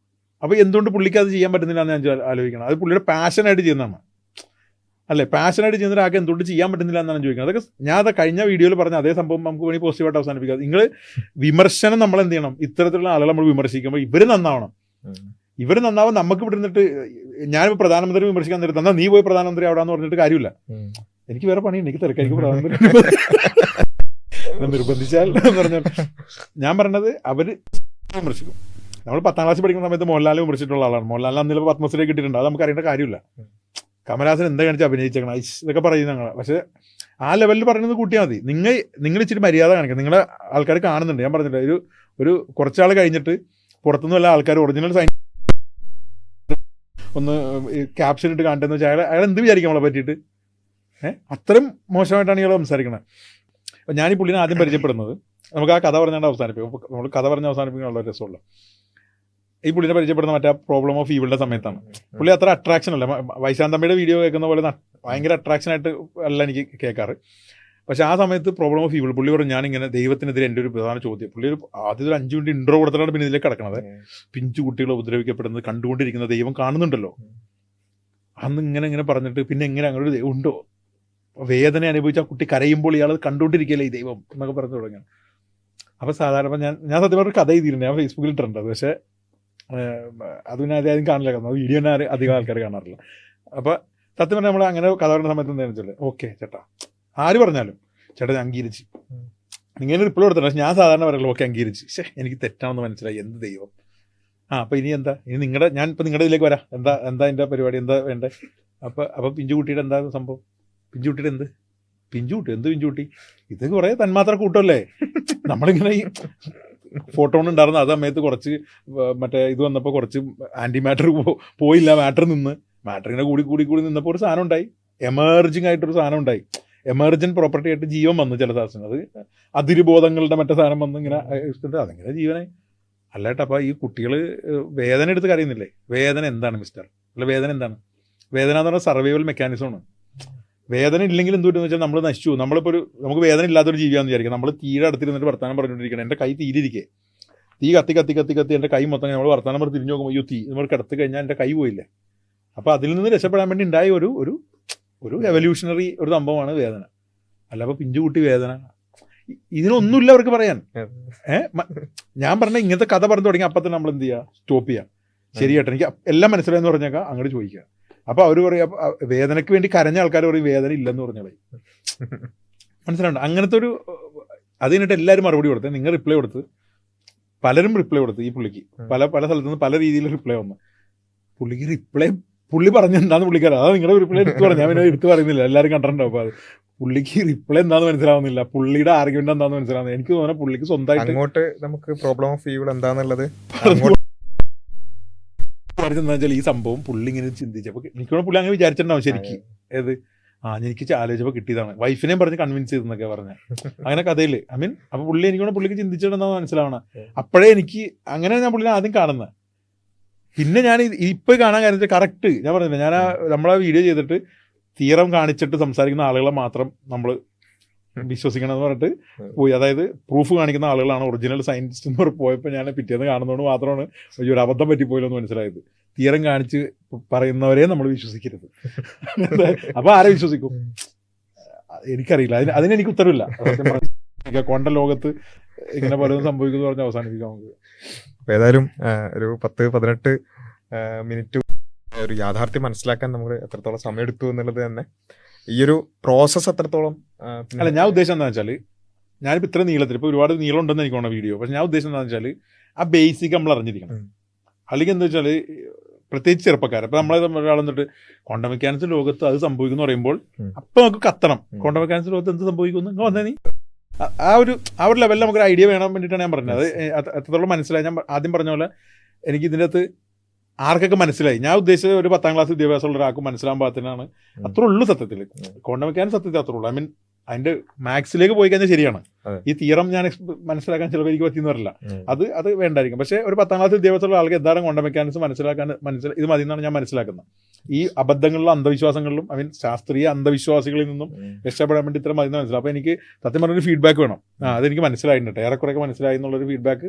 B: അപ്പോൾ എന്തുകൊണ്ട് പുള്ളിക്ക് അത് ചെയ്യാൻ പറ്റുന്നില്ല എന്ന് ഞാൻ ആലോചിക്കണം. അത് പുള്ളിയുടെ പാഷനായിട്ട് ചെയ്യുന്നതാണ്, അല്ലേ? പാഷനായിട്ട് ചെയ്യുന്ന ഒരാൾക്ക് എന്തുകൊണ്ട് ചെയ്യാൻ പറ്റുന്നില്ല എന്നാണ് ചോദിക്കുന്നത്. അതൊക്കെ ഞാൻ അത് കഴിഞ്ഞ വീഡിയോയിൽ പറഞ്ഞ അതേ സംഭവം നമുക്ക് വേണമെങ്കിൽ പോസിറ്റീവായിട്ട് അവസാനിപ്പിക്കാം. നിങ്ങൾ വിമർശനം നമ്മൾ എന്ത് ചെയ്യണം? ഇത്തരത്തിലുള്ള ആളുകൾ നമ്മൾ വിമർശിക്കുമ്പോൾ ഇവർ നന്നാവണം. ഇവർ നന്നാവാൻ നമുക്ക് ഇവിടെ നിന്നിട്ട് ഞാനിപ്പോൾ പ്രധാനമന്ത്രി വിമർശിക്കാൻ നേരത്തെ എന്നാൽ നീ പോയി പ്രധാനമന്ത്രി അവിടെ എന്ന് പറഞ്ഞിട്ട് കാര്യമില്ല. എനിക്ക് വേറെ പണിയുണ്ട്, എനിക്ക് തിരക്കായിരിക്കും പ്രധാനമന്ത്രി നിർബന്ധിച്ചാൽ എന്ന് പറഞ്ഞാൽ ഞാൻ പറഞ്ഞത് അവര് വിമർശിക്കും. നമ്മൾ 10ാം ക്ലാസ് പഠിക്കുന്ന സമയത്ത് മോഹൻലാൽ വിമർശിച്ചിട്ടുള്ള ആളാണ്. മോഹൻലാലിന് അന്നിൽ പത്മശ്രീ കിട്ടിയിട്ടുണ്ട്. അത് നമുക്ക് അറിയേണ്ട കാര്യമില്ല. കമലഹാസൻ എന്താ കാണിച്ച് അഭിനയിച്ചേക്കണം ഇതൊക്കെ പറയും ഞങ്ങൾ. പക്ഷെ ആ ലെവലിൽ പറയുന്നത് കൂട്ടിയാൽ മതി. നിങ്ങൾ ഇച്ചിരി മര്യാദ കാണിക്കണം. നിങ്ങളെ ആൾക്കാർ കാണുന്നുണ്ട്. ഞാൻ പറഞ്ഞില്ല, ഒരു കുറച്ചാൾ കഴിഞ്ഞിട്ട് പുറത്തുനിന്ന് വല്ല ആൾക്കാർ ഒറിജിനൽ സൈൻ ഒന്ന് ക്യാപ്ഷൻ ഇട്ട് കാണട്ടെന്ന് വെച്ചാൽ അയാൾ എന്ത് വിചാരിക്കും നമ്മളെ പറ്റിയിട്ട്? അത്രയും മോശമായിട്ടാണ് ഇയാൾ സംസാരിക്കണത്. അപ്പം ഞാൻ ഈ പുള്ളിനെ ആദ്യം പരിചയപ്പെടുന്നത്, നമുക്ക് ആ കഥ പറഞ്ഞാണ്ട് അവസാനിപ്പിക്കും. നമ്മൾ കഥ പറഞ്ഞ് അവസാനിപ്പിക്കാനുള്ള രസമുള്ള ഈ പുള്ളിനെ പരിചയപ്പെടുന്ന മറ്റേ പ്രോബ്ലം ഓഫ് ഈവിളുടെ സമയത്താണ്. പുള്ളി അത്ര അട്രാക്ഷൻ അല്ല. വൈശാന്തമ്മയുടെ വീഡിയോ കേൾക്കുന്ന പോലെ ഭയങ്കര അട്രാക്ഷനായിട്ട് അല്ല എനിക്ക് കേൾക്കാറ്. പക്ഷെ ആ സമയത്ത് പ്രോബ്ലം ഓഫ് ഈവിൾ പുള്ളി പറഞ്ഞു, ഞാനിങ്ങനെ ദൈവത്തിനെതിരെ എൻ്റെ ഒരു പ്രധാന ചോദ്യം. പുള്ളി ആദ്യത്തെ 5 മിനിറ്റ് ഇൻട്രോ കൊടുത്തിട്ടാണ് പിന്നെ ഇതിലേക്ക് കിടക്കണത്. പിഞ്ചു കുട്ടികളെ ഉപദ്രവിക്കപ്പെടുന്നത് കണ്ടുകൊണ്ടിരിക്കുന്ന ദൈവം കാണുന്നുണ്ടല്ലോ. അന്ന് ഇങ്ങനെ പറഞ്ഞിട്ട് പിന്നെ എങ്ങനെ അങ്ങനെ ഒരു ദൈവം ഉണ്ടോ? വേദന അനുഭവിച്ച ആ കുട്ടി കരയുമ്പോൾ ഇയാൾ കണ്ടുകൊണ്ടിരിക്കുകയല്ലേ ഈ ദൈവം എന്നൊക്കെ പറഞ്ഞു തുടങ്ങി. അപ്പോൾ സാധാരണ ഞാൻ സത്യം പറഞ്ഞ കഥ എഴുതിയിട്ടുണ്ട്. ഞാൻ ഫേസ്ബുക്കിൽ ഇട്ടിട്ടുണ്ട്. പക്ഷേ അത് പിന്നെ ആദ്യം കാണില്ല. വീഡിയോ തന്നെ അധികം ആൾക്കാർ കാണാറില്ല. അപ്പോൾ സത്യം പറഞ്ഞാൽ നമ്മൾ അങ്ങനെ കഥ പറയുന്ന സമയത്ത് എന്താണെന്ന് വെച്ചാൽ, ഓക്കെ ചേട്ടാ ആര് പറഞ്ഞാലും ചേട്ടാ ഞാൻ അംഗീകരിച്ച് ഇങ്ങനെ റിപ്ലൈ കൊടുത്തില്ല. പക്ഷെ ഞാൻ സാധാരണ പറയുള്ളൂ ഓക്കെ അംഗീകരിച്ച്. എനിക്ക് തെറ്റാണെന്ന് മനസ്സിലായി. എന്ത് ദൈവം. അപ്പോൾ ഇനി എന്താ, ഇനി ഞാനിപ്പോൾ നിങ്ങളുടെ ഇതിലേക്ക് വരാം. എന്താ എൻ്റെ പരിപാടി, എന്താ വേണ്ടേ? അപ്പോൾ പിഞ്ചുകുട്ടിയുടെ എന്താ സംഭവം? പിഞ്ചുകുട്ടിയുടെ എന്ത് പിഞ്ചുകുട്ടി? ഇത് കുറേ തന്മാത്ര കൂട്ടമല്ലേ. നമ്മളിങ്ങനെ ഈ ഫോട്ടോ ഉണ്ടായിരുന്നു. അത് സമയത്ത് കുറച്ച് മറ്റേ ഇത് വന്നപ്പോൾ കുറച്ച് ആൻറ്റി മാറ്റർ പോയില്ല. മാറ്റർ ഇങ്ങനെ കൂടി നിന്നപ്പോൾ ഒരു സാധനം ഉണ്ടായി. എമേർജിങ് ആയിട്ടൊരു സാധനം ഉണ്ടായി. എമർജന്റ് പ്രോപ്പർട്ടി ആയിട്ട് ജീവൻ വന്നു ചില സാധനം. അത് അതിരുബോധങ്ങളുടെ മറ്റേ സാധനം വന്ന് ഇങ്ങനെ അതെങ്ങനെ ജീവനായി അല്ലാട്ടോ. അപ്പോൾ ഈ കുട്ടികൾ വേദന എടുത്ത് കരയുന്നില്ലേ? വേദന എന്താണ് മിസ്റ്റർ? അല്ല വേദന എന്താണ്? വേദന എന്ന് പറഞ്ഞാൽ സർവൈവൽ മെക്കാനിസമാണ്. വേദന ഇല്ലെങ്കിൽ എന്തുകൊണ്ടെന്ന് വെച്ചാൽ നമ്മൾ നശിച്ചു. നമുക്ക് വേദന ഇല്ലാത്തൊരു ജീവിയാണെന്ന് വിചാരിക്കും. നമ്മൾ തീരെ അടുത്തിരുന്നിട്ട് വർത്താനം പറഞ്ഞുകൊണ്ടിരിക്കണം. എൻ്റെ കൈ തീരിയിരിക്കേ, തീ കത്തി എൻ്റെ കൈ മൊത്തം നമ്മൾ വർത്താനം പറഞ്ഞ് തിരിഞ്ഞു നോക്കുമ്പോൾ തീ നമ്മൾ കിടത്തി കഴിഞ്ഞാൽ എൻ്റെ കൈ പോയില്ലേ. അപ്പോൾ അതിൽ നിന്ന് രക്ഷപ്പെടാൻ വേണ്ടി ഉണ്ടായ ഒരു എവല്യൂഷണറി ഒരു സംഭവമാണ് വേദന. അല്ല അപ്പോൾ പിഞ്ചുകുട്ടി വേദന ഇതിനൊന്നുമില്ല അവർക്ക് പറയാൻ. ഞാൻ പറഞ്ഞ ഇങ്ങനത്തെ കഥ പറഞ്ഞു തുടങ്ങി അപ്പം തന്നെ നമ്മൾ എന്ത് ചെയ്യുക? സ്റ്റോപ്പ് ചെയ്യുക. ശരിയായിട്ട് എനിക്ക് എല്ലാം മനസ്സിലായെന്ന് പറഞ്ഞേക്കാം, അങ്ങോട്ട് ചോദിക്കുക. അപ്പോൾ അവർ പറയും വേദനയ്ക്ക് വേണ്ടി കരഞ്ഞ ആൾക്കാർ പറയും വേദന ഇല്ലെന്ന് പറഞ്ഞോളെ. മനസ്സിലാവുണ്ട്? അങ്ങനത്തെ ഒരു അത് കഴിഞ്ഞിട്ട് എല്ലാവരും മറുപടി കൊടുത്ത്, നിങ്ങൾ റിപ്ലൈ കൊടുത്ത്, പലരും റിപ്ലൈ കൊടുത്ത്. ഈ പുള്ളിക്ക് പല സ്ഥലത്തുനിന്ന് പല രീതിയിൽ റിപ്ലൈ വന്നു. പുള്ളി പറഞ്ഞെന്താന്ന് പുള്ളിക്കാരൻ അതാ നിങ്ങളുടെ റിപ്ലൈ എടുത്ത് പറഞ്ഞു. ഞാൻ പിന്നെ എടുത്ത് പറയുന്നില്ല, എല്ലാവരും കണ്ടിട്ടുണ്ടാവും. അപ്പോൾ അത് പുള്ളിക്ക് റിപ്ലൈ എന്താന്ന് മനസ്സിലാവുന്നില്ല, പുള്ളിയുടെ ആർഗ്യുമെന്റ് എന്താന്ന് മനസ്സിലാവുന്നില്ല. എനിക്ക് തോന്നുന്നത് പുള്ളിക്ക് സ്വന്തമായിട്ട്
A: അങ്ങോട്ട് നമുക്ക് പ്രോബ്ലം ഓഫ് ഈവിൾ എന്താന്നുള്ളത്
B: പറഞ്ഞെന്താ വെച്ചാൽ ഈ സംഭവം പുള്ളി ഇങ്ങനെ ചിന്തിച്ചപ്പോൾ എനിക്ക് പുള്ളി അങ്ങനെ വിചാരിച്ചിട്ടുണ്ടാവും ശരിക്കും. ഏത് എനിക്ക് ആലോചിച്ചപ്പോൾ കിട്ടിയതാണ്, വൈഫിനെയും പറഞ്ഞ് കൺവിൻസ് ചെയ്തെന്നൊക്കെ പറഞ്ഞ അങ്ങനെ കഥയിൽ. അപ്പൊ പുള്ളി എനിക്ക് പുള്ളിക്ക് ചിന്തിച്ചിട്ടുണ്ടെന്ന് മനസ്സിലാവണം. അപ്പോഴേ എനിക്ക് അങ്ങനെ ഞാൻ പുള്ളിനെ ആദ്യം കാണുന്നത്. പിന്നെ ഞാൻ ഇപ്പൊ കാണാൻ കാര്യം കറക്റ്റ് ഞാൻ പറഞ്ഞില്ല, ഞാൻ നമ്മളാ വീഡിയോ ചെയ്തിട്ട് തീരം കാണിച്ചിട്ട് സംസാരിക്കുന്ന ആളുകളെ മാത്രം നമ്മൾ വിശ്വസിക്കണം എന്ന് പറഞ്ഞിട്ട് പോയി. അതായത് പ്രൂഫ് കാണിക്കുന്ന ആളുകളാണ് ഒറിജിനൽ സയന്റിസ്റ്റ് എന്ന് പോയപ്പോൾ ഞാൻ പിറ്റേന്ന് കാണുന്നതുകൊണ്ട് മാത്രമാണ് ഒരു അബദ്ധം പറ്റിപ്പോയില്ലോ എന്ന് മനസ്സിലായത്. തീരം കാണിച്ച് പറയുന്നവരെ നമ്മൾ വിശ്വസിക്കരുത്. അപ്പൊ ആരെ വിശ്വസിക്കും? എനിക്കറിയില്ല, അതിനെനിക്ക് ഉത്തരവില്ല. കൊണ്ട ലോകത്ത് ഇങ്ങനെ പലതും സംഭവിക്കുന്നു പറഞ്ഞ് അവസാനിപ്പിക്കാം നമുക്ക്.
A: ഏതായാലും ഒരു 10-18 മിനിറ്റ് ഒരു യാഥാർത്ഥ്യം മനസ്സിലാക്കാൻ നമുക്ക് എത്രത്തോളം സമയം എടുത്തു എന്നുള്ളത് തന്നെ ഈ ഒരു പ്രോസസ്സ് എത്രത്തോളം.
B: അല്ല, ഞാൻ ഉദ്ദേശം എന്താണെന്ന് വെച്ചാൽ ഞാനിപ്പോൾ ഇത്ര നീളത്തിൽ ഇപ്പോൾ ഒരുപാട് നീളം ഉണ്ടെന്ന് എനിക്ക് തോന്നുന്ന വീഡിയോ. പക്ഷെ ഞാൻ ഉദ്ദേശം എന്താണെന്ന് വെച്ചാൽ ആ ബേസിക് നമ്മൾ അറിഞ്ഞിരിക്കണം. അല്ലെങ്കിൽ എന്താ വെച്ചാൽ പ്രത്യേകിച്ച് ചെറുപ്പക്കാർ ഇപ്പം നമ്മളെ ഒരാളെന്നിട്ട് ക്വാണ്ടം മെക്കാനിക്സ് ലോകത്ത് അത് സംഭവിക്കുന്നു പറയുമ്പോൾ അപ്പം നമുക്ക് കത്തണം. ക്വാണ്ടം മെക്കാനിക്സ് ലോകത്ത് എന്ത് സംഭവിക്കുന്നു വന്നേ നീ ആ ഒരു ലെവലിൽ നമുക്കൊരു ഐഡിയ വേണം വേണ്ടിയിട്ടാണ് ഞാൻ പറഞ്ഞത്. അത് എത്രത്തോളം മനസ്സിലായി. ഞാൻ ആദ്യം പറഞ്ഞ പോലെ എനിക്ക് ഇതിൻ്റെ അകത്ത് ആർക്കൊക്കെ മനസ്സിലായി. ഞാൻ ഉദ്ദേശിച്ചത് ഒരു 10ാം ക്ലാസ് വിദ്യാഭ്യാസമുള്ള ഒരാൾക്ക് മനസ്സിലാൻ പാകത്തിനാണ്. അത്രേ ഉള്ളൂ സത്യത്തിൽ. ക്വാണ്ടം മെക്കാനിക്സ് സത്യത്തിൽ അത്രേ ഉള്ളൂ. അതിന്റെ മാത്സിലേക്ക് പോയി കഴിഞ്ഞാൽ ശരിയാണ്. ഈ തിയറം ഞാൻ മനസ്സിലാക്കാൻ ചിലപ്പോൾ എനിക്ക് പറ്റിയെന്ന് വരില്ല, അത് വേണ്ടായിരിക്കും. പക്ഷേ ഒരു 10ാം ക്ലാസ് വിദ്യാഭ്യാസമുള്ള ആൾക്ക് എന്താണ് ക്വാണ്ടം മെക്കാനിക്സ് ഇത് മതി എന്നാണ് ഞാൻ മനസ്സിലാക്കുന്നത്. ഈ അബദ്ധങ്ങളിലും അന്ധവിശ്വാസങ്ങളിലും ശാസ്ത്രീയ അന്ധവിശ്വാസികളിൽ നിന്നും രക്ഷപ്പെടാൻ വേണ്ടി ഇത്ര മതി മനസ്സിലാവും. അപ്പൊ എനിക്ക് സത്യം പറഞ്ഞൊരു ഫീഡ്ബാക്ക് വേണം. അതെനിക്ക് മനസ്സിലായിട്ടുണ്ട്, ഏറെക്കുറെയൊക്കെ മനസ്സിലായി എന്നുള്ളൊരു ഫീഡ്ബാക്ക്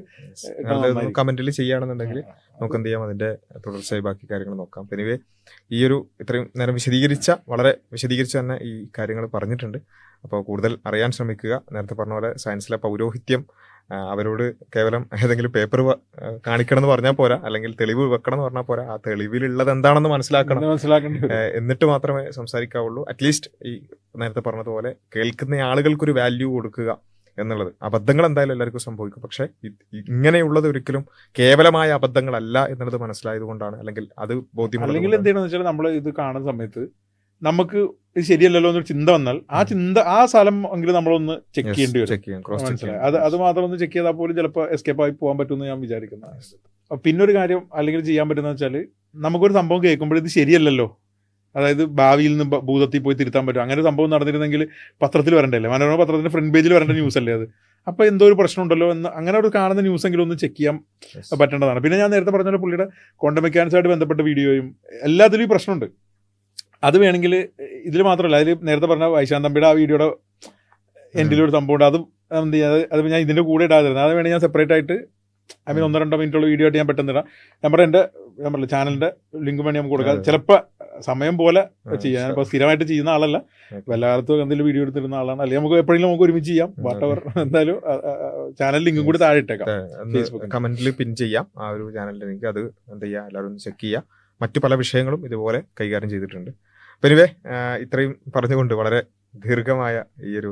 A: കമന്റിൽ ചെയ്യുകയാണെന്നുണ്ടെങ്കിൽ നമുക്ക് എന്ത് ചെയ്യാം, അതിന്റെ തുടർച്ചയായി ബാക്കി കാര്യങ്ങൾ നോക്കാം. എനിവേ ഈ ഒരു ഇത്രയും നേരം വളരെ വിശദീകരിച്ച് തന്നെ ഈ കാര്യങ്ങൾ പറഞ്ഞിട്ടുണ്ട്. അപ്പോൾ കൂടുതൽ അറിയാൻ ശ്രമിക്കുക. നേരത്തെ പറഞ്ഞ പോലെ സയൻസിലെ പൗരോഹിത്യം അവരോട് കേവലം ഏതെങ്കിലും പേപ്പർ കാണിക്കണം എന്ന് പറഞ്ഞാൽ പോരാ, അല്ലെങ്കിൽ തെളിവ് വെക്കണം എന്ന് പറഞ്ഞാൽ പോരാ, ആ തെളിവിലുള്ളത് എന്താണെന്ന് മനസ്സിലാക്കണം. എന്നിട്ട് മാത്രമേ സംസാരിക്കാവുള്ളൂ. അറ്റ്ലീസ്റ്റ് ഈ നേരത്തെ പറഞ്ഞതുപോലെ കേൾക്കുന്ന ആളുകൾക്കൊരു വാല്യൂ കൊടുക്കുക എന്നുള്ളത്. അബദ്ധങ്ങൾ എന്തായാലും എല്ലാവർക്കും സംഭവിക്കും, പക്ഷേ ഇങ്ങനെയുള്ളത് ഒരിക്കലും കേവലമായ അബദ്ധങ്ങളല്ല എന്നുള്ളത് മനസ്സിലായത് കൊണ്ടാണ്, അല്ലെങ്കിൽ അത് ബോധ്യമുള്ളത്
B: അല്ലെങ്കിൽ എന്ത് ചെയ്യണമെന്ന് വെച്ചാൽ നമ്മൾ ഇത് കാണുന്ന സമയത്ത് നമുക്ക് ഇത് ശരിയല്ലല്ലോ എന്നൊരു ചിന്ത വന്നാൽ ആ സ്ഥലം എങ്കിലും നമ്മളൊന്ന് ചെക്ക് ചെയ്യേണ്ടി വരും.
A: ചെക്ക് ചെയ്യാം, ക്രോസ് ചെക്ക്
B: മനസ്സിലായി.
A: ചെയ്യാം.
B: അത് മാത്രം ഒന്ന് ചെക്ക് ചെയ്താൽ പോലും ചിലപ്പോൾ എസ്കേപ്പ് ആയി പോകാൻ പറ്റുമെന്ന് ഞാൻ വിചാരിക്കുന്നത്. പിന്നെ ഒരു കാര്യം അല്ലെങ്കിൽ ചെയ്യാൻ പറ്റുന്ന വെച്ചാൽ നമുക്കൊരു സംഭവം കേൾക്കുമ്പോൾ ഇത് ശരിയല്ലല്ലോ, അതായത് ഭാവിയിൽ നിന്ന് ഭൂതത്തിൽ പോയി തിരുത്താൻ പറ്റും, അങ്ങനെ ഒരു സംഭവം നടന്നിരുന്നെങ്കിൽ പത്രത്തിൽ വരണ്ടല്ലേ, മനോരമ പത്രത്തിന്റെ ഫ്രണ്ട് പേജിൽ വരേണ്ട ന്യൂസ് അല്ലേ അത്. അപ്പോൾ എന്തോ ഒരു പ്രശ്നം ഉണ്ടല്ലോ എന്ന് അങ്ങനെ ഒരു കാണുന്ന ന്യൂസ് എങ്കിലും ഒന്ന് ചെക്ക് ചെയ്യാൻ പറ്റേണ്ടതാണ്. പിന്നെ ഞാൻ നേരത്തെ പറഞ്ഞ പുള്ളിയുടെ ക്വാണ്ടം മെക്കാനിക്സുമായിട്ട് ബന്ധപ്പെട്ട വീഡിയോയും എല്ലാത്തിലും ഈ പ്രശ്നമുണ്ട്. അത് വേണമെങ്കിൽ ഇതിൽ മാത്രമല്ല, അതിൽ നേരത്തെ പറഞ്ഞ വൈശാന്ത് തമ്പിയുടെ ആ വീഡിയോയുടെ എൻഡിലൊരു സംഭവം ഉണ്ട്. അതും എന്ത് ചെയ്യാം, അത് ഞാൻ ഇതിൻ്റെ കൂടെ ഇടാതിരുന്നത്, അത് വേണമെങ്കിൽ ഞാൻ സെപ്പറേറ്റ് ആയിട്ട് 1-2 മിനിറ്റുള്ള വീഡിയോ ആയിട്ട് ഞാൻ പെട്ടെന്ന് ഇടാം. ഞാൻ പറഞ്ഞ ചാനലിന്റെ ലിങ്ക് വേണ്ടി നമുക്ക് കൊടുക്കാം. ചിലപ്പോൾ സമയം പോലെ ചെയ്യാം. ഞാനിപ്പോൾ സ്ഥിരമായിട്ട് ചെയ്യുന്ന ആളല്ല, എല്ലായിടത്തും എന്തെങ്കിലും വീഡിയോ എടുത്തിരുന്ന ആളാണ്. അല്ലെങ്കിൽ നമുക്ക് എപ്പോഴെങ്കിലും നമുക്ക് ഒരുമിച്ച് ചെയ്യാം. വാട്ടവർ എന്തായാലും ചാനൽ ലിങ്കും കൂടി താഴെ ഇട്ടേക്കാം,
A: കമന്റിൽ പിൻ ചെയ്യാം ആ ഒരു ചാനലിന്റെ ലിങ്ക്. അത് എന്ത് ചെയ്യുക, എല്ലാവരും ഒന്ന് ചെക്ക് ചെയ്യുക. മറ്റു പല വിഷയങ്ങളും ഇതുപോലെ കൈകാര്യം ചെയ്തിട്ടുണ്ട്. എനിവേ ഇത്രയും പറഞ്ഞുകൊണ്ട് വളരെ ദീർഘമായ ഈ ഒരു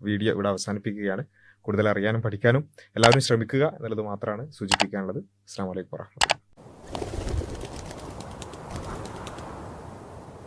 A: വീഡിയോ ഇവിടെ അവസാനിപ്പിക്കുകയാണ്. കൂടുതൽ അറിയാനും പഠിക്കാനും എല്ലാവരും ശ്രമിക്കുക എന്നുള്ളത് മാത്രമാണ് സൂചിപ്പിക്കാനുള്ളത്. അസ്സലാമു അലൈക്കും വറഹ്മത്തുള്ളാഹി.